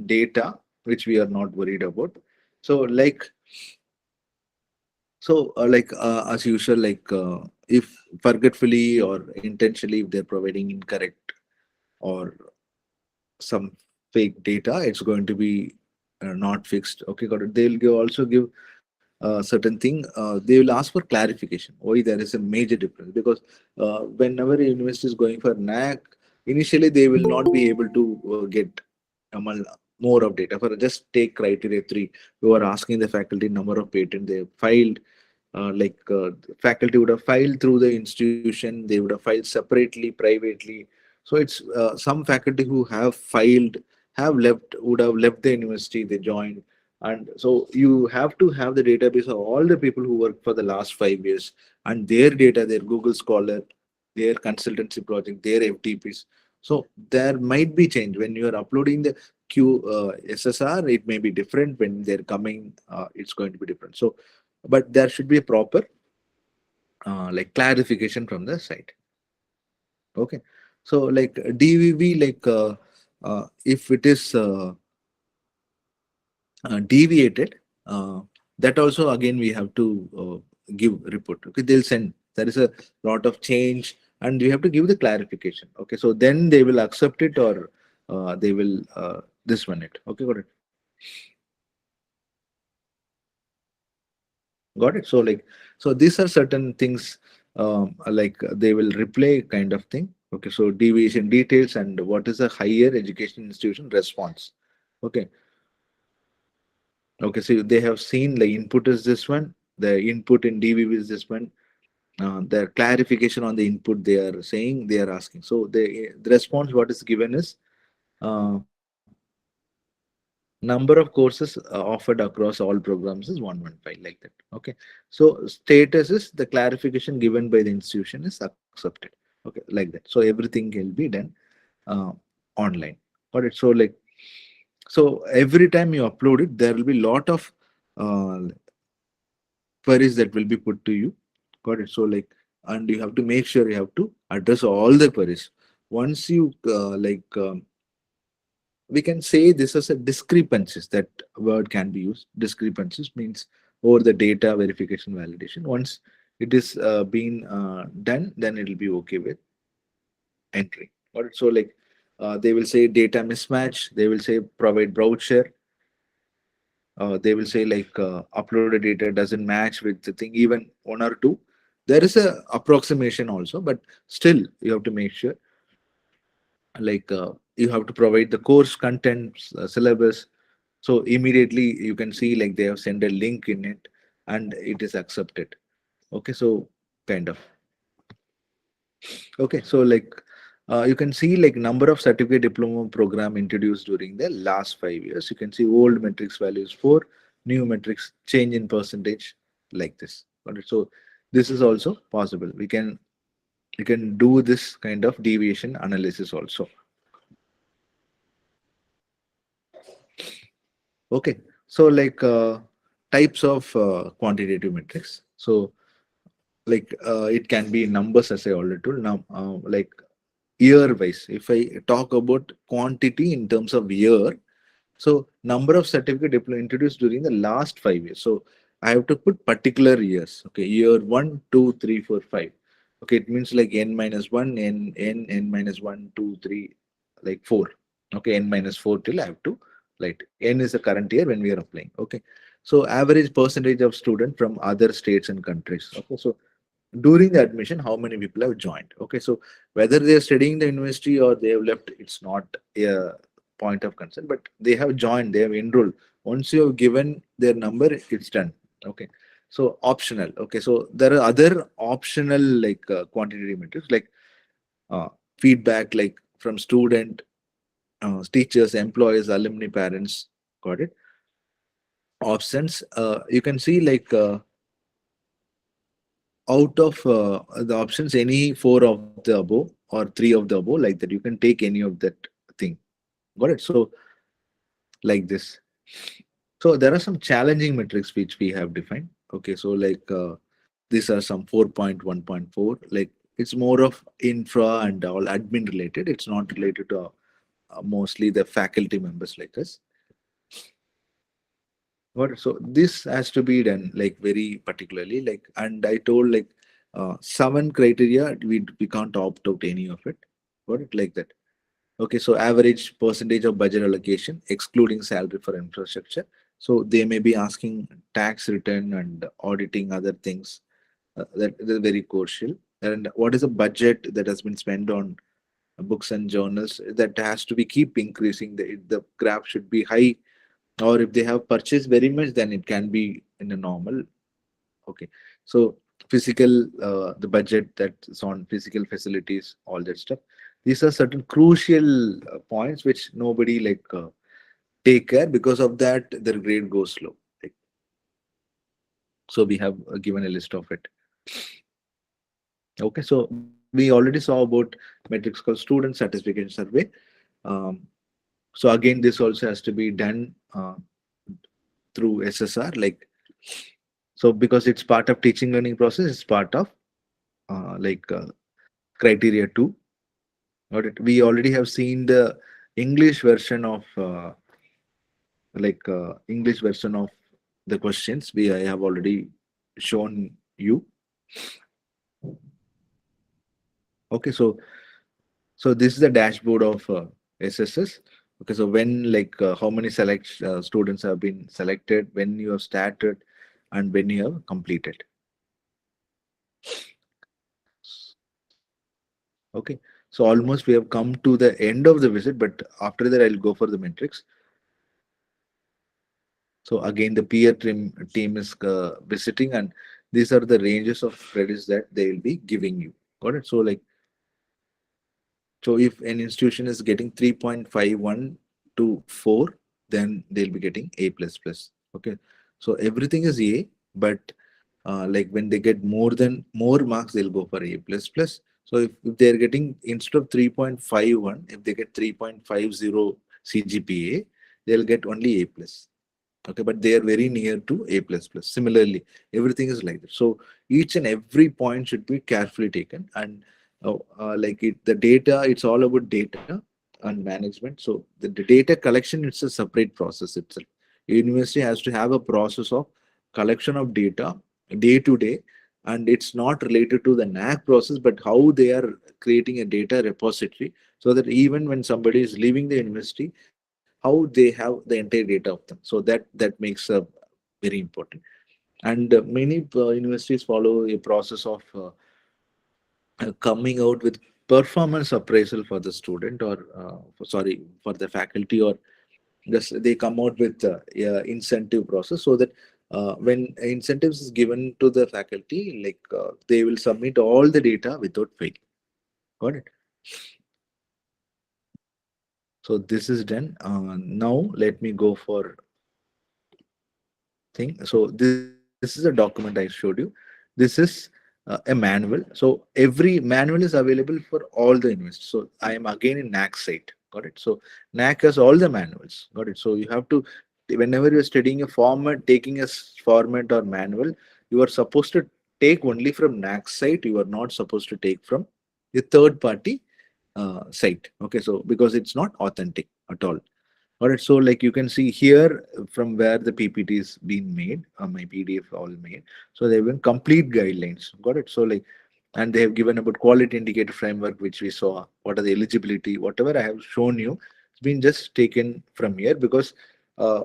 Speaker 7: data which we are not worried about. So as usual, if forgetfully or intentionally, if they're providing incorrect or some fake data, it's going to be not fixed. Okay, got it. Also give certain thing. They will ask for clarification. Why there is a major difference? Because whenever a university is going for NAAC, initially they will not be able to get more of data. For just take criteria 3, you are asking the faculty number of patents they have filed. Faculty would have filed through the institution, they would have filed separately, privately. So it's some faculty who have filed have left would have left the university they joined, and so you have to have the database of all the people who worked for the last 5 years and their data, their Google Scholar, their consultancy project, their FTPs. So there might be change when you are uploading the SSR. It may be different when they're coming. It's going to be different. So, but there should be a proper clarification from the site. Okay. So like DVV, if it is deviated, that also again we have to give report. Okay, they'll send there is a lot of change and we have to give the clarification. Okay, so then they will accept it or they will this one it. Okay, got it. So these are certain things they will replay kind of thing. Okay, so deviation details and what is a higher education institution response. Okay. Okay, so they have seen the input is this one, the input in DVV is this one, the clarification on the input they are saying, they are asking. So the response what is given is uh, number of courses offered across all programs is 115 like that. Okay, so status is the clarification given by the institution is accepted. Okay, like that. So everything will be done uh, online. Got it? So every time you upload it, there will be lot of uh, queries that will be put to you. Got it? So and you have to make sure you have to address all the queries. Once you we can say this as a discrepancies. That word can be used. Discrepancies means over the data verification validation. Once it is being done, then it will be okay with entry. Got it? So like they will say data mismatch. They will say provide browser. They will say like uploaded data doesn't match with the thing, even one or two. There is a approximation also, but still you have to make sure like you have to provide the course contents, syllabus. So immediately you can see like they have sent a link in it and it is accepted. Okay, so kind of. Okay, so like you can see like number of certificate diploma program introduced during the last 5 years. You can see old metrics values for new metrics change in percentage like this. Got it? So this is also possible. We can do this kind of deviation analysis also. Okay, so like types of quantitative metrics. So like it can be numbers as I already told. Now, like year wise, if I talk about quantity in terms of year, so number of certificate diploma introduced during the last 5 years. So I have to put particular years. Okay, year 1, 2, 3, 4, 5. Okay, it means like n minus 1, n minus 1, 2, 3, like 4. Okay, n minus 4 till I have to like n is the current year when we are applying. Okay, so average percentage of student from other states and countries. Okay, so during the admission, how many people have joined? Okay, so whether they are studying the university or they have left, it's not a point of concern, but they have joined, they have enrolled. Once you have given their number, it's done. Okay, so optional. Okay, so there are other optional like quantitative metrics like uh, feedback, like from student, teachers, employees, alumni, parents. Got it? Options. You can see like out of the options, any four of the above or three of the above, like that, you can take any of that thing. Got it? So like this. So there are some challenging metrics which we have defined. Okay, so like these are some 4.1.4. Like it's more of infra and all admin related. It's not related to mostly the faculty members like us. What so this has to be done like very particularly like, and I told like 7 criteria we can't opt out any of it. Got it? Like that. Okay, so average percentage of budget allocation excluding salary for infrastructure. So they may be asking tax return and auditing other things that is very crucial. And what is the budget that has been spent on books and journals? That has to be keep increasing. The graph should be high, or if they have purchased very much, then it can be in a normal. Okay, so physical the budget that's on physical facilities, all that stuff. These are certain crucial points which nobody like take care. Because of that their grade goes low. Like, so we have given a list of it. Okay, so we already saw about metrics called student satisfaction survey. um, so again this also has to be done through SSR, like, so because it's part of teaching learning process, it's part of like criteria 2. Got it? We already have seen the English version of English version of the questions. I have already shown you. Okay, so this is the dashboard of SSS. Okay, so when like how many students have been selected, when you have started, and when you have completed. Okay, so almost we have come to the end of the visit, but after that I'll go for the metrics. So again, the team is visiting, and these are the ranges of credits that they will be giving you. Got it? So like, so if an institution is getting 3.51 to 4, then they'll be getting A++. Okay, so everything is A, but like when they get more marks, they'll go for A++. So if they're getting, instead of 3.51, if they get 3.50 CGPA, they'll get only A+. Okay, but they are very near to A++. Similarly, everything is like that. So each and every point should be carefully taken, and like the data, it's all about data. and management. So the data collection, it's a separate process itself. University has to have a process of collection of data day to day, and it's not related to the NAAC process, but how they are creating a data repository, so that even when somebody is leaving the university, how they have the entire data of them. So that makes a very important. And many universities follow a process of coming out with performance appraisal for the student, or sorry, for the faculty, or just they come out with incentive process, so that when incentives is given to the faculty, like they will submit all the data without fail. Got it? So this is done. Now let me go for thing. So this is a document I showed you. This is a manual. So every manual is available for all the universities. So I am again in NAAC site. Got it? So NAAC has all the manuals. Got it? So you have to, whenever you're studying a format, taking a format or manual, you are supposed to take only from NAAC site. You are not supposed to take from the third party site. Okay, so because it's not authentic at all. All right, so like you can see here from where the PPT is being made, my PDF all made. So they've been complete guidelines. Got it? So like, and they have given about quality indicator framework, which we saw. What are the eligibility? Whatever I have shown you, it's been just taken from here, because uh,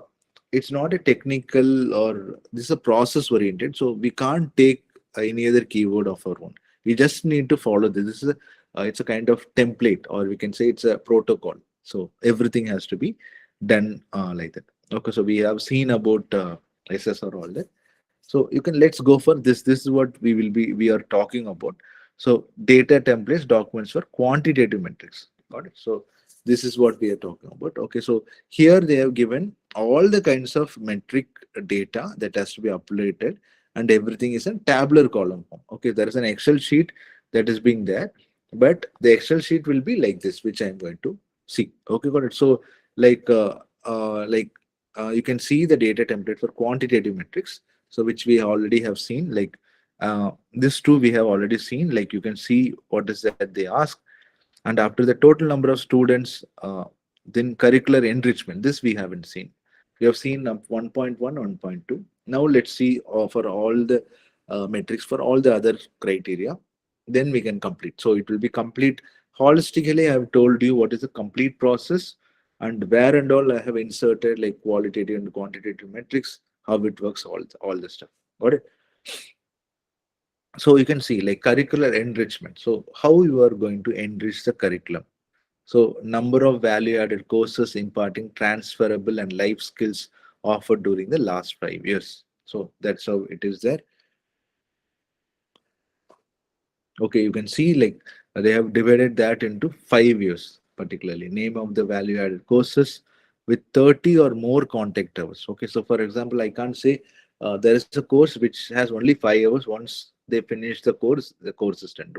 Speaker 7: it's not a technical, or this is a process oriented. So we can't take any other keyword of our own. We just need to follow this. This is it's a kind of template, or we can say it's a protocol. So everything has to be done like that. Okay, so we have seen about SSR, all that. So you can, let's go for this. This is what we are talking about. So data templates, documents for quantitative metrics. Got it? So this is what we are talking about. Okay, so here they have given all the kinds of metric data that has to be uploaded, and everything is in tabular column form. Okay, there is an Excel sheet that is being there, but the Excel sheet will be like this, which I'm going to see. Okay, got it? So like you can see the data template for quantitative metrics, so which we already have seen. Like this two we have already seen. Like you can see what is that they ask, and after the total number of students, then curricular enrichment, this we haven't seen. We have seen 1.1, 1.2. Now let's see for all the metrics for all the other criteria, then we can complete. So it will be complete holistically. I have told you what is the complete process, and where and all I have inserted, like qualitative and quantitative metrics, how it works, all the stuff. Got it? So you can see like curricular enrichment. So how you are going to enrich the curriculum. So number of value added courses imparting transferable and life skills offered during the last 5 years. So that's how it is there. Okay, you can see like they have divided that into 5 years, particularly name of the value added courses with 30 or more contact hours. Okay, so for example, I can't say there is a course which has only 5 hours. Once they finish the course is done.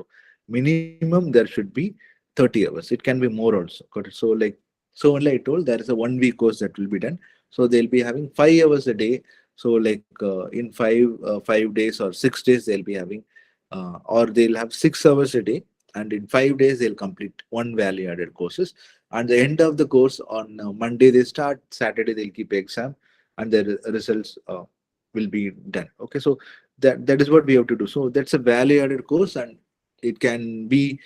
Speaker 7: Minimum there should be 30 hours. It can be more also. Got it? So like, so only I told there is a 1 week course that will be done. So they'll be having 5 hours a day. So like in 5 days or 6 days they'll be having or they'll have 6 hours a day, and in 5 days they'll complete one value added courses. And the end of the course on Monday they start, Saturday they'll keep exam, and the results will be done. Okay, so that is what we have to do. So that's a value added course, and it can be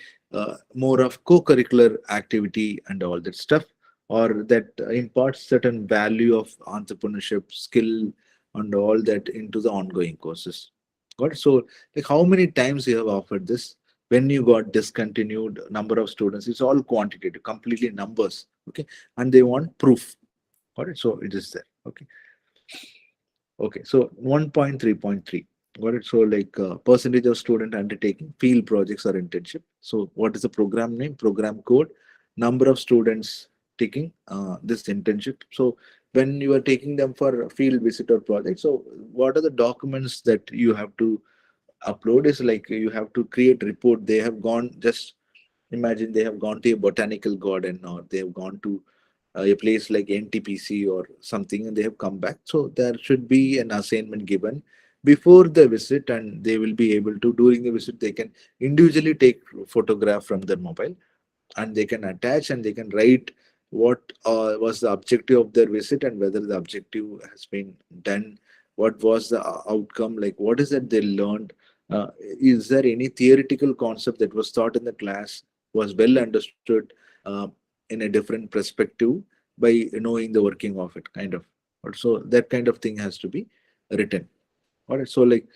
Speaker 7: more of co-curricular activity and all that stuff, or that imparts certain value of entrepreneurship skill and all that into the ongoing courses. Got it? So like how many times you have offered this, when you got discontinued, number of students, it's all quantitative, completely numbers. Okay, and they want proof. Got it? So it is there. Okay. Okay, so 1.3.3. Got it? So like percentage of student undertaking field projects or internship. So what is the program name, program code, number of students taking this internship. So when you are taking them for a field visit or project, so what are the documents that you have to upload? Is like you have to create report. They have gone, just imagine they have gone to a botanical garden, or they have gone to a place like NTPC or something, and they have come back. So there should be an assignment given before the visit, and they will be able to, during the visit they can individually take photograph from their mobile, and they can attach and they can write what was the objective of their visit and whether the objective has been done, what was the outcome, like what is that they learned, is there any theoretical concept that was taught in the class was well understood in a different perspective by knowing the working of it, kind of. So that kind of thing has to be written. All right, so like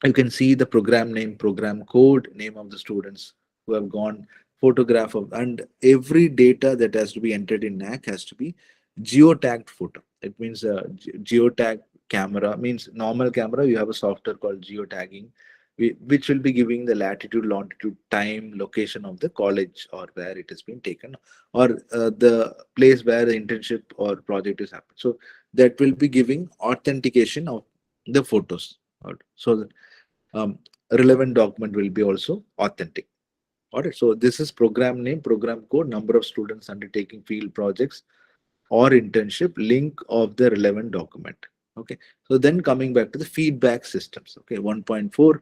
Speaker 7: you can see the program name, program code, name of the students who have gone, photograph of, and every data that has to be entered in NAC has to be geotagged photo. It means geotag camera means normal camera. You have a software called geotagging, which will be giving the latitude, longitude, time, location of the college or where it has been taken, or the place where the internship or project is happening. So that will be giving authentication of the photos. So relevant document will be also authentic. All right. So this is program name, program code, number of students undertaking field projects or internship, link of the relevant document. Okay. So then coming back to the feedback systems. Okay. 1.4,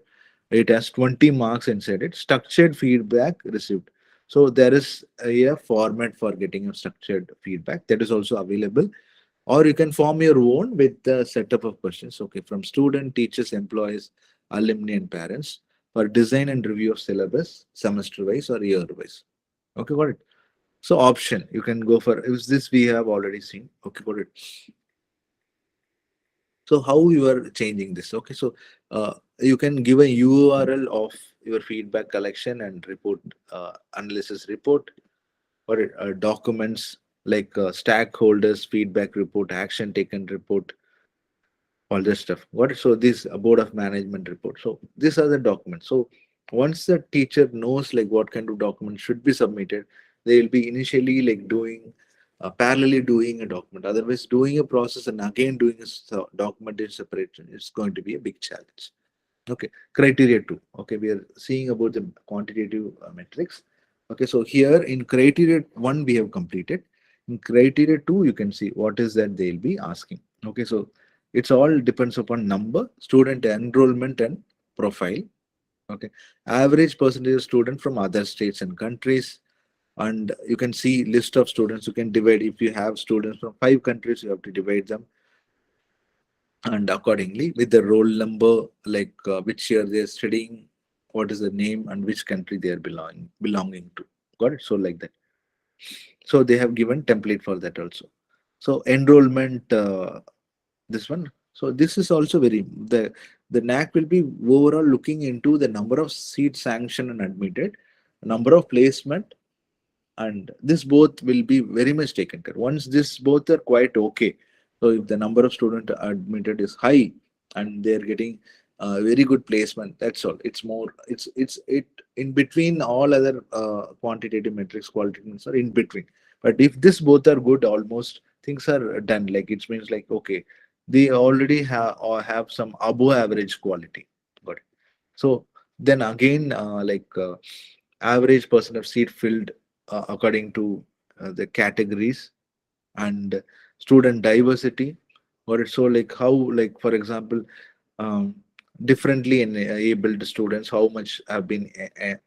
Speaker 7: it has 20 marks inside it. Structured feedback received. So there is a format for getting a structured feedback that is also available, or you can form your own with the setup of questions. Okay, from student, teachers, employees, alumni, and parents for design and review of syllabus, semester wise or year wise. Okay, got it. So option you can go for, is this we have already seen. Okay, got it. So how you are changing this? Okay, so you can give a URL of your feedback collection and report, analysis report, or documents like stakeholders feedback report, action taken report, all this stuff. What, so this board of management report. So these are the documents. So once the teacher knows like what kind of document should be submitted, they will be initially like doing parallelly doing a document. Otherwise, doing a process and again doing a document in separation is going to be a big challenge. Okay, criteria 2. Okay, we are seeing about the quantitative metrics. Okay, so here in criteria 1 we have completed. In criteria 2 you can see what is that they'll be asking. Okay, so it's all depends upon number, student enrollment and profile. Okay, average percentage of student from other states and countries, and you can see list of students. You can divide, if you have students from 5 countries you have to divide them, and accordingly with the roll number, like which year they are studying, what is the name, and which country they are belonging to. Got it? So like that. So they have given template for that also. So enrollment, this one. So this is also very, the NAC will be overall looking into the number of seats sanctioned and admitted, number of placement, and this both will be very much taken care. Once this both are quite okay, so if the number of student admitted is high and they're getting very good placement, that's all. It's more, it in between all other quantitative metrics, qualitative metrics are in between. But if this both are good, almost things are done. Like it means like, okay, they already have or have some above average quality. Got it. So then again, average percent of seat filled according to the categories, and student diversity. Or so like how, like for example, um, differently enabled students, how much have been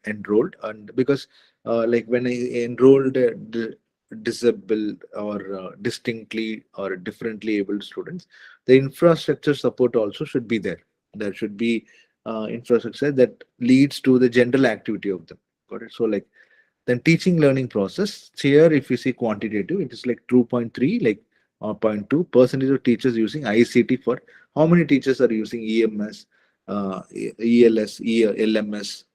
Speaker 7: enrolled, and because like when I enrolled disabled or distinctly or differently abled students, the infrastructure support also should be there. There should be infrastructure that leads to the general activity of them. Got it? So like then teaching learning process. Here, if you see quantitative, it is like 2.3, like 0.2 percentage of teachers using ICT. For how many teachers are using EMS, ELS, LMS,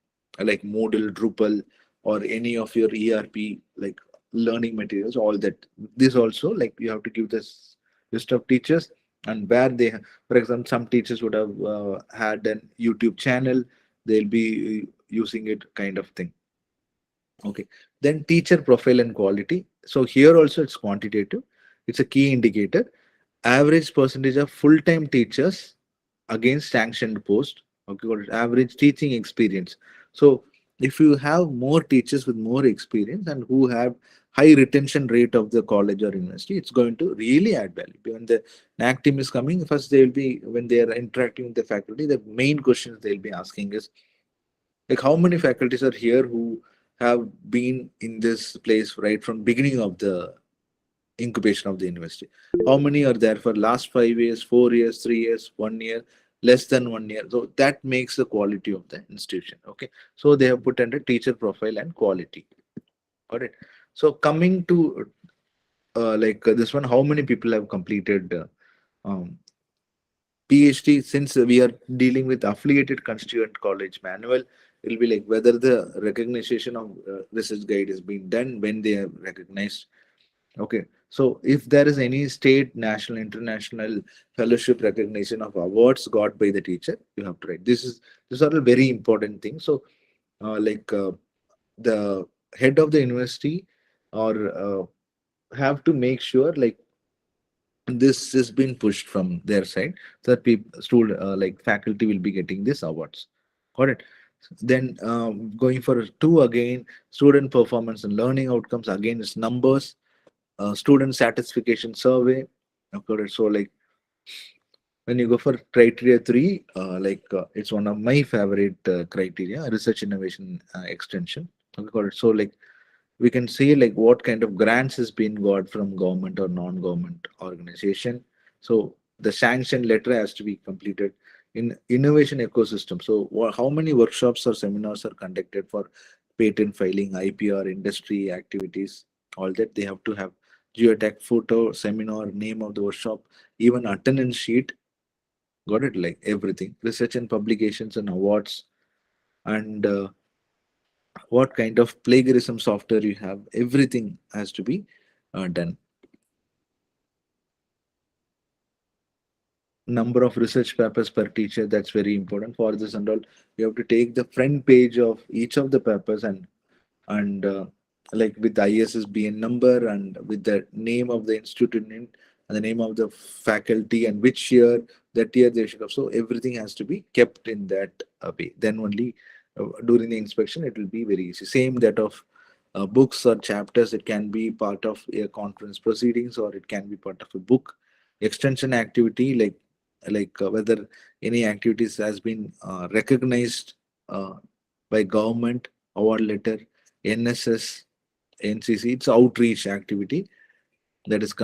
Speaker 7: like Moodle, Drupal, or any of your ERP, like learning materials, all that. This also, like you have to give this list of teachers and where they, for example, some teachers would have had an YouTube channel, they'll be using it, kind of thing. Okay, then teacher profile and quality. So here also it's quantitative. It's a key indicator. Average percentage of full-time teachers against sanctioned post. Okay, got it. Average teaching experience. So if you have more teachers with more experience and who have high retention rate of the college or university, it's going to really add value. When the NAC team is coming, first they will be, when they are interacting with the faculty, the main questions they'll be asking is like how many faculties are here who have been in this place right from beginning of the incubation of the university? How many are there for last 5 years, 4 years, 3 years, 1 year, less than 1 year? So that makes the quality of the institution. Okay, so they have put under teacher profile and quality. Got it. So coming to this one, how many people have completed um, PhD? Since we are dealing with affiliated constituent college manual, it will be like whether the recognition of research guide is being done, when they are recognized. Okay, so if there is any state, national, international fellowship recognition of awards got by the teacher, you have to write. These are a very important thing. So, the head of the university or have to make sure like this has been pushed from their side, so that people, student, like faculty will be getting these awards. Got it. Then going for two again, student performance and learning outcomes. Again, it's numbers. Student satisfaction survey. Okay, so like when you go for criteria three, it's one of my favorite criteria, research innovation extension. Okay, got it. So like we can see like what kind of grants has been got from government or non-government organization. So the sanction letter has to be completed in innovation ecosystem. So how many workshops or seminars are conducted for patent filing, IPR, industry activities, all that they have to have geotech photo, seminar, name of the workshop, even attendance sheet. Got it, like everything, research and publications and awards, and what kind of plagiarism software you have, everything has to be done. Number of research papers per teacher, that's very important. For this and all, you have to take the front page of each of the papers, and like with the ISSBN number and with the name of the institute in it, and the name of the faculty and which year, that year they should have. So everything has to be kept in that way. Then only during the inspection it will be very easy. Same that of books or chapters, it can be part of a conference proceedings or it can be part of a book. Extension activity, whether any activities has been recognized by government, award letter, NSS, NCC, it's outreach activity. That is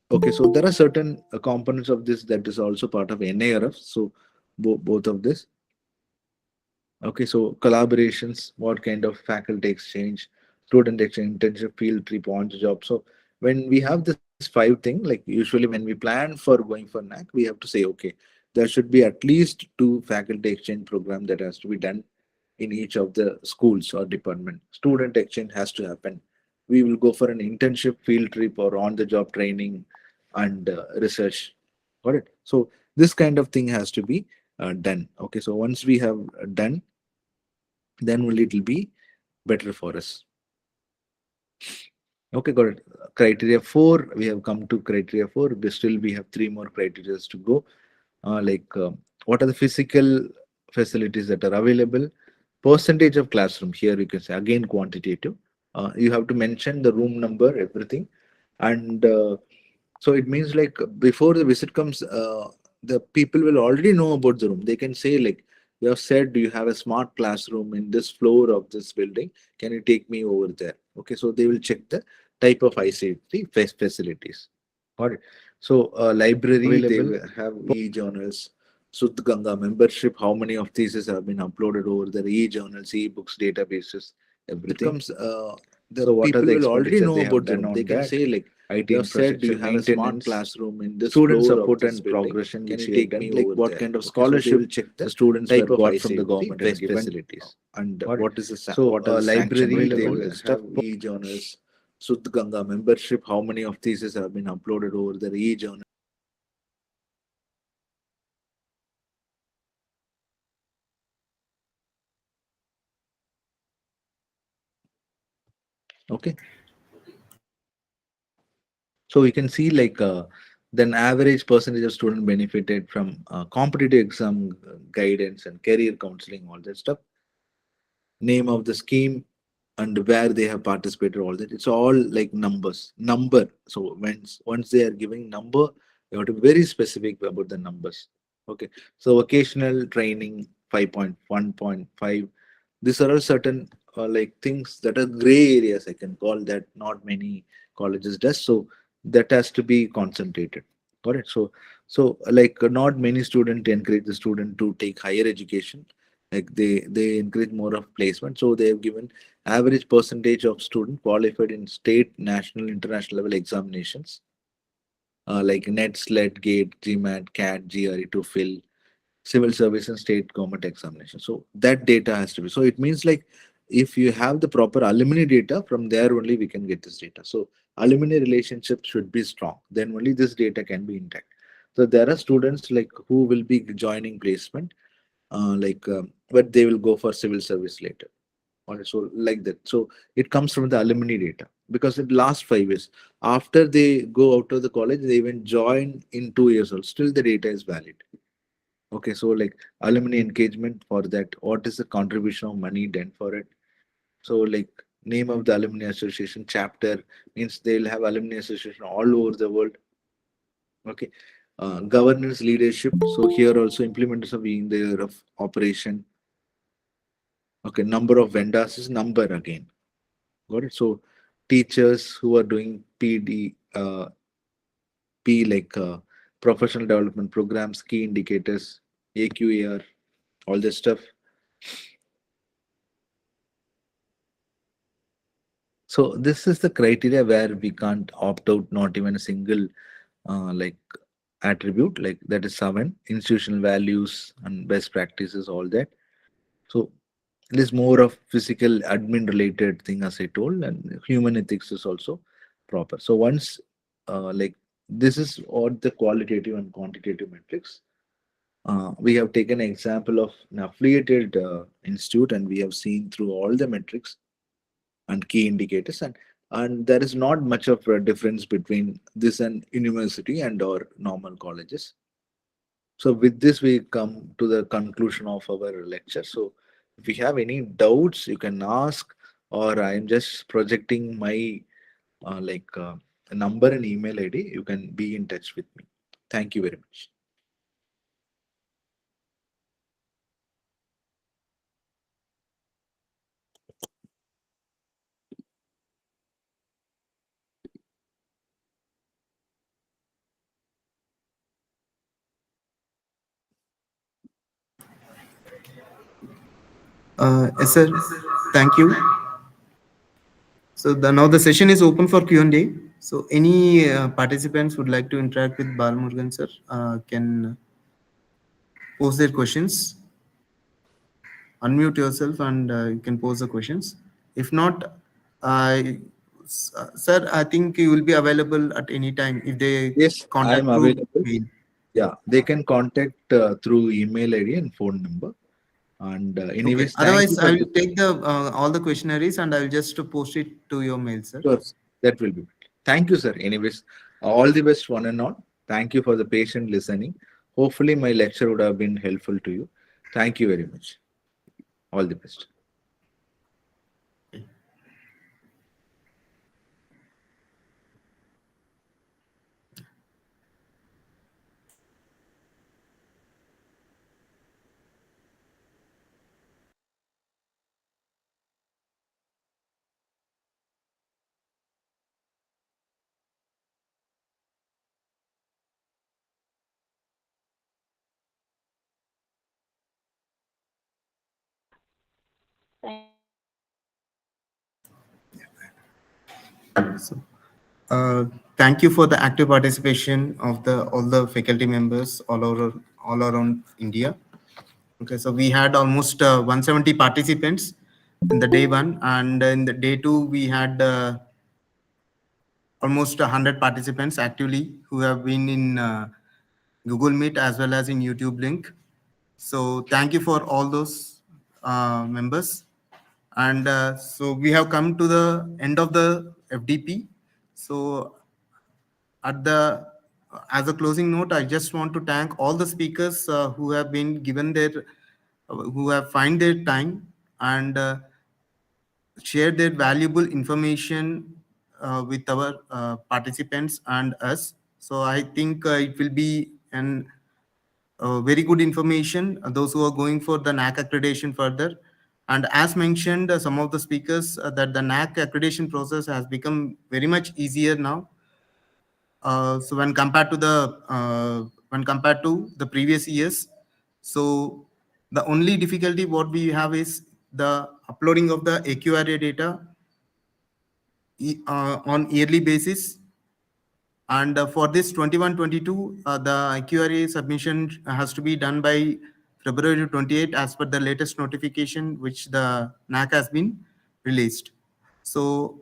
Speaker 7: okay. So there are certain components of this that is also part of NARF. So both of this. Okay, so collaborations, what kind of faculty exchange, student exchange, internship, field trip, on the job. So when we have this five thing, like usually when we plan for going for NAC, we have to say, okay, there should be at least two faculty exchange program that has to be done in each of the schools or department. Student exchange has to happen. We will go for an internship, field trip, or on the job training and research. Got it? So this kind of thing has to be done. Okay, so once we have done, then only it will be better for us. Okay, got it. Criteria 4, we have come to criteria 4, but still we have 3 more criteria to go. What are the physical facilities that are available? Percentage of classroom, here you can say again quantitative. You have to mention the room number, everything. And so it means like before the visit comes, the people will already know about the room. They can say like, you have said, do you have a smart classroom in this floor of this building? Can you take me over there? Okay, so they will check the type of ICT facilities. Got it. So library, they will have e-journals. Sudh Ganga membership, how many of these have been uploaded over the e-journals, e-books, databases, everything. Comes, the so people will already know about them. They can say like, IT infrastructure, do you have a smart classroom in this student support and progression? Can you take me like what kind of scholarship? So will check the students type of got from the government facilities and what is the so what are the library? They will have e-journals. Sudh Ganga membership, how many of these have been uploaded over the e-journal? Okay. So we can see like then average percentage of student benefited from competitive exam guidance and career counseling, all that stuff. Name of the scheme and where they have participated, all that. It's all like numbers. Number. So once they are giving number, you have to be very specific about the numbers. Okay. So vocational training 5.1.5, These are all certain like things that are gray areas, I can call, that not many colleges does. So that has to be concentrated. Got it? So like not many students encourage the student to take higher education. Like they encourage more of placement. So they have given average percentage of student qualified in state, national, international level examinations like NET, SLET, GATE, GMAT, CAT, GRE to fill civil service and state government examination. So that data has to be. So it means like if you have the proper alumni data, from there only we can get this data. So alumni relationship should be strong. Then only this data can be intact. So there are students like who will be joining placement, but they will go for civil service later. Or so like that. So it comes from the alumni data because in the last 5 years, after they go out of the college, they even join in 2 years old. Still the data is valid. Okay, so like alumni engagement for that, what is the contribution of money done for it? So like name of the alumni association chapter means they'll have alumni association all over the world. Okay, governance leadership. So here also implementers are being there of operation. Okay, number of vendors is number again. Got it. So teachers who are doing P like professional development programs, key indicators, AQAR, all this stuff. So this is the criteria where we can't opt out, not even a single like attribute, like that is 7 institutional values and best practices, all that. So it is more of physical admin related thing, as I told, and human ethics is also proper. So once like this is all the qualitative and quantitative metrics. We have taken an example of an affiliated institute, and we have seen through all the metrics and key indicators, and there is not much of a difference between this and university and or normal colleges. So with this we come to the conclusion of our lecture. So if you have any doubts you can ask, or I am just projecting my number and email ID. You can be in touch with me. Thank you very much.
Speaker 4: Yes, sir. Thank you. So now the session is open for Q&A. So any participants would like to interact with Balmurugan sir can pose their questions. Unmute yourself and you can pose the questions. If not, sir, I think you will be available at any time if they
Speaker 7: Yes, I am
Speaker 4: contact through
Speaker 7: available.
Speaker 4: mail.
Speaker 7: Yeah, they can contact through email ID and phone number. And anyways,
Speaker 4: Okay.
Speaker 7: thank you
Speaker 4: Otherwise,
Speaker 7: for
Speaker 4: I will
Speaker 7: this.
Speaker 4: take the all the questionnaires and I will just post it to your mail, sir.
Speaker 7: Sure, that will be better. Thank you, sir. Anyways, all the best, one and all. Thank you for the patient listening. Hopefully, my lecture would have been helpful to you. Thank you very much. All the best.
Speaker 4: So, thank you for the active participation of all the faculty members all around India. Okay, so we had almost 170 participants in the day 1, and in the day 2 we had almost 100 participants actively who have been in Google Meet as well as in YouTube link. So thank you for all those members. And so we have come to the end of the FDP. So at the as a closing note, I just want to thank all the speakers who have been given who have find their time and share their valuable information with our participants and us. So I think it will be very good information. Those who are going for the NAAC accreditation further, And as mentioned, some of the speakers that the NAAC accreditation process has become very much easier now. So when compared to the previous years, so the only difficulty what we have is the uploading of the AQRA data on yearly basis. And for this 21-22, the AQRA submission has to be done by February 28 as per the latest notification which the NAAC has been released. So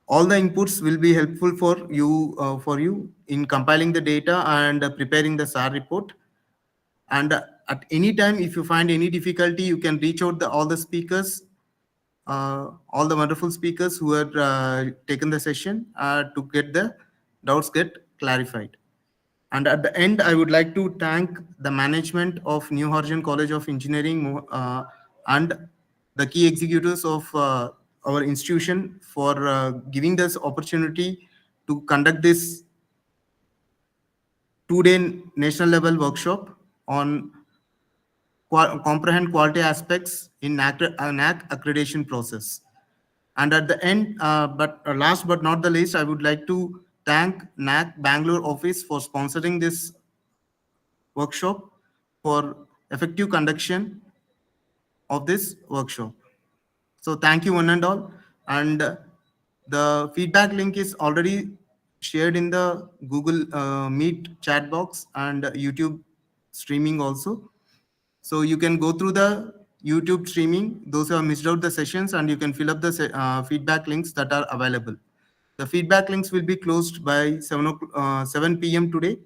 Speaker 4: all the inputs will be helpful for you in compiling the data and preparing the SAR report. And at any time, if you find any difficulty, you can reach out all the speakers, all the wonderful speakers who have taken the session to get the doubts get clarified. And at the end, I would like to thank the management of New Horizon College of Engineering and the key executives of our institution for giving this opportunity to conduct this 2-day national level workshop on comprehend quality aspects in NAAC accreditation process. And at the end, last but not the least, I would like to thank NAAC Bangalore office for sponsoring this workshop for effective conduction of this workshop. So thank you one and all. And the feedback link is already shared in the Google Meet chat box and YouTube streaming also. So you can go through the YouTube streaming, those who have missed out the sessions, and you can fill up the feedback links that are available. The feedback links will be closed by 7 p.m. today.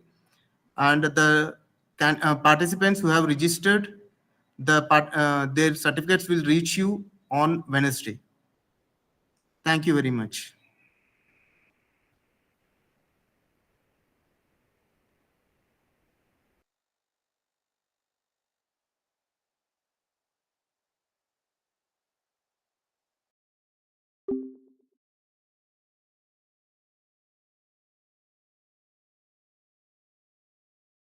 Speaker 4: And the participants who have registered, their certificates will reach you on Wednesday. Thank you very much.